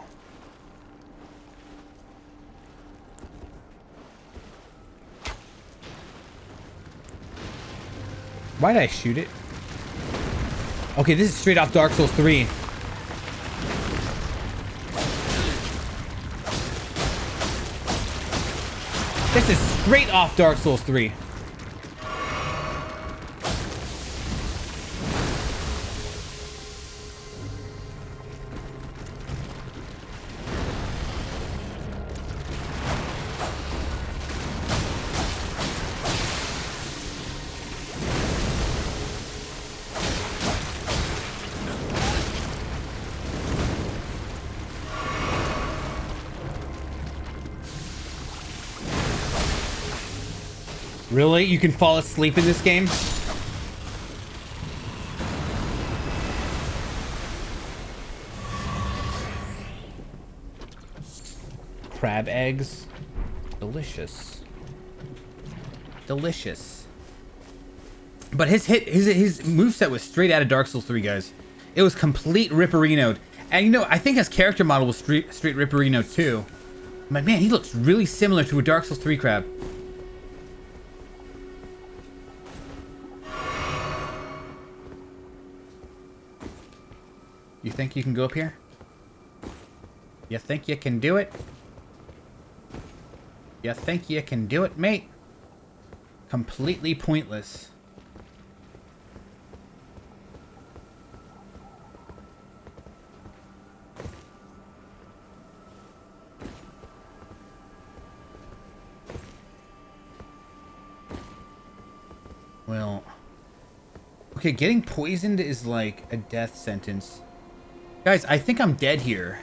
Why did I shoot it? Okay, this is straight off Dark Souls 3. This is straight off Dark Souls 3. Really? You can fall asleep in this game? Crab eggs. Delicious. Delicious. But his moveset was straight out of Dark Souls 3, guys. It was complete Ripperino. And you know, I think his character model was straight Ripperino too. But man, he looks really similar to a Dark Souls 3 crab. You think you can go up here? You think you can do it? You think you can do it, mate? Completely pointless. Well, okay, getting poisoned is like a death sentence. Guys, I think I'm dead here.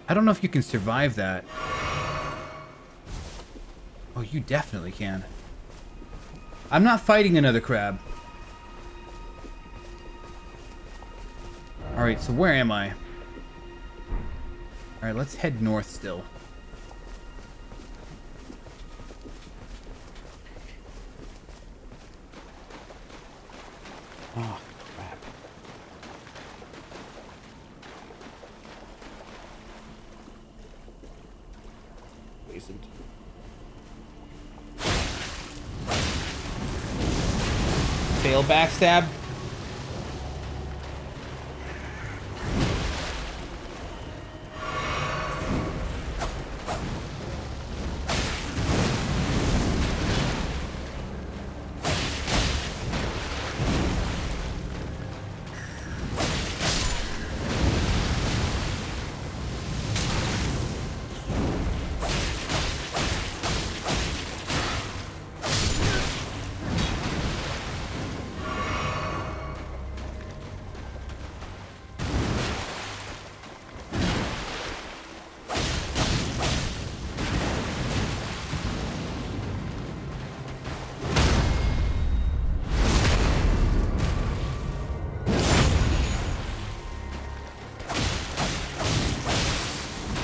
I don't know if you can survive that. Oh, you definitely can. I'm not fighting another crab. Alright, so where am I? Alright, let's head north still. Oh, crap. Poisoned. Fail backstab.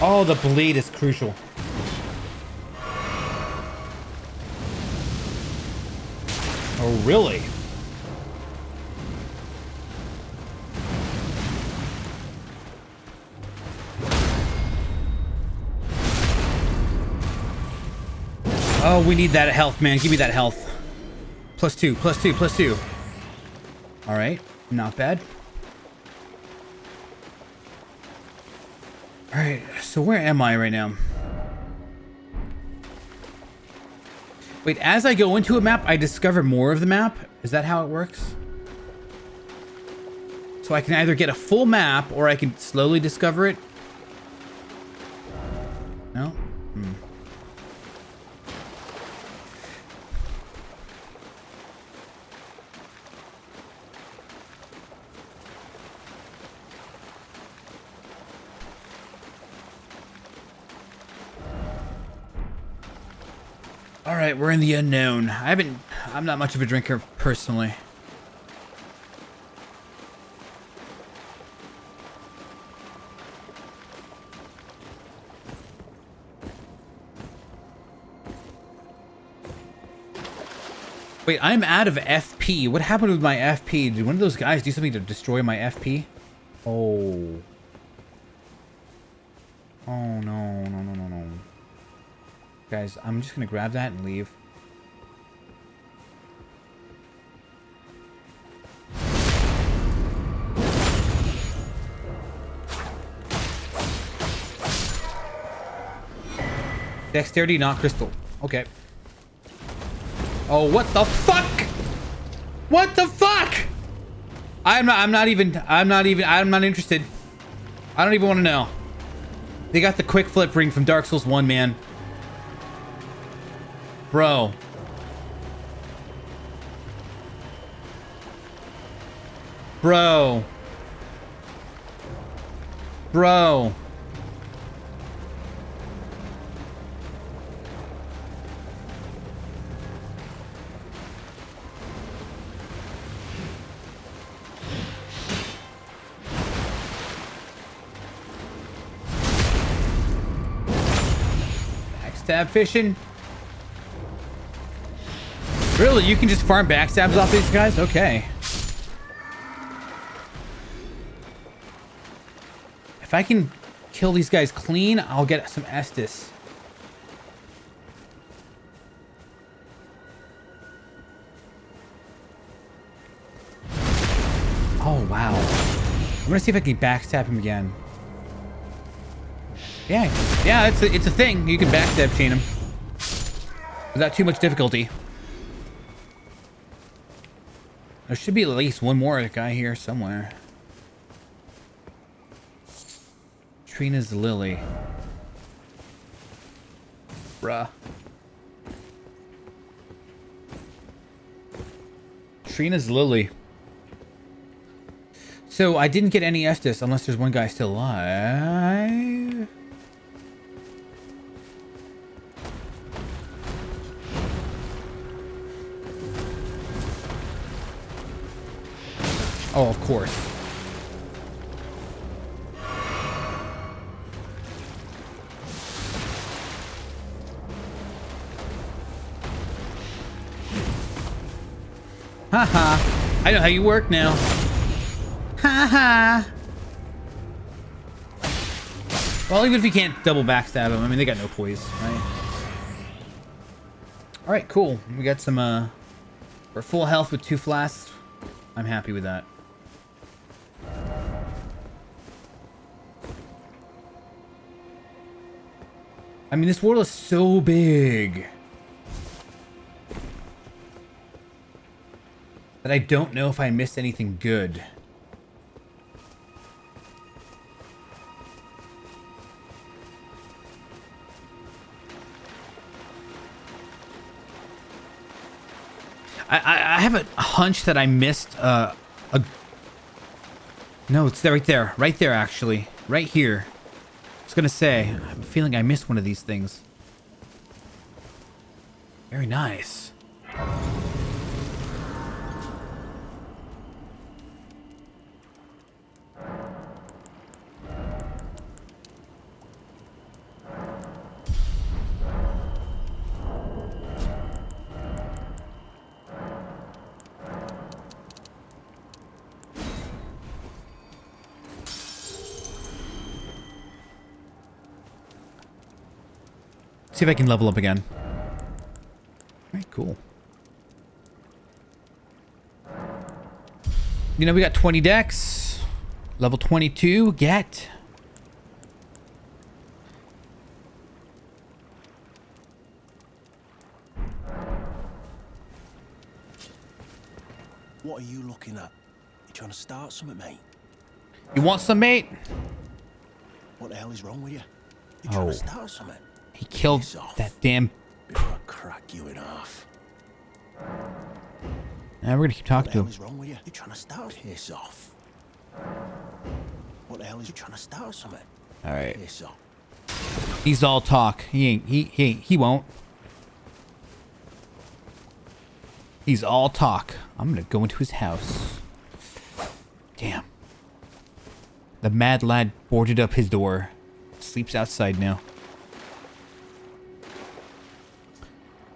Oh, the bleed is crucial. Oh, really? Oh, we need that health, man. Give me that health. +2, +2, +2. All right, not bad. All right, so where am I right now? Wait, as I go into a map, I discover more of the map? Is that how it works? So I can either get a full map or I can slowly discover it? No? All right, we're in the unknown. I'm not much of a drinker personally. Wait, I'm out of FP. What happened with my FP? Did one of those guys do something to destroy my FP? Oh. Oh, no, no, no, no, no. Guys, I'm just gonna grab that and leave. Dexterity, not crystal. Okay. Oh, what the fuck? What the fuck? I'm not interested. I don't even want to know. They got the quick flip ring from Dark Souls 1, man. Bro. Bro. Bro. backstab fishing. Really? You can just farm backstabs off these guys? Okay. If I can kill these guys clean, I'll get some Estus. Oh, wow. I'm gonna see if I can backstab him again. Yeah, it's a thing. You can backstab chain him without too much difficulty. There should be at least one more guy here somewhere. Trina's Lily. Bruh. Trina's Lily. So I didn't get any Estus unless there's one guy still alive. Oh, of course. Haha. I know how you work now. Haha. Well, even if you can't double backstab them, I mean, they got no poise, right? All right, cool. We got some, we're full health with 2 flasks. I'm happy with that. I mean, this world is so big that I don't know if I missed anything good. I have a hunch that I missed a... No, it's there, right there, actually. Right here. I was gonna say, I have a feeling I missed one of these things. Very nice. See if I can level up again. Alright, cool. You know, we got 20 decks. Level 22, get. What are you looking at? You trying to start something, mate? You want some, mate? What the hell is wrong with you? You trying to start something? He killed that damn... Before I crack you in half. Now we're gonna keep talking to him. What the hell is wrong with you? You trying to start? Piss off. What the hell is you trying to start something? All right. Piss off. He's all talk. He won't. He's all talk. I'm gonna go into his house. Damn. The mad lad boarded up his door. Sleeps outside now.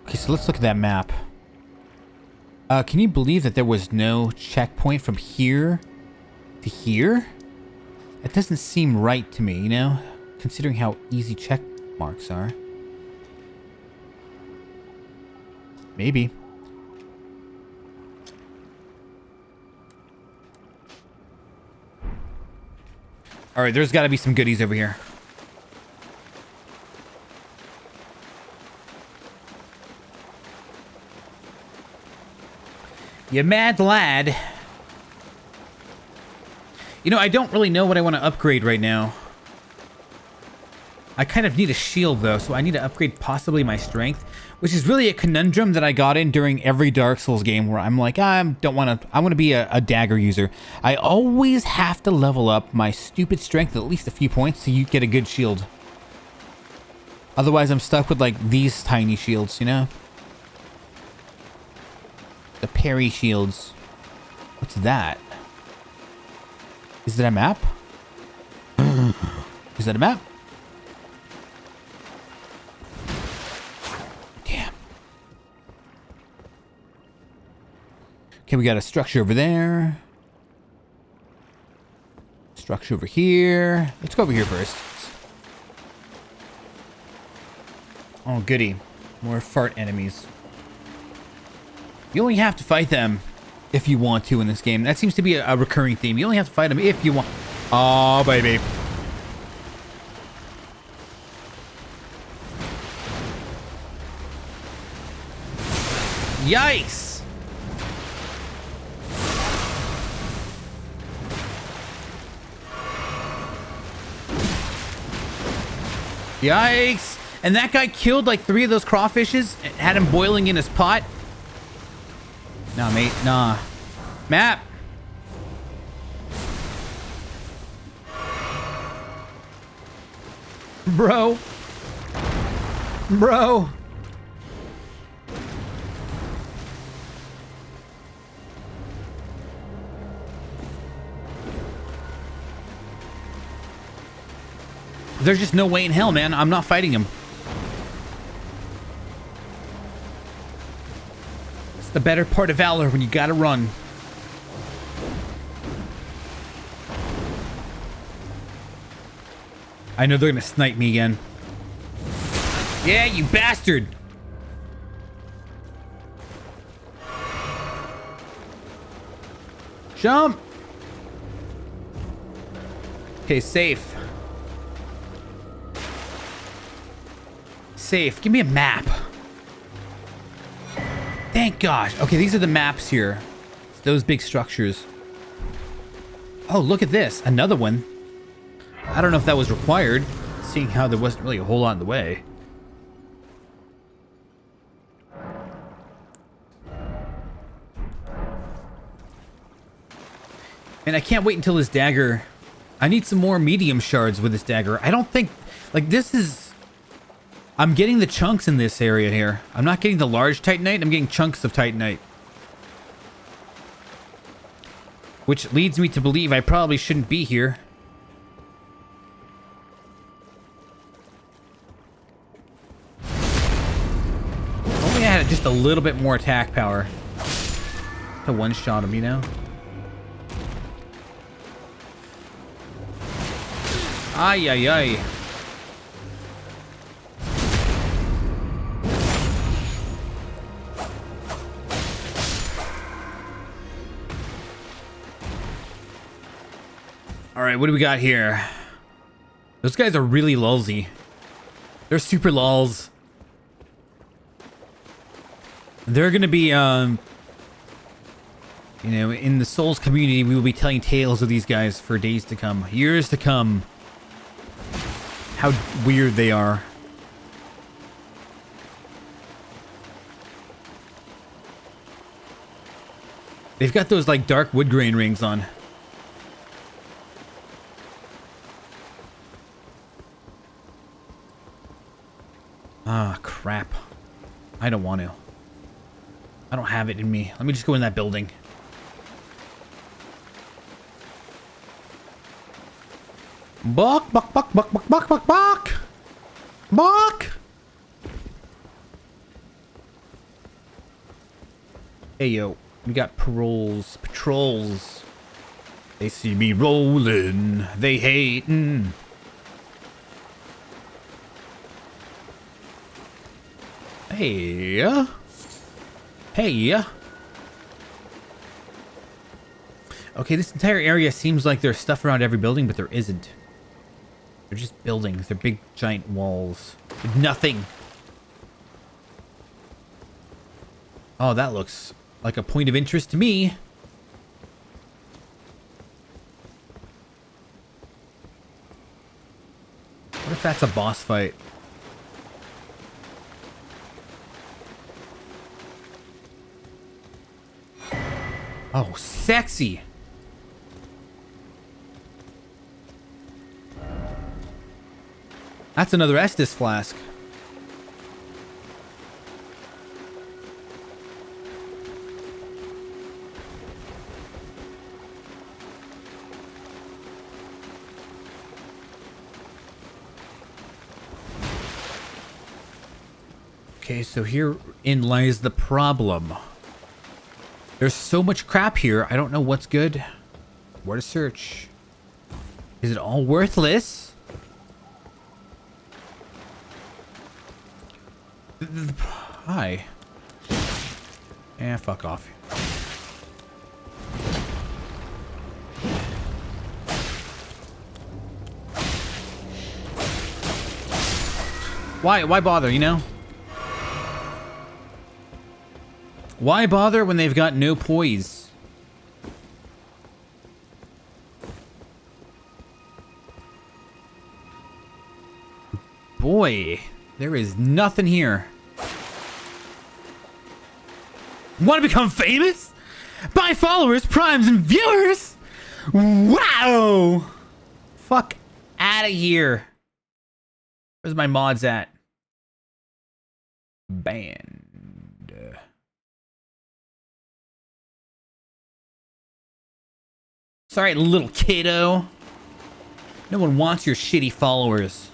Okay, so let's look at that map. Can you believe that there was no checkpoint from here to here? That doesn't seem right to me, you know? Considering how easy check marks are. Maybe. Alright, there's gotta be some goodies over here. You mad lad. You know, I don't really know what I want to upgrade right now. I kind of need a shield though, so I need to upgrade possibly my strength, which is really a conundrum that I got in during every Dark Souls game where I'm like, I want to be a dagger user. I always have to level up my stupid strength at least a few points so you get a good shield. Otherwise, I'm stuck with like these tiny shields, you know? The parry shields. What's that? Is that a map? Is that a map? Okay, we got a structure over there. Structure over here. Let's go over here first. Oh, goody. More fart enemies. You only have to fight them if you want to in this game. That seems to be a recurring theme. You only have to fight them if you want. Oh, baby. Yikes! Yikes! And that guy killed like 3 of those crawfishes and had him boiling in his pot. Nah, mate. Nah. Map! Bro. Bro. There's just no way in hell, man. I'm not fighting him. It's the better part of valor when you gotta run. I know they're gonna snipe me again. Yeah, you bastard! Jump! Okay, safe. Safe. Give me a map. Thank gosh. Okay, these are the maps here. It's those big structures. Oh, look at this. Another one. I don't know if that was required, seeing how there wasn't really a whole lot in the way. And I can't wait until this dagger... I need some more medium shards with this dagger. I don't think... Like, this is... I'm getting the chunks in this area here. I'm not getting the large titanite. I'm getting chunks of titanite. Which leads me to believe I probably shouldn't be here. Only I had just a little bit more attack power. To one-shot him, you know? Ay, ay, ay. Alright, what do we got here? Those guys are really lulzy. They're super lulz. They're gonna be, you know, in the Souls community, we will be telling tales of these guys for days to come. Years to come. How weird they are. They've got those, like, dark wood grain rings on. Ah, crap. I don't want to. I don't have it in me. Let me just go in that building. Buck, buck, buck, buck, buck, buck, buck, buck! Buck! Hey, yo. We got patrols. They see me rolling. They hating. Hey. Hey. Okay, this entire area seems like there's stuff around every building, but there isn't. They're just buildings. They're big, giant walls. With nothing. Oh, that looks like a point of interest to me. What if that's a boss fight? Oh, sexy. That's another Estus flask. Okay, so herein lies the problem. There's so much crap here. I don't know what's good. Where to search? Is it all worthless? Hi. Yeah, fuck off. Why bother, you know? Why bother when they've got no poise? Boy, there is nothing here. Want to become famous? Buy followers, primes, and viewers? Wow! Fuck out of here. Where's my mods at? Band. Sorry, little kiddo. No one wants your shitty followers.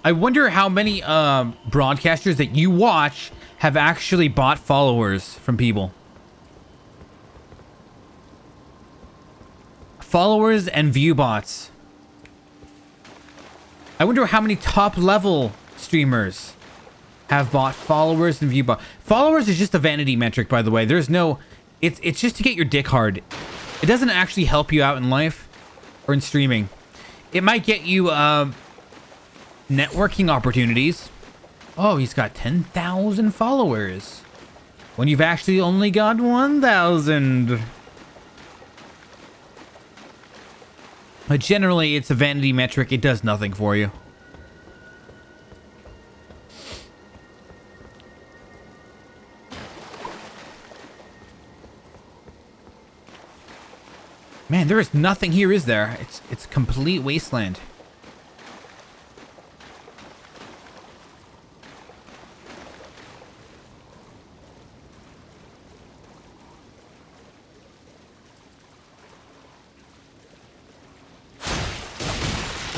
I wonder how many broadcasters that you watch have actually bought followers from people. Followers and view bots. I wonder how many top level streamers have bought followers and view bots. Followers is just a vanity metric, by the way. There's no... It's just to get your dick hard. It doesn't actually help you out in life or in streaming. It might get you networking opportunities. Oh, he's got 10,000 followers. When you've actually only got 1,000. But generally, it's a vanity metric. It does nothing for you. Man, there is nothing here, is there? It's complete wasteland.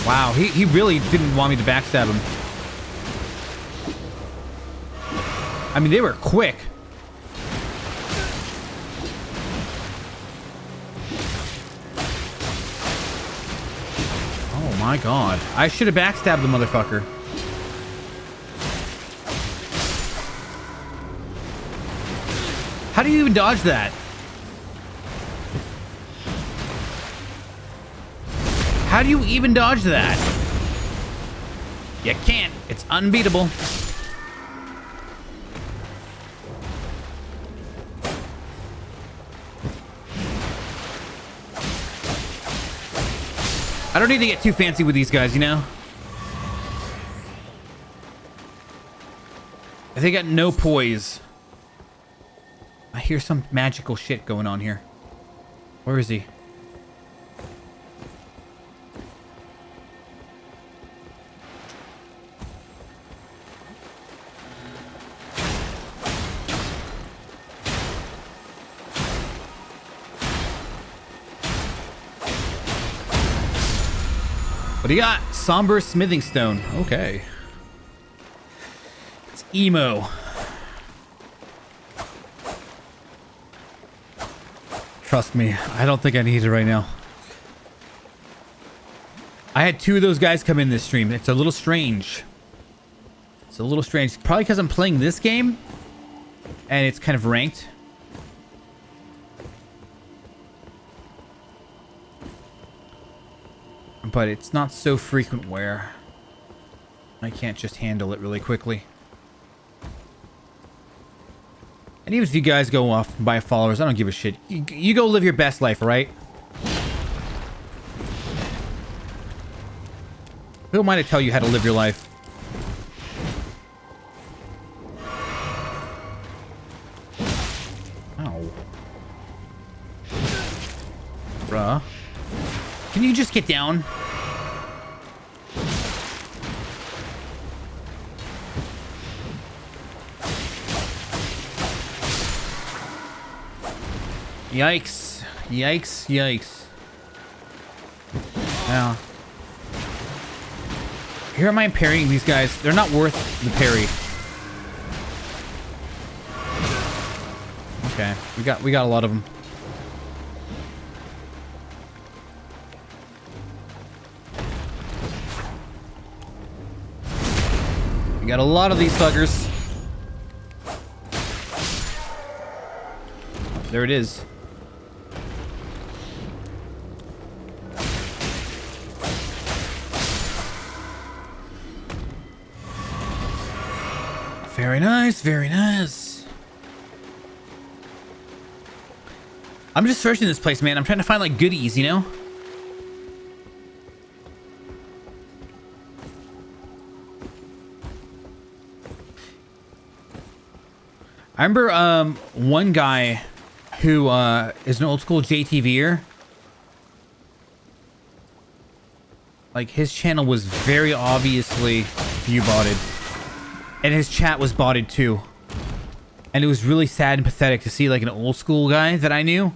Wow, he really didn't want me to backstab him. I mean, they were quick. Oh my god. I should have backstabbed the motherfucker. How do you even dodge that? How do you even dodge that? You can't. It's unbeatable. I don't need to get too fancy with these guys, you know? They got no poise. I hear some magical shit going on here. Where is he? What do you got? Somber smithing stone. Okay. It's emo. Trust me, I don't think I need it right now. I had 2 of those guys come in this stream. It's a little strange. It's a little strange. Probably because I'm playing this game and it's kind of ranked. But it's not so frequent where I can't just handle it really quickly. And even if you guys go off and buy followers, I don't give a shit. You go live your best life, right? Who am I to tell you how to live your life? Ow. Bruh. Can you just get down? Yikes. Yikes. Yikes. Now, here am I parrying these guys. They're not worth the parry. Okay, we got a lot of them. We got a lot of these fuckers. There it is. Very nice, very nice. I'm just searching this place, man. I'm trying to find like goodies, you know? I remember one guy who is an old school JTVer. Like his channel was very obviously view botted. And his chat was botted too. And it was really sad and pathetic to see like an old school guy that I knew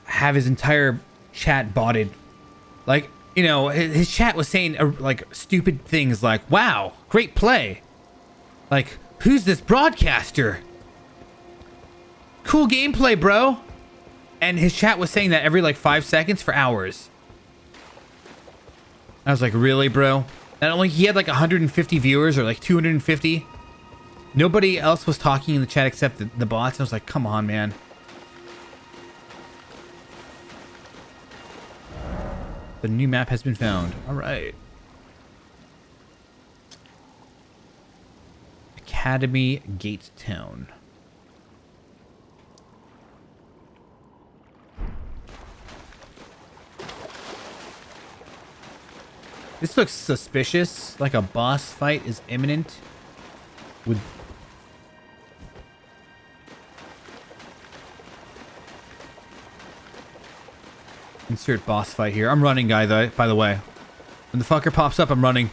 have his entire chat botted. Like, you know, his chat was saying like stupid things like, wow, great play. Like, who's this broadcaster? Cool gameplay, bro. And his chat was saying that every like 5 seconds for hours. I was like, really, bro? Not only he had like 150 viewers or like 250. Nobody else was talking in the chat except the bots. I was like, come on, man. The new map has been found. All right. Academy Gate Town. This looks suspicious, like a boss fight is imminent. With insert boss fight here. I'm running, guy, though, by the way. When the fucker pops up, I'm running.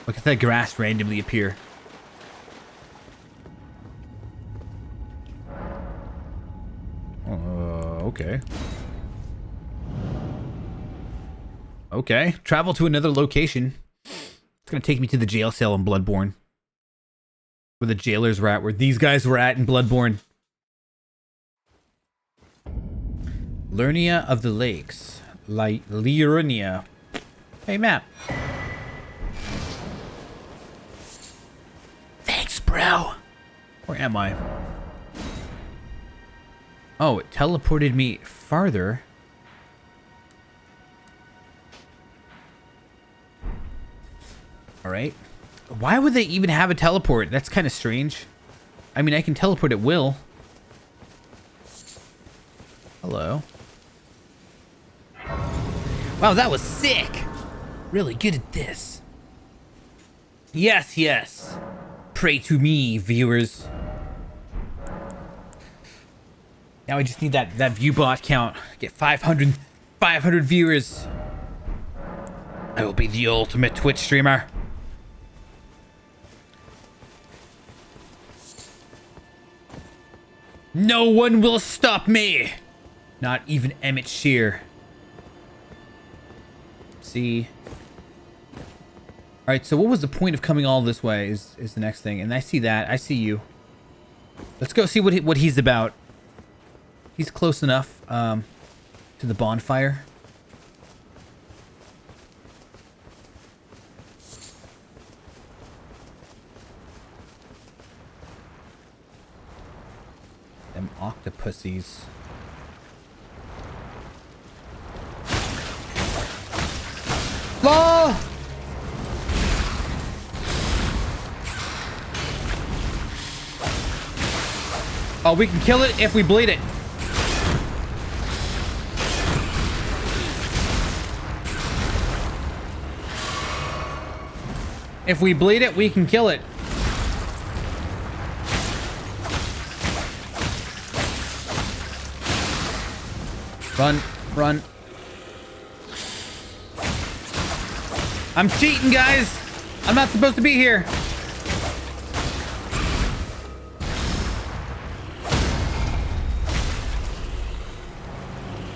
Look at that grass randomly appear. Okay. Okay. Travel to another location. It's gonna take me to the jail cell in Bloodborne. Where the jailers were at, where these guys were at in Bloodborne. Lernia of the Lakes. Liurnia. Hey, map. Thanks, bro. Where am I? Oh, it teleported me farther. Alright. Why would they even have a teleport? That's kind of strange. I mean, I can teleport at will. Hello. Wow, that was sick. Really good at this. Yes, yes. Pray to me, viewers. Now I just need that view bot count. Get 500 viewers. I will be the ultimate Twitch streamer. No one will stop me. Not even Emmett Shear. See. Alright, so what was the point of coming all this way is the next thing. And I see that. I see you. Let's go see what he's about. He's close enough to the bonfire. Them octopussies. Oh! Oh, we can kill it if we bleed it. If we bleed it, we can kill it. Run, run. I'm cheating, guys. I'm not supposed to be here.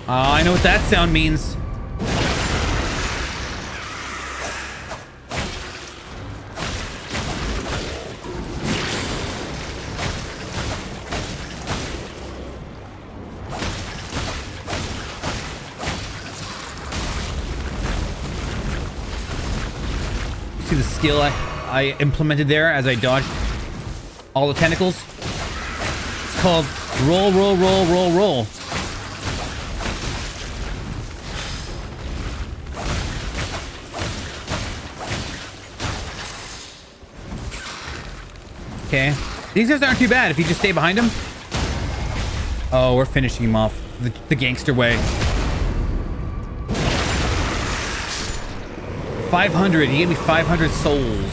Oh, I know what that sound means. the skill I implemented there as I dodged all the tentacles. It's called roll, roll, roll, roll, roll. Okay. These guys aren't too bad if you just stay behind them. Oh, we're finishing him off the gangster way. 500. He gave me 500 souls.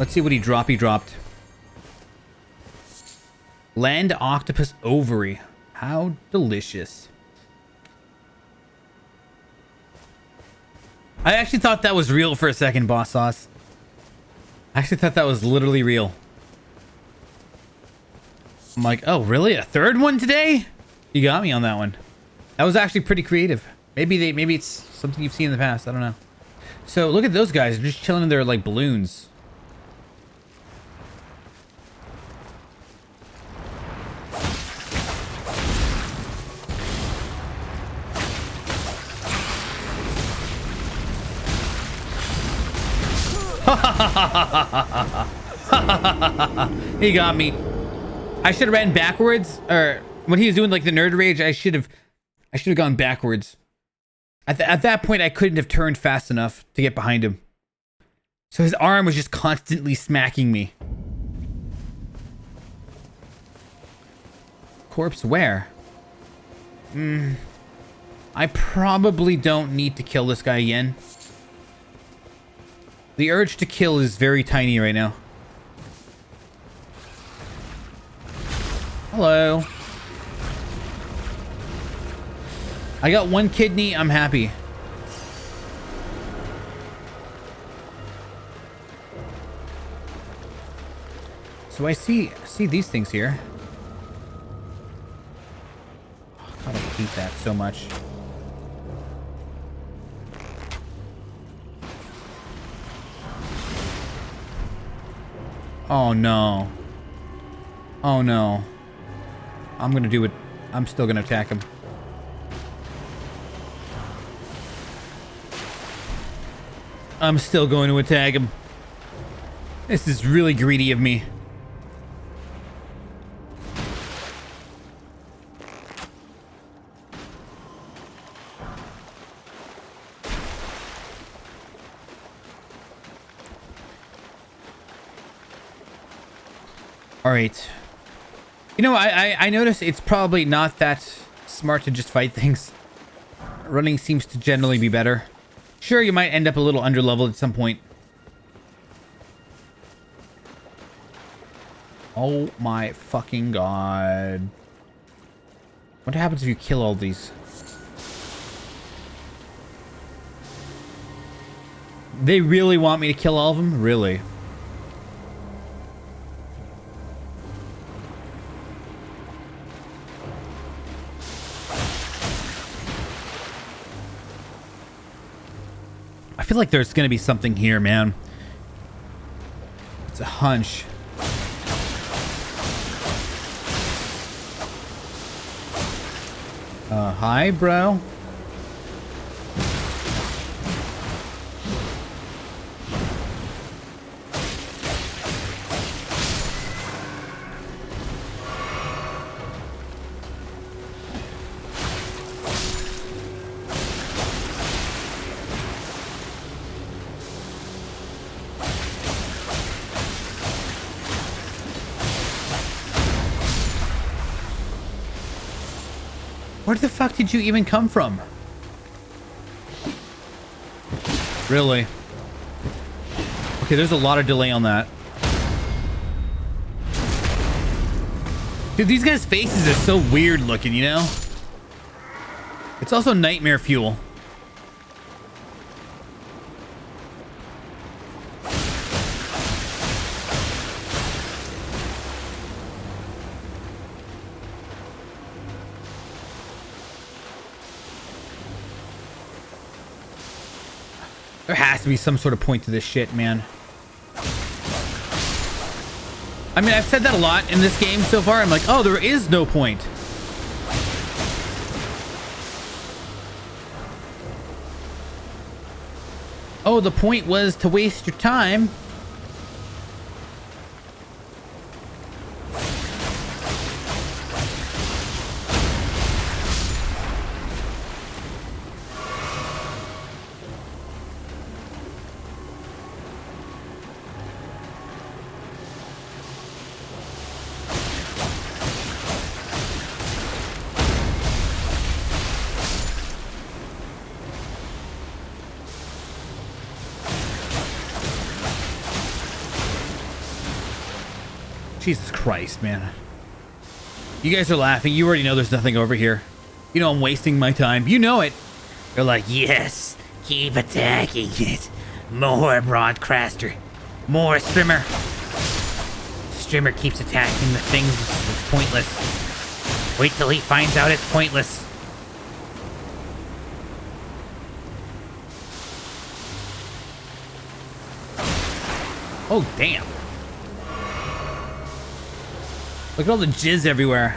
Let's see what he dropped. He dropped land octopus ovary. How delicious. I actually thought that was real for a second, Boss Sauce. I actually thought that was literally real. I'm like, oh, really? A third one today? You got me on that one. That was actually pretty creative. Maybe it's something you've seen in the past. I don't know. So look at those guys. They're just chilling in their like balloons. He got me. I should have ran backwards, or when he was doing like the nerd rage, I should have gone backwards. At that point, I couldn't have turned fast enough to get behind him. So his arm was just constantly smacking me. Corpse where? I probably don't need to kill this guy again. The urge to kill is very tiny right now. Hello. I got one kidney. I'm happy. So I see these things here. Oh, God, I hate that so much. Oh no. Oh no. I'm gonna do it. I'm still gonna attack him. I'm still going to attack him. This is really greedy of me. All right. You know, I notice it's probably not that smart to just fight things. Running seems to generally be better. Sure, you might end up a little underleveled at some point. Oh my fucking God. What happens if you kill all these? They really want me to kill all of them? Really? I feel like there's gonna be something here, man. It's a hunch. Hi, bro. Where the fuck did you even come from? Really? Okay, there's a lot of delay on that. Dude, these guys' faces are so weird looking, you know? It's also nightmare fuel. There has to be some sort of point to this shit, man. I mean, I've said that a lot in this game so far. I'm like, oh, there is no point. Oh, the point was to waste your time. Jesus Christ, man. You guys are laughing. You already know there's nothing over here. You know I'm wasting my time. You know it. You're like, yes, keep attacking it. More broadcaster. More streamer. Streamer keeps attacking the things. It's pointless. Wait till he finds out it's pointless. Oh, damn. Look at all the jizz everywhere.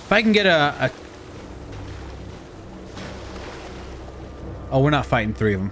If I can get a Oh, we're not fighting three of them.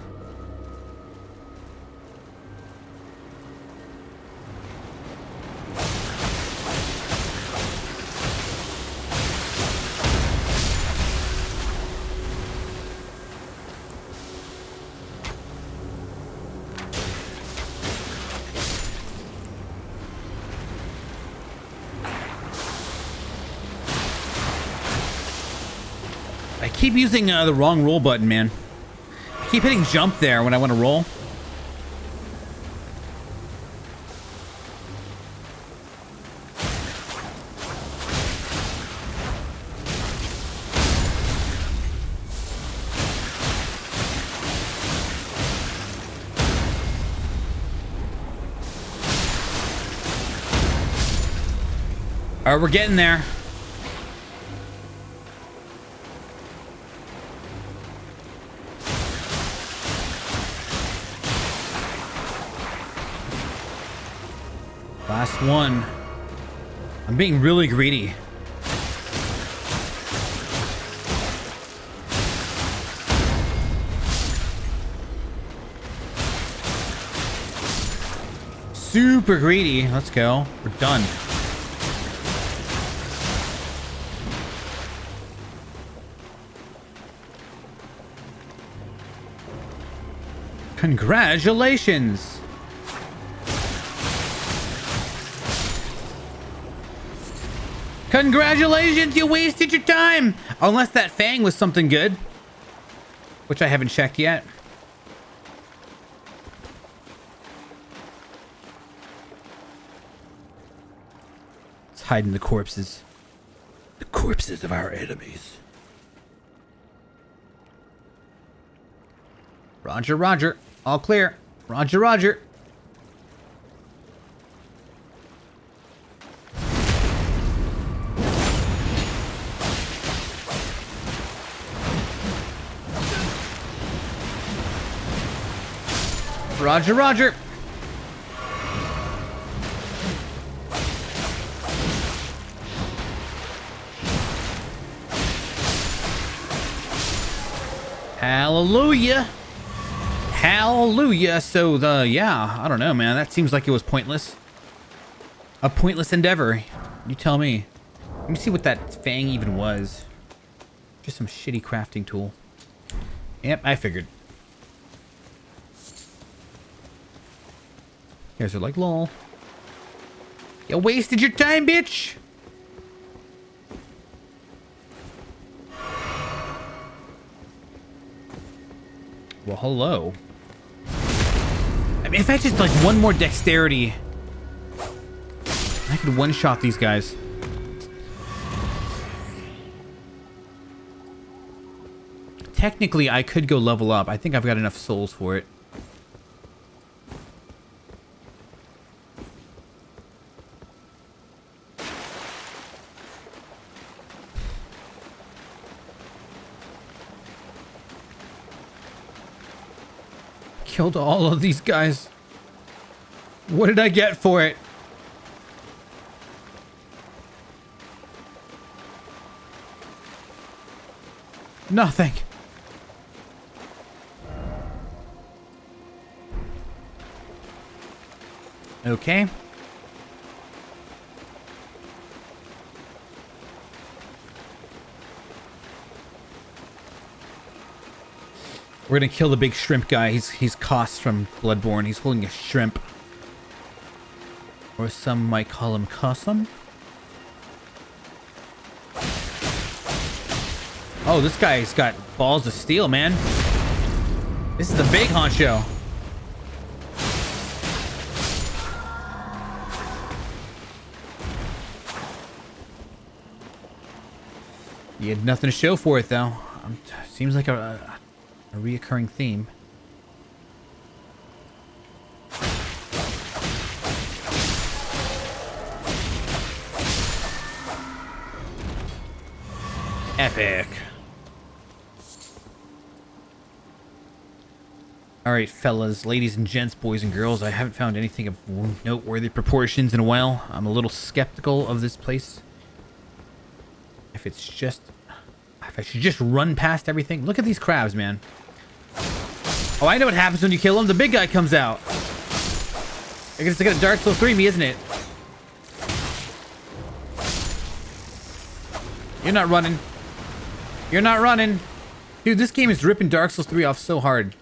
I keep using the wrong roll button, man. Keep hitting jump there when I want to roll. All right, we're getting there. Last one. I'm being really greedy. Super greedy. Let's go. We're done. Congratulations. Congratulations, you wasted your time! Unless that fang was something good. Which I haven't checked yet. Let's hide in the corpses. The corpses of our enemies. Roger, roger. All clear. Roger, roger. Roger, roger. Hallelujah. Hallelujah. So yeah, I don't know, man. That seems like it was pointless. A pointless endeavor. You tell me. Let me see what that fang even was. Just some shitty crafting tool. Yep, I figured. You guys are like, lol. You wasted your time, bitch. Well, hello. I mean, if I just like one more dexterity, I could one-shot these guys. Technically, I could go level up. I think I've got enough souls for it. killed all of these guys. What did I get for it? Nothing. Okay. We're gonna kill the big shrimp guy. He's Koss from Bloodborne. He's holding a shrimp. Or some might call him Kossum. Oh, this guy's got balls of steel, man. This is the big honcho. You had nothing to show for it, though. Seems like a reoccurring theme. Epic. Alright, fellas, ladies and gents, boys and girls, I haven't found anything of noteworthy proportions in a while. I'm a little skeptical of this place. If I should just run past everything. Look at these crabs, man. Oh, I know what happens when you kill them. The big guy comes out. I guess it's like a Dark Souls 3 me, isn't it? You're not running. You're not running. Dude, this game is ripping Dark Souls 3 off so hard.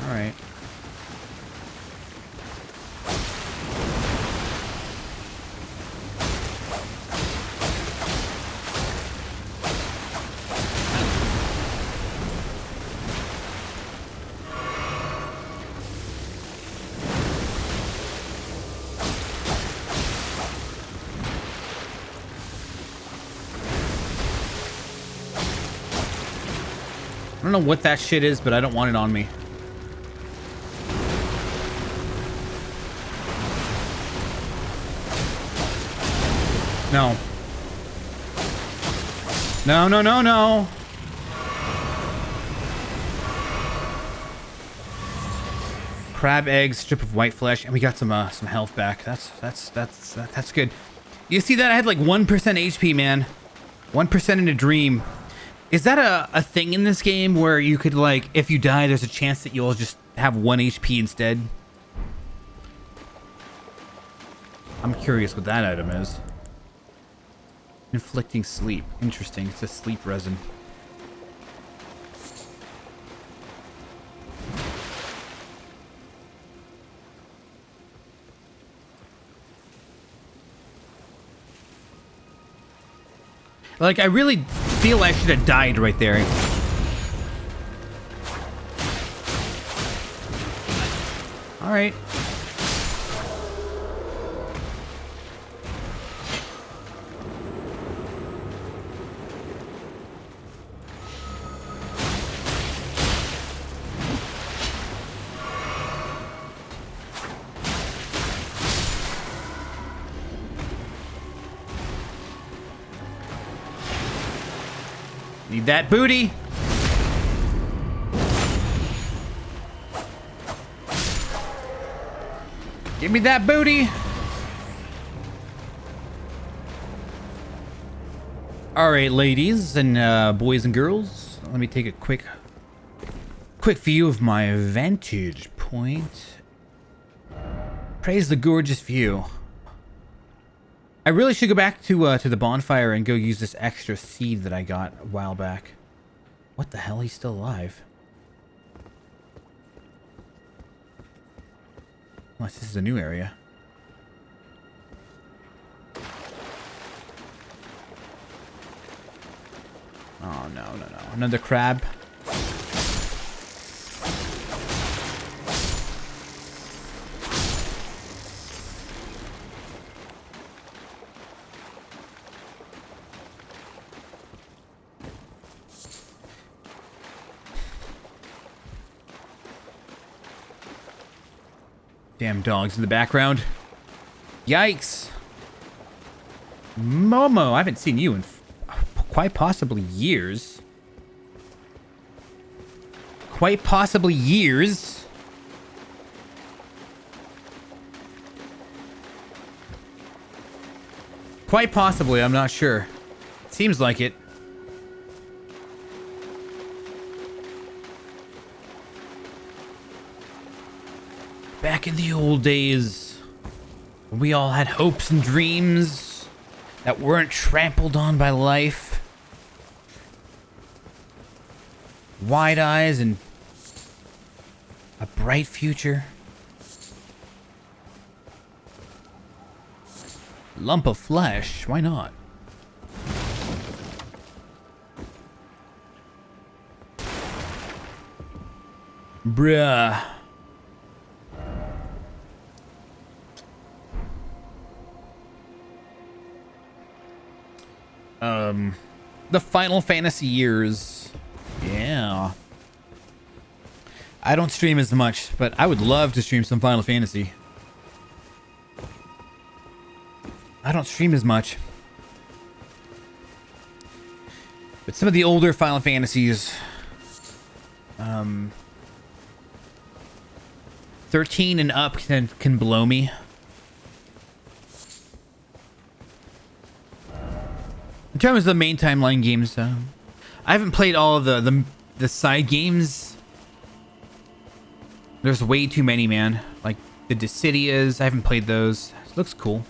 Alright. I don't know what that shit is, but I don't want it on me. No. No, no, no, no. Crab eggs, strip of white flesh, and we got some health back. That's good. You see that? I had like 1% HP, man. 1% in a dream. Is that a thing in this game where you could, like, if you die, there's a chance that you'll just have 1 HP instead? I'm curious what that item is. Inflicting sleep. Interesting. It's a sleep resin. Like, I really feel I should have died right there. All right. Need that booty. Give me that booty. All right, ladies and boys and girls, let me take a quick view of my vantage point. Praise the gorgeous view. I really should go back to the bonfire and go use this extra seed that I got a while back. What the hell? He's still alive. Unless this is a new area. Oh, no, no, no. Another crab. Damn dogs in the background. Yikes. Momo, I haven't seen you in quite possibly years. Quite possibly years. Quite possibly, I'm not sure. Seems like it. Back in the old days, when we all had hopes and dreams that weren't trampled on by life. Wide eyes and a bright future. Lump of flesh, why not? Bruh. The Final Fantasy years. Yeah. I don't stream as much, but I would love to stream some Final Fantasy. I don't stream as much. But some of the older Final Fantasies, 13 and up can blow me. In terms of the main timeline games, I haven't played all of the side games. There's way too many, man. Like the Dissidias, I haven't played those. It looks cool.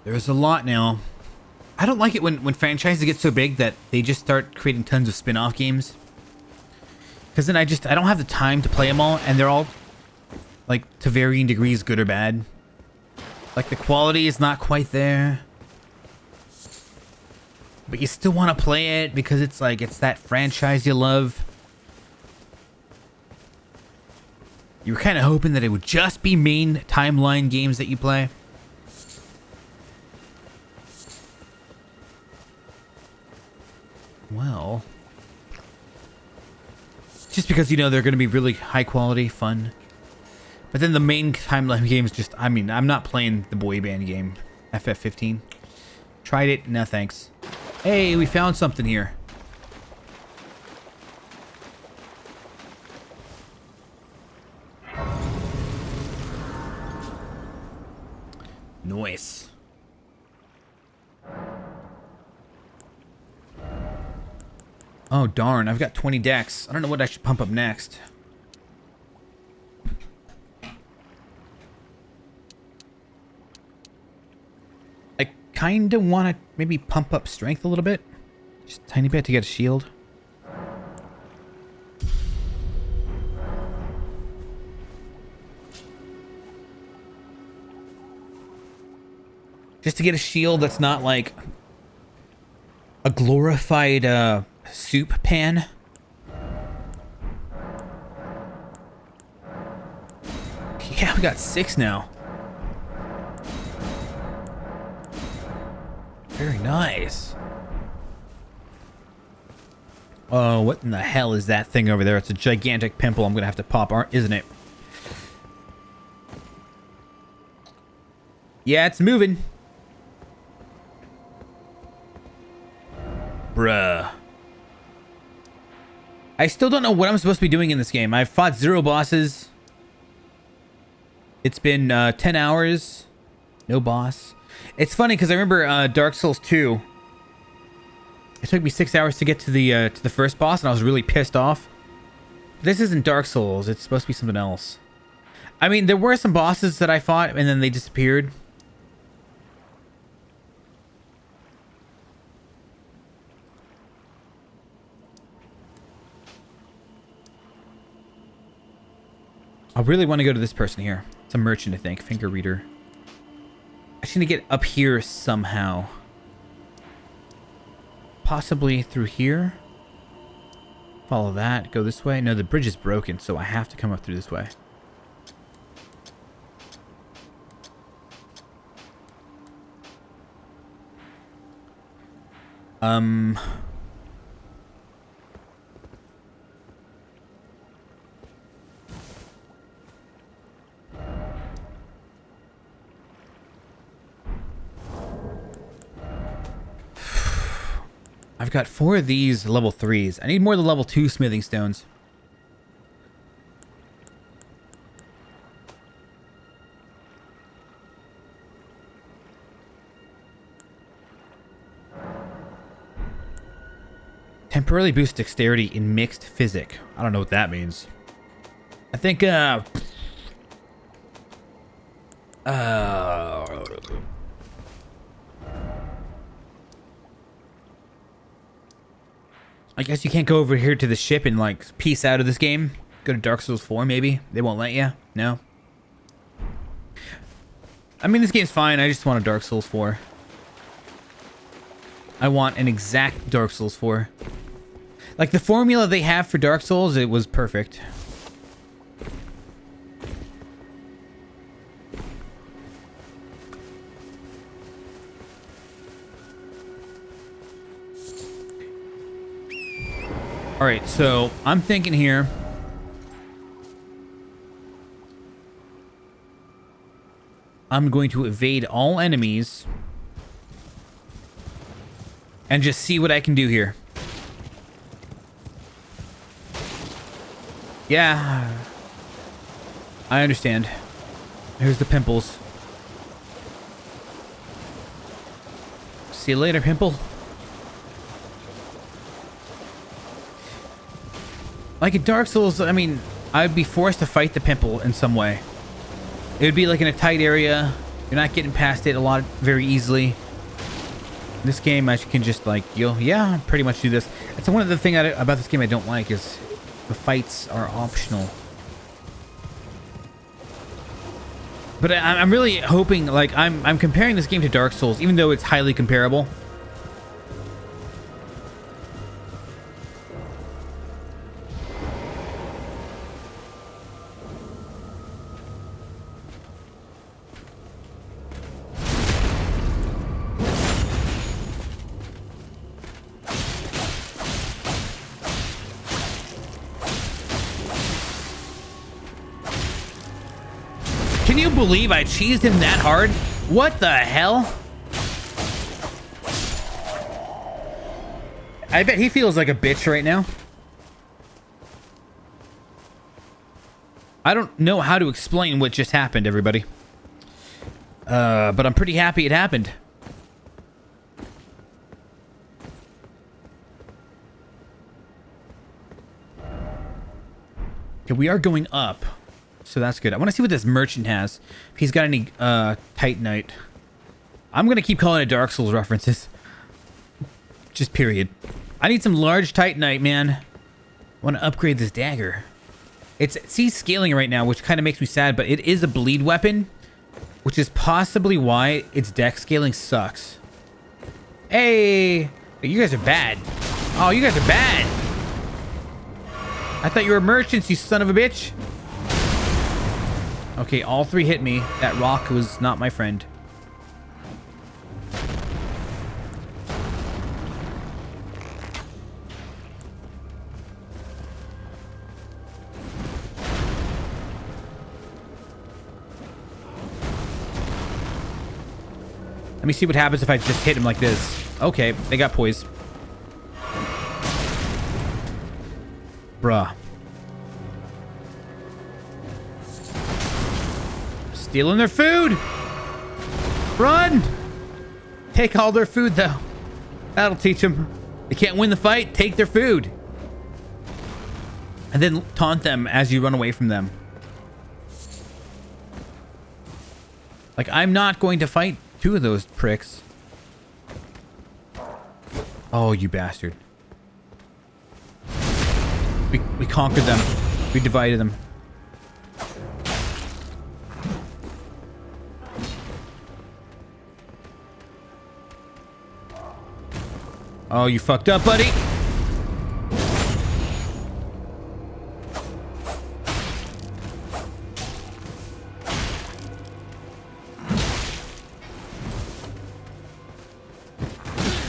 There's a lot now. I don't like it when franchises get so big that they just start creating tons of spin-off games. Because then I don't have the time to play them all, and they're all, like, to varying degrees, good or bad. Like, the quality is not quite there. But you still want to play it because it's like, it's that franchise you love. You were kind of hoping that it would just be main timeline games that you play. Well, just because, you know, they're going to be really high quality, fun. But then the main timeline games just, I mean, I'm not playing the boy band game, FF15. Tried it, no thanks. Hey, we found something here. Nice. Oh, darn. I've got 20 decks. I don't know what I should pump up next. I kind of want to maybe pump up strength a little bit. Just a tiny bit to get a shield. Just to get a shield that's not like a glorified soup pan. Yeah, we got 6 now. Very nice. Oh, what in the hell is that thing over there? It's a gigantic pimple I'm gonna have to pop, isn't it? Yeah, it's moving. Bruh. I still don't know what I'm supposed to be doing in this game. I've fought 0 bosses. It's been 10 hours. No boss. It's funny because I remember Dark Souls 2. It took me 6 hours to get to the first boss, and I was really pissed off. This isn't Dark Souls. It's supposed to be something else. I mean, there were some bosses that I fought, and then they disappeared. I really want to go to this person here. It's a merchant, I think. Finger reader. I just need to get up here somehow. Possibly through here. Follow that. Go this way. No, the bridge is broken, so I have to come up through this way. I've got 4 of these level 3s. I need more of the level 2 smithing stones. Temporarily boost dexterity in mixed physic. I don't know what that means. I think, I guess you can't go over here to the ship and, like, peace out of this game. Go to Dark Souls 4, maybe? They won't let you? No? I mean, this game's fine. I just want a Dark Souls 4. I want an exact Dark Souls 4. Like, the formula they have for Dark Souls, it was perfect. Alright, so I'm thinking here. I'm going to evade all enemies. And just see what I can do here. Yeah. I understand. Here's the pimples. See you later, pimple. Like in Dark Souls, I mean, I'd be forced to fight the pimple in some way. It would be like in a tight area. You're not getting past it a lot very easily. In this game, I can just like, yeah, pretty much do this. It's one of the things about this game I don't like is the fights are optional. But I'm really hoping, like, I'm comparing this game to Dark Souls, even though it's highly comparable. Can you believe I cheesed him that hard? What the hell? I bet he feels like a bitch right now. I don't know how to explain what just happened, everybody. But I'm pretty happy it happened. Okay, we are going up. So that's good. I want to see what this merchant has. If he's got any Titanite. I'm going to keep calling it Dark Souls references. Just period. I need some large Titanite, man. I want to upgrade this dagger. It's scaling right now, which kind of makes me sad, but it is a bleed weapon, which is possibly why its dex scaling sucks. Hey, you guys are bad. Oh, you guys are bad. I thought you were merchants, you son of a bitch. Okay, all 3 hit me. That rock was not my friend. Let me see what happens if I just hit him like this. Okay, they got poise. Bruh. Stealing their food! Run! Take all their food, though. That'll teach them. They can't win the fight, take their food. And then taunt them as you run away from them. Like, I'm not going to fight 2 of those pricks. Oh, you bastard. We conquered them. We divided them. Oh, you fucked up, buddy.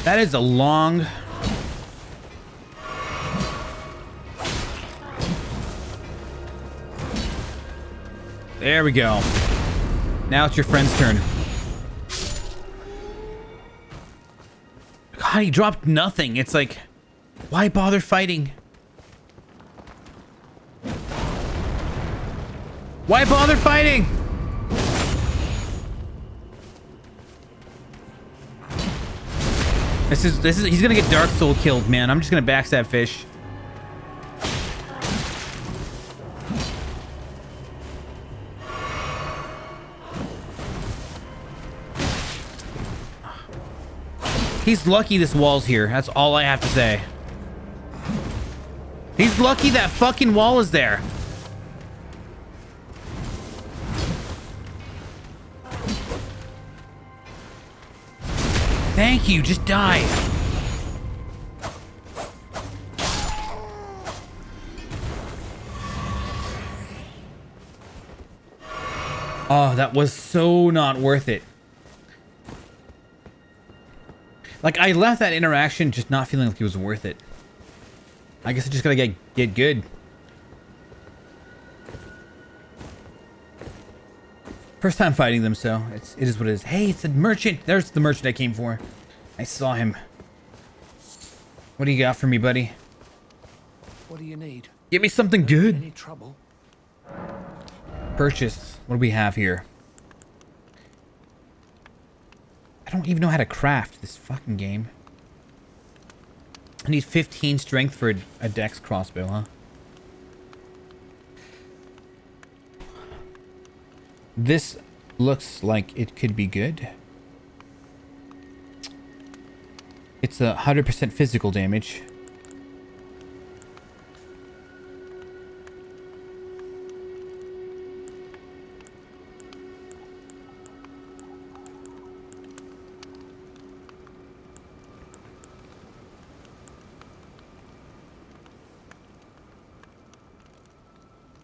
That is a long... There we go. Now it's your friend's turn. God God, he dropped nothing. It's like, why bother fighting? Why bother fighting? This is he's gonna get Dark Soul killed, man. I'm just gonna backstab fish. He's lucky this wall's here. That's all I have to say. He's lucky that fucking wall is there. Thank you. Just die. Oh, that was so not worth it. Like, I left that interaction just not feeling like it was worth it. I guess I just gotta get good. First time fighting them, so it is what it is. Hey, it's a merchant. There's the merchant I came for. I saw him. What do you got for me, buddy? What do you need? Give me something good. Any trouble? Purchase. What do we have here? I don't even know how to craft this fucking game. I need 15 strength for a dex crossbow, huh? This looks like it could be good. It's 100% physical damage.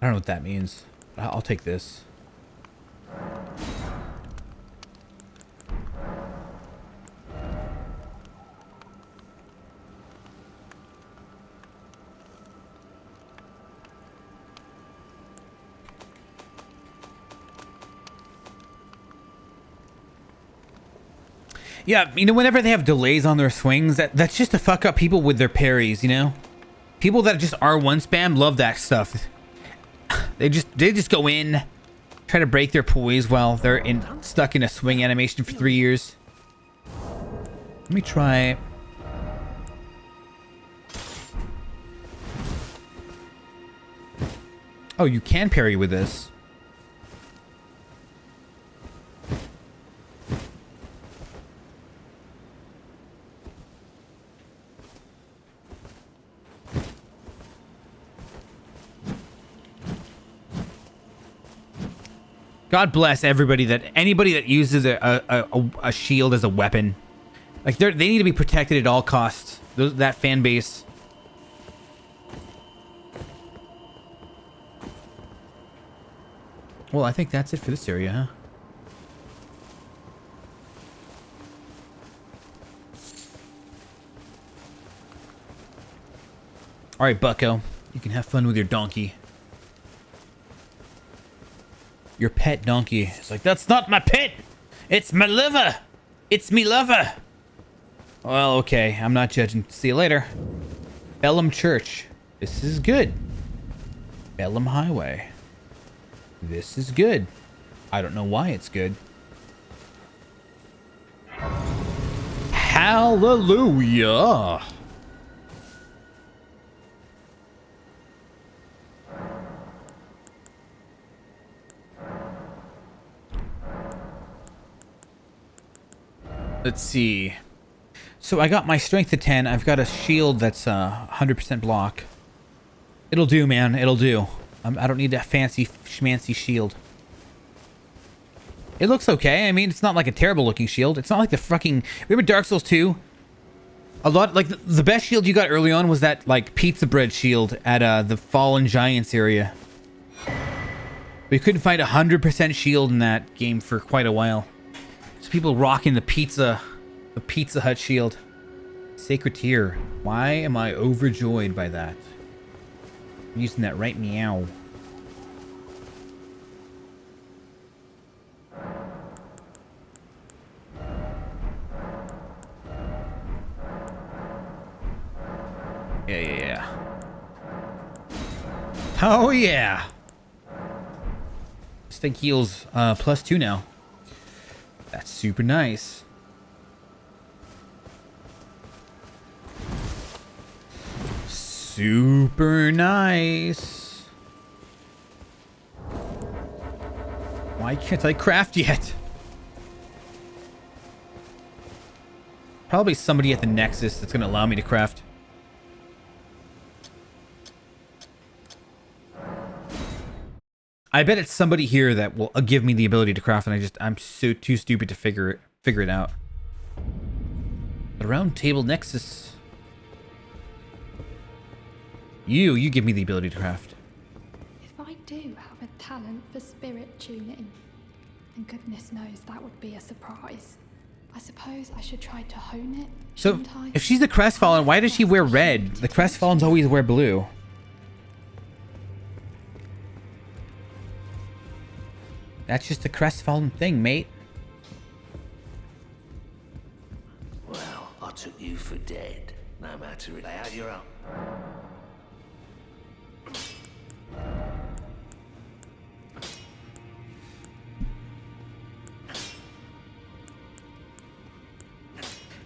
I don't know what that means. I'll take this. Yeah, you know, whenever they have delays on their swings, that's just to fuck up people with their parries, you know? People that just R1 spam love that stuff. They just go in, try to break their poise while they're stuck in a swing animation for 3 years. Let me try. Oh, you can parry with this. God bless anybody that uses a shield as a weapon. Like they need to be protected at all costs. That fan base. Well, I think that's it for this area, huh? All right, Bucko, you can have fun with your donkey. Your pet donkey. It's like, that's not my pet. It's my lover. It's me lover. Well, okay. I'm not judging. See you later. Bellum Church. This is good. Bellum Highway. This is good. I don't know why it's good. Hallelujah. Let's see. So I got my strength to 10. I've got a shield that's 100% block. It'll do, man. It'll do. I don't need that fancy schmancy shield. It looks okay. I mean, it's not like a terrible looking shield. It's not like the fucking... Remember Dark Souls 2? A lot... Like, the best shield you got early on was that, like, pizza bread shield at the Fallen Giants area. We couldn't find a 100% shield in that game for quite a while. So people rocking the Pizza Hut shield. Sacred Tear. Why am I overjoyed by that? I'm using that right meow. Yeah. Oh, yeah. This thing heals +2 now. That's super nice. Super nice. Why can't I craft yet? Probably somebody at the Nexus that's going to allow me to craft. I bet it's somebody here that will give me the ability to craft, and I'm so too stupid to figure it out. The round table Nexus. You give me the ability to craft. If I do have a talent for spirit tuning, and goodness knows that would be a surprise, I suppose I should try to hone it. So, if she's the Crestfallen, why does she wear red? The Crestfallens always wear blue. That's just a Crestfallen thing, mate. Well, I took you for dead. No matter how you're up.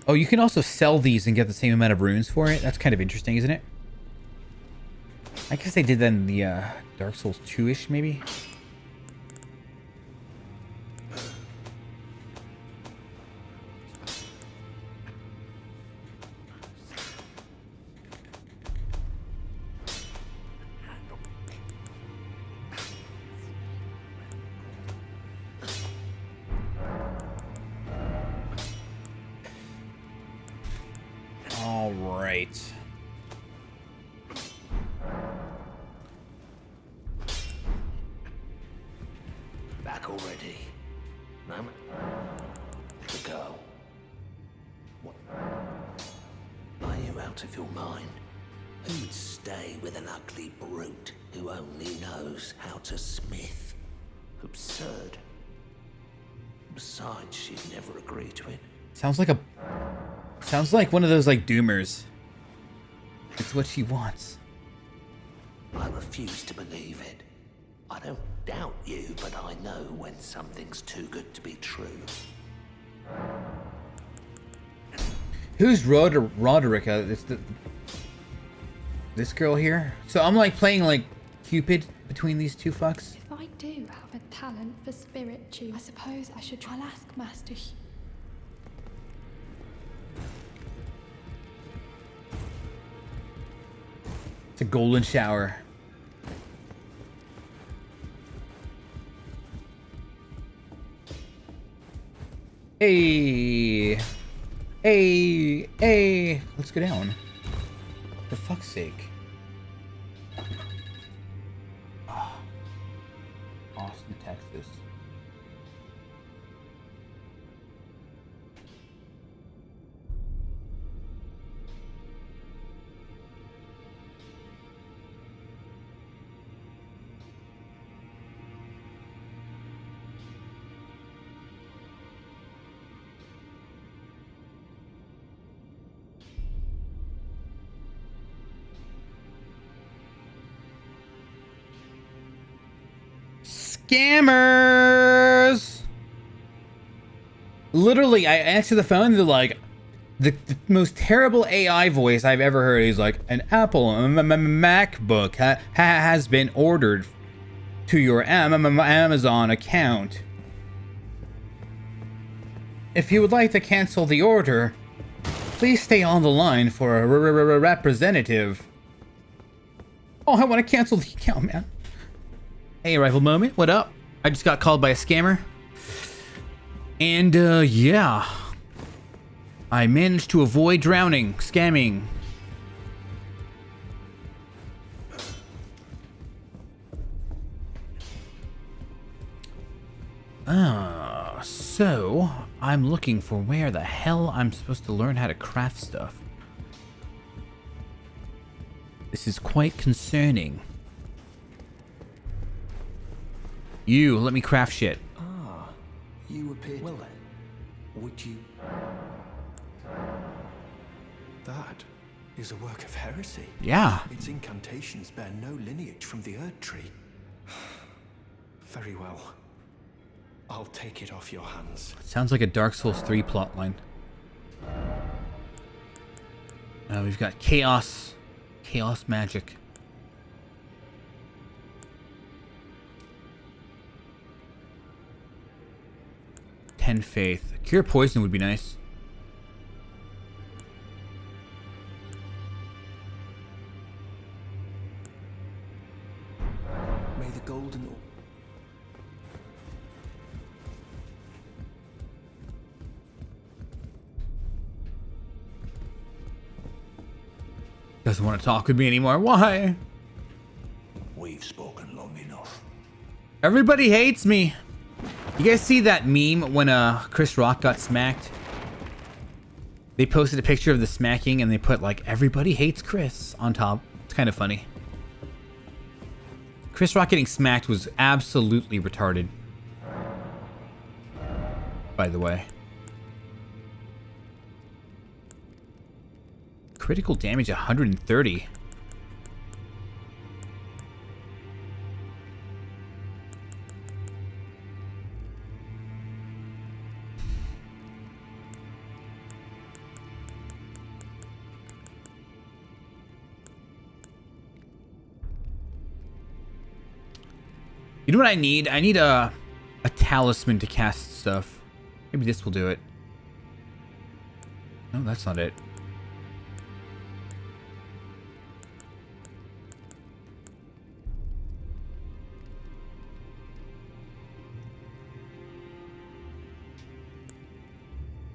Oh, you can also sell these and get the same amount of runes for it. That's kind of interesting, isn't it? I guess they did that in the Dark Souls 2-ish, maybe? All right. Back already? No, the girl. What? Are you out of your mind? Who'd stay with an ugly brute who only knows how to smith? Absurd. Besides, she'd never agree to it. Sounds like one of those like doomers. It's what she wants. I refuse to believe it. I don't doubt you, but I know when something's too good to be true. Who's Roderick? It's this girl here. So I'm like playing like Cupid between these two fucks. If I do have a talent for spirit tune, I suppose I should try. I'll ask Master It's a golden shower. Hey, let's go down. For fuck's sake. Austin, Texas. Scammers! Literally, I answer the phone, they're like, the most terrible AI voice I've ever heard. He's like, an Apple MacBook has been ordered to your Amazon account. If you would like to cancel the order, please stay on the line for a representative. Oh, I want to cancel the account, man. Hey, Rifle Moment, what up? I just got called by a scammer. And, yeah. I managed to avoid drowning, scamming. So, I'm looking for where the hell I'm supposed to learn how to craft stuff. This is quite concerning. You, let me craft shit. Ah, you appear. Well then, would you? That is a work of heresy. Yeah. Its incantations bear no lineage from the Erd Tree. Very well. I'll take it off your hands. Sounds like a Dark Souls 3 plotline. We've got chaos magic. Ten faith. Cure poison would be nice. May the golden... Doesn't want to talk with me anymore. Why? We've spoken long enough. Everybody hates me. You guys see that meme when Chris Rock got smacked? They posted a picture of the smacking and they put like everybody hates Chris on top. It's kind of funny. Chris Rock getting smacked was absolutely retarded. By the way. Critical damage 130. You know what I need? I need a talisman to cast stuff. Maybe this will do it. No, that's not it.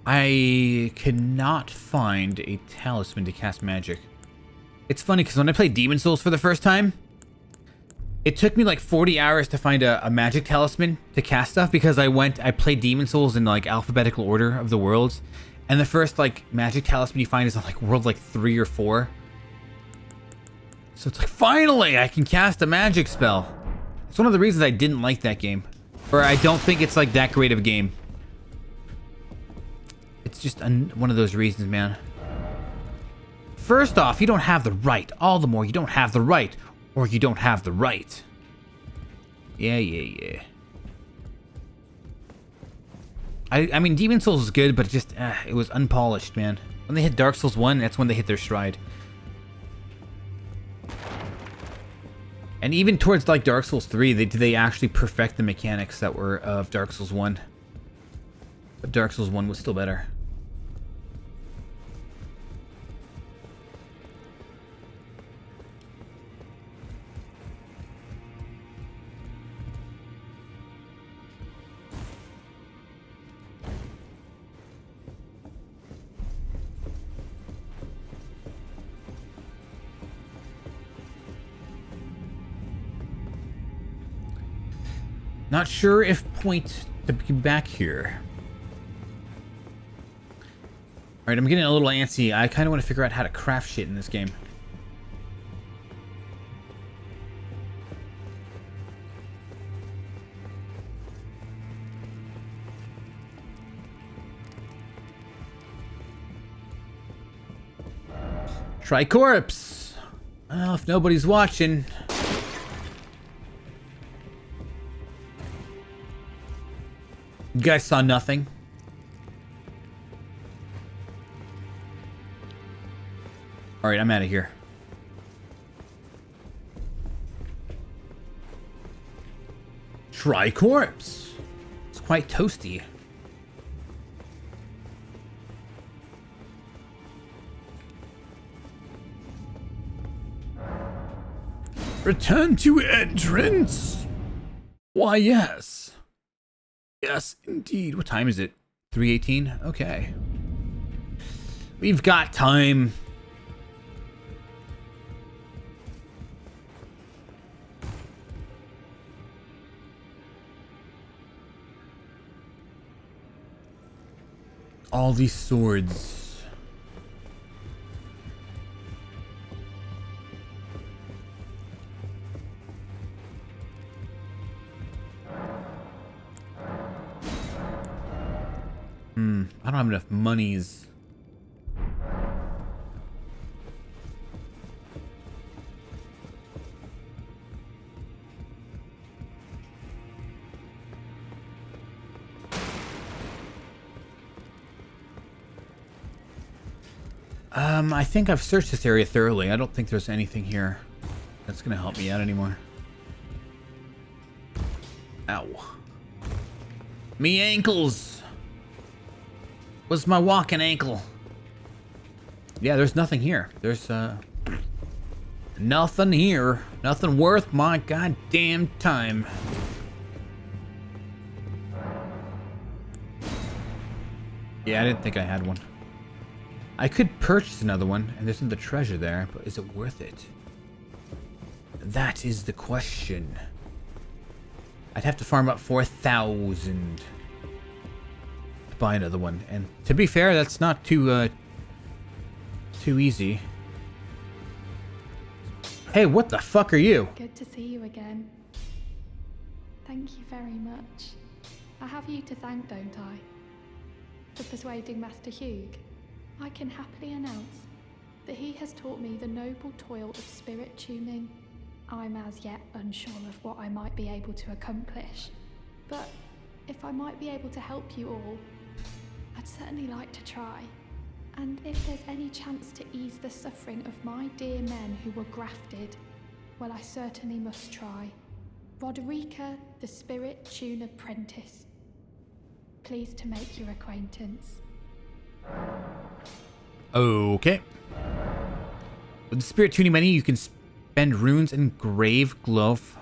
I cannot find a talisman to cast magic. It's funny because when I played Demon Souls for the first time, it took me like 40 hours to find a magic talisman to cast stuff because I played Demon Souls in like alphabetical order of the worlds. And the first like magic talisman you find is on like world like 3 or 4. So it's like, finally I can cast a magic spell. It's one of the reasons I didn't like that game. Or I don't think it's like that great of a game. It's just one of those reasons, man. First off, you don't have the right. All the more you don't have the right. Or you don't have the right. Yeah. I mean, Demon Souls is good, but it was unpolished, man. When they hit Dark Souls 1, that's when they hit their stride. And even towards like Dark Souls 3, they actually perfect the mechanics that were of Dark Souls 1. But Dark Souls 1 was still better. Not sure if point to be back here. Alright, I'm getting a little antsy. I kind of want to figure out how to craft shit in this game. Tricorpse! Well, if nobody's watching... You guys saw nothing? Alright, I'm out of here. Tricorpse! It's quite toasty. Return to entrance? Why, yes. Yes, indeed. What time is it? 3:18? Okay. We've got time. All these swords. I don't have enough monies. I think I've searched this area thoroughly. I don't think there's anything here that's gonna help me out anymore. Ow. Me ankles! What's my walking ankle? Yeah, there's nothing here. There's, nothing here. Nothing worth my goddamn time. Yeah, I didn't think I had one. I could purchase another one, and there's another treasure there, but is it worth it? That is the question. I'd have to farm up 4,000 to buy another one, and to be fair, that's not too easy. Hey, what the fuck are you? Good to see you again. Thank you very much. I have you to thank, don't I? For persuading Master Hugh. I can happily announce that he has taught me the noble toil of spirit tuning. I'm as yet unsure of what I might be able to accomplish, but if I might be able to help you all, I'd certainly like to try. And if there's any chance to ease the suffering of my dear men who were grafted, well, I certainly must try. Roderica, the Spirit Tune Apprentice. Pleased to make your acquaintance. Okay. With the Spirit Tuning money, you can spend runes and grave glove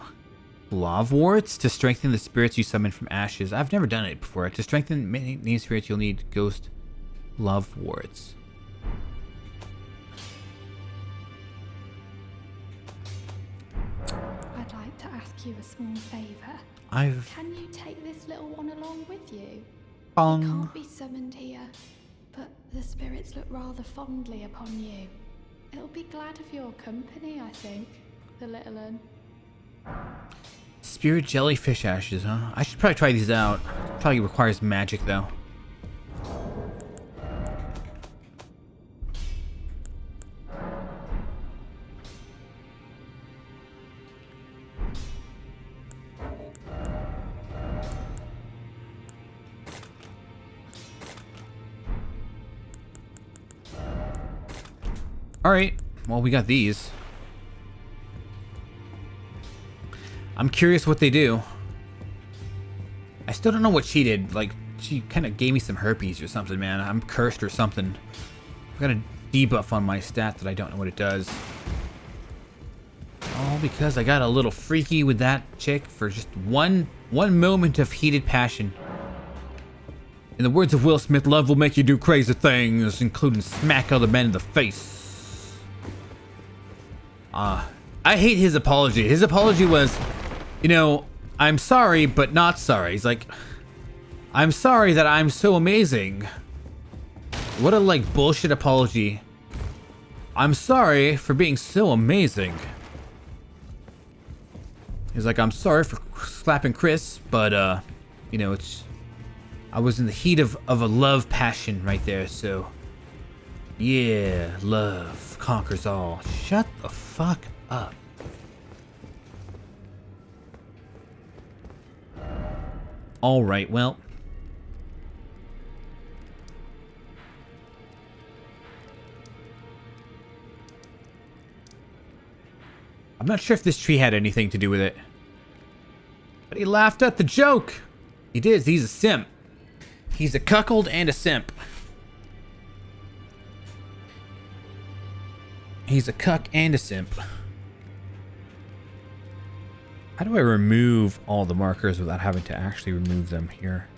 wards to strengthen the spirits you summon from ashes. I've never done it before. To strengthen many spirits, you'll need ghost love wards. I'd like to ask you a small favor. Can you take this little one along with you? Bong. It can't be summoned here, but the spirits look rather fondly upon you. It'll be glad of your company, I think, the little one. Spirit jellyfish ashes, huh? I should probably try these out. Probably requires magic, though. Alright, well, we got these. I'm curious what they do. I still don't know what she did. Like, she kind of gave me some herpes or something, man. I'm cursed or something. I've got a debuff on my stat that I don't know what it does. All because I got a little freaky with that chick for just one moment of heated passion. In the words of Will Smith, love will make you do crazy things, including smack other men in the face. I hate his apology. His apology was, you know, I'm sorry, but not sorry. He's like, I'm sorry that I'm so amazing. What a, like, bullshit apology. I'm sorry for being so amazing. He's like, I'm sorry for slapping Chris, but, you know, I was in the heat of a love passion right there, so... Yeah, love conquers all. Shut the fuck up. Alright, well. I'm not sure if this tree had anything to do with it. But he laughed at the joke. He did. He's a simp. He's a cuckold and a simp. He's a cuck and a simp. How do I remove all the markers without having to actually remove them here?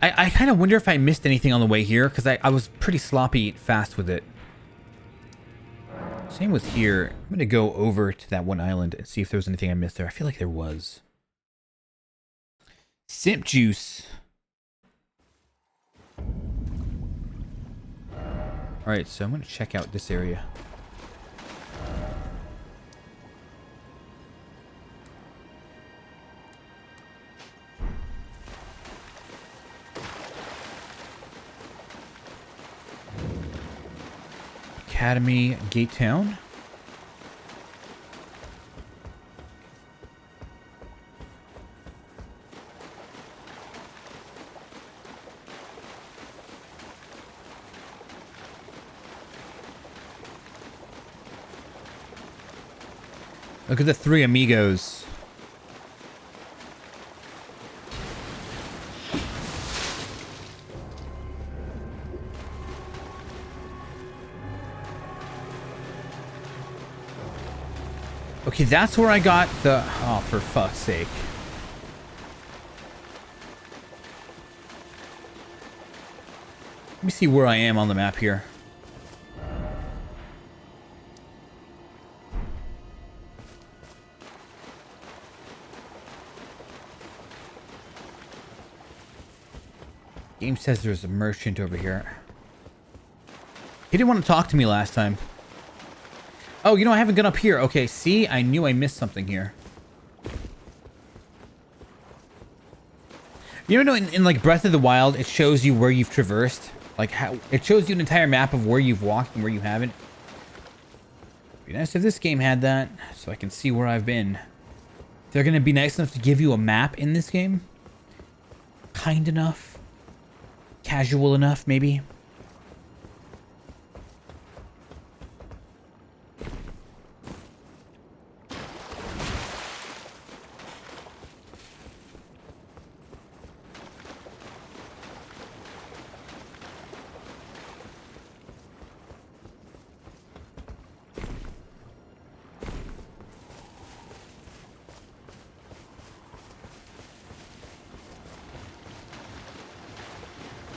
I kind of wonder if I missed anything on the way here, because I was pretty sloppy fast with it. Same with here. I'm going to go over to that one island and see if there was anything I missed there. I feel like there was. Simp juice. Alright, so I'm going to check out this area. Academy Gate Town. Look at the three amigos. Okay, that's where I got the... Oh, for fuck's sake. Let me see where I am on the map here. Game says there's a merchant over here. He didn't want to talk to me last time. Oh, you know, I haven't gone up here. Okay, see? I knew I missed something here. You know, in like Breath of the Wild, it shows you where you've traversed. Like, how it shows you an entire map of where you've walked and where you haven't. It'd be nice if this game had that, so I can see where I've been. They're gonna be nice enough to give you a map in this game. Kind enough. Casual enough, maybe.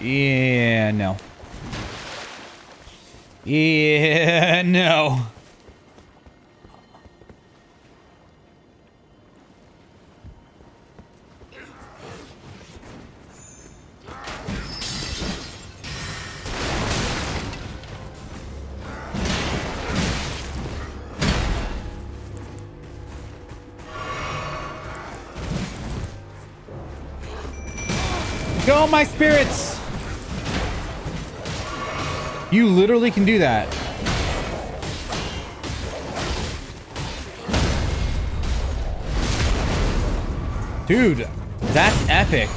Yeah, no. Yeah, no. Go, my spirits! You literally can do that. Dude, that's epic.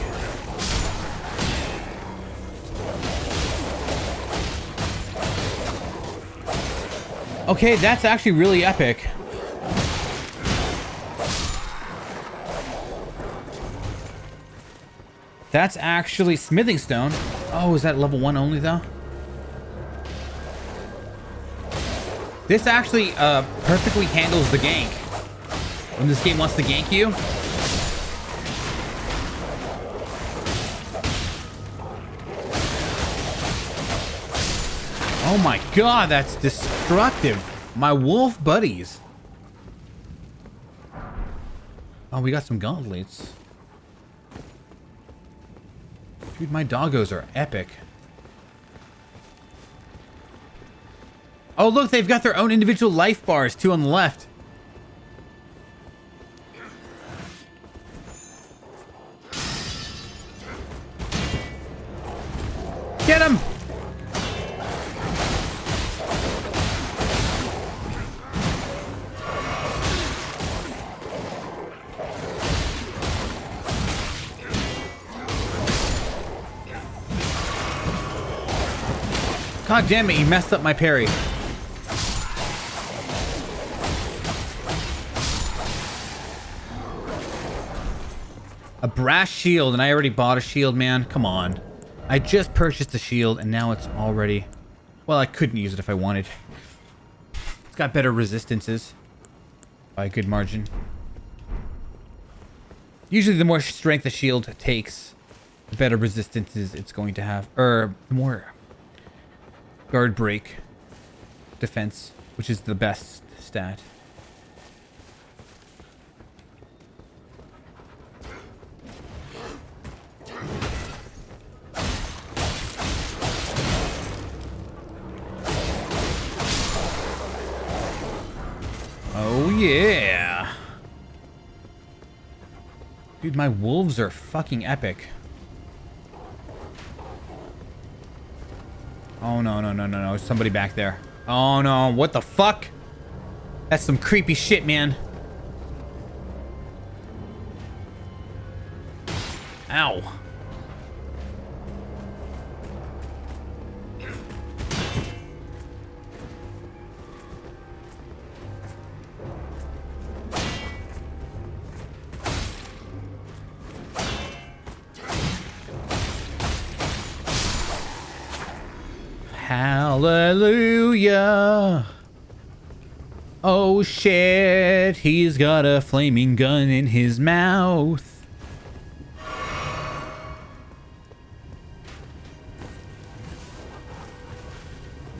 Okay, that's actually really epic. That's actually smithing stone. Oh, is that level 1 only though? This actually perfectly handles the gank. When this game wants to gank you. Oh my god, that's destructive. My wolf buddies. Oh, we got some gauntlets. Dude, my doggos are epic. Oh, look, they've got their own individual life bars, 2 on the left. Get him! God damn it, you messed up my parry. A brass shield, and I already bought a shield, man. Come on. I just purchased a shield, and now it's already... Well, I couldn't use it if I wanted. It's got better resistances. By a good margin. Usually the more strength the shield takes, the better resistances it's going to have. Or, the more... guard break. Defense, which is the best stat. Oh yeah. Dude, my wolves are fucking epic. Oh no, no, no, no, no. Somebody back there. Oh no, what the fuck? That's some creepy shit, man. Ow. Hallelujah. Oh shit, he's got a flaming gun in his mouth.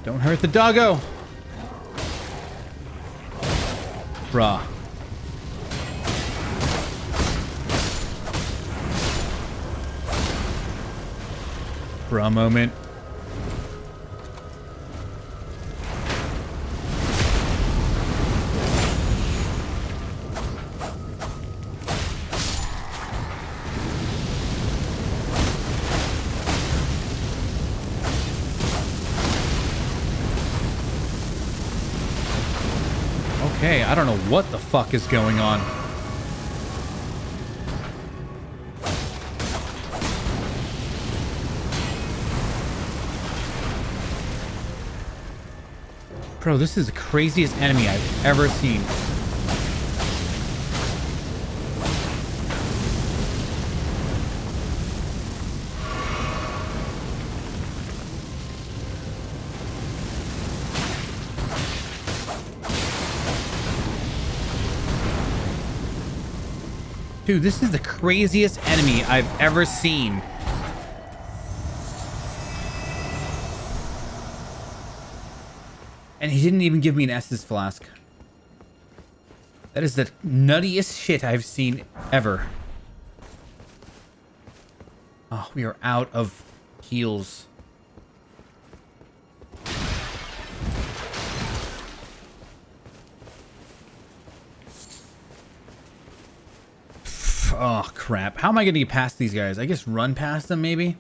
Don't hurt the doggo. Bruh. Bruh moment. Okay, I don't know what the fuck is going on. Bro, this is the craziest enemy I've ever seen. Dude, this is the craziest enemy I've ever seen. And he didn't even give me an Estus flask. That is the nuttiest shit I've seen ever. Oh, we are out of heals. Oh, crap. How am I going to get past these guys? I guess run past them, maybe?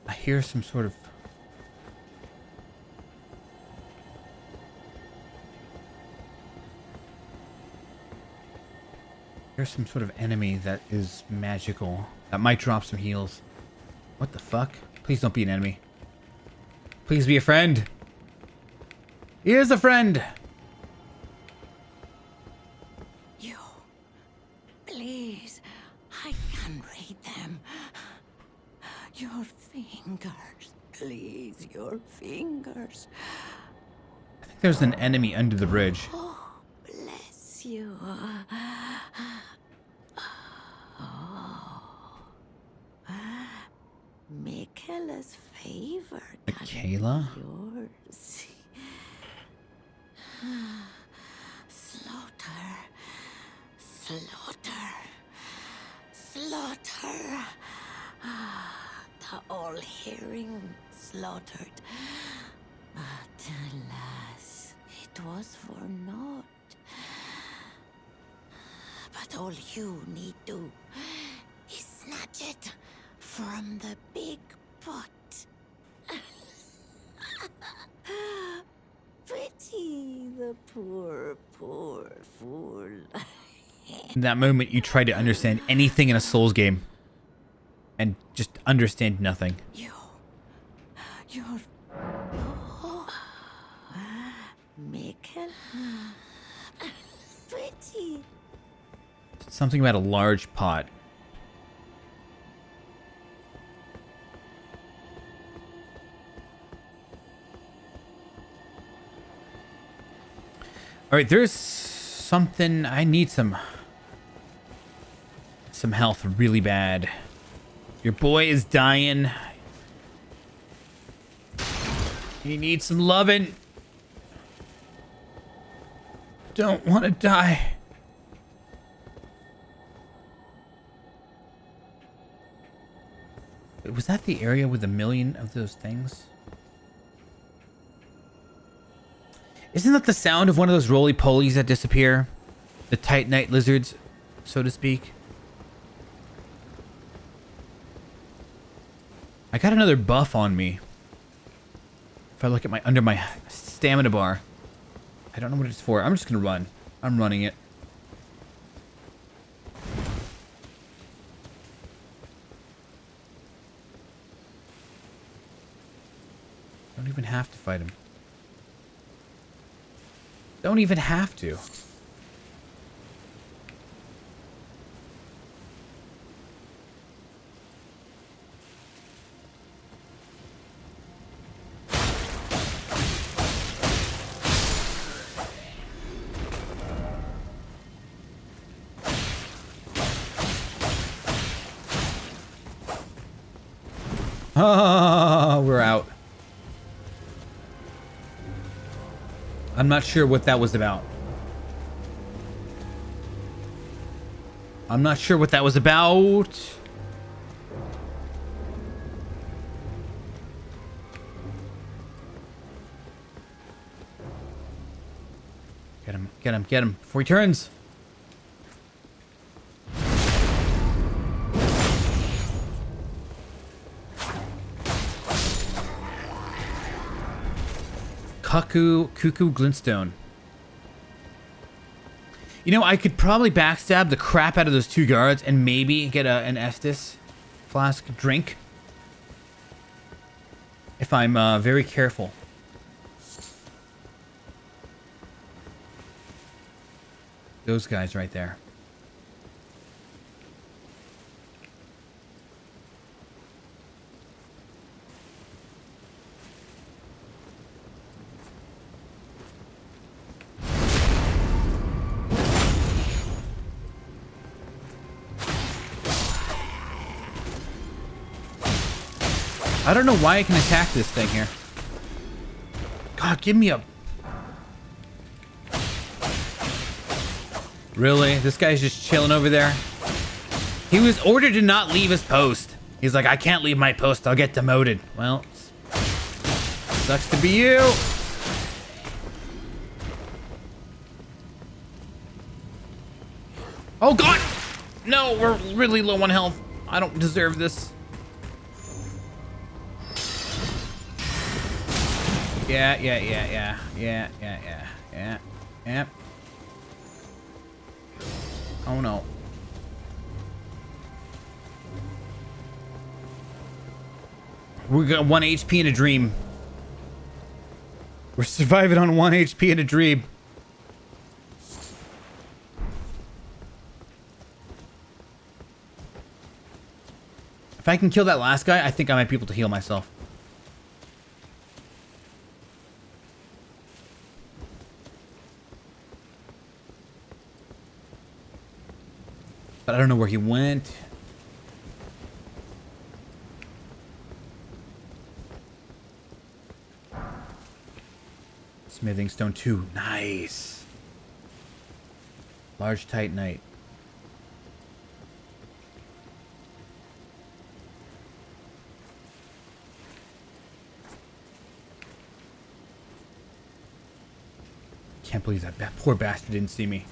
I hear some sort of... There's some sort of enemy that is magical. That might drop some heals. What the fuck? Please don't be an enemy. Please be a friend. Here's a friend. You. Please. I can read them. Your fingers. Please, your fingers. I think there's an enemy under the bridge. Oh, bless you. Michaela's favor. Michaela? Yours. Slaughter. Slaughter. Slaughter. The all-hearing slaughtered. But alas, it was for naught. But all you need do is snatch it from the big pot. Pity the poor, poor fool. In that moment, you try to understand anything in a Souls game. And just understand nothing. You're... Mikkel... Pretty. Something about a large pot. Alright, there's something... I need some health really bad. Your boy is dying. He needs some loving. Don't want to die. Was that the area with a million of those things? Isn't that the sound of one of those roly-polies that disappear? The Titanite lizards, so to speak. I got another buff on me. If I look at under my stamina bar. I don't know what it's for. I'm just gonna run. I'm running it. even have to fight him. Don't even have to. We're out. I'm not sure what that was about. I'm not sure what that was about. Get him, get him, get him before he turns. Cuckoo Glintstone. You know, I could probably backstab the crap out of those 2 guards and maybe get an Estus flask drink. If I'm very careful. Those guys right there. I don't know why I can attack this thing here. God, give me a... Really? This guy's just chilling over there? He was ordered to not leave his post. He's like, I can't leave my post. I'll get demoted. Well, sucks to be you. Oh, God! No, we're really low on health. I don't deserve this. Yeah. Oh no. We got 1 HP in a dream. We're surviving on 1 HP in a dream. If I can kill that last guy, I think I might be able to heal myself. But I don't know where he went. Smithing stone 2. Nice. Large titanite. Can't believe that poor bastard didn't see me.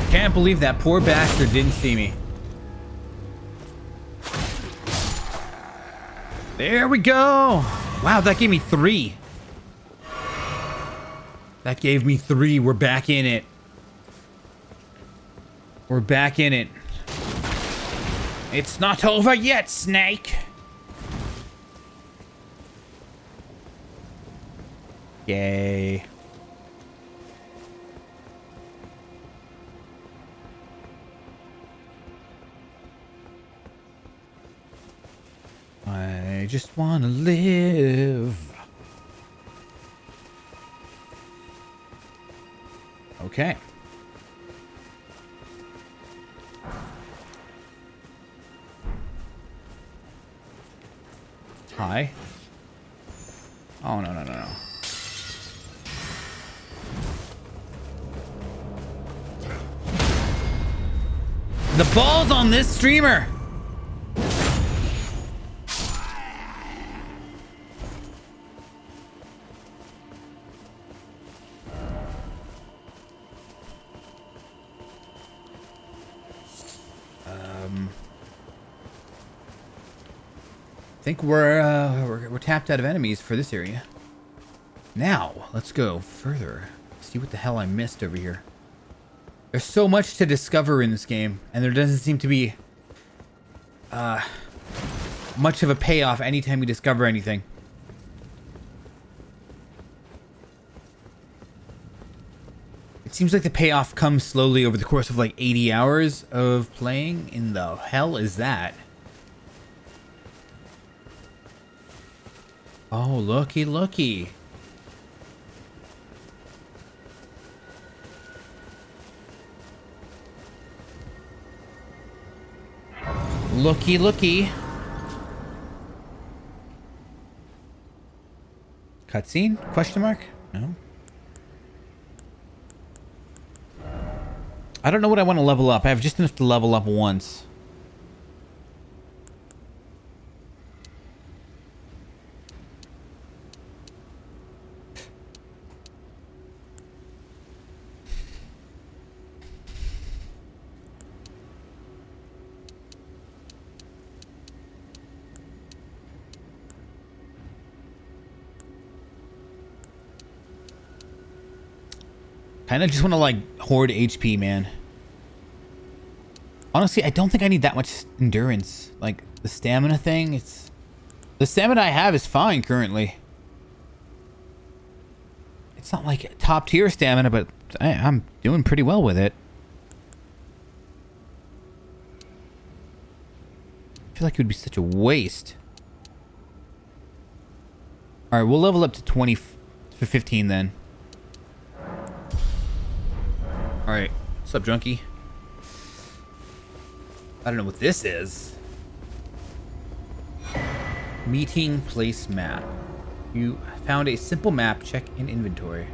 Can't believe that poor bastard didn't see me. There we go. Wow, that gave me 3. That gave me 3. We're back in it. We're back in it. It's not over yet, Snake. Yay. I just want to live. Okay. Hi. Oh, no. The ball's on this streamer. I think we're tapped out of enemies for this area. Now, let's go further. See what the hell I missed over here. There's so much to discover in this game, and there doesn't seem to be much of a payoff anytime we discover anything. It seems like the payoff comes slowly over the course of like 80 hours of playing. In the hell is that? Oh, looky, looky. Looky, looky. Cutscene? Question mark? No. I don't know what I want to level up. I have just enough to level up once. Kind of just want to like hoard HP, man. Honestly, I don't think I need that much endurance. Like the stamina thing, the stamina I have is fine currently. It's not like top tier stamina, but I'm doing pretty well with it. I feel like it would be such a waste. All right, we'll level up to 20 for 15 then. All right, what's up, junkie? I don't know what this is. Meeting place map. You found a simple map. Check in inventory.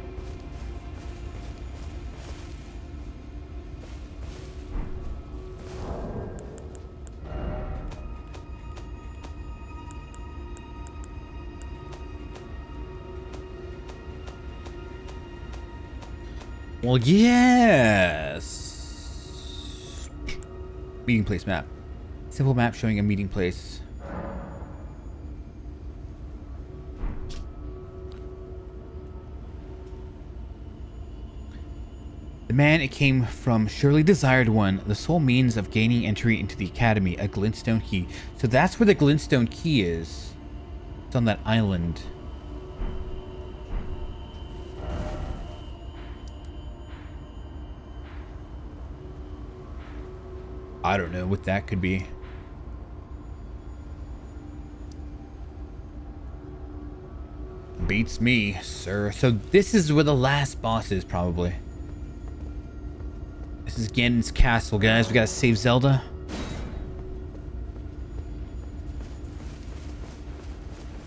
Well, yes. Meeting place map. Simple map showing a meeting place. The man it came from surely desired one, the sole means of gaining entry into the academy, a glintstone key. So that's where the glintstone key is. It's on that island. I don't know what that could be. Beats me, sir. So this is where the last boss is, probably. This is Ganon's castle, guys. We gotta save Zelda.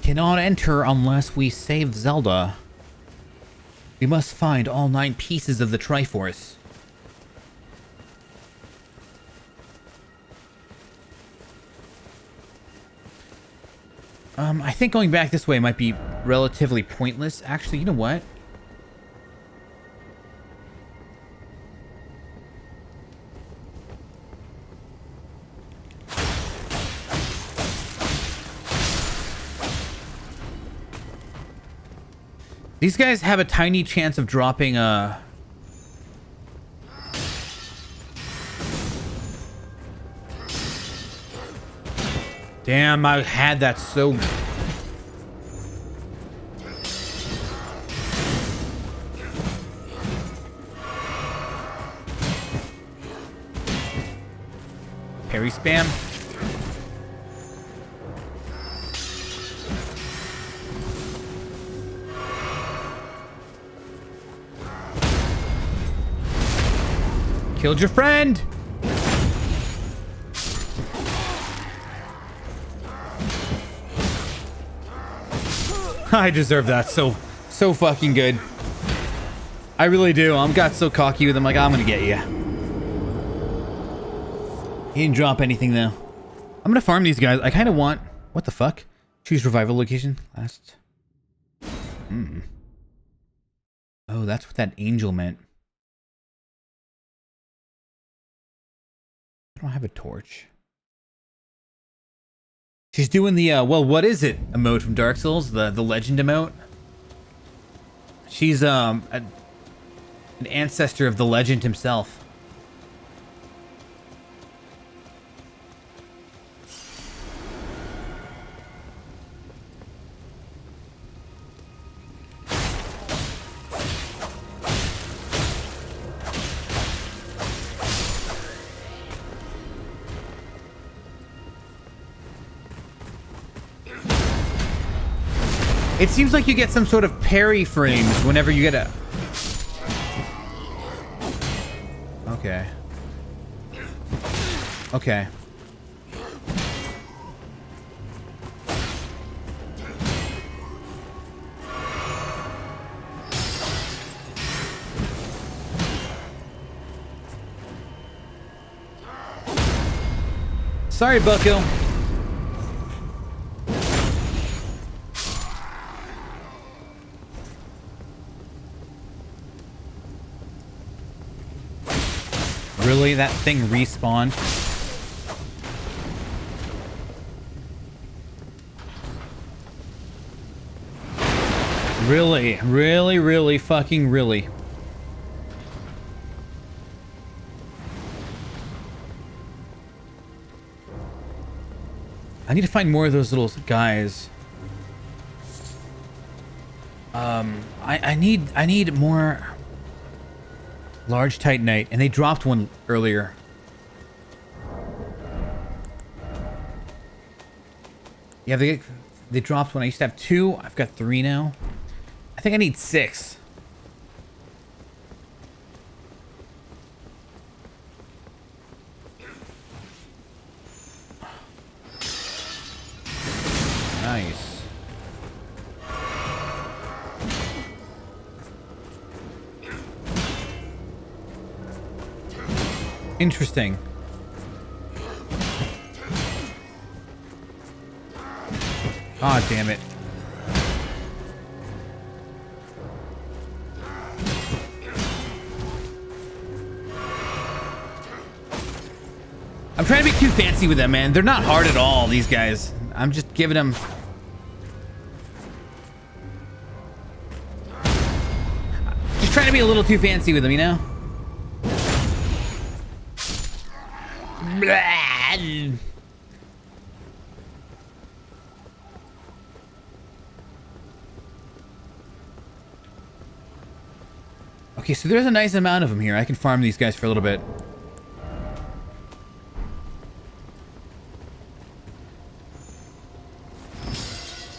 Cannot enter unless we save Zelda. We must find all 9 pieces of the Triforce. I think going back this way might be relatively pointless. Actually, you know what? These guys have a tiny chance of dropping Damn, I had that so... Parry spam. Killed your friend! I deserve that so fucking good. I really do. I'm got so cocky with him, like, I'm gonna get you. He didn't drop anything, though. I'm gonna farm these guys. I kind of want... What the fuck? Choose revival location. Last... Oh, that's what that angel meant. I don't have a torch. She's doing the, well, what is it emote from Dark Souls? The legend emote? She's, an ancestor of the legend himself. It seems like you get some sort of parry frames whenever you get a... Okay. Okay. Sorry, Bucko. Really? That thing respawned? Really? Really, really, fucking really? I need to find more of those little guys. I need more large titanite, and they dropped one earlier. Yeah, they dropped one. I used to have 2. I've got 3 now. I think I need 6. Nice. Interesting. Ah, damn it. I'm trying to be too fancy with them, man. They're not hard at all, these guys. I'm just giving them... Just trying to be a little too fancy with them, you know? Blah. Okay, so there's a nice amount of them here. I can farm these guys for a little bit.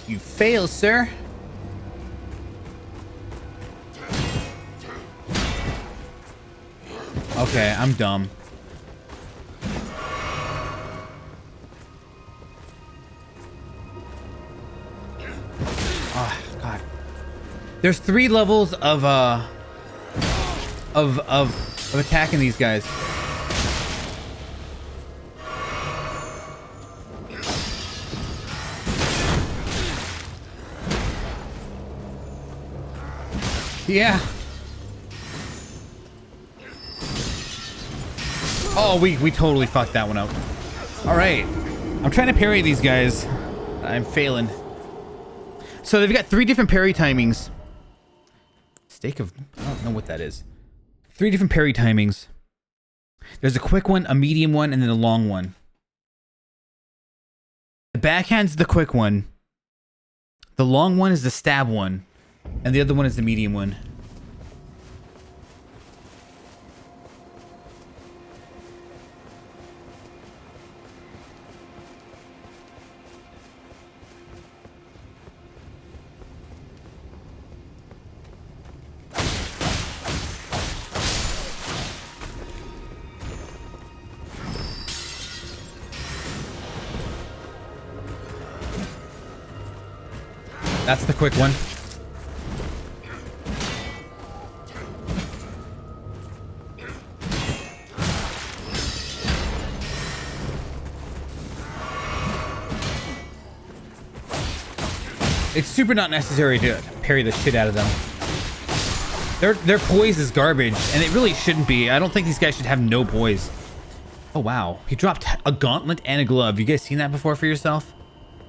You fail, sir. Okay, I'm dumb. Oh, God. There's 3 levels of attacking these guys. Yeah. Oh, we totally fucked that one up. All right. I'm trying to parry these guys. I'm failing. So they've got 3 different parry timings. Stake of... I don't know what that is. 3 different parry timings. There's a quick one, a medium one, and then a long one. The backhand's the quick one. The long one is the stab one. And the other one is the medium one. That's the quick one. It's super not necessary to parry the shit out of them. Their poise is garbage, and it really shouldn't be. I don't think these guys should have no poise. Oh, wow. He dropped a gauntlet and a glove. You guys seen that before for yourself?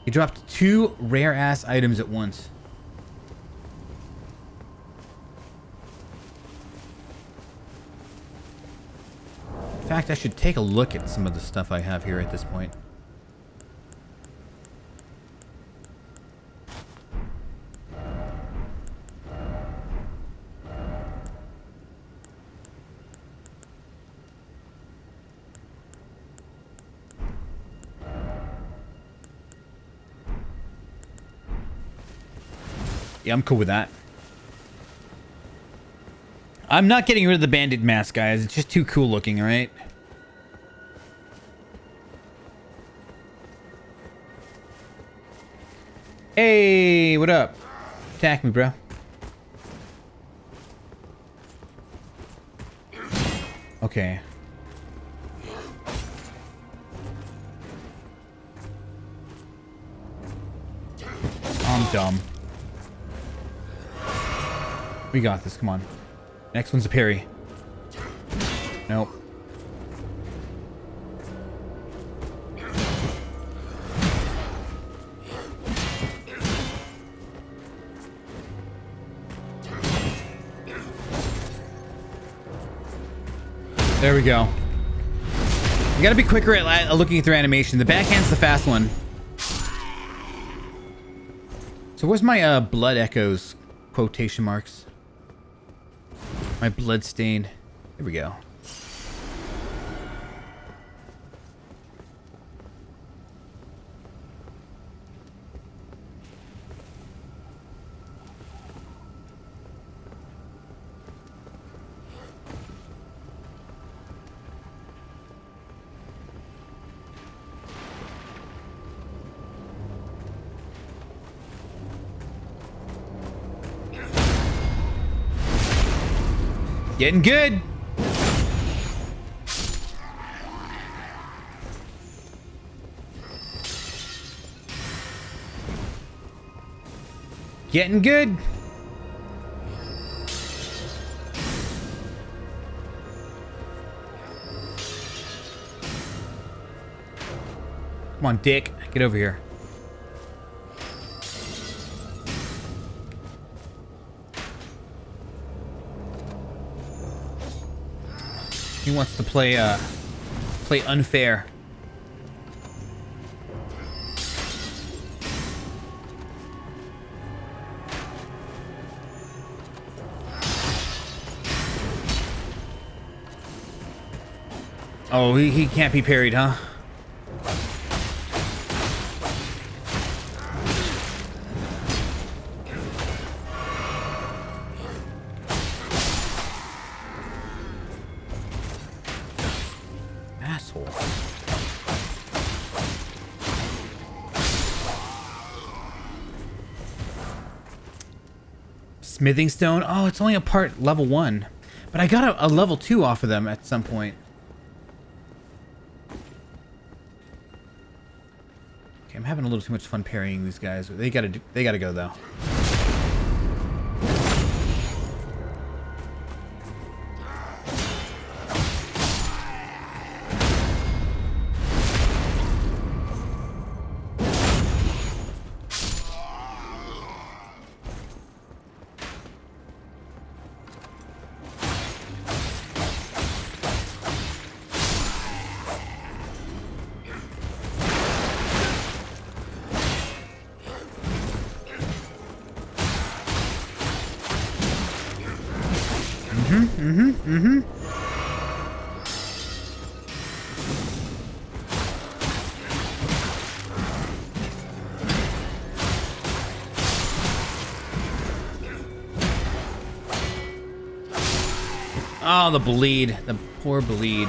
He dropped 2 rare-ass items at once. In fact, I should take a look at some of the stuff I have here at this point. Yeah, I'm cool with that. I'm not getting rid of the bandit mask, guys. It's just too cool looking, alright? Hey, what up? Attack me, bro. Okay. I'm dumb. We got this, come on. Next one's a parry. Nope. There we go. You gotta be quicker at looking through animation. The backhand's the fast one. So where's my blood echoes quotation marks? My blood stain. Here we go. Getting good. Getting good. Come on, Dick. Get over here. He wants to play unfair. Oh, he can't be parried, huh? Asshole. Smithing stone? Oh, it's only a part level 1. But I got a level 2 off of them at some point. Okay, I'm having a little too much fun parrying these guys. They gotta go though. Oh, the bleed. The poor bleed.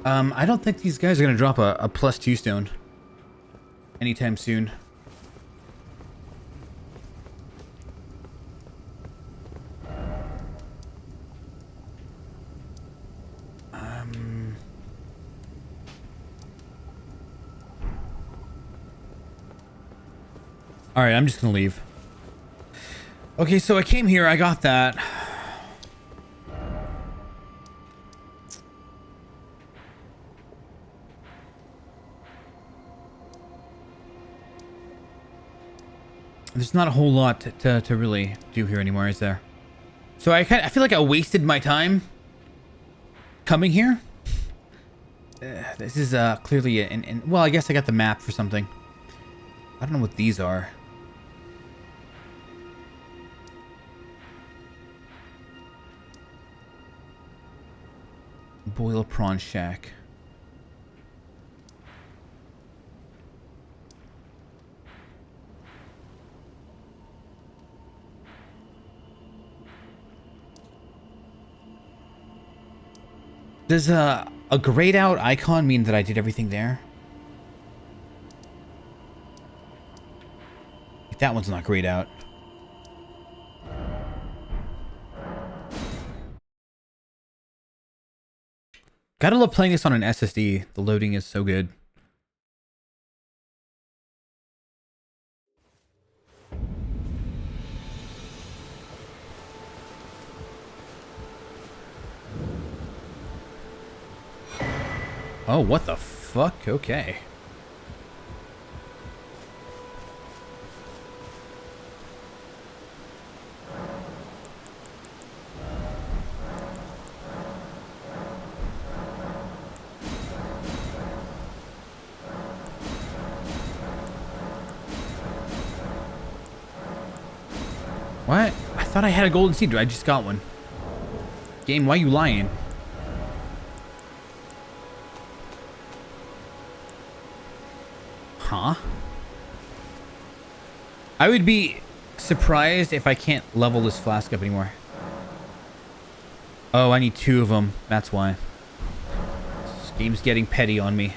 I don't think these guys are going to drop a +2 stone anytime soon. All right, I'm just going to leave. Okay, so I came here. I got that. There's not a whole lot to really do here anymore, is there? So I feel like I wasted my time coming here. This is clearly well, I guess I got the map for something. I don't know what these are. Boil prawn shack. Does a grayed out icon mean that I did everything there? That one's not grayed out. Gotta love playing this on an SSD. The loading is so good. Oh, what the fuck? Okay. What? I thought I had a golden seed. I just got one. Game, why you lying? Huh? I would be surprised if I can't level this flask up anymore. Oh, I need 2 of them. That's why. This game's getting petty on me.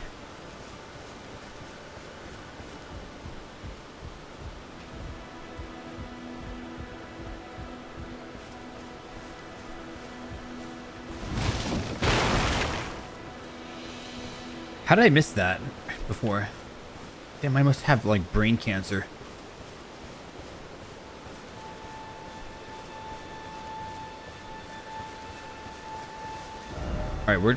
How did I miss that before? Damn, I must have, like, brain cancer. Alright, we're...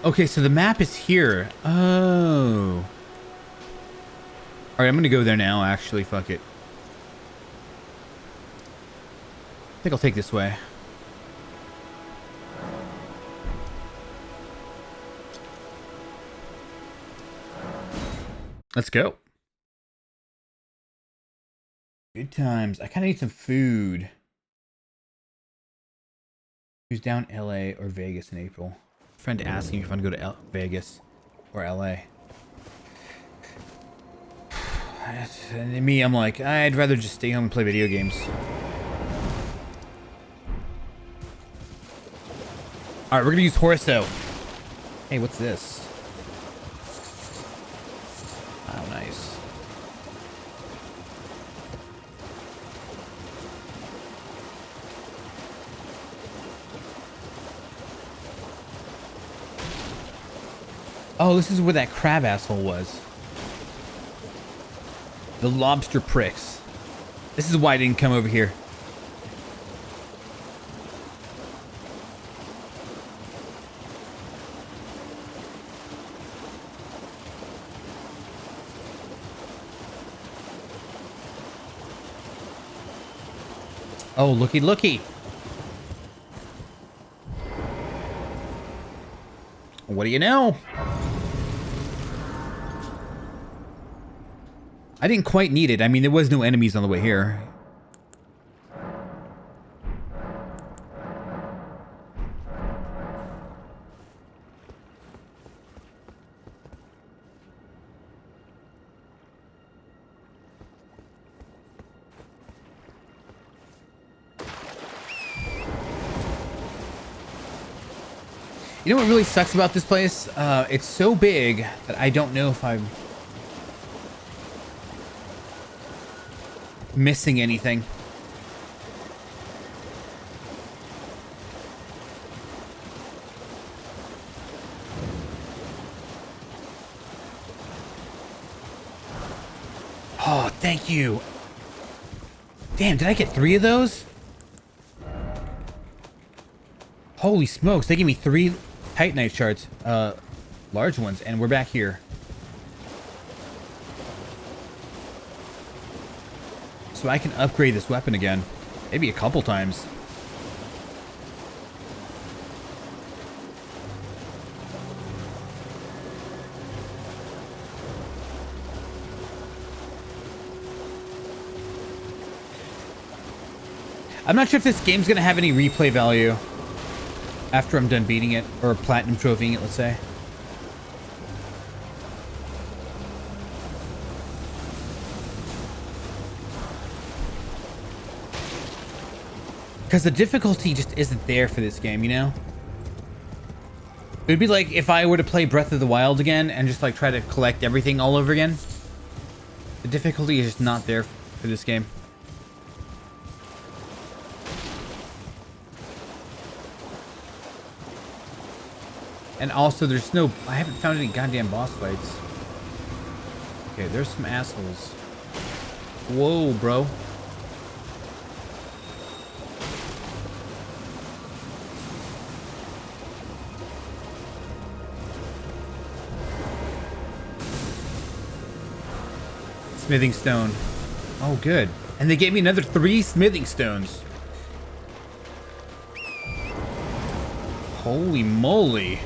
Okay, so the map is here. Oh. Alright, I'm gonna go there now, actually. Fuck it. I think I'll take this way. Let's go. Good times. I kind of need some food. Who's down LA or Vegas in April? Friend asking if I'm going to go to Vegas or LA. And me, I'm like, I'd rather just stay home and play video games. Alright, we're going to use Horso. Hey, what's this? Oh, nice. Oh, this is where that crab asshole was. The lobster pricks. This is why I didn't come over here. Oh, looky, looky. What do you know? I didn't quite need it. I mean, there was no enemies on the way here. You know what really sucks about this place? It's so big that I don't know if I'm missing anything. Oh, thank you. Damn, did I get 3 of those? Holy smokes, they gave me 3 Titanite shards, large ones, and we're back here. So I can upgrade this weapon again. Maybe a couple times. I'm not sure if this game's gonna have any replay value after I'm done beating it, or platinum trophying it, let's say. Because the difficulty just isn't there for this game, you know? It would be like if I were to play Breath of the Wild again and just like try to collect everything all over again. The difficulty is just not there for this game. And also, there's no... I haven't found any goddamn boss fights. Okay, there's some assholes. Whoa, bro. Smithing stone. Oh, good. And they gave me another 3 smithing stones. Holy moly.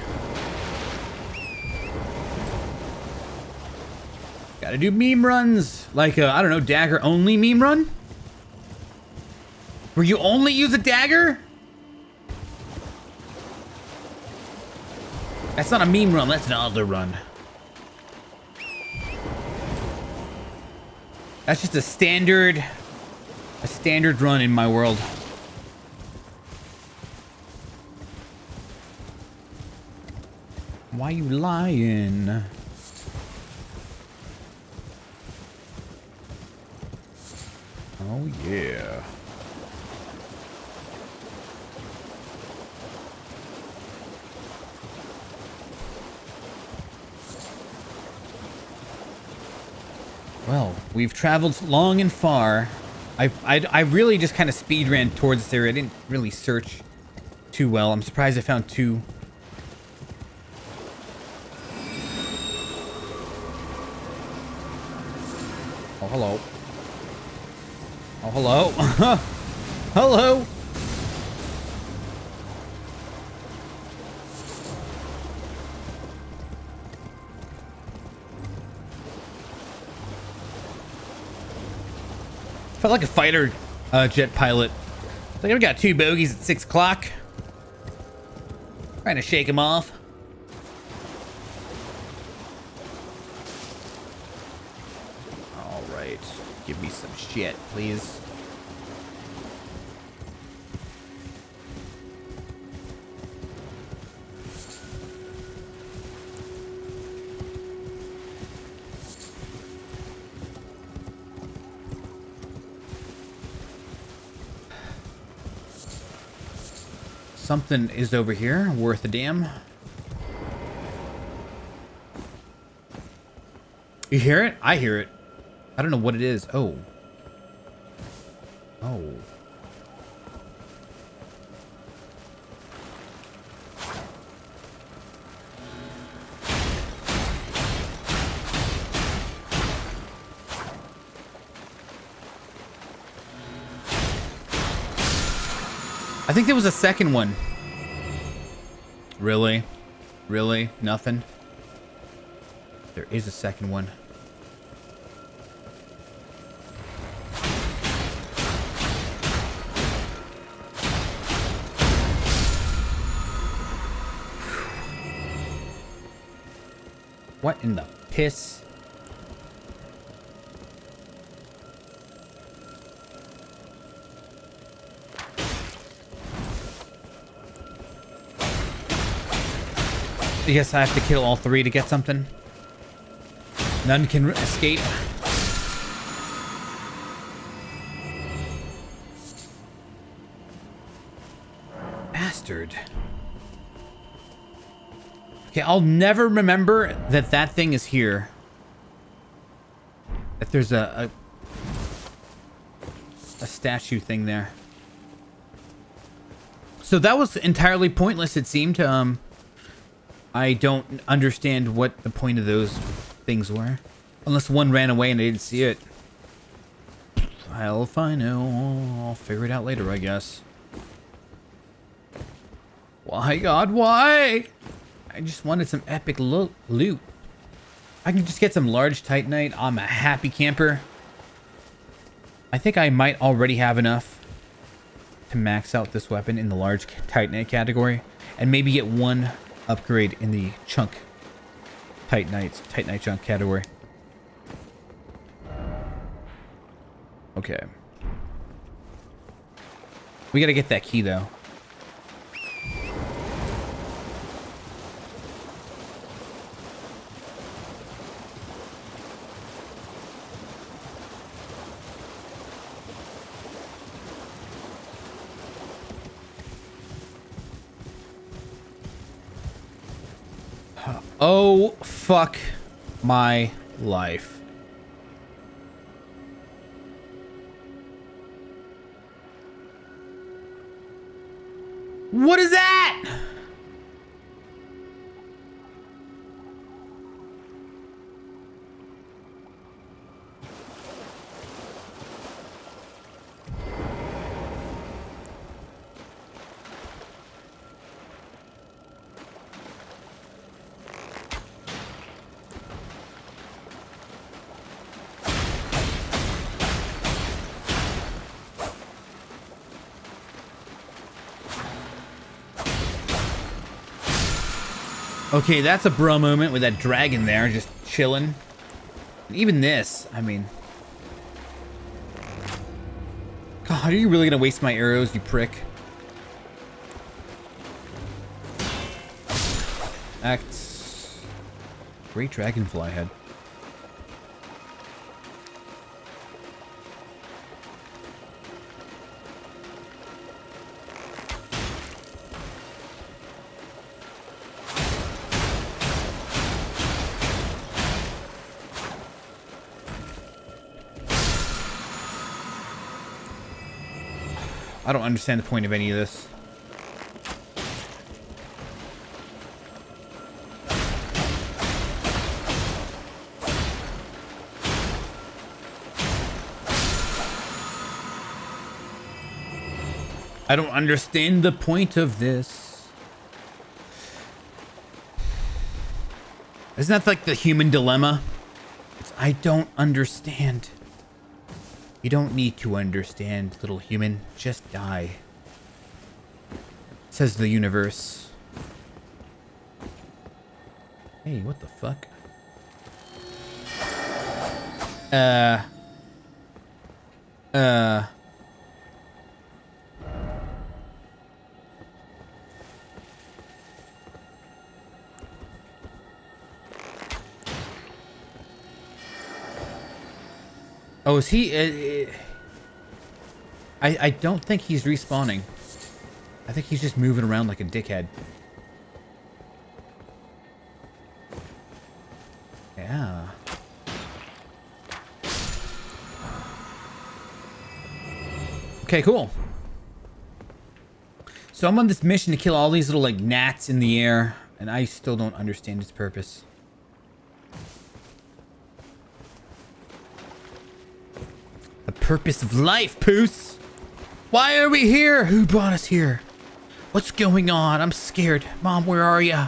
Gotta do meme runs. Like, I don't know, dagger only meme run? Where you only use a dagger? That's not a meme run, that's an Oddler run. That's just a standard run in my world. Why you lying? Oh yeah. Well, we've traveled long and far. I really just kind of speed ran towards this area. I didn't really search too well. I'm surprised I found 2. Oh, hello. Oh, hello. Hello. Felt like a fighter jet pilot. Like, I've got 2 bogeys at 6 o'clock. Trying to shake them off. All right. Give me some shit, please. Something is over here, worth a damn. You hear it? I hear it. I don't know what it is. Oh. Oh. I think there was a second one. Really? Really? Nothing? There is a second one. What in the piss? I guess I have to kill all 3 to get something. None can escape. Bastard. Okay, I'll never remember that that thing is here. That there's a statue thing there. So that was entirely pointless, it seemed. I don't understand what the point of those things were. Unless one ran away and I didn't see it. Hell if I know. I'll figure it out later, I guess. Why, God, why? I just wanted some epic loot. I can just get some large Titanite. I'm a happy camper. I think I might already have enough to max out this weapon in the large Titanite category. And maybe get one upgrade in the chunk Titanite chunk category. Okay. We gotta get that key though. Oh, fuck my life. What is that? Okay, that's a bro moment with that dragon there just chilling. And even this, I mean... God, are you really gonna waste my arrows, you prick? Acts... Great dragonfly head. I don't understand the point of any of this. I don't understand the point of this. Isn't that like the human dilemma? I don't understand. You don't need to understand, little human. Just die. Says the universe. Hey, what the fuck? Oh, is he... I don't think he's respawning. I think he's just moving around like a dickhead. Yeah. Okay, cool. So I'm on this mission to kill all these little, like, gnats in the air, and I still don't understand its purpose. The purpose of life, Poos! Why are we here? Who brought us here? What's going on? I'm scared. Mom, where are ya?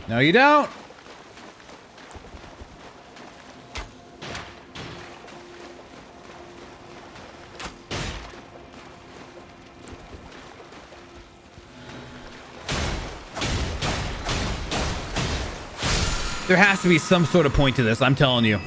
No, you don't. There has to be some sort of point to this, I'm telling you.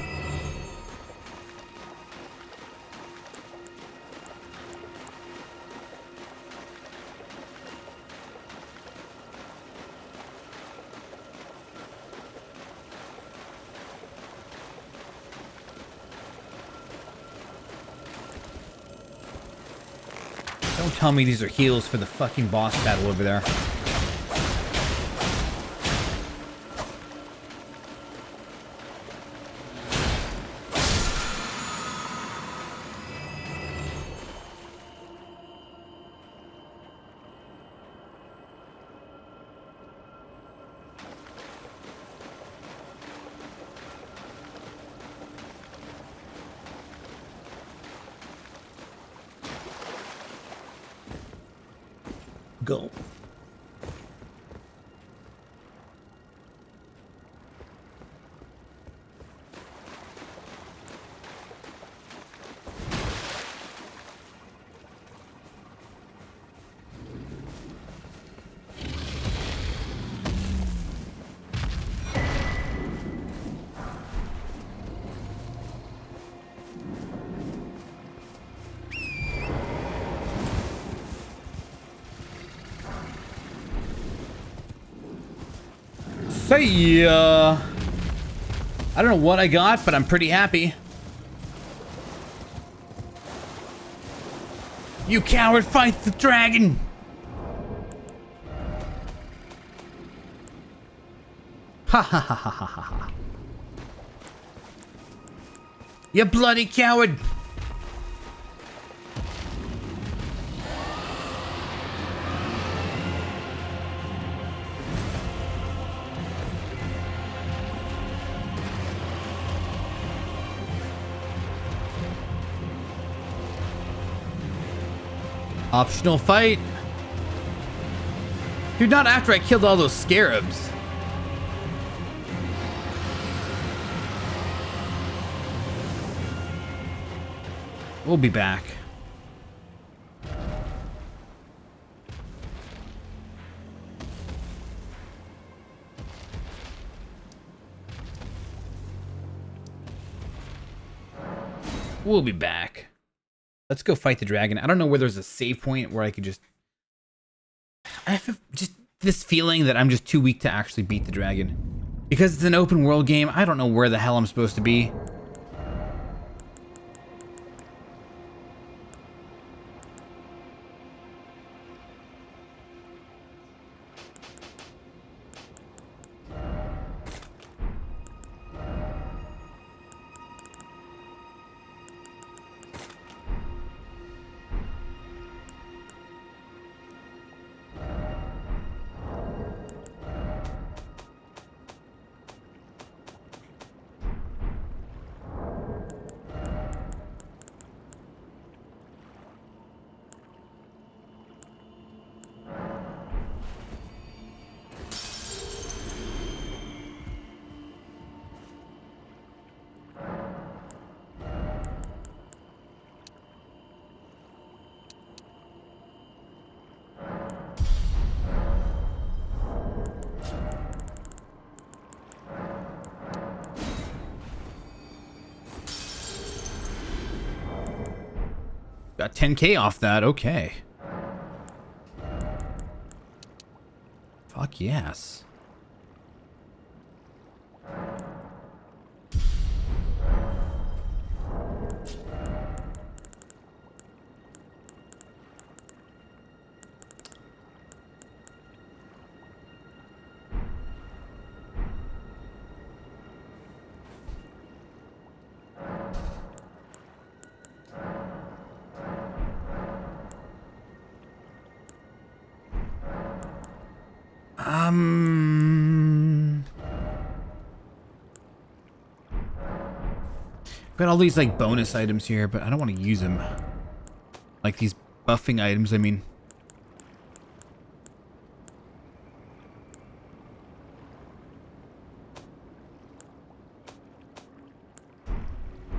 Don't tell me these are heals for the fucking boss battle over there. Go. Say, I don't know what I got, but I'm pretty happy. You coward, fight the dragon! Ha ha ha ha ha ha. You bloody coward! Optional fight. Dude, not after I killed all those scarabs. We'll be back. We'll be back. Let's go fight the dragon. I don't know where there's a save point where I could just... I have just this feeling that I'm just too weak to actually beat the dragon. Because it's an open world game, I don't know where the hell I'm supposed to be. Got 10K off that, okay. Fuck yes. Got all these like bonus items here, but I don't want to use them. Like these buffing items, I mean.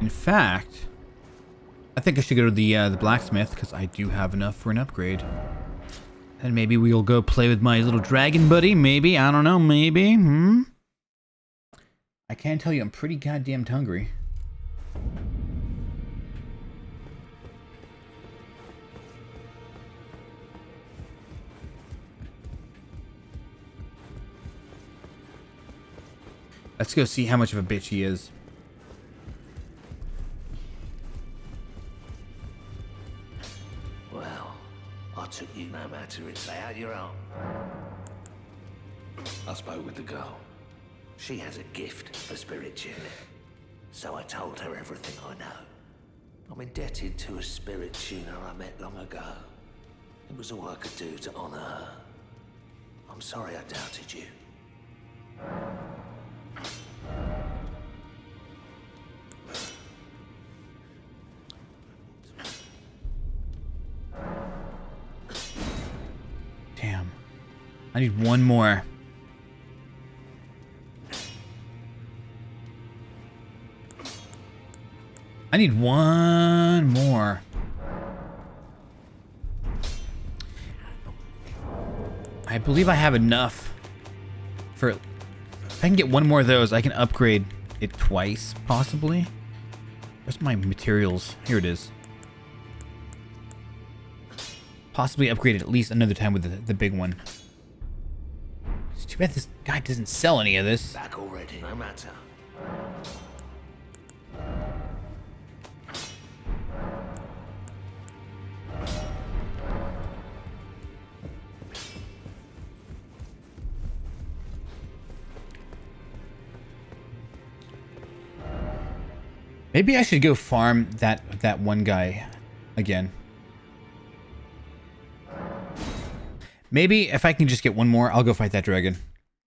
In fact, I think I should go to the blacksmith because I do have enough for an upgrade. And maybe we'll go play with my little dragon buddy. Maybe, I don't know, maybe. I can tell you I'm pretty goddamn hungry. Let's go see how much of a bitch he is. Well, to it. Say out your own. I spoke with the girl. She has a gift for spirit tuning. So I told her everything I know. I'm indebted to a spirit tuner I met long ago. It was all I could do to honor her. I'm sorry I doubted you. Damn. I need one more. I need one more. I believe I have enough for... If I can get one more of those, I can upgrade it twice, possibly. Where's my materials? Here it is. Possibly upgrade it at least another time with the big one. It's too bad this guy doesn't sell any of this. Back already, no matter. Maybe I should go farm that one guy again. Maybe if I can just get one more, I'll go fight that dragon.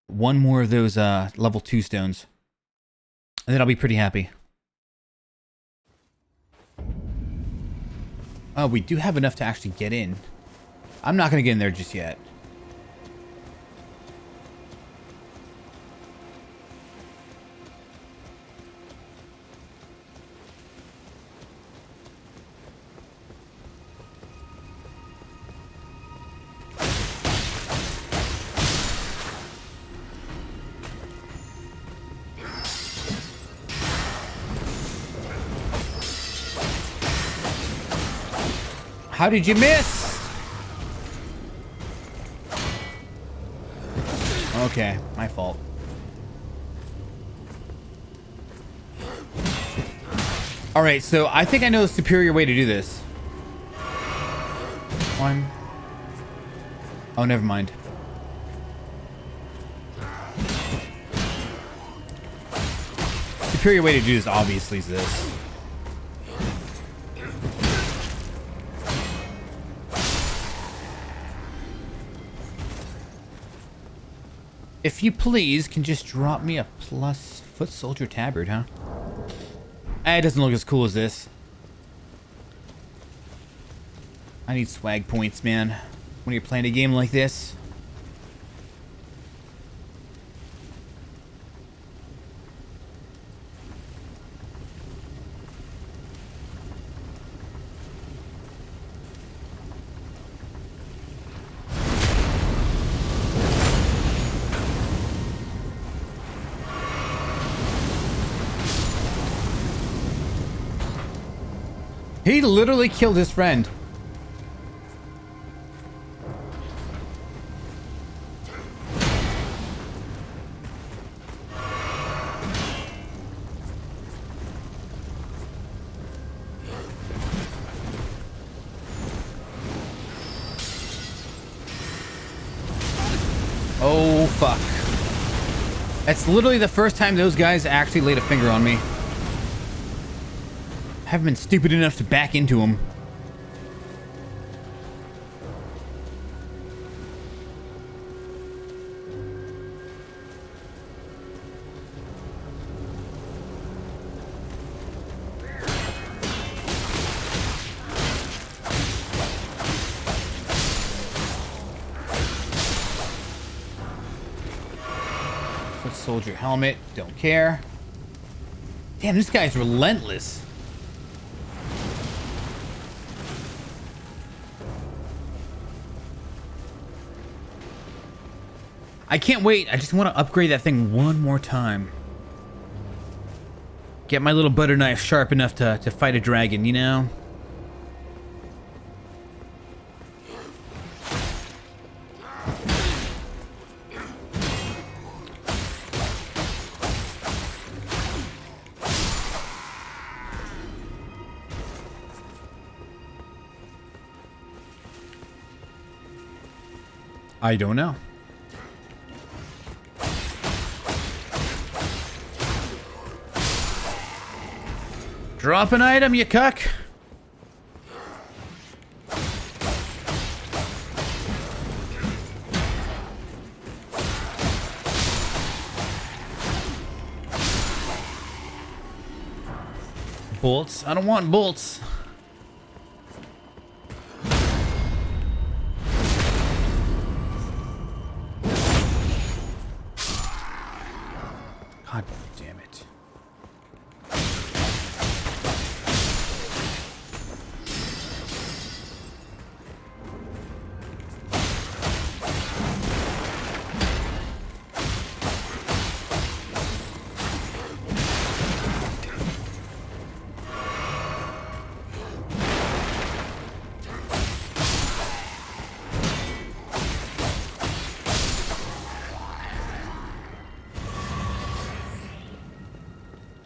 One more of those level 2 stones. And then I'll be pretty happy. Oh, we do have enough to actually get in. I'm not going to get in there just yet. How did you miss? Okay, my fault. Alright, so I think I know the superior way to do this. One. Oh, never mind. Superior way to do this obviously is this. If you please, can just drop me a plus foot soldier tabard, huh? It doesn't look as cool as this. I need swag points, man. When you're playing a game like this. He literally killed his friend. Oh, fuck. That's literally the first time those guys actually laid a finger on me. I haven't been stupid enough to back into him. Foot soldier helmet, don't care. Damn, this guy's relentless. I can't wait. I just want to upgrade that thing one more time. Get my little butter knife sharp enough to fight a dragon, you know? I don't know. Drop an item, you cuck. Bolts? I don't want bolts. God damn it.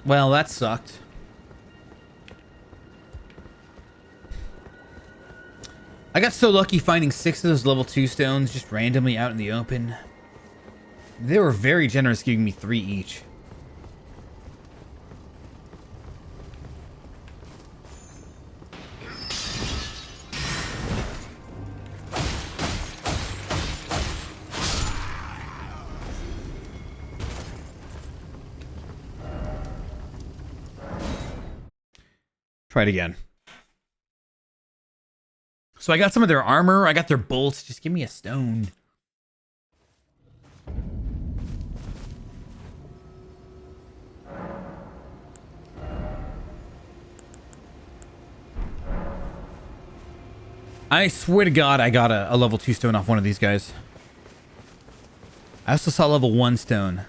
Well, that sucked. I got so lucky finding 6 of those level 2 stones just randomly out in the open. They were very generous, giving me 3 each. Try it again. So I got some of their armor. I got their bolts. Just give me a stone. I swear to God, I got a level 2 stone off one of these guys. I also saw level 1 stone.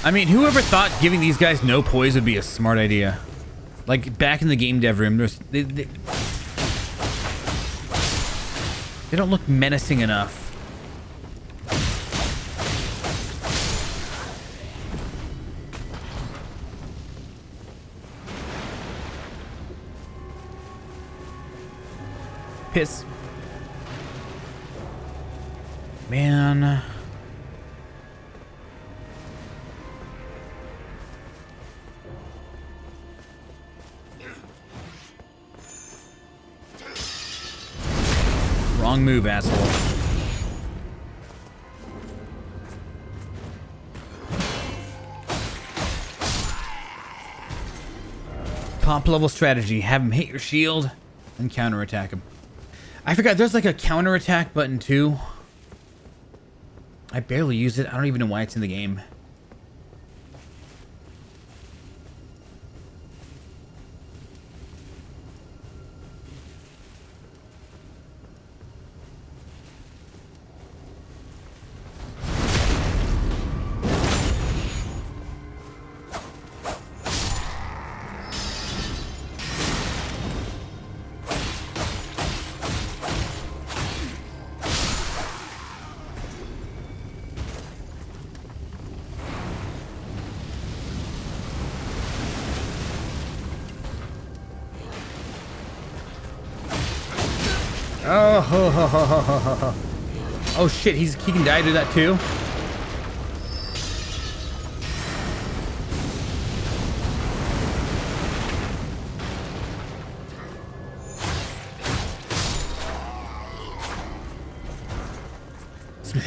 I mean, whoever thought giving these guys no poise would be a smart idea? Like, back in the game dev room, they don't look menacing enough. Piss. Man. Wrong move, asshole. Top level strategy. Have him hit your shield and counterattack him. I forgot there's like a counterattack button too. I barely use it. I don't even know why it's in the game. Oh, oh shit, he can die to that too?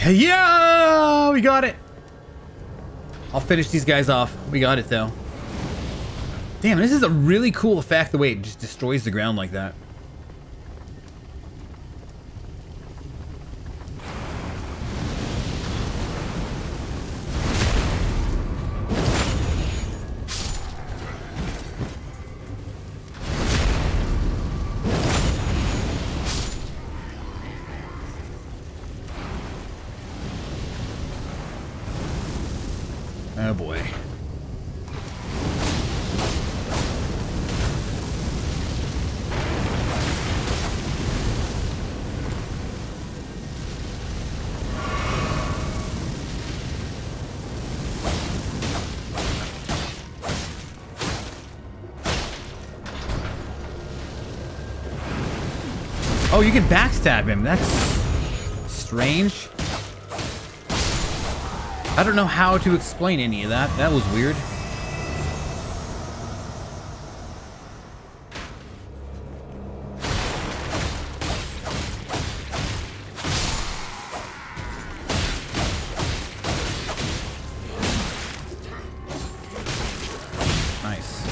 Yeah, we got it. I'll finish these guys off. We got it though. Damn, this is a really cool effect, the way it just destroys the ground like that. Oh boy. Oh, you can backstab him. That's strange. I don't know how to explain any of that. That was weird. Nice.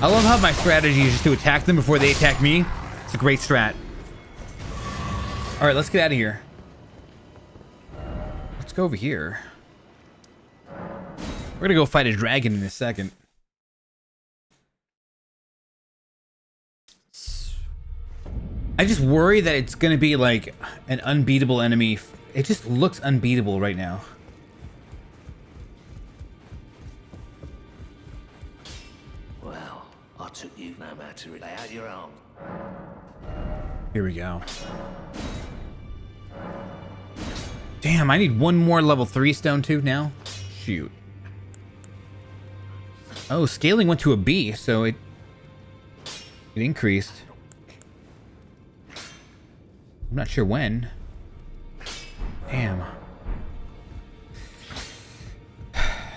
I love how my strategy is just to attack them before they attack me. It's a great strat. All right, let's get out of here. Let's go over here. We're gonna go fight a dragon in a second. I just worry that it's gonna be like an unbeatable enemy. It just looks unbeatable right now. Well, I took you no matter to lay out your own. Here we go. Damn, I need one more level 3 stone too now. Shoot. Oh, scaling went to a B, so it increased. I'm not sure when. Damn.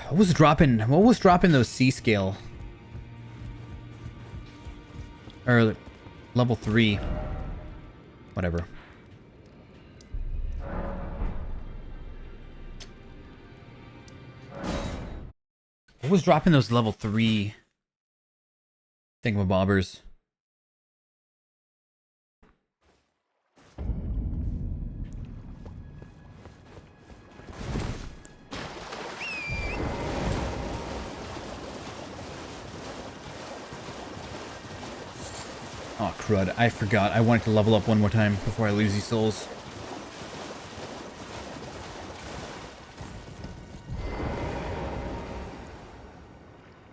What was dropping those C scale? Or level 3. Whatever. What was dropping those level 3 thingamabobbers? Oh, crud. I forgot. I wanted to level up one more time before I lose these souls.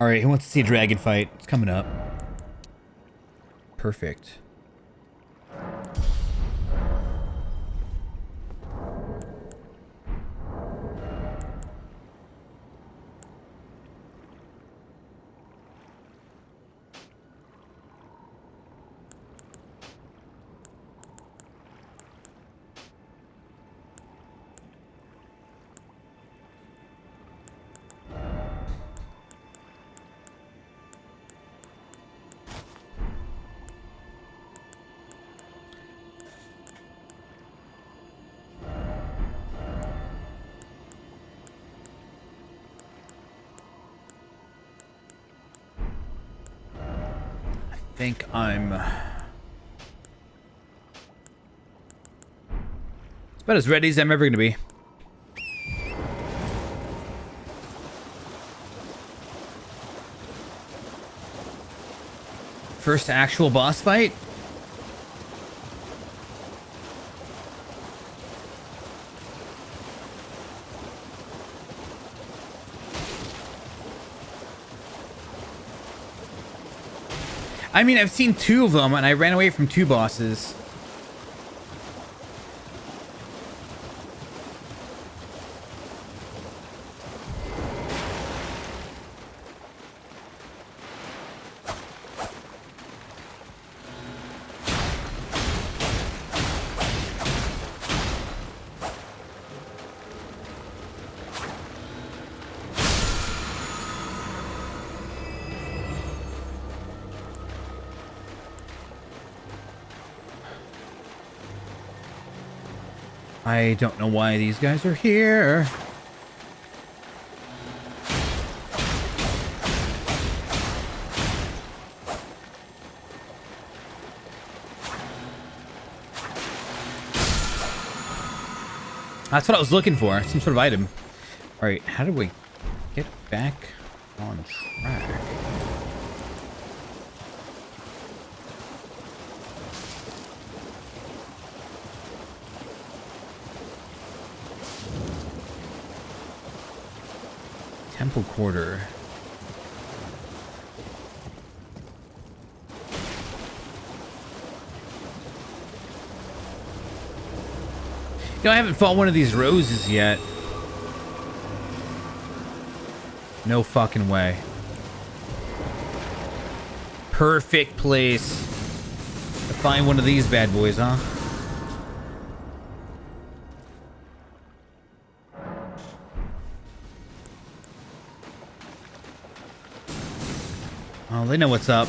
Alright, who wants to see a dragon fight? It's coming up. Perfect. I think I'm... It's about as ready as I'm ever going to be. First actual boss fight? I mean, I've seen 2 of them, and I ran away from 2 bosses. I don't know why these guys are here. That's what I was looking for. Some sort of item. Alright, how do we get back on track? Temple Quarter. You know, I haven't fought one of these roses yet. No fucking way. Perfect place to find one of these bad boys, huh? Oh, they know what's up.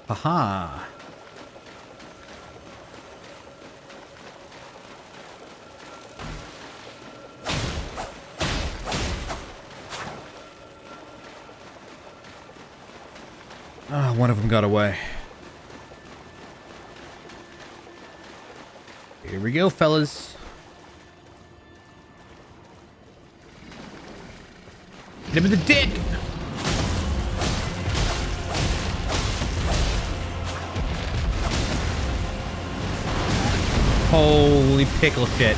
Aha. Ah, one of them got away. Here we go, fellas. Hit him in the dick! Holy pickle shit.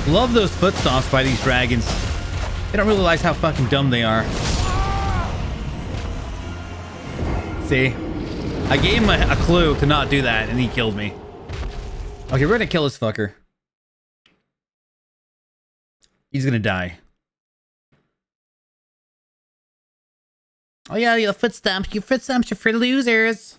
Love those foot stomps by these dragons. They don't realize how fucking dumb they are. See? I gave him a clue to not do that, and he killed me. Okay, we're gonna kill this fucker. He's gonna die. Oh yeah, your foot stomps. Your foot stomps are for losers.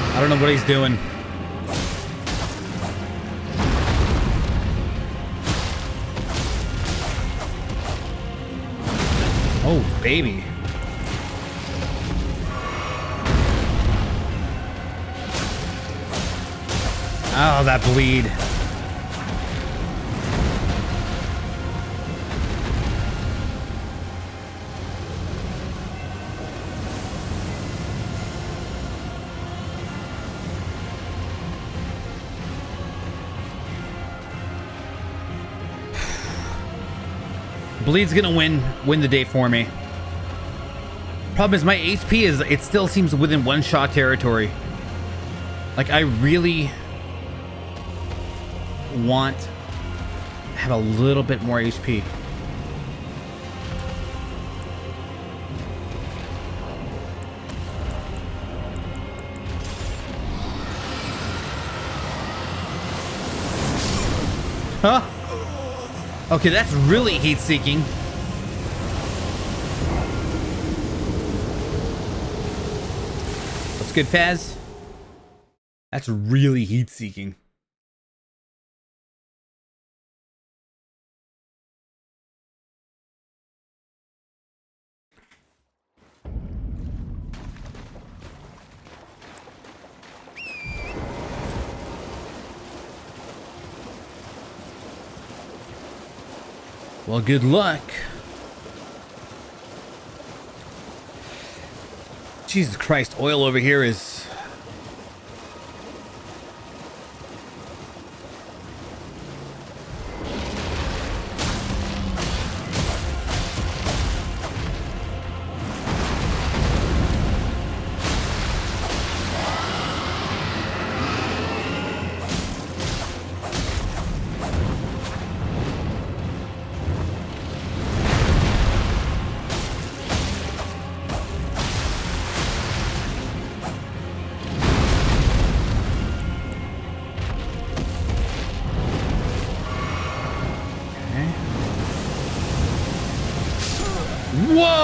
I don't know what he's doing. Oh, baby. Oh, that bleed. Bleed's gonna win the day for me. Problem is my HP is, it still seems within one shot territory. Like I really want to have a little bit more HP. Huh? Okay, that's really heat-seeking. What's good, Faz? That's really heat-seeking. Well, good luck. Jesus Christ, oil over here is...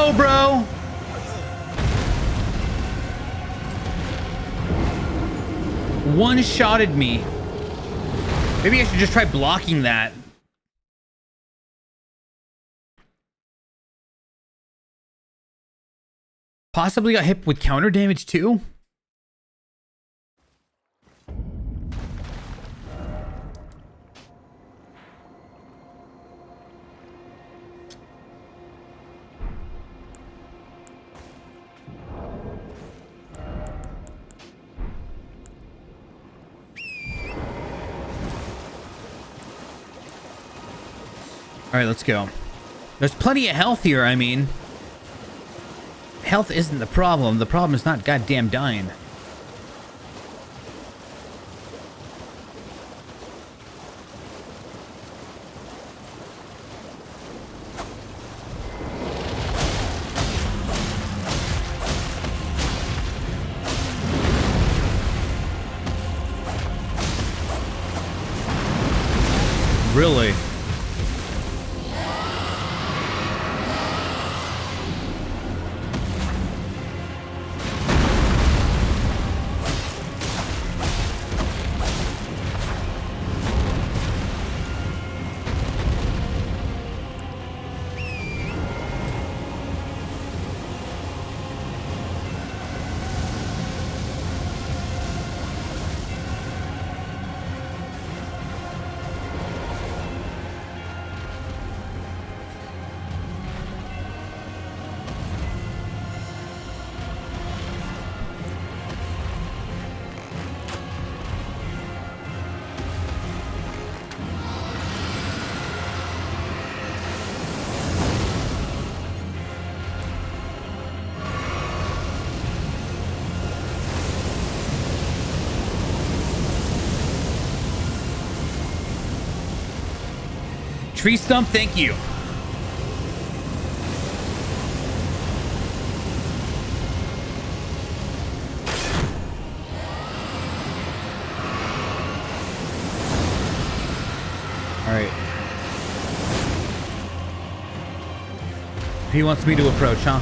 go, bro. One-shotted me. Maybe I should just try blocking that. Possibly got hit with counter damage too. All right, let's go. There's plenty of health here, I mean. Health isn't the problem. The problem is not goddamn dying. Really? Tree stump, thank you. All right. He wants me to approach, huh?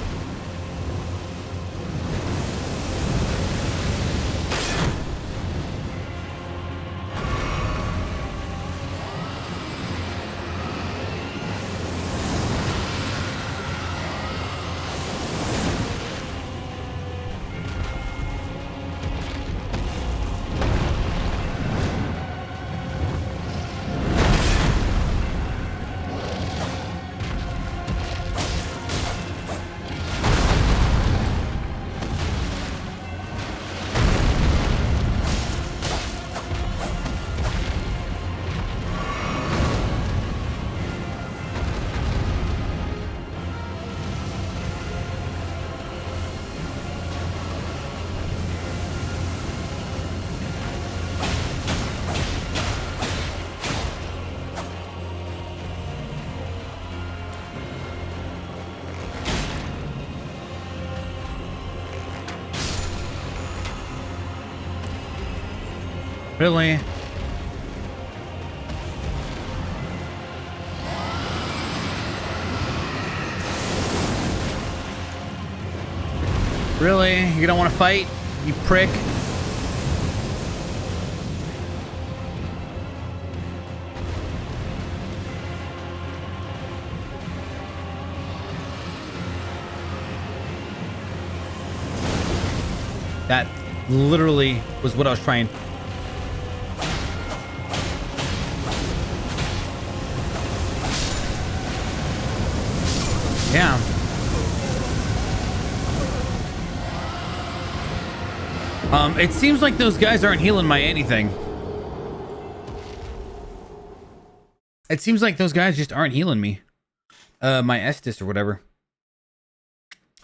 Really? Really? You don't want to fight? You prick. That literally was what I was trying. Yeah. It seems like those guys aren't healing my anything. It seems like those guys just aren't healing me. My Estus or whatever.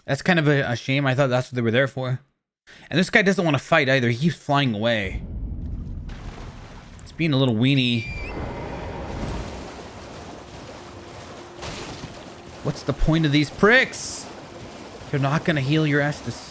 That's kind of a shame. I thought that's what they were there for. And this guy doesn't want to fight either. He keeps flying away. It's being a little weenie. What's the point of these pricks? They're not going to heal your Estus.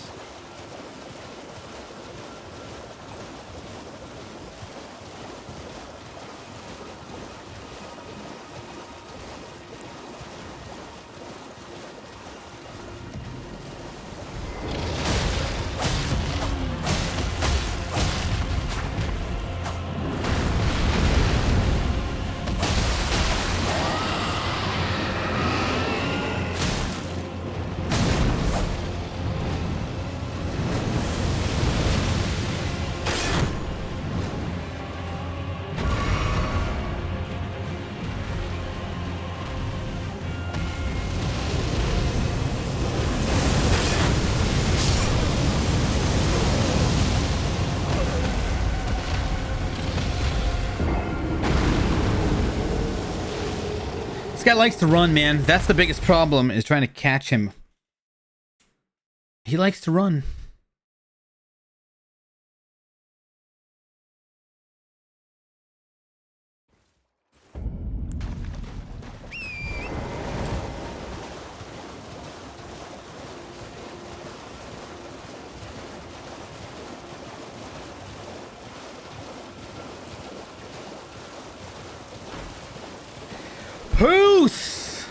guy likes to run, man. That's the biggest problem, is trying to catch him. He likes to run. Peace!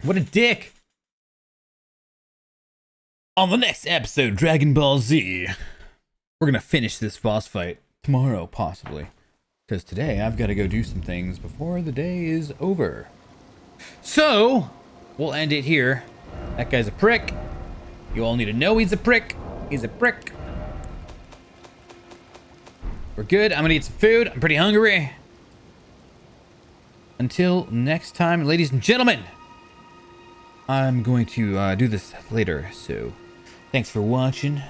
What a dick! On the next episode, Dragon Ball Z, we're gonna finish this boss fight tomorrow, possibly. Because today I've got to go do some things before the day is over. So, we'll end it here. That guy's a prick. You all need to know he's a prick. He's a prick. We're good. I'm gonna eat some food. I'm pretty hungry. Until next time, ladies and gentlemen, I'm going to do this later, so thanks for watching.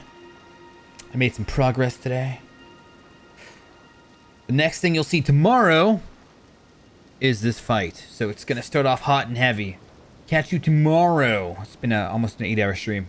I made some progress today. The next thing you'll see tomorrow is this fight, so it's gonna start off hot and heavy. Catch you tomorrow. It's been almost an 8-hour stream.